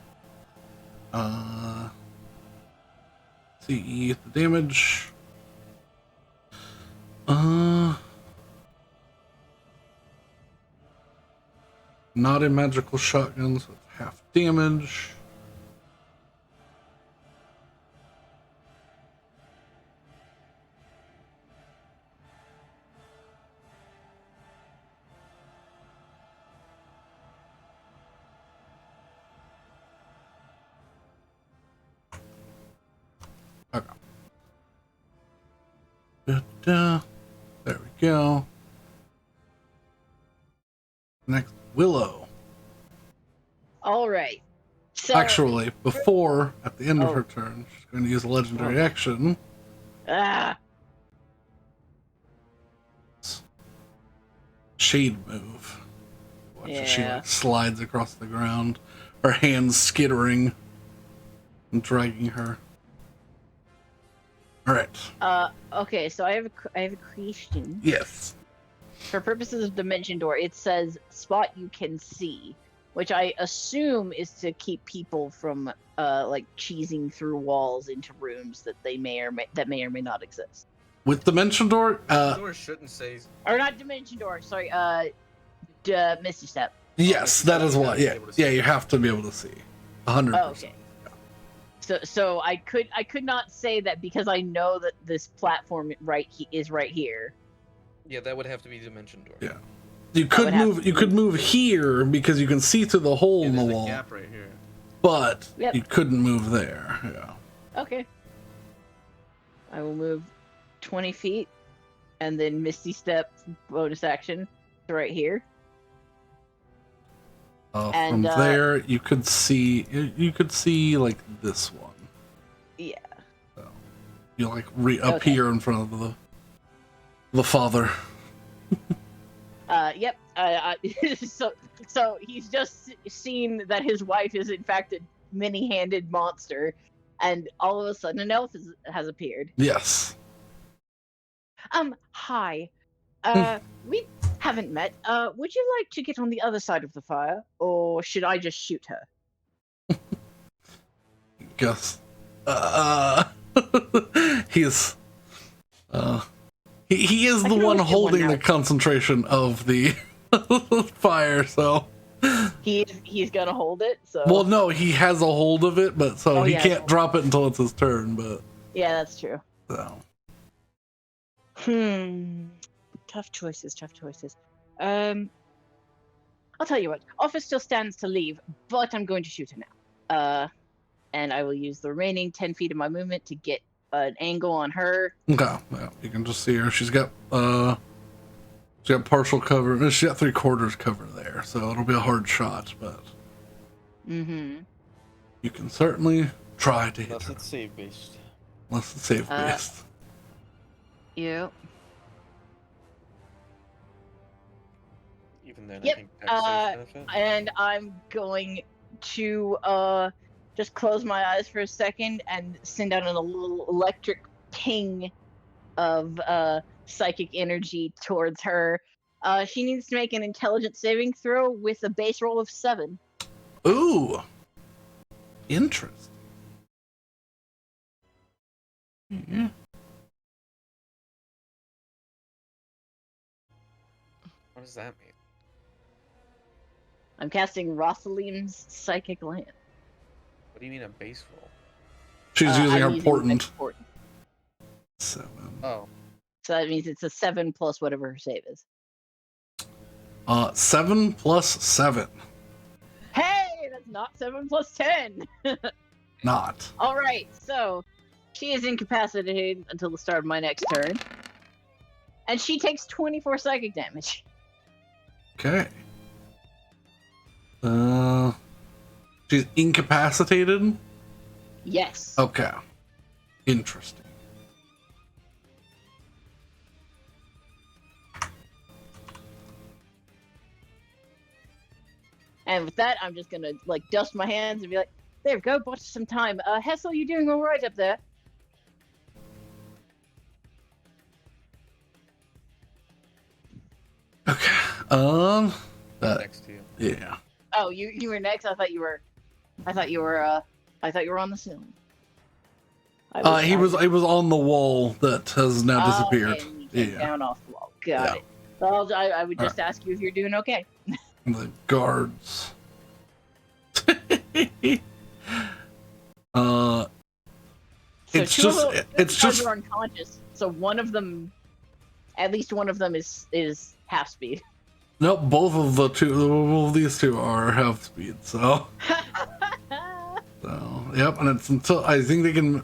See the damage. Not a magical shotgun, so it's half damage. Okay. Da-da. There we go. Next, Willow. All right. So Actually, before, at the end of Oh. her turn, she's going to use a legendary action. ah, Shade move. Watch as she Yeah. like, slides across the ground, her hands skittering and dragging her. All right. okay. So I have a question. Yes. For purposes of Dimension Door, it says spot you can see, which I assume is to keep people from like cheesing through walls into rooms that may or may not exist. With Dimension Door, Door shouldn't say. Or not Dimension Door. Sorry. Misty Step. yes, that is what. Yeah, yeah, you have to be able to see. 100%. Oh, okay. So I could not say that because I know that this platform is right here. Yeah, that would have to be Dimension Door. Yeah. You could would have move. You could move here because you can see through the hole in the There's a wall, gap right here. but Yep. you couldn't move there. Yeah. Okay. I will move 20 feet, and then Misty Step bonus action to right here. From And, there, you could see. You could see like this one. Yeah. So you like reappear in front of the father. Yep. So he's just seen that his wife is in fact a many-handed monster, and all of a sudden an elf has appeared. Yes. Hi. We haven't met. Would you like to get on the other side of the fire, or should I just shoot her? Guess. He's. He is I the can one only get one holding the now. concentration of the fire. So. He's gonna hold it. So. Well, no, he has a hold of it, but so Oh, he yeah, can't drop it until it's his turn. But Yeah, that's true. so. Tough choices. I'll tell you what. Offer still stands to leave, but I'm going to shoot her now. And I will use the remaining 10 feet of my movement to get an angle on her. Okay, yeah, you can just see her. She's got partial cover. She's got 3/4 cover there, so it'll be a hard shot, but Mm-hmm. you can certainly try to hit Unless her. it's save based. Unless it's save based. Yep. Even then, Yep, I think that's safe benefit. And I'm going to just close my eyes for a second and send out a little electric ping of psychic energy towards her. She needs to make an intelligence saving throw with a base roll of 7. Ooh, interesting. Yeah. What does that mean? I'm casting Rosalind's Psychic Land. What do you mean a base roll? She's using her I'm using portent. important. 7. Oh, So that means it's a 7 plus whatever her save is. 7 plus 7. Hey, that's not 7 plus 10. Not. All right, so she is incapacitated until the start of my next turn, and she takes 24 psychic damage. Okay. She's incapacitated? Yes. Okay. Interesting. And with that, I'm just gonna like dust my hands and be like, "There we go, bought us some time. Hesal, you doing all right up there?" Okay. next to you. Yeah. Oh, you were next. I thought you were on the ceiling. He was on the wall that has now disappeared. Okay, and he came Yeah. down off the wall. Got it. Well, I would just ask you if you're doing okay. The guards. So It's two of just- the it's guards just- are unconscious. So one of them, at least one of them, is half speed. Nope, both of these two are half speed, so yep, and it's until I think they can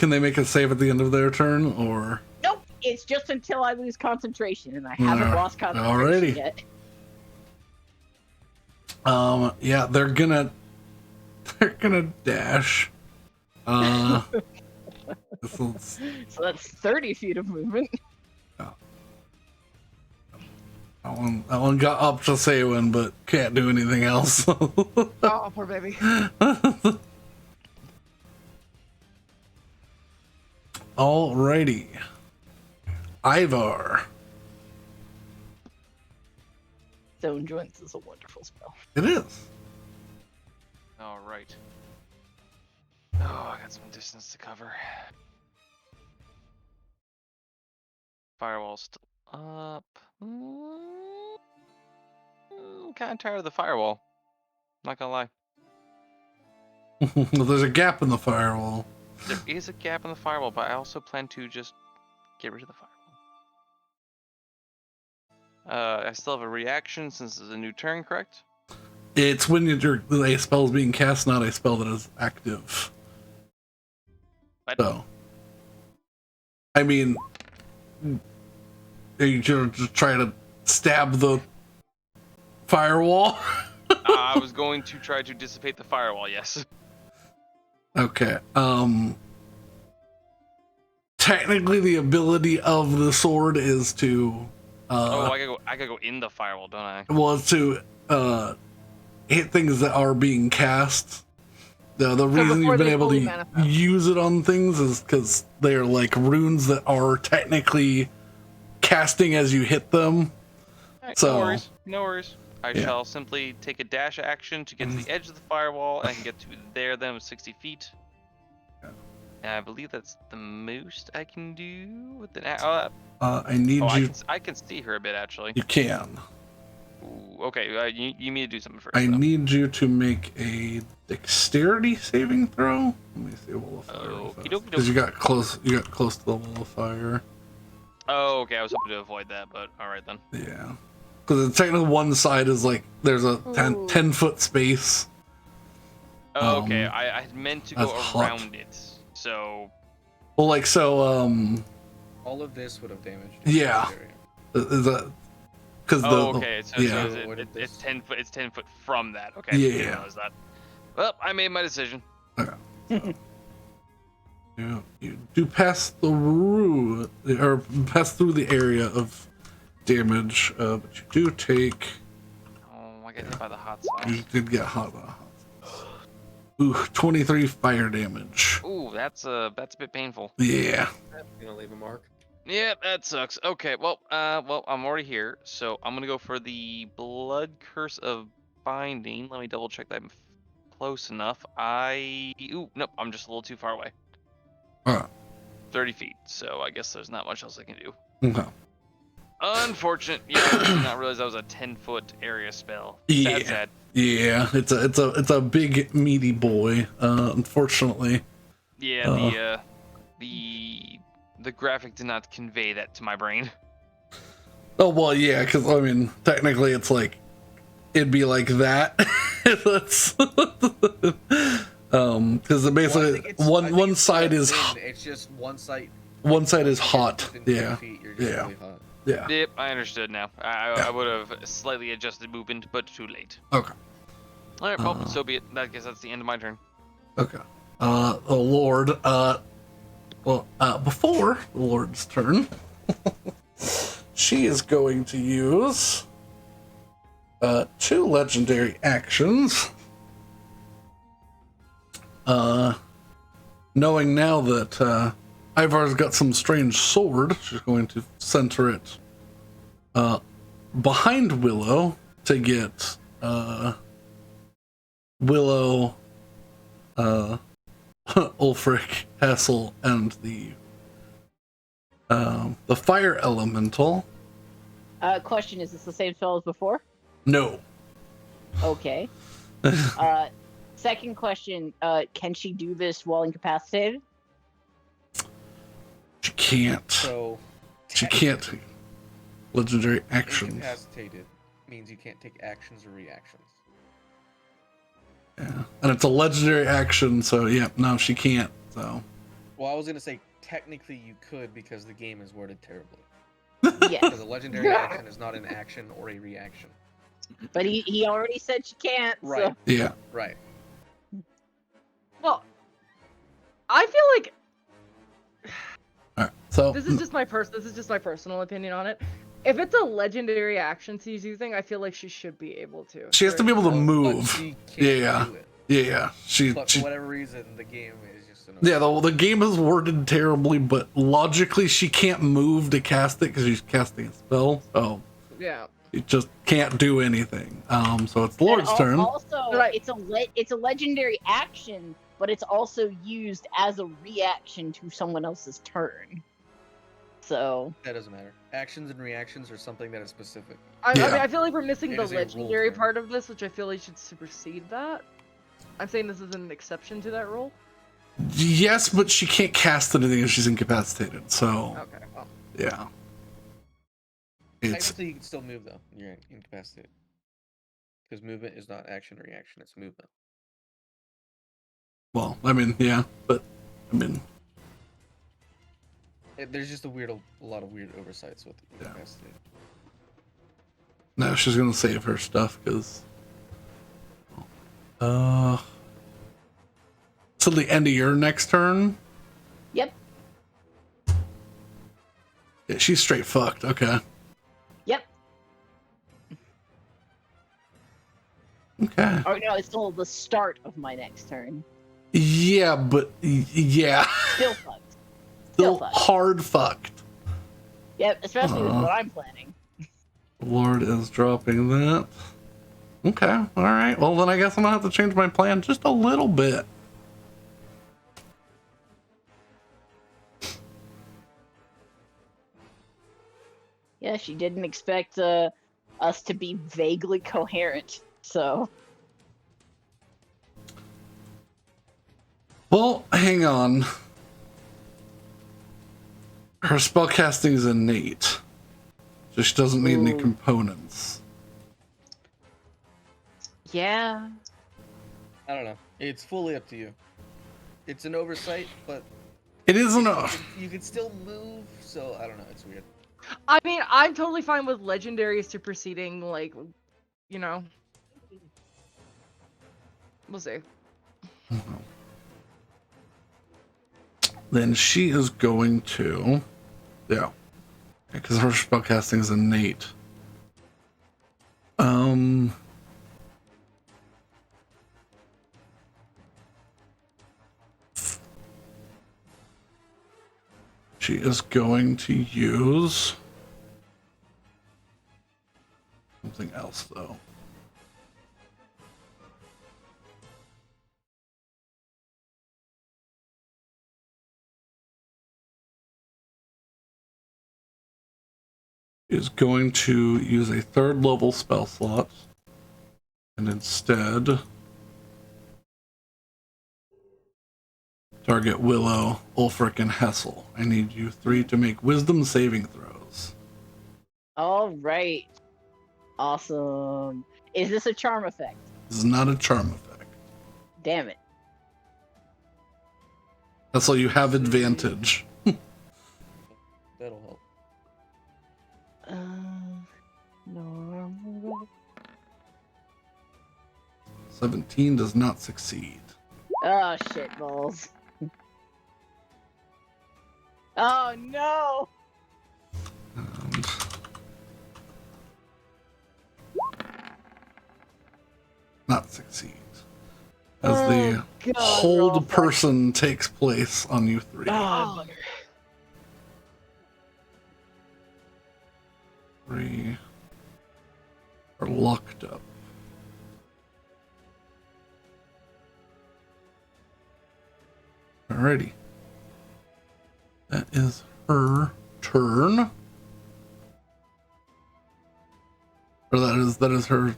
they make a save at the end of their turn, or Nope, it's just until I lose concentration, and I haven't lost concentration already. yet. Yeah, they're gonna dash. So that's 30 feet of movement. That one got up to Saywin, but can't do anything else. Oh, poor baby. Alrighty. Ivar. Stone Joints is a wonderful spell. It is. All right. Oh, I got some distance to cover. Firewall's still up. I'm kind of tired of the firewall. Not gonna lie. Well, there's a gap in the firewall. There is a gap in the firewall, but I also plan to just get rid of the firewall. I still have a reaction since it's a new turn, correct? It's when a spell is being cast, not a spell that is active. What? So, I mean, you should just try to stab the firewall. I was going to try to dissipate the firewall, yes. Okay. Technically, the ability of the sword is to. I gotta go in the firewall, don't I? It's to hit things that are being cast. The reason before you've been they able fully to manifest. use it on things is because they're like runes that are technically casting as you hit them. Alright, So- no worries. No worries. I Yeah. shall simply take a dash action to get to the edge of the firewall and get to there then with 60 feet. And I believe that's the most I can do with an. I need you. I can see her a bit actually. You can. Ooh, okay, you need to do something first. I though. need you to make a dexterity saving throw. Let me see a wall of fire. Okie dokie Because you got close. You got close to the wall of fire. Oh, okay. I was hoping to avoid that, but all right then. Yeah. Because technically one side is like there's a 10-foot space. Oh, okay. I had meant to go that's hot. around it. So Well, like so. All of this would have damaged. Yeah. Is that because okay. So, yeah. so What did it's this- 10 foot. It's 10 foot from that. Okay. Yeah. I didn't realize that. Well, I made my decision. You do pass through or pass through the area of damage, but you do take. Oh, I got hit by the hot You sauce. did get hot. Ooh, 23 fire damage. Ooh, that's a bit painful. Yeah. Gonna leave a mark. Yeah, that sucks. Okay, well, I'm already here, so I'm gonna go for the blood curse of binding. Let me double check that I'm close enough. Ooh, nope, I'm just a little too far away. Alright. 30 feet, so I guess there's not much else I can do. Okay. Unfortunate. Yeah, I did not realize that was a 10-foot area spell. Yeah. Sad. Yeah, it's a big meaty boy. Unfortunately, Yeah, the graphic did not convey that to my brain. Oh well, yeah, because I mean, technically, it's like it'd be like that. That's because Well, I basically think it's- I think one it's side is thin, it's just one side. one side is You're hot. within 10 Yeah, feet, you're just yeah. really hot. yeah. Yep, I understood now. I would have slightly adjusted movement, but too late. Okay, All right, well, so be it. I guess that's the end of my turn. okay. The Lord. Before the Lord's turn, she is going to use 2 legendary actions. Knowing now that Ivar's got some strange sword, she's going to center it behind Willow to get Willow, Ulfric, Hesal, and the fire elemental. Question: is this the same spell as before? No. Okay. Second question: can she do this while incapacitated? She can't. So She can't take legendary actions. incapacitated means you can't take actions or reactions. Yeah. And it's a legendary action, so yeah, no, she can't. So Well, I was gonna say technically you could because the game is worded terribly. Yes. Because a legendary action is not an action or a reaction. But he already said she can't. Right. So. yeah. Right. Well, I feel like Alright. So this is just my personal opinion on it. If it's a legendary action she's using, I feel like she should be able to. she has to be able to But move. she can't Yeah. do it. Yeah. She But for whatever reason, the game is just an yeah, the game is worded terribly, but logically she can't move to cast it because she's casting a spell. So Yeah. she just can't do anything. So it's the Lord's And turn. Also, Right. it's a legendary action, but it's also used as a reaction to someone else's turn. So That doesn't matter. Actions and reactions are something that is specific. I Yeah. mean, I feel like we're missing It the is a rule legendary term. part of this, which I feel like should supersede that. I'm saying this is an exception to that rule. Yes, but she can't cast anything if she's incapacitated. So Okay. Well, yeah. It's Technically, you can still move though. You're incapacitated. Because movement is not action or reaction; it's movement. well, I mean, yeah, but I mean, There's just a lot of weird oversights with Yeah. incapacitated. no, she's gonna save her stuff because till the end of your next turn. yep, Yeah, she's straight fucked. Okay. yep. Okay. Or no, it's still the start of my next turn. Yeah, but yeah, Still fucked. still fucked. hard fucked. Yep, especially with what I'm planning. Lord is dropping that. Okay, all right. Well, then I guess I'm gonna have to change my plan just a little bit. Yeah, she didn't expect us to be vaguely coherent. So Well, hang on. Her spellcasting is innate. So she doesn't need any Ooh. components. yeah, I don't know. It's fully up to you. It's an oversight, but It is enough. you can still move. So I don't know. It's weird. I mean, I'm totally fine with legendary superseding, like, you know. We'll see. Then she is going to, yeah, because her spellcasting is innate. She is going to use something else though. Is going to use a 3rd level spell slot and instead Target Willow, Ulfric, and Hesel. I need you 3 to make wisdom saving throws. All right. Awesome. Is this a charm effect? This is not a charm effect. Damn it. Hesel, you have advantage. That'll help. Normal. 17 does not succeed. Oh, shit balls. Oh, no. And not succeed. As the God, hold Rolf. person takes place on you 3. Oh, bugger. 3 are locked up. Alrighty. That is her turn. Or that is her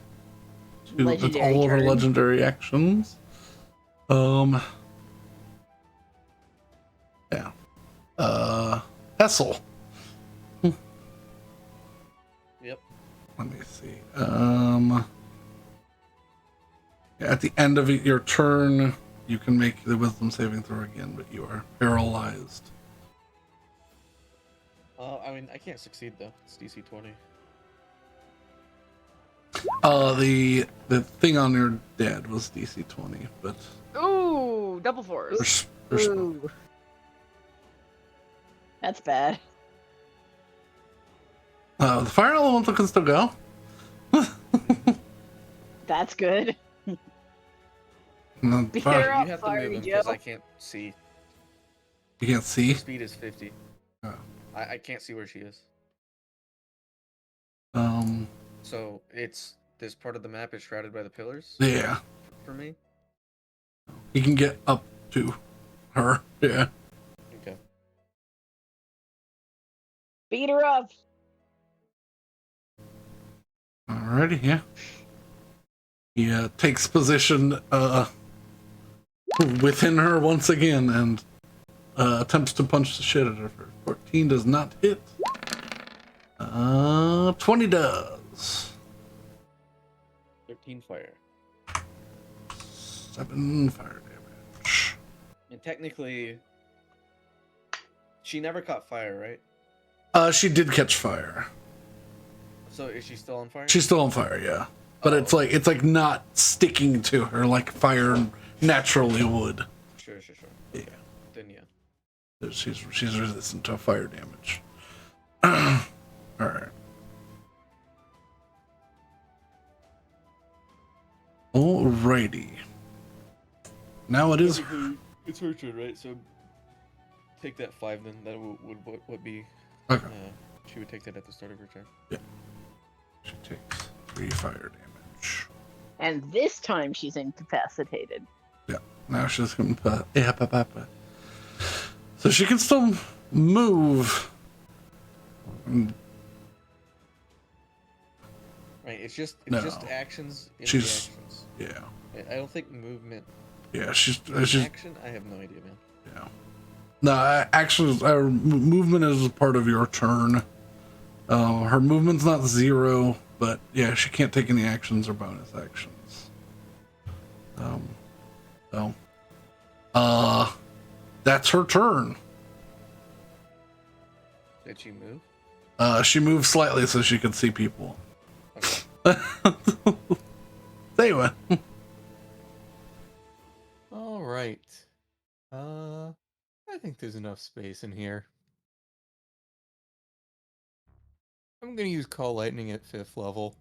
two, that's Legendary all of her turn. legendary actions. Yeah. Hesel. Yep. Let me see. At the end of your turn, you can make the wisdom saving throw again, but you are paralyzed. I mean, I can't succeed though. It's DC 20. The thing on your dad was DC 20, but Ooh, double fours. Ooh. That's bad. the fire elemental can still go. That's good. No, Beer fire- up, You have to Fiery move him because Joe. I can't see. you can't see. Speed is 50. Oh. I can't see where she is. So it's this part of the map is shrouded by the pillars Yeah, for me. you can get up to her. Yeah. Okay. Beat her up. Alrighty, yeah. He takes position within her once again and attempts to punch the shit out of her. 14 does not hit. 20 does. 13 fire. 7 fire damage. And technically, she never caught fire, right? She did catch fire. So is she still on fire? She's still on fire, yeah. But Oh. it's like not sticking to her like fire naturally would. Sure. Yeah. Then yeah. She's resistant to fire damage. Alright. Alrighty. Now it is. Technically, it's her turn, right? So take that 5 then. That would be. Okay. She would take that at the start of her turn. She takes 3 fire damage. And this time she's incapacitated. Yeah. Now she's gonna put. So she can still move. Right. It's just No. actions. In She's- the actions. Yeah. I don't think movement. Yeah. She's. Action. I have no idea, man. Yeah. No, actions. Movement is a part of your turn. Her movement's not 0, but yeah, she can't take any actions or bonus actions. So, that's her turn. Did she move? She moves slightly so she can see people. Okay. Anyway, All right. I think there's enough space in here. I'm gonna use Call Lightning at 5th level.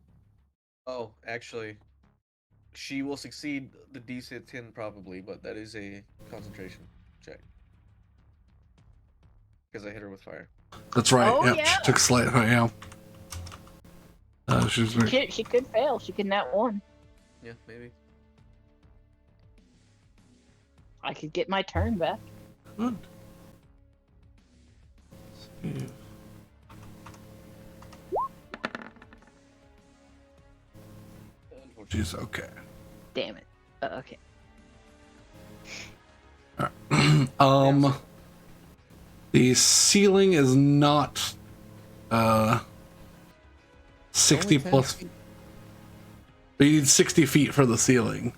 Oh, actually, she will succeed the DC 10 probably, but that is a concentration check. Because I hit her with fire. that's right. Oh, Yep, yeah. she took slight. Yeah. She's She could fail. She could nat 1. Yeah, maybe. I could get my turn back. good. Let's see. She's okay. Damn it. Okay. The ceiling is not 60 Only 10 plus. feet. But you need 60 feet for the ceiling.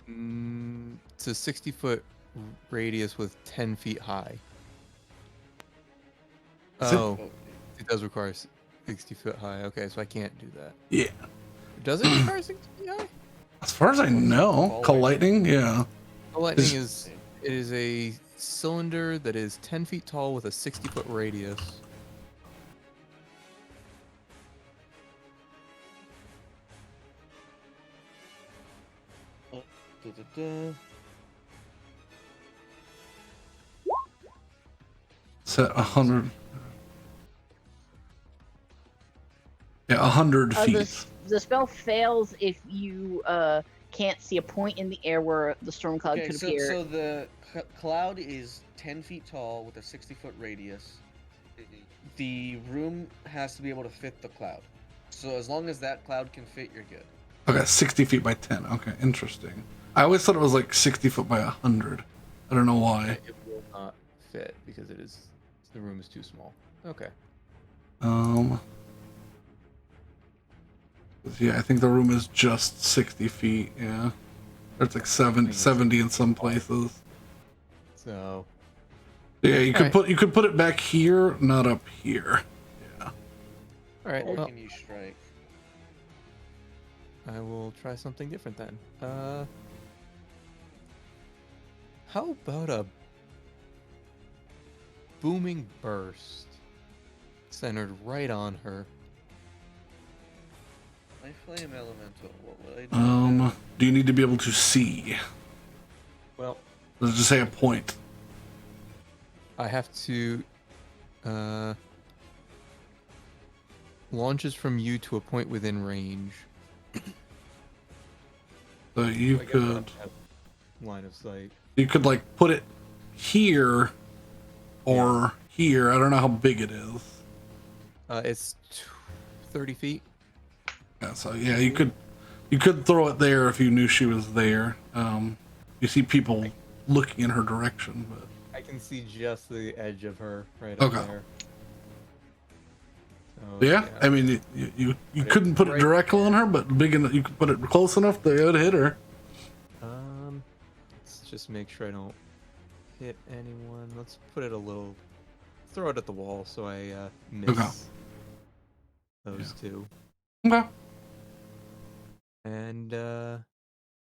It's a 60-foot radius with 10 feet high. Is it- Oh, it does require 60 foot high. Okay, so I can't do that. Yeah. Does it require 60 feet high? As far as I know, call lightning. Yeah. The lightning Is- is a cylinder that is 10 feet tall with a 60-foot radius. Da-da-da. Set 100. Yeah, 100 feet. The spell fails if you can't see a point in the air where the storm cloud Okay, could so, appear. so the cloud is 10 feet tall with a 60-foot radius. The room has to be able to fit the cloud. So as long as that cloud can fit, you're good. Okay, 60 feet by 10. Okay, interesting. I always thought it was like 60 foot by 100. I don't know why. It will not fit because the room is too small. Okay. Yeah, I think the room is just 60 feet. Yeah. It's like 70 in some places. So Yeah, you could Alright. put it back here, not up here. Yeah. all right, Or well, can you strike? I will try something different then. How about a booming burst centered right on her? My flame elemental. What would I do? with that? Do you need to be able to see? Well, Let's just say a point. I have to launches from you to a point within range. So you I guess I could don't have line of sight. like put it here or here. I don't know how big it is. It's 30 feet. Yeah, so yeah, you could throw it there if you knew she was there. You see people looking in her direction, but I can see just the edge of her right Okay. up there. So, yeah, I mean you couldn't put it right directly on her, but big enough you could put it close enough that it would hit her. Let's just make sure I don't hit anyone. Let's put it a little. Throw it at the wall so I miss Okay. those two. Okay. And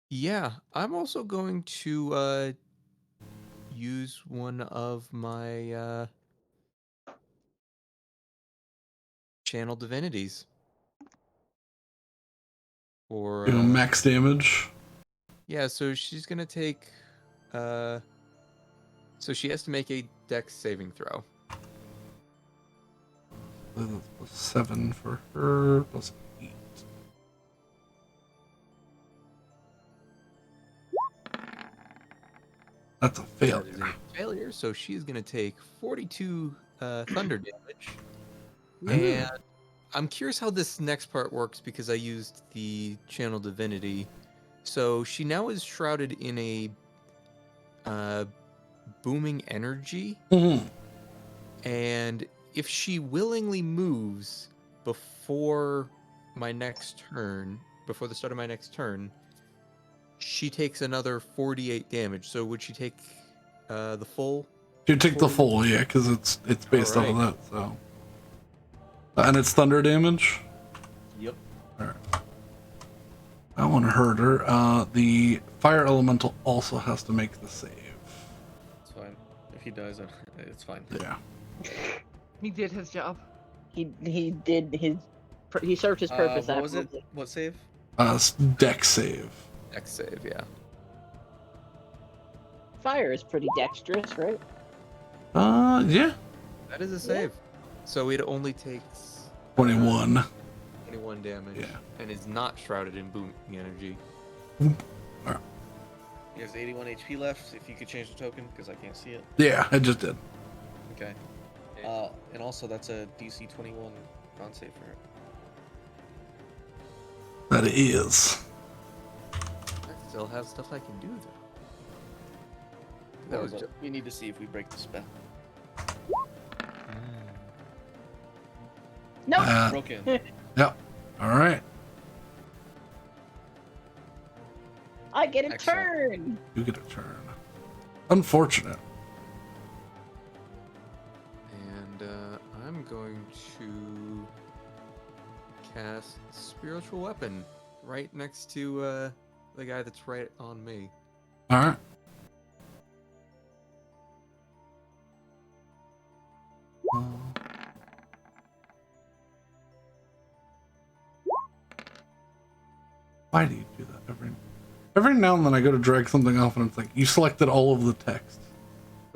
yeah, I'm also going to use one of my channel divinities for You know, max damage. yeah. So she's gonna take so she has to make a dex saving throw. That's plus 7 for her, plus 8. That's a That failure. is a failure. So she's gonna take 42 thunder damage. Ooh. And I'm curious how this next part works because I used the channel divinity. So she now is shrouded in a booming energy, Mhm. and if she willingly moves before my next turn, before the start of my next turn, she takes another 48 damage. So would she take the full? You take the 40? full, yeah, because it's based off of Alright. that. So, and it's thunder damage. Yep. I want to hurt her. The fire elemental also has to make the save. It's fine. If he dies, then it's fine. Yeah. He did his job. He did his. He served his purpose. What was it? admirably. What save? Dex save. Dex save, yeah. Fire is pretty dexterous, right? Yeah. That is a save. So it only takes 21. 21 damage, Yeah. and is not shrouded in booming energy. He has 81 HP left. If you could change the token, because I can't see it. Yeah, I just did. Okay. And also that's a DC 21 con save for her. That is. I still have stuff I can do though. That was We need to see if we break the spell. Nope. Broken. Yep. All right. I get a Excellent. turn. You get a turn. Unfortunate. And I'm going to cast Spiritual Weapon right next to the guy that's right on me. All right. Why do you do that every now and then? I go to drag something off, and it's like you selected all of the text.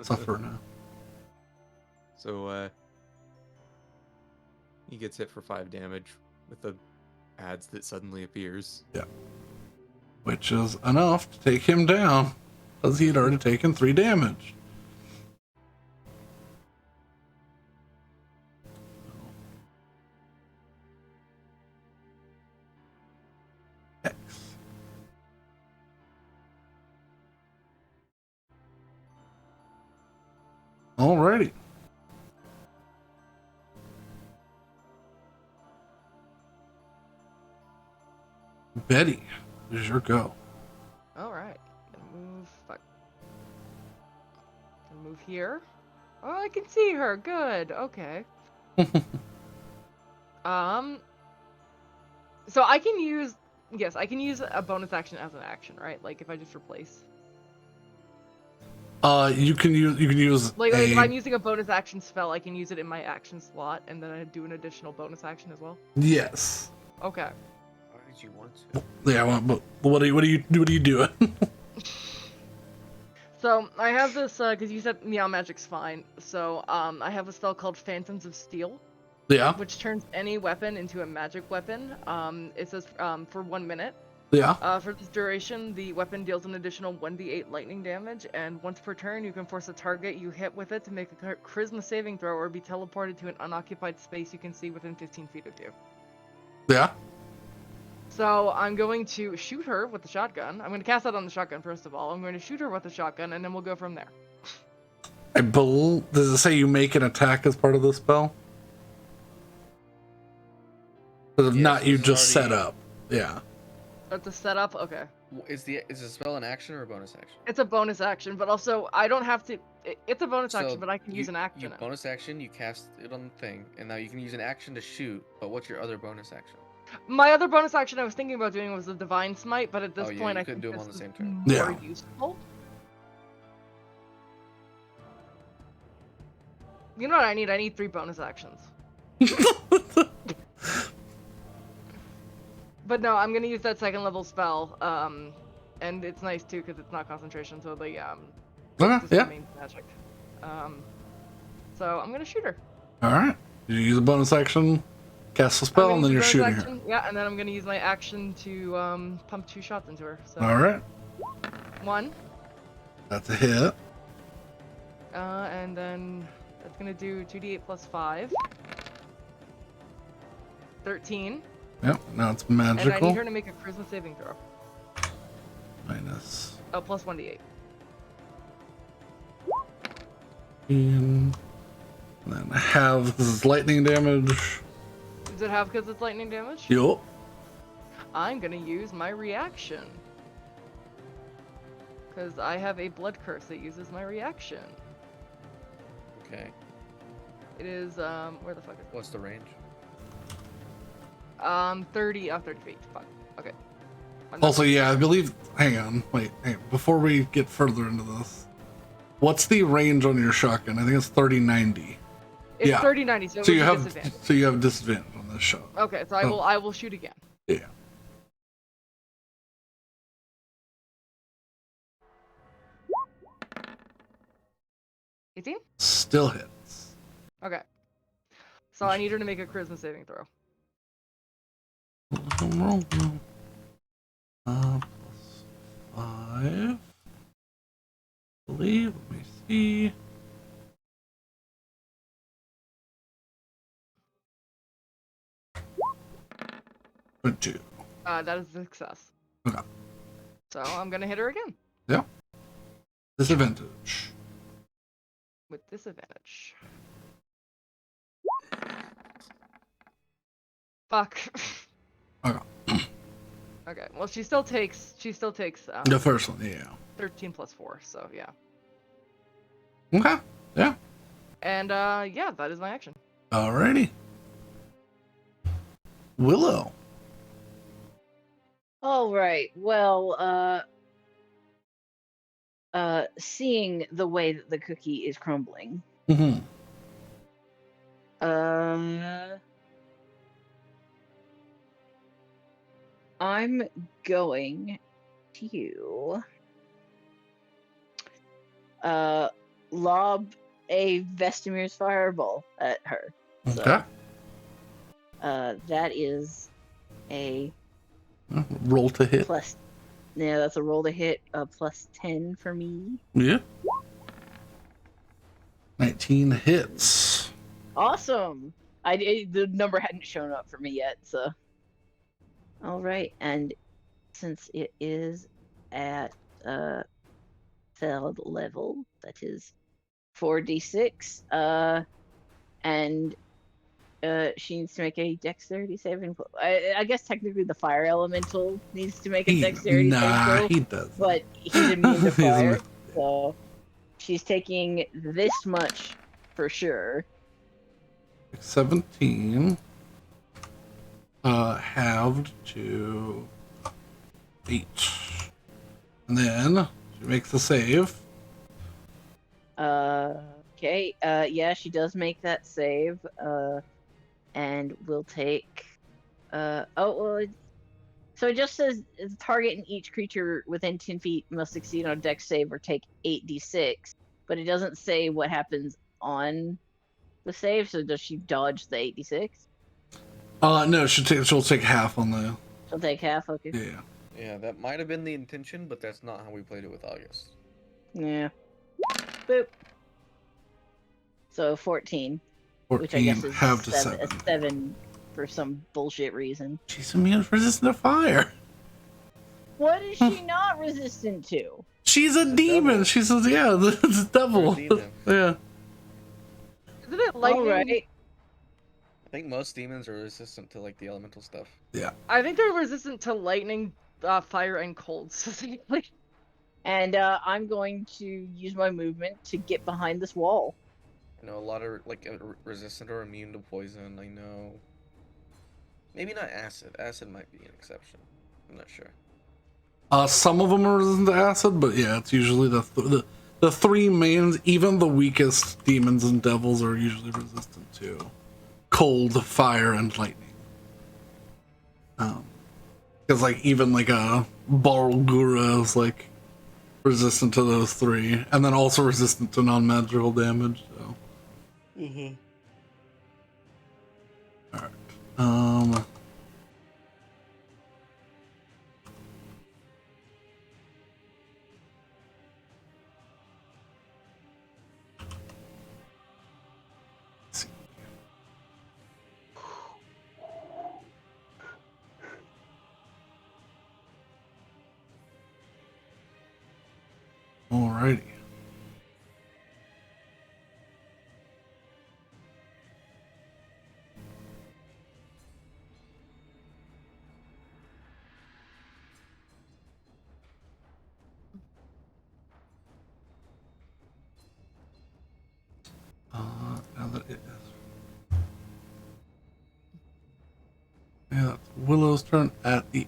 Suffer now. So he gets hit for 5 damage with the ads that suddenly appears. Yeah. Which is enough to take him down, because he had already taken 3 damage. X. Alrighty. Betty, here's your go. All right. Gonna move. Fuck. Gonna move here. Oh, I can see her. Good. Okay. So I can use. Yes, I can use a bonus action as an action, right? Like if I just replace. You can use Like if a I'm using a bonus action spell, I can use it in my action slot, and then I do an additional bonus action as well. yes. Okay. Why did you want to? Yeah, well, but what are you doing? So I have this because you said Meow Magic's fine. So I have a spell called Phantoms of Steel, Yeah, which turns any weapon into a magic weapon. It says for 1 minute. yeah. For this duration, the weapon deals an additional 1d8 lightning damage, and once per turn, you can force a target you hit with it to make a charisma saving throw or be teleported to an unoccupied space you can see within 15 feet of you. Yeah. So I'm going to shoot her with the shotgun. I'm going to cast that on the shotgun first of all. I'm going to shoot her with the shotgun, and then we'll go from there. Does it say you make an attack as part of the spell? Because if Yes, not, you this is just set already- up. Yeah. That's a setup? Okay. Is the spell an action or a bonus action? It's a bonus action, but also I don't have to. It's a bonus action, but I can use an You action. bonus action, you cast it on the thing, and now you can use an action to shoot. But what's your other bonus action? My other bonus action I was thinking about doing was the Divine Smite, but at this Oh, yeah, point you I couldn't think do them this on the is same turn. more Yeah. useful. You know what I need? I need 3 bonus actions. But no, I'm gonna use that 2nd level spell. And it's nice too because it's not concentration, so the Okay, just yeah. remains magic. So I'm gonna shoot her. All right. You use a bonus action, cast a I'm spell, gonna and then you're use a bonus shooting her. action, yeah, and then I'm gonna use my action to pump 2 shots into her. So All right. 1, That's a hit. and then that's gonna do 2d8 plus 5. 13. Yep. Now it's And I magical. need her to make a charisma saving throw. Minus. Oh, plus 1d8. And then have this is lightning damage. Does it have because it's lightning damage? Yup. I'm gonna use my reaction. Because I have a blood curse that uses my reaction. Okay. It is, where the fuck is What's the range? it? 30 feet. Fuck. Okay. Also, yeah, I believe. Hang on. Wait. Before we get further into this, what's the range on your shotgun? I think it's 30-90. It's yeah. 30-90, so, So it you would be have disadvantage. disadvantage on this shot. Okay, so Oh. I will shoot again. Yeah. $18? Still hits. Okay. So I need her to make a charisma saving throw. Roll. Plus 5. I believe. Let me see. Or 2. That is a success. Okay. So I'm gonna hit her again. Yeah. Disadvantage. With disadvantage. Fuck. Okay. Okay. Well, she still takes The first one, yeah. 13 plus 4, so yeah. Okay. Yeah. And yeah, that is my action. Alrighty. Willow. All right. Well, seeing the way that the cookie is crumbling, Mm-hmm. I'm going to lob a Vestimir's fireball at her. Okay. That is a Roll to hit. plus. Yeah, that's a roll to hit. Plus 10 for me. Yeah. 19 hits. Awesome. The number hadn't shown up for me yet, so. All right, and since it is at third level, that is 4d6. And she needs to make a dexterity saving. I guess technically the fire elemental needs to make a dexterity saving throw, he does. but he's immune to He's fire, immune. so she's taking this much for sure. 17. Halved to 8. And then she makes a save. Okay. Yeah, she does make that save. And we'll take. So it just says the target and each creature within 10 feet must succeed on a dex save or take 8d6, but it doesn't say what happens on the save. So does she dodge the 8d6? No, she'll take half on the. She'll take half. Okay. Yeah. Yeah, that might have been the intention, but that's not how we played it with August. Yeah. Boop. So 14. 14. Which I guess is halved to 7, 7. a 7 for some bullshit reason. She's immune resistant to fire. What is she not resistant to? She's a demon. devil. She says, yeah, the devil. You're a demon. Yeah. Isn't it lightning? Alright. I think most demons are resistant to like the elemental stuff. I think they're resistant to lightning, fire, and cold. Specifically. And I'm going to use my movement to get behind this wall. I know a lot of like resistant or immune to poison. I know. Maybe not acid. Acid might be an exception. I'm not sure. Some of them are resistant to acid, but yeah, it's usually the three mains. Even the weakest demons and devils are usually resistant to cold, fire, and lightning. Because like even like a Barlgura is like resistant to those three, and then also resistant to non-magical damage. So. Mm-hmm. All right. Let's see. Alrighty. Now that it is. Yeah, that's Willow's turn. At the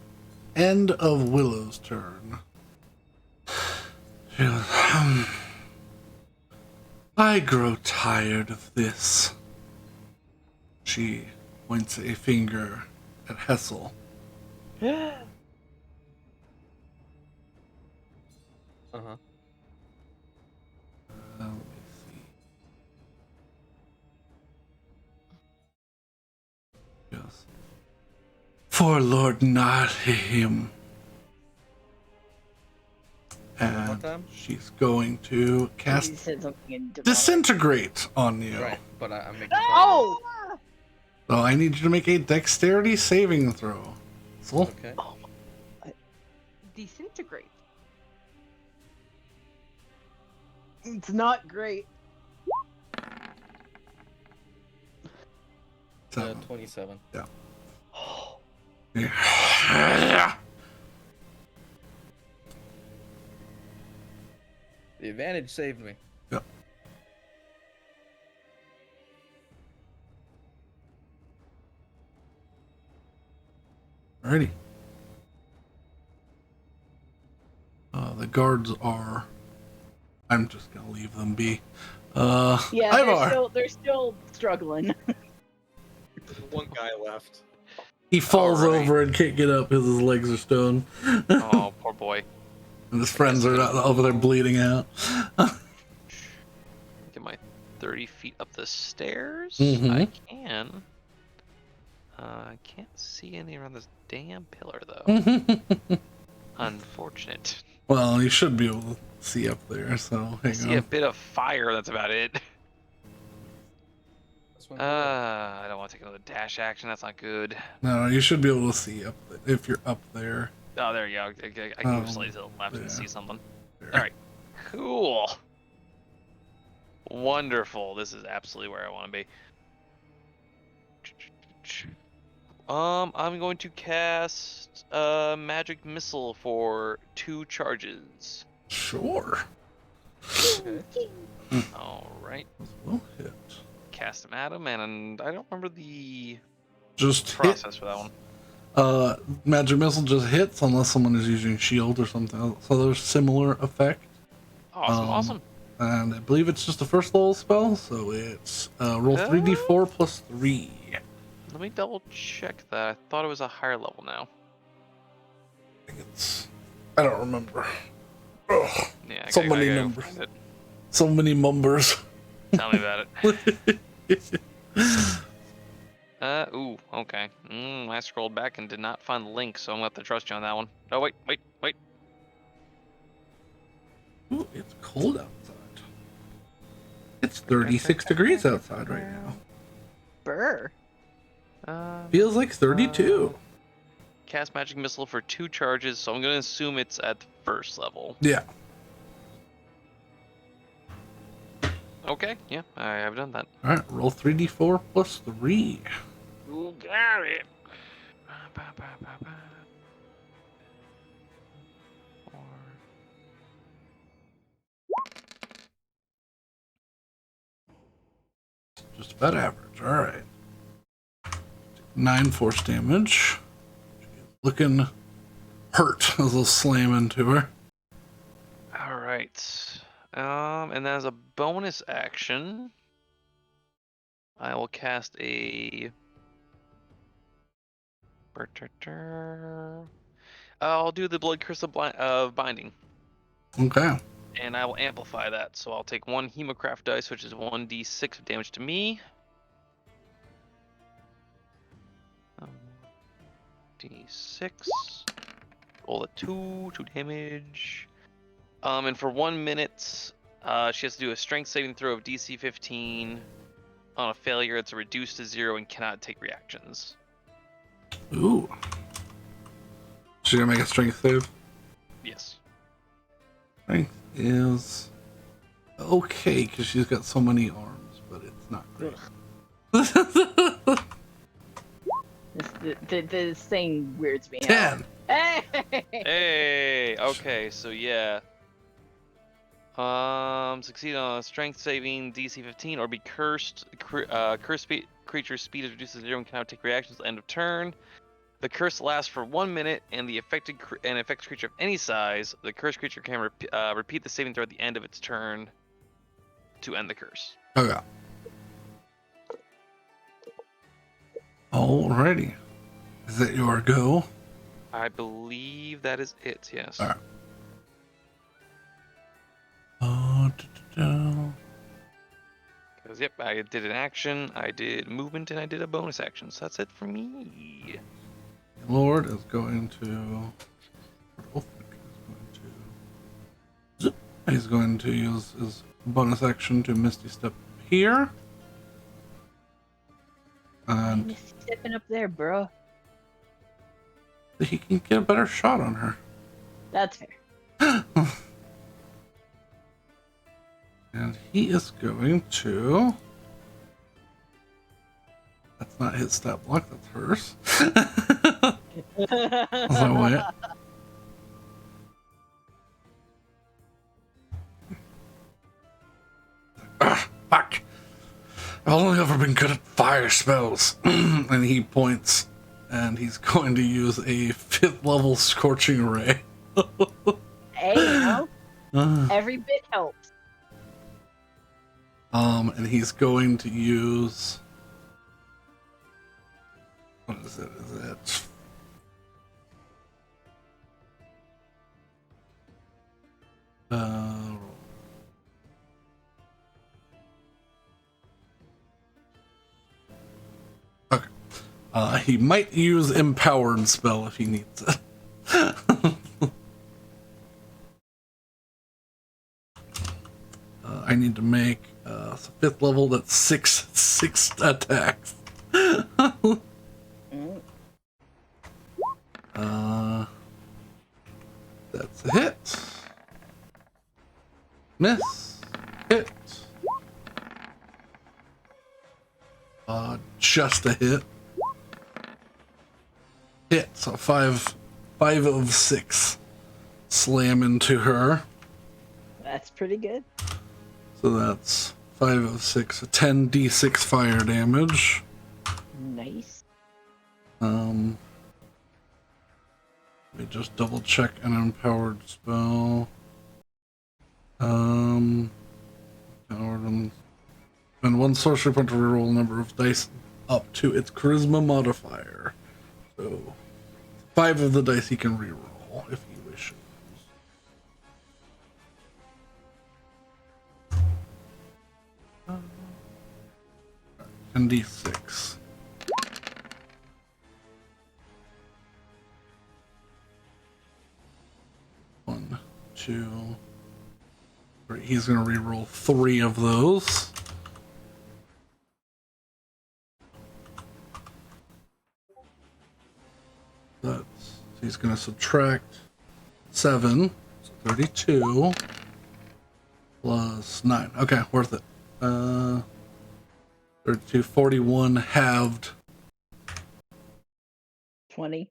end of Willow's turn, she goes, I grow tired of this. She points a finger at Hesal. Uh-huh. Let me see. Yes. For Lord Nahim. One more And time? she's going to He cast said something in demonic. Disintegrate on you. Right, but I'm making. Oh! So I need you to make a dexterity saving throw. So, Okay. Disintegrate. It's not great. 27. Yeah. The advantage saved me. Yep. Alrighty. The guards are. I'm just gonna leave them be. Yeah, Ivar. they're still struggling. One guy left. He falls Alright. over and can't get up because his legs are stoned. Oh, poor boy. And his friends are over there bleeding out. Get my 30 feet up the stairs. Mhm. I can. I can't see any around this damn pillar though. Unfortunate. Well, you should be able to see up there, so I hang see a on. bit of fire. That's about it. That's one I don't want to take another dash action. That's not good. No, you should be able to see up if you're up there. Oh, there you go. I can move slightly to the left and see something. All right. Cool. Wonderful. This is absolutely where I want to be. I'm going to cast magic missile for 2 charges. Sure. All right. We'll hit. Cast them at him, and I don't remember the Just hit. process for that one. Magic missile just hits unless someone is using shield or something else. So there's similar effect. Awesome, Um, awesome. And I believe it's just the first level spell, so it's roll 3d4 plus 3. Let me double check that. I thought it was a higher level now. I think it's. I don't remember. Ugh, Yeah, So I many gotta go numbers. find it. so many numbers. Tell me about it. Ooh, okay. I scrolled back and did not find the link, so I'm gonna have to trust you on that one. Oh, wait. Ooh, it's cold outside. It's 36 degrees outside right now. Burr. Feels like 32. Cast magic missile for 2 charges, so I'm gonna assume it's at the first level. Yeah. Okay, yeah, I have done that. Alright, roll 3d4 plus 3. Ooh, got it. Just about average. Alright. 9 force damage. Looking hurt as I'll slam into her. All right. And as a bonus action, I will cast a. I'll do the blood curse of binding, Okay. and I will amplify that. So I'll take 1 hemocraft dice, which is 1d6 of damage to me. D6. Roll a 2 damage. And for 1 minute, she has to do a strength saving throw of DC 15. On a failure, it's reduced to 0 and cannot take reactions. Ooh. She's gonna make a strength save. Yes. Strength is okay because she's got so many arms, but it's not great. This thing weirds me out. 10. Hey! Hey. Okay. So yeah. Succeed on a strength saving DC 15 or be cursed. Cursed creature's speed is reduced to 0 and cannot take reactions at the end of turn. The curse lasts for 1 minute, and the affected creature of any size, the cursed creature can repeat the saving throw at the end of its turn to end the curse. Okay. Alrighty. Is that your go? I believe that is it. Yes. Alright. Because yep, I did an action, I did movement, and I did a bonus action. So that's it for me. Lord is going to. He's going to use his bonus action to Misty Step here. And Just stepping up there, bro. he can get a better shot on her. That's fair. And he is going to... That's not his stat block, that's hers. So wait. Fuck. I've only ever been good at fire spells. And he points, and he's going to use a 5th level Scorching Ray. Hey, you know, every bit helps. And he's going to use... What is it? Is it... Okay. He might use Empowered spell if he needs it. I need to make 5th level, that's 6 attacks. That's a hit. Miss. Hit. Just a hit. Hit. So 5 of 6 slam into her. That's pretty good. So that's 5 of 6, 10d6 fire damage. Nice. Let me just double check an empowered spell. Empowered and one sorcery point to reroll a number of dice up to its charisma modifier. So 5 of the dice he can reroll if he wishes. And d6. One, 2, 3. He's gonna reroll 3 of those. So he's gonna subtract 7, so 32 plus 9. Okay, worth it. 32, 41 halved. 20.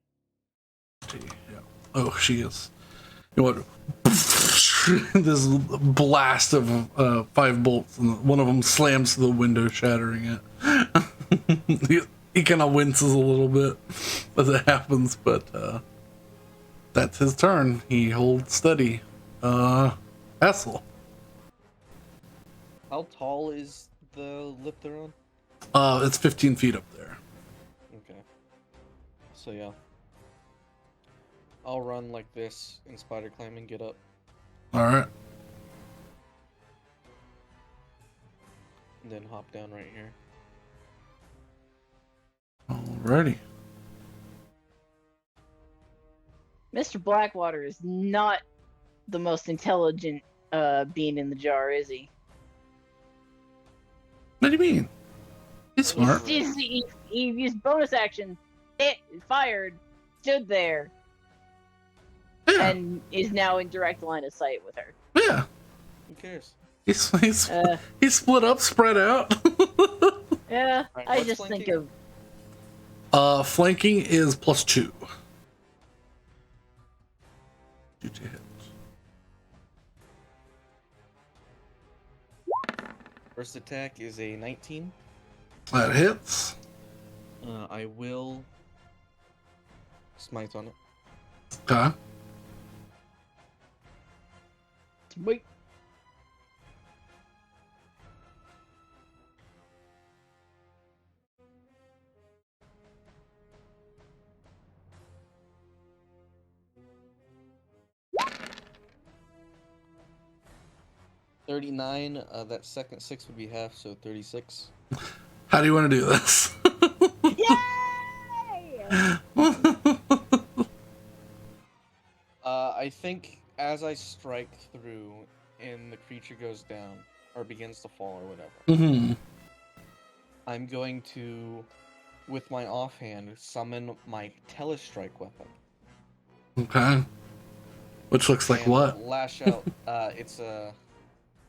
Yeah. Oh, she is. You know what? This blast of 5 bolts, and one of them slams to the window, shattering it. he kind of winces a little bit as it happens, but that's his turn. He holds steady. Hesal. How tall is the lip they're on? It's 15 feet up there. Okay. So yeah. I'll run like this and spider climb and get up. Alright. And then hop down right here. Alrighty. Mr. Blackwater is not the most intelligent being in the jar, is he? What do you mean? He's smart. He used bonus action, hit, fired, stood there, Yeah. and is now in direct line of sight with her. Yeah. Who cares? He's split up, spread out. Yeah, Alright, I what's just think flanking? of Flanking is +2. 2 to hit. First attack is a 19. That hits. I will smite on it. Okay. sweet. $39. That second 6 would be half, so 36. How do you want to do this? Yay! I think as I strike through and the creature goes down or begins to fall or whatever, Mm-hmm. I'm going to, with my offhand, summon my telestrike weapon. Okay. Which looks like and what? Lash out. It's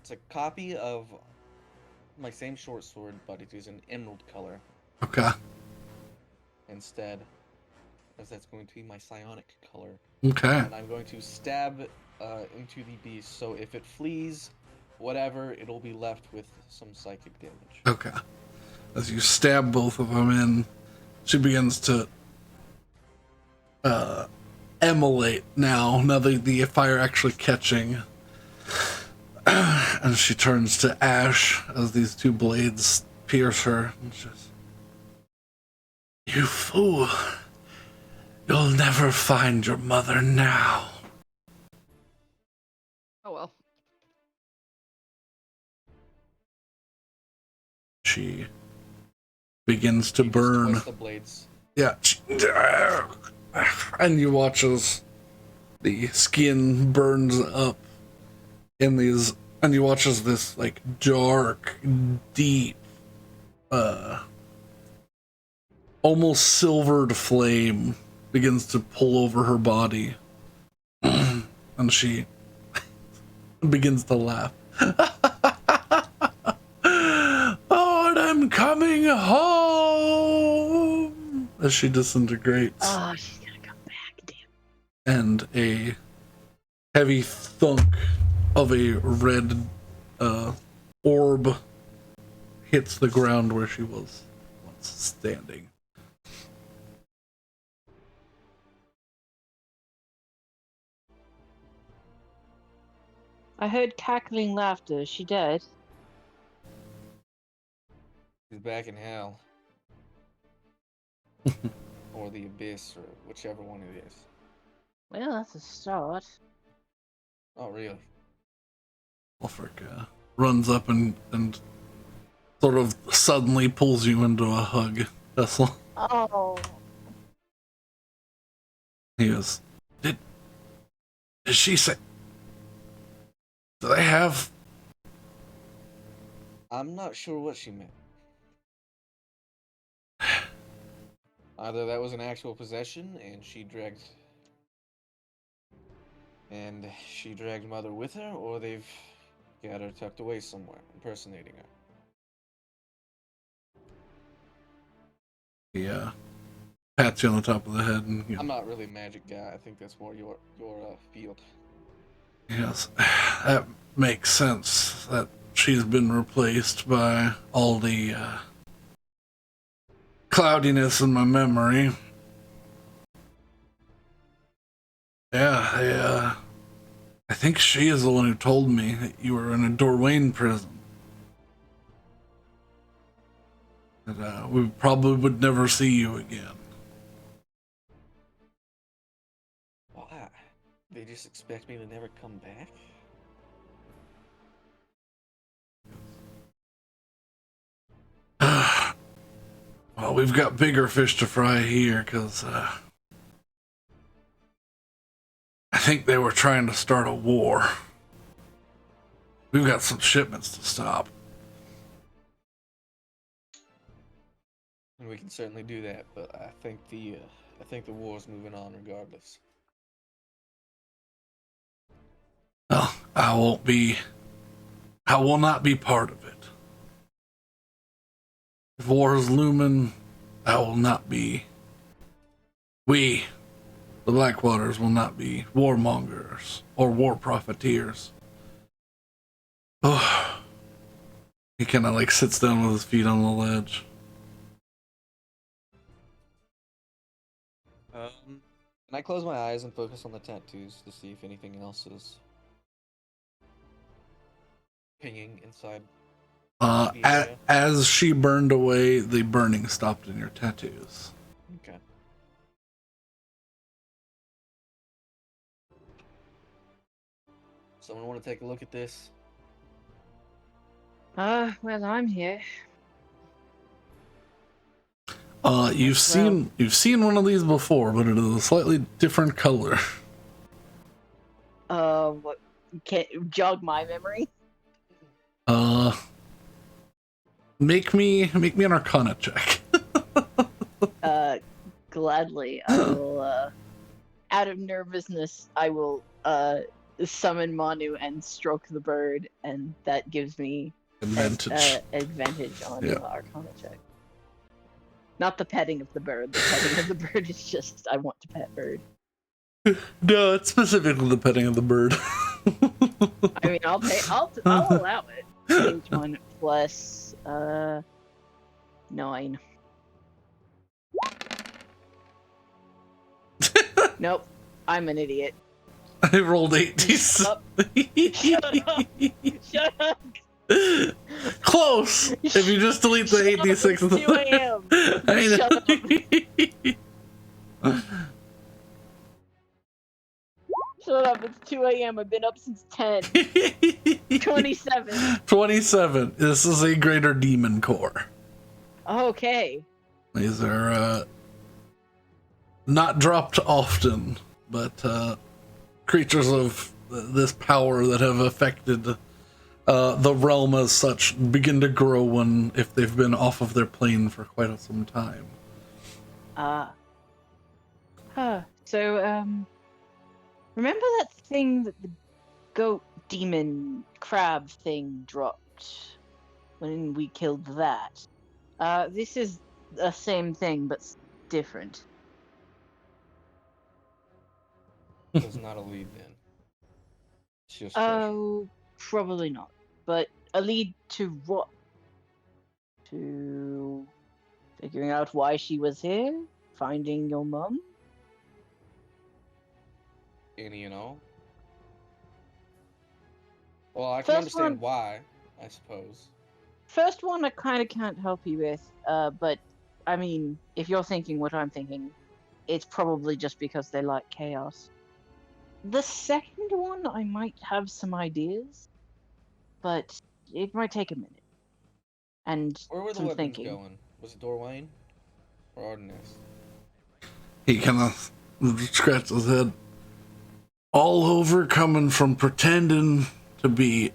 It's a copy of my same short sword, but it is an emerald color Okay. instead, as that's going to be my psionic color. Okay. And I'm going to stab into the beast, so if it flees, whatever, it'll be left with some psychic damage. Okay. As you stab both of them in, she begins to emulate now that the fire actually catching. And she turns to ash as these two blades pierce her. And she says, "You fool. You'll never find your mother now." Oh well. She begins to She just burn. twists the blades. Yeah. And you watch as the skin burns up in these, and you watch as this like dark, deep, almost silvered flame begins to pull over her body. And she begins to laugh. "Oh, and I'm coming home," as she disintegrates. Oh, she's gonna come back, damn. And a heavy thunk of a red orb hits the ground where she was once standing. I heard cackling laughter. Is she dead? She's back in hell. Or the abyss, or whichever one it is. Well, that's a start. Oh, really? Ulfric runs up and sort of suddenly pulls you into a hug, Hesal. Oh. He goes, Did she say... Do they have... I'm not sure what she meant. Either that was an actual possession, and she dragged Mother with her, or they've got her tucked away somewhere, impersonating her. He pats you on the top of the head and I'm not really a magic guy. I think that's more your field. yes, that makes sense. That she's been replaced by all the cloudiness in my memory. Yeah, I think she is the one who told me that you were in a Dorwayne prison. That we probably would never see you again. Why? They just expect me to never come back? Well, we've got bigger fish to fry here, because I think they were trying to start a war. We've got some shipments to stop. And we can certainly do that, but I think the war's moving on regardless. Well, I will not be part of it. If war is looming, I will not be. We, the Blackwaters, will not be warmongers or war profiteers. Oh, he kind of like sits down with his feet on the ledge. And I close my eyes and focus on the tattoos to see if anything else is pinging inside. As she burned away, the burning stopped in your tattoos. Okay. Someone want to take a look at this? Well, I'm here. You've seen one of these before, but it is a slightly different color. What? You can't jog my memory? Make me an Arcana check. Gladly. I will, out of nervousness, I will, summon Manu and stroke the bird, and that gives me Advantage. advantage on Yeah. the Arcana check. Not the petting of the bird. The petting of the bird is just I want to pet bird. No, it's specifically the petting of the bird. I mean, I'll allow it. Change one plus 9. Nope, I'm an idiot. I rolled 86. Shut up! Close. If you just delete the 86. It's 2 a.m. I know. Shut up! It's 2 a.m. I've been up since 10. 27. 27. This is a greater demon core. Okay. These are not dropped often, but creatures of this power that have affected the realm as such begin to grow when if they've been off of their plane for quite some time. So, remember that thing that the goat demon crab thing dropped when we killed that? This is the same thing, but different. It's not a lead then. It's just treasure. Oh, probably not. But a lead to what? To figuring out why she was here? Finding your mum? And you know? Well, I can First understand one- why, I suppose. First one I kind of can't help you with, but I mean, if you're thinking what I'm thinking, it's probably just because they like chaos. The second one, I might have some ideas, but it might take a minute. And Where were the some weapons thinking. going? Was it Dorwayne? Or Ardennes? He kind of scratched his head. All over, coming from pretending to be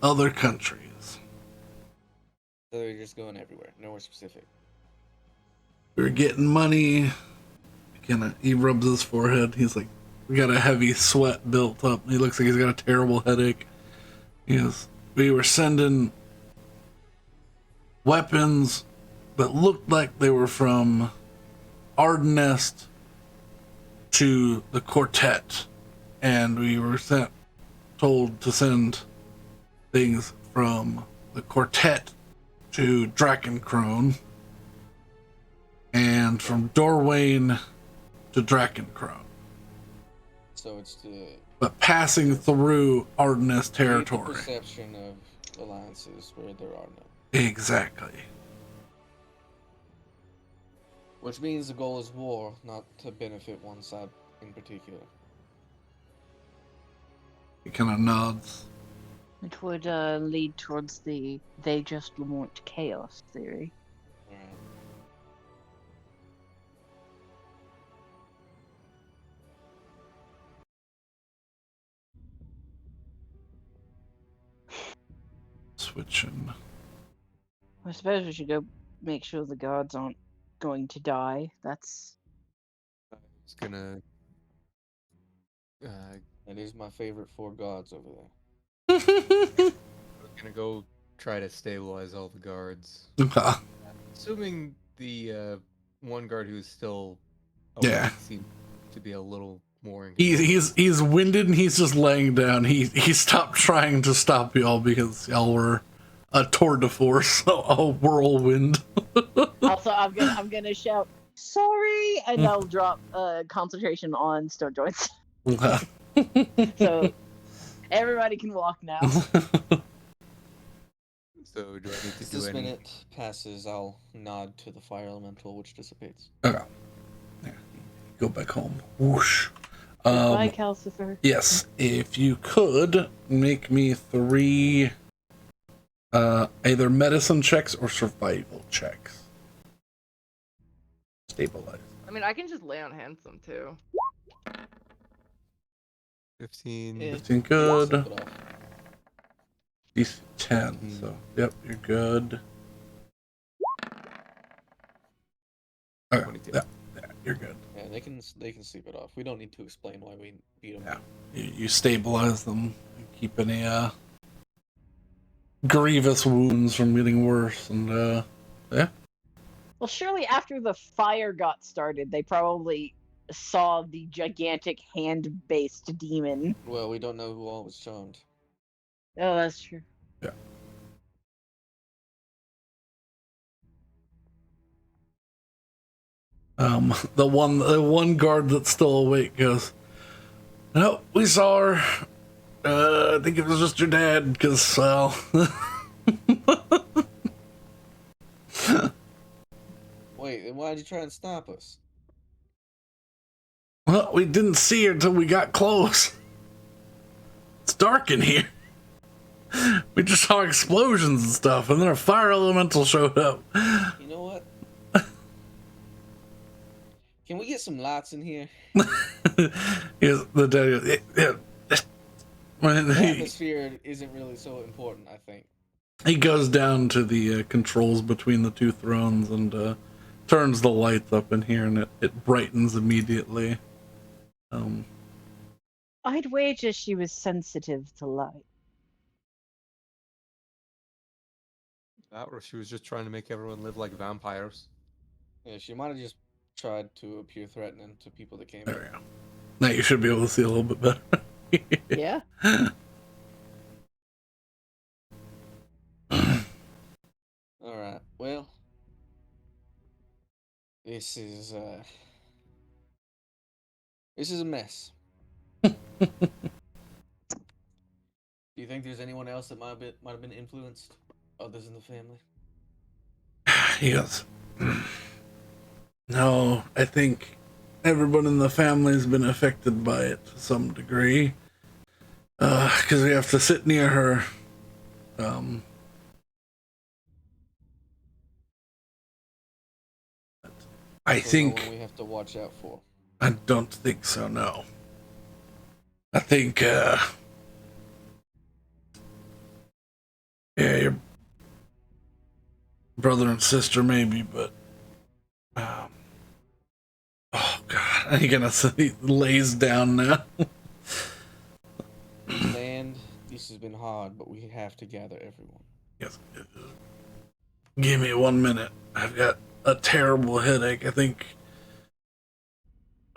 other countries. So they're just going everywhere, nowhere specific. We were getting money. He rubs his forehead. He's like, we got a heavy sweat built up. He looks like he's got a terrible headache. He goes, we were sending weapons that looked like they were from Ardennes to the quartet. And we were told to send things from the quartet to Drakencrone. And from Dorwayne to Drakencrone. So it's to But passing through Ardennes create the territory. perception of alliances where there are none. Exactly. Which means the goal is war, not to benefit one side in particular. He kind of nods. It would lead towards the they just want chaos theory. Right. Switching. I suppose we should go make sure the guards aren't going to die. That's I was gonna. That is my favorite 4 gods over there. I was gonna go try to stabilize all the guards. Assuming the one guard who's still awake Yeah. seems to be a little more. In He's winded and he's just laying down. He stopped trying to stop y'all because y'all were a tour de force, a whirlwind. also I'm gonna shout sorry, and I'll drop concentration on stone joints, so everybody can walk now. So do I need to As do this any? minute passes, I'll nod to the fire elemental, which dissipates. Okay. Yeah. Go back home. Whoosh. Bye, Calcifer. Yes, if you could make me 3 either medicine checks or survival checks. Stabilize. I mean, I can just lay on hands them too. 15. Yeah. 15 good. Slip it off. DC 10, so yep, you're good. Okay, 22. yeah, you're good. Yeah, they can sleep it off. We don't need to explain why we beat them. Yeah. You stabilize them, and keep any grievous wounds from getting worse, and yeah. Well, surely after the fire got started, they probably saw the gigantic hand-based demon. Well, we don't know who all was charmed. Oh, that's true. Yeah. The one guard that's still awake goes, "No, we saw her. I think it was just your dad, because, well..." Wait, then why'd you try and stop us? Well, we didn't see her till we got close. It's dark in here. We just saw explosions and stuff, and then a fire elemental showed up. You know what? Can we get some lights in here? Yes, the dad goes, The atmosphere isn't really so important, I think. he goes down to the controls between the two thrones and turns the lights up in here, and it brightens immediately. I'd wager she was sensitive to light. That or she was just trying to make everyone live like vampires. Yeah, she might have just tried to appear threatening to people that came in. There we go. Now you should be able to see a little bit better. Yeah. Alright, well. This is a mess. Do you think there's anyone else that might have been influenced? Others in the family? He goes, "No, I think everyone in the family's been affected by it to some degree. Because we have to sit near her. I So think... no one we have to watch out for. I don't think so, no. I think, yeah, your brother and sister maybe, but, oh God, he lays down now. Land, this has been hard, but we have to gather everyone. Yes. Give me 1 minute. I've got a terrible headache, I think.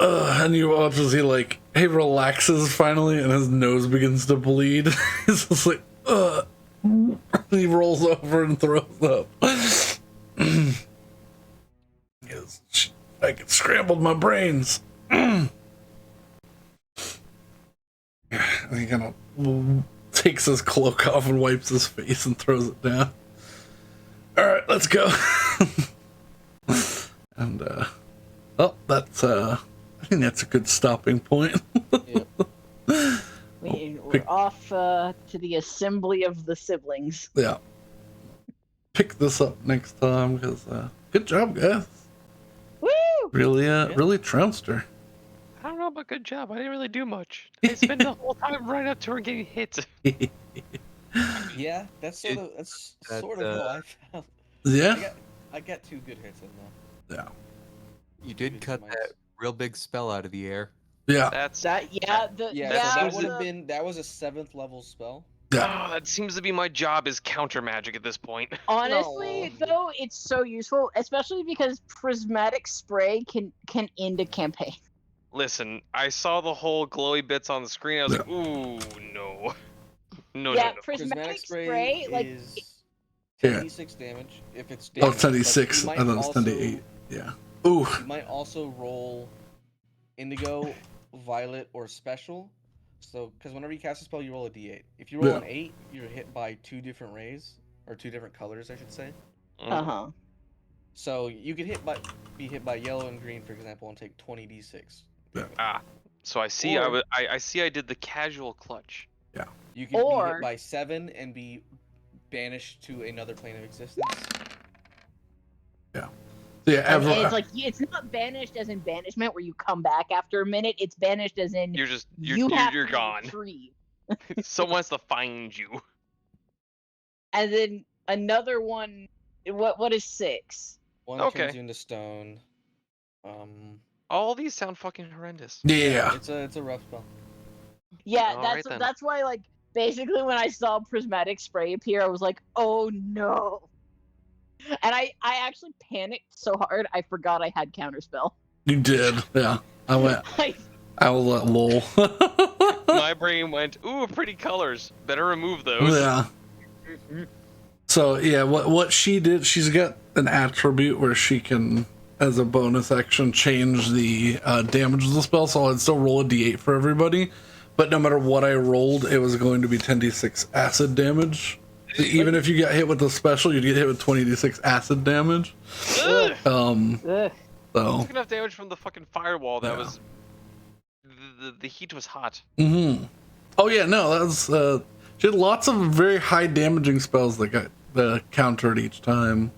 And you watch as he relaxes finally, and his nose begins to bleed. He's just like, he rolls over and throws up. I scrambled my brains. And he kind of takes his cloak off and wipes his face and throws it down. All right, let's go. And well, that's I think that's a good stopping point. Yep. We're off to the assembly of the siblings. Yeah. Pick this up next time, because good job, guys. Woo! Really trounced her. I don't know about good job. I didn't really do much. I spent the whole time right up to her getting hit. Yeah, that's sort of how I felt. Yeah. I got 2 good hits in there. Yeah. You did cut that real big spell out of the air. Yeah. That's So that would have the- been that was a 7th level spell. Yeah. oh, that seems to be my job is counter magic at this point. Honestly, though, it's so useful, especially because prismatic spray can end a campaign. Listen, I saw the whole glowy bits on the screen. I was like, ooh, no. No, Yeah, no. prismatic spray, like is Yeah. 10d6 damage if it's Oh, damage. 10d6, but you and then might it's 10d8. Yeah. Ooh. You might also roll indigo, violet, or special. So, because whenever you cast a spell, you roll a d8. If you roll an 8, you're hit by 2 different rays, or 2 different colors, I should say. Uh-huh. So you could be hit by yellow and green, for example, and take 20d6. Ah, so I see. Or- I see. I did the casual clutch. You could be Or- hit by 7 and be banished to another plane of existence. So yeah, And it's like it's not banished as in banishment where you come back after a minute. It's banished as in You're just you have you're to gone. retrieve. Someone has to find you. And then another one. What is 6? One Okay. turns you into stone. All these sound fucking horrendous. Yeah. It's a rough spell. Yeah, Alright then. that's why, like, basically when I saw prismatic spray appear, I was like, oh no. And I actually panicked so hard I forgot I had counterspell. You did. Yeah. I went. Like, I was like, lol. My brain went, ooh, pretty colors. Better remove those. Yeah. So yeah, what she did, she's got an attribute where she can, as a bonus action, change the damage of the spell. So I'd still roll a d8 for everybody, but no matter what I rolled, it was going to be 10d6 acid damage. So even if you got hit with the special, you'd get hit with 20d6 acid damage. Ugh. ugh. So. Took enough damage from the fucking firewall. That Yeah. was the heat was hot. Mm-hmm. Oh yeah, no, that was she had lots of very high damaging spells that got countered each time.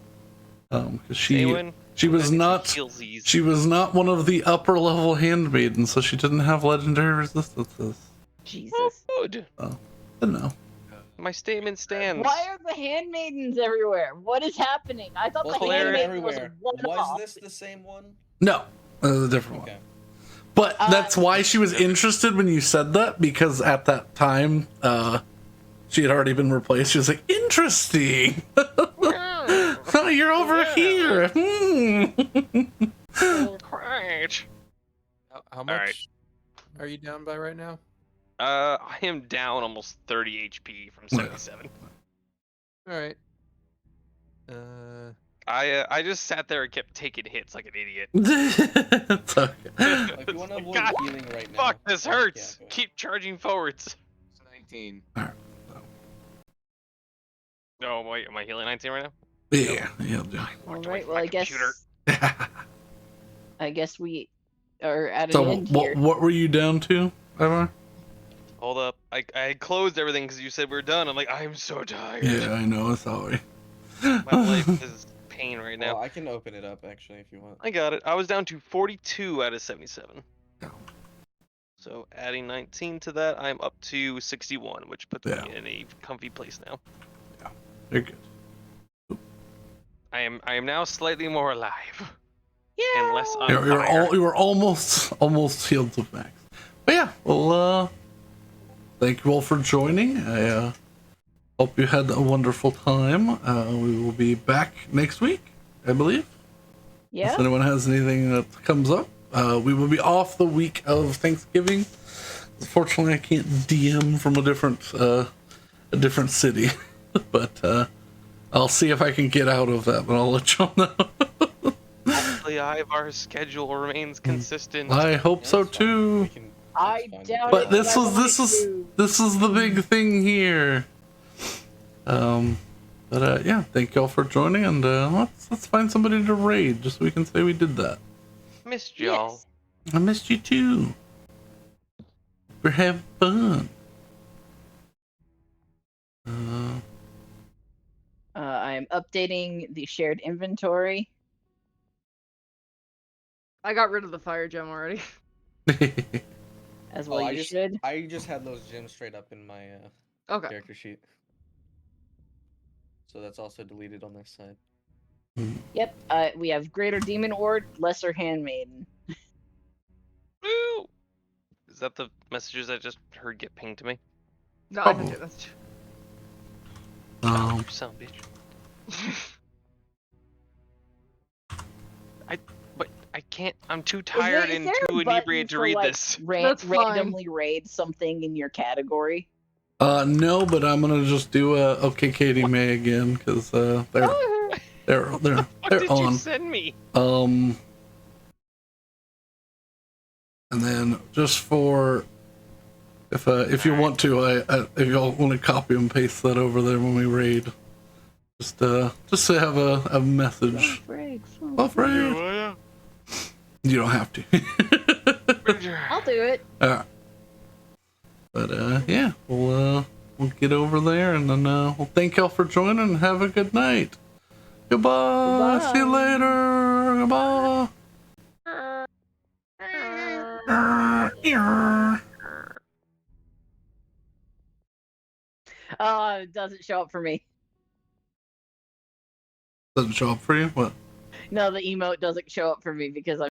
Because she Awen, was I need not some healsies. she was not one of the upper level handmaidens, so she didn't have legendary resistances. Jesus. Good. I don't know. My statement stands. Why are the handmaidens everywhere? What is happening? I thought Well, the Claire handmaiden was a everywhere. one-off. Was this the same one? No, that was a different Okay. one. But that's why she was interested when you said that, because at that time, she had already been replaced. She was like, interesting. Oh, you're over here. Great. How much Alright. are you down by right now? I am down almost 30 HP from 77. All right. I just sat there and kept taking hits like an idiot. It's okay. If you want to avoid God, healing right now. Fuck, this yeah, hurts. go ahead. Keep charging forwards. It's 19. Oh wait, am I healing 19 right now? Yeah, yeah. All Wait, right. Well, my I guess. computer. I guess we are at an So end here. what were you down to, Ivar? Hold up. I had closed everything because you said we were done. I'm like, I'm so tired. Yeah, I know. Sorry. My life is pain right now. Well, I can open it up actually if you want. I got it. I was down to 42 out of 77. Yeah. So adding 19 to that, I'm up to 61, which puts Yeah. me in a comfy place now. You're good. I am now slightly more alive. Yeah. And less on You're fire. you were almost healed to max. But yeah, well, thank you all for joining. I hope you had a wonderful time. We will be back next week, I believe. Yeah. If anyone has anything that comes up, we will be off the week of Thanksgiving. Unfortunately, I can't DM from a different city, but I'll see if I can get out of that. But I'll let y'all know. Hopefully, Ivar's schedule remains consistent. I hope Yeah, so that's fine. too. We can I just find doubt it. But it. this I was wanted this is the big thing here. But yeah, thank y'all for joining, and let's find somebody to raid just so we can say we did that. Missed to. y'all. Yes. I missed you too. We're having fun. I am updating the shared inventory. I got rid of the fire gem already. As Oh, well, I you just should. I just had those gems straight up in my Okay. character sheet. So that's also deleted on this side. Yep. We have Greater Demon Ward, Lesser Handmaiden. Woo! Is that the messages I just heard get pinged to me? No, I didn't do that. Um, You son of a bitch. But I can't. I'm too tired Is and there a too button inebriated to for, read like, this. That's fine. randomly raid something in your category. no, but I'm gonna just do okay, Katie May again because they're Oh, What did you on. send me? And then just for if you want to, if y'all want to copy and paste that over there when we raid, just to have a message. Oh, Frig. You don't have to. I'll do it. Alright. But yeah, we'll get over there, and then we'll thank y'all for joining, and have a good night. Goodbye. See you later. Goodbye. It doesn't show up for me. Doesn't show up for you? What? No, the emote doesn't show up for me because I'm